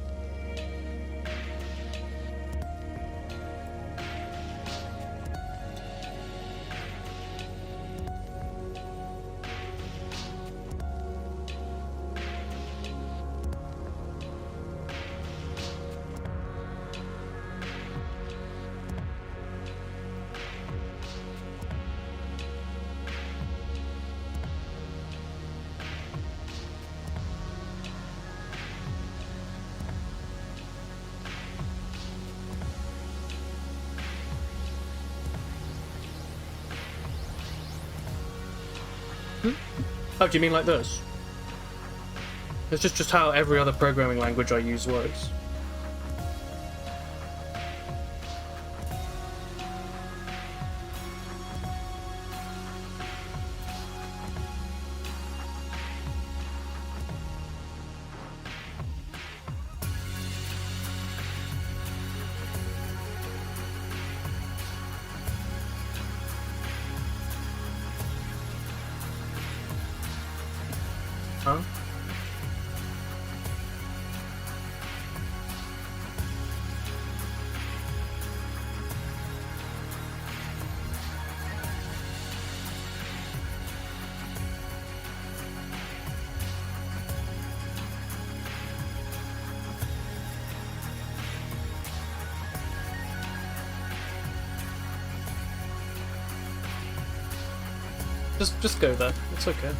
Oh, do you mean like this? It's just how every other programming language I use works. Huh? Just go there. It's okay.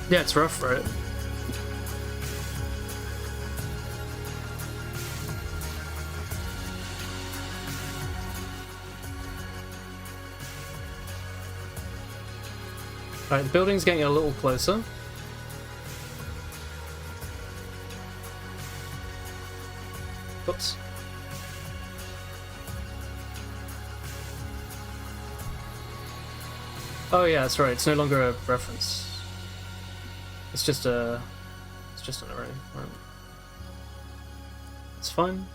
Yeah, it's rough, right? Alright, the building's getting a little closer. Whoops. Oh yeah, that's right, it's no longer a reference. It's just an array. Right. It's fine.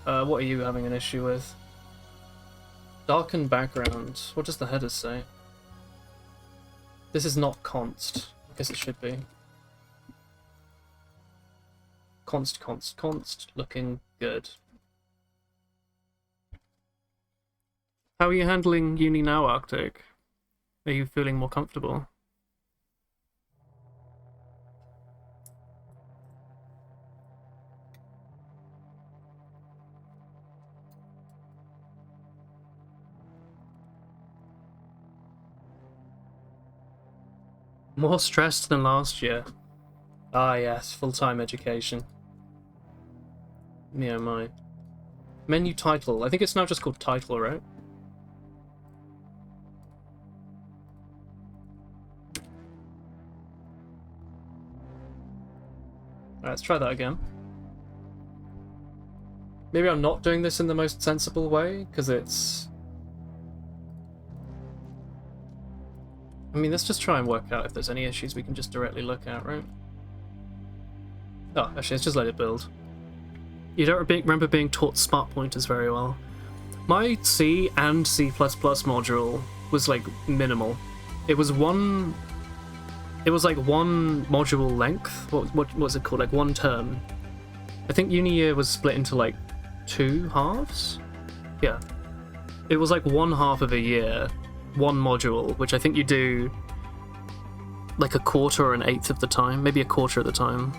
What are you having an issue with? Darken background. What does the header say? This is not const. I guess it should be. Const. Looking good. How are you handling uni now, Arctic? Are you feeling more comfortable? More stressed than last year. Ah yes, full-time education. Yeah, my. Menu title. I think it's now just called title, right? Let's try that again. Maybe I'm not doing this in the most sensible way, because it's... I mean, let's just try and work out if there's any issues we can just directly look at, right? Oh, actually, let's just let it build. You don't remember being taught smart pointers very well. My C and C++ module was, like, minimal. It was one... It was like one module length. What was it called? Like one term. I think uni year was split into like 2 halves. Yeah. It was like 1 half of a year, one module, which I think you do like a quarter or an eighth of the time, maybe a quarter at the time.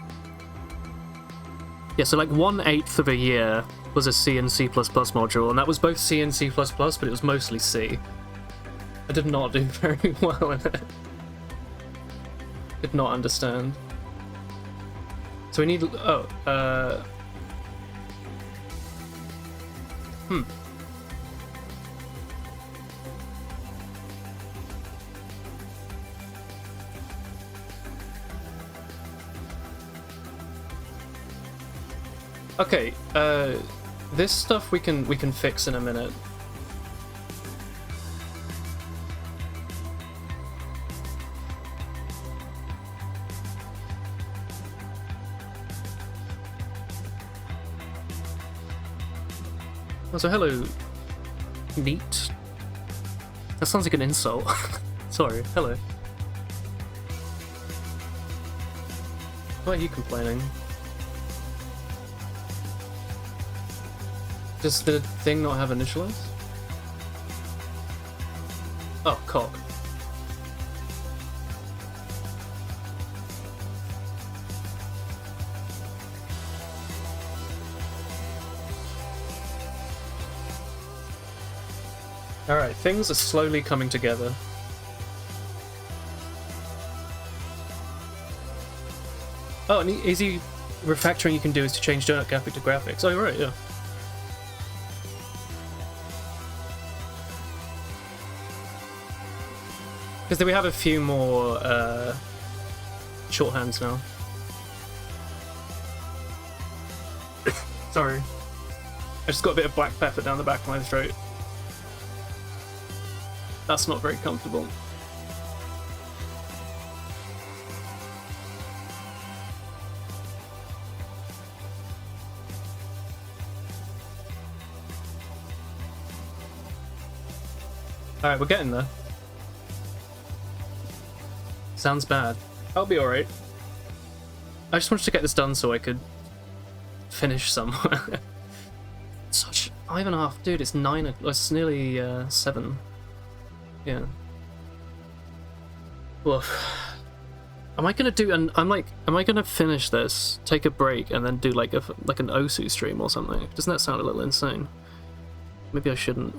Yeah, so like 1/8 of a year was a C and C++ module, and that was both C and C++, but it was mostly C. I did not do very well in it. Did not understand. So we need... Okay, this stuff we can fix in a minute. Oh, so hello, neat. That sounds like an insult. Sorry, hello. Why are you complaining? Does the thing not have initialize? Oh, cock. Alright, things are slowly coming together. Oh, an easy refactoring you can do is to change donut graphic to graphics. Oh, right, yeah. Because we have a few more shorthands now. Sorry. I just got a bit of black pepper down the back of my throat. That's not very comfortable. Alright, we're getting there. Sounds bad. I'll be alright. I just wanted to get this done so I could finish somewhere. 5.5, dude. It's 9. It's nearly 7. Yeah. Woof. Am I gonna do an? Am I gonna finish this, take a break, and then do like an Osu stream or something? Doesn't that sound a little insane? Maybe I shouldn't.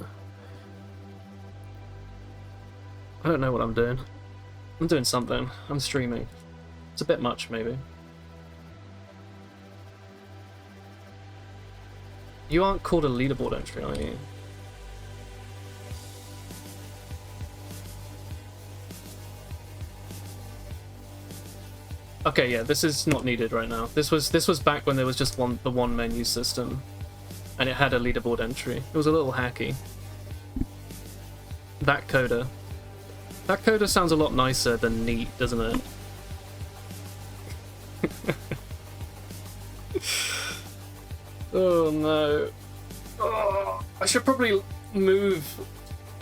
I don't know what I'm doing. I'm doing something. I'm streaming. It's a bit much, maybe. You aren't called a leaderboard entry, are you? Okay, yeah, this is not needed right now. This was back when there was just the one menu system, and it had a leaderboard entry. It was a little hacky. That coder. That coder sounds a lot nicer than neat, doesn't it? Oh no. Oh, I should probably move,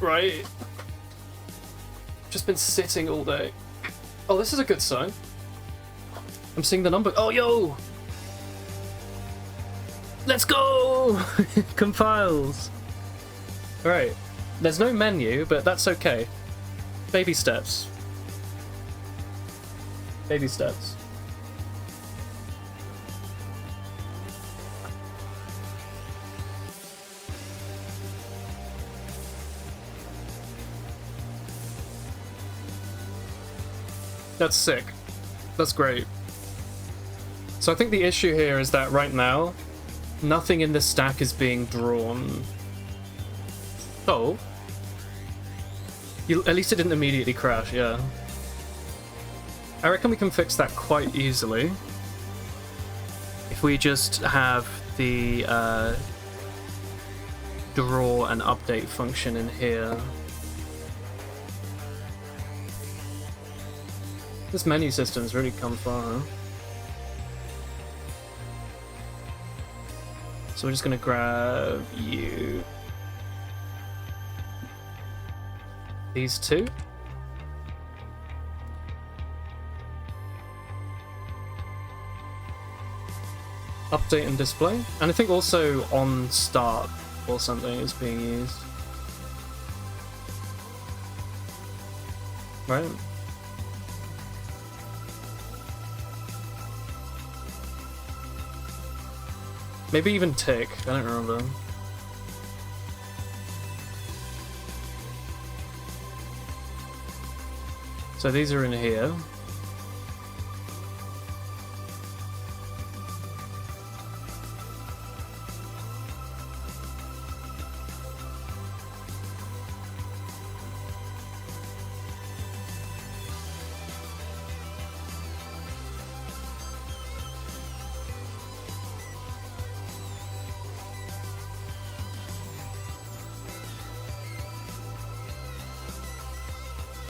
right? Just been sitting all day. Oh, this is a good sign. I'm seeing the number. Oh, yo! Let's go! Compiles. Alright. There's no menu, but that's okay. Baby steps. Baby steps. That's sick. That's great. So I think the issue here is that right now, nothing in this stack is being drawn. Oh. At least it didn't immediately crash, yeah. I reckon we can fix that quite easily. If we just have the draw and update function in here. This menu system's really come far, huh? So we're just gonna grab you. These two. Update and display. And I think also on start or something is being used. Right? Maybe even tick, I don't remember. So these are in here.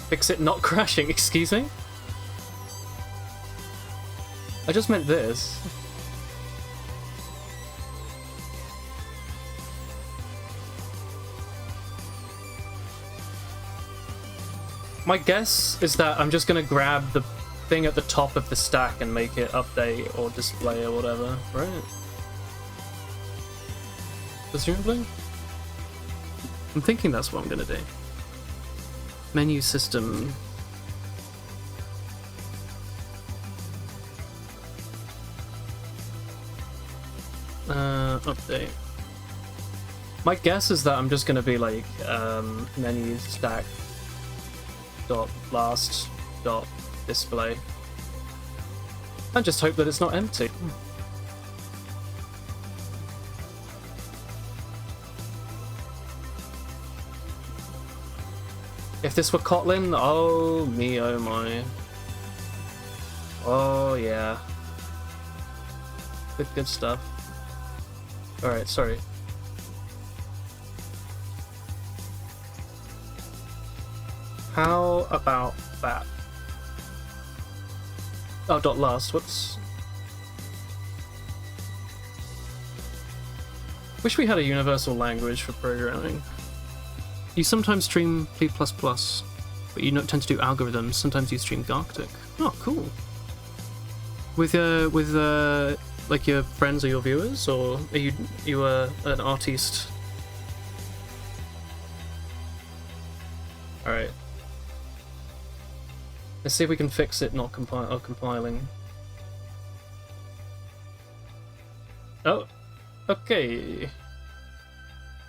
Fix it not crashing, excuse me? I just meant this. My guess is that I'm just gonna grab the thing at the top of the stack and make it update or display or whatever, right? Presumably? I'm thinking that's what I'm gonna do. Menu system. Update. My guess is that I'm just gonna be like menu stack dot last dot display and just hope that it's not empty. If this were Kotlin, oh me, oh my. Oh yeah. Good stuff. Alright, sorry. How about that? Oh, dot last, whoops. Wish we had a universal language for programming. You sometimes stream C++, but you don't tend to do algorithms. Sometimes you stream Garctic. Oh, cool. With like your friends or your viewers, or are you an artiste Alright. Let's see if we can fix it not compiling. Oh, okay.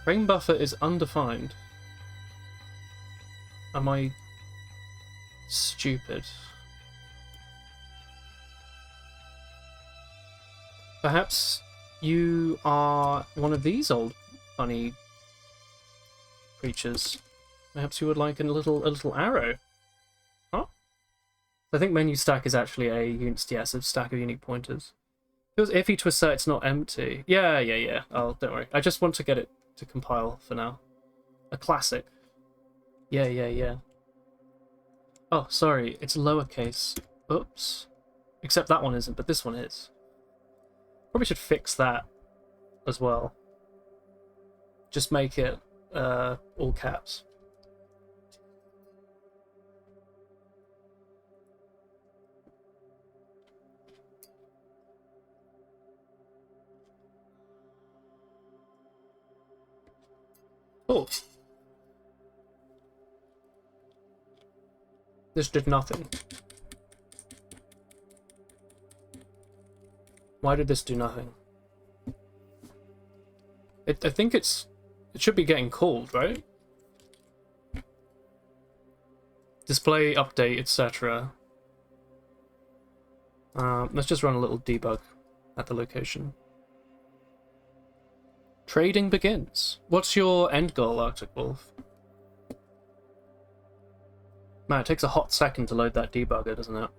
Frame buffer is undefined. Am I stupid? Perhaps you are one of these old funny creatures. Perhaps you would like a little arrow. Huh? I think menu stack is actually a stack of unique pointers. Feels iffy to assert it's not empty. Yeah. Oh, don't worry. I just want to get it to compile for now. A classic. Yeah. Oh, sorry. It's lowercase. Oops. Except that one isn't, but this one is. Probably should fix that as well. Just make it all caps. Oh. This did nothing. Why did this do nothing? I think it should be getting called, right? Display, update, etc. Let's just run a little debug at the location. Trading begins. What's your end goal, Arctic Wolf? Man, it takes a hot second to load that debugger, doesn't it?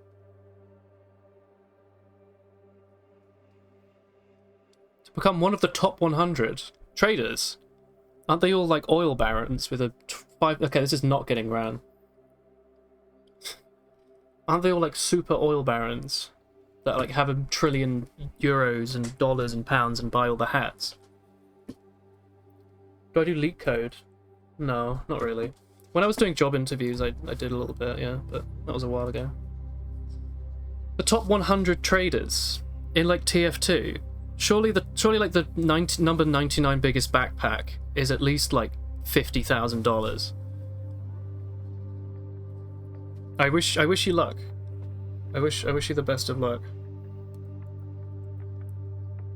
To become one of the top 100 traders. Aren't they all like oil barons with a 5... Okay, this is not getting ran. Aren't they all like super oil barons that like have $1 trillion euros and dollars and pounds and buy all the hats? Do I do leak code? No, not really. When I was doing job interviews, I did a little bit, yeah, but that was a while ago. The top 100 traders in like TF2. Surely like the number 99 biggest backpack is at least like $50,000. I wish you luck. I wish you the best of luck.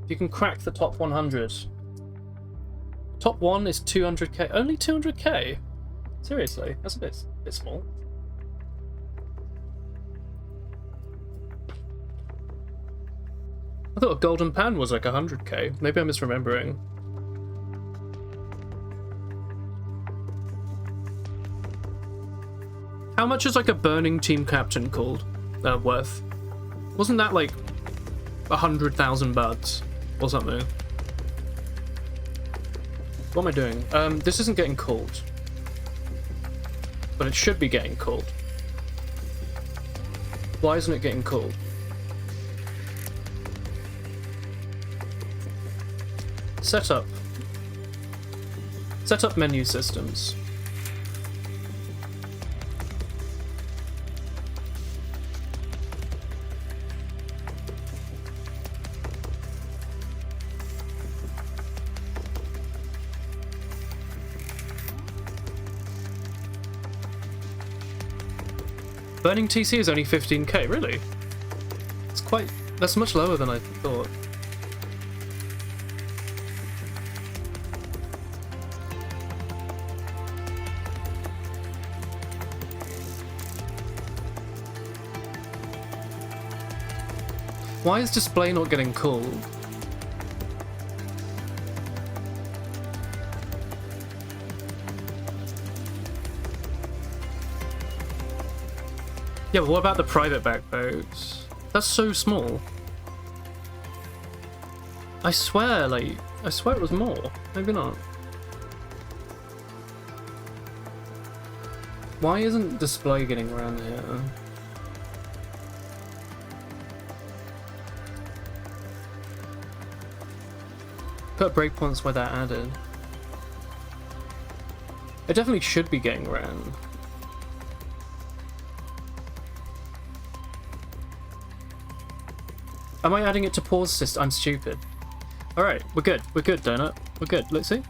If you can crack the top 100. Top 1 is 200k. Only 200k? Seriously, that's a bit small. I thought a golden pan was like 100k. Maybe I'm misremembering. How much is like a burning team captain called worth? Wasn't that like 100,000 bucks or something? What am I doing? This isn't getting called. But it should be getting called. Why isn't it getting called? Setup. Setup menu systems. Burning TC is only 15k, really? That's much lower than I thought. Why is display not getting called? Yeah, but what about the private backpacks? That's so small. I swear it was more. Maybe not. Why isn't display getting around here? Put breakpoints where they're added. It definitely should be getting around. Am I adding it to pause system? I'm stupid. Alright, we're good. We're good, Donut. We're good. Let's see.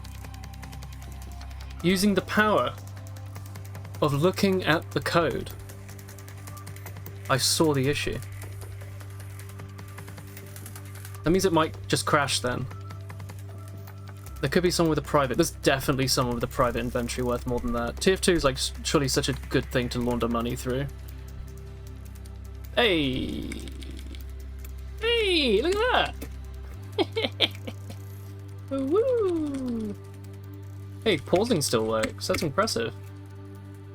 Using the power of looking at the code, I saw the issue. That means it might just crash then. There could be someone with a private. There's definitely someone with a private inventory worth more than that. TF2 is like surely such a good thing to launder money through. Hey! Hey! Look at that! Woo! Hey, pausing still works. That's impressive.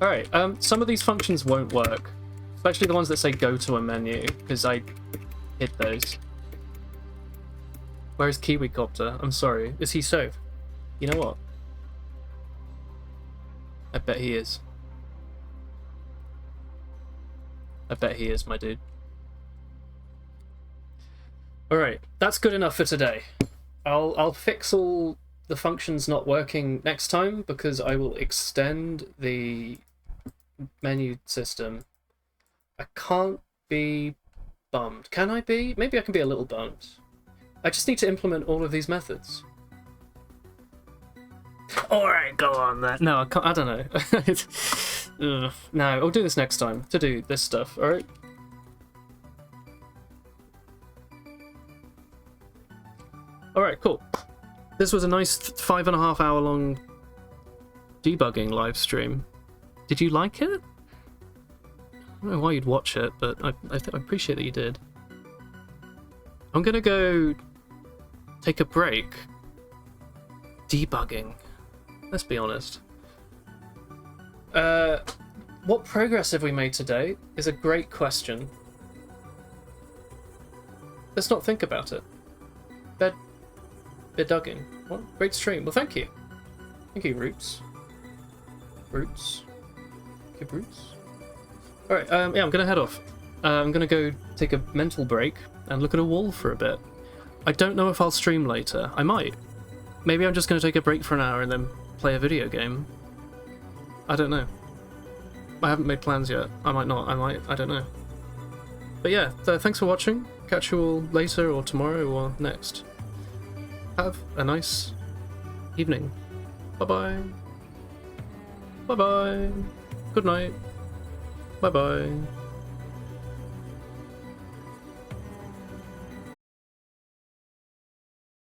Alright, some of these functions won't work. Especially the ones that say go to a menu, because I hit those. Where is KiwiCopter? I'm sorry. Is he safe? You know what? I bet he is. I bet he is, my dude. Alright, that's good enough for today. I'll fix all the functions not working next time, because I will extend the menu system. I can't be bummed. Can I be? Maybe I can be a little bummed. I just need to implement all of these methods. Alright, go on then. No, I can't. I don't know. Ugh. No, I'll do this next time to do this stuff, alright? Alright, cool. This was a nice 5.5 hour long debugging live stream. Did you like it? I don't know why you'd watch it, but I appreciate that you did. I'm gonna go take a break debugging. Let's be honest. What progress have we made today is a great question. Let's not think about it. Bedugging. What? Great stream. Well, thank you. Thank you, Roots. Roots. Thank you, Roots. Alright, yeah, I'm gonna head off. I'm gonna go take a mental break and look at a wall for a bit. I don't know if I'll stream later. I might. Maybe I'm just gonna take a break for an hour and then play a video game. I don't know. I haven't made plans yet. I might not. I might. I don't know. But yeah, thanks for watching. Catch you all later or tomorrow or next. Have a nice evening. Bye-bye. Bye-bye. Good night. Bye-bye.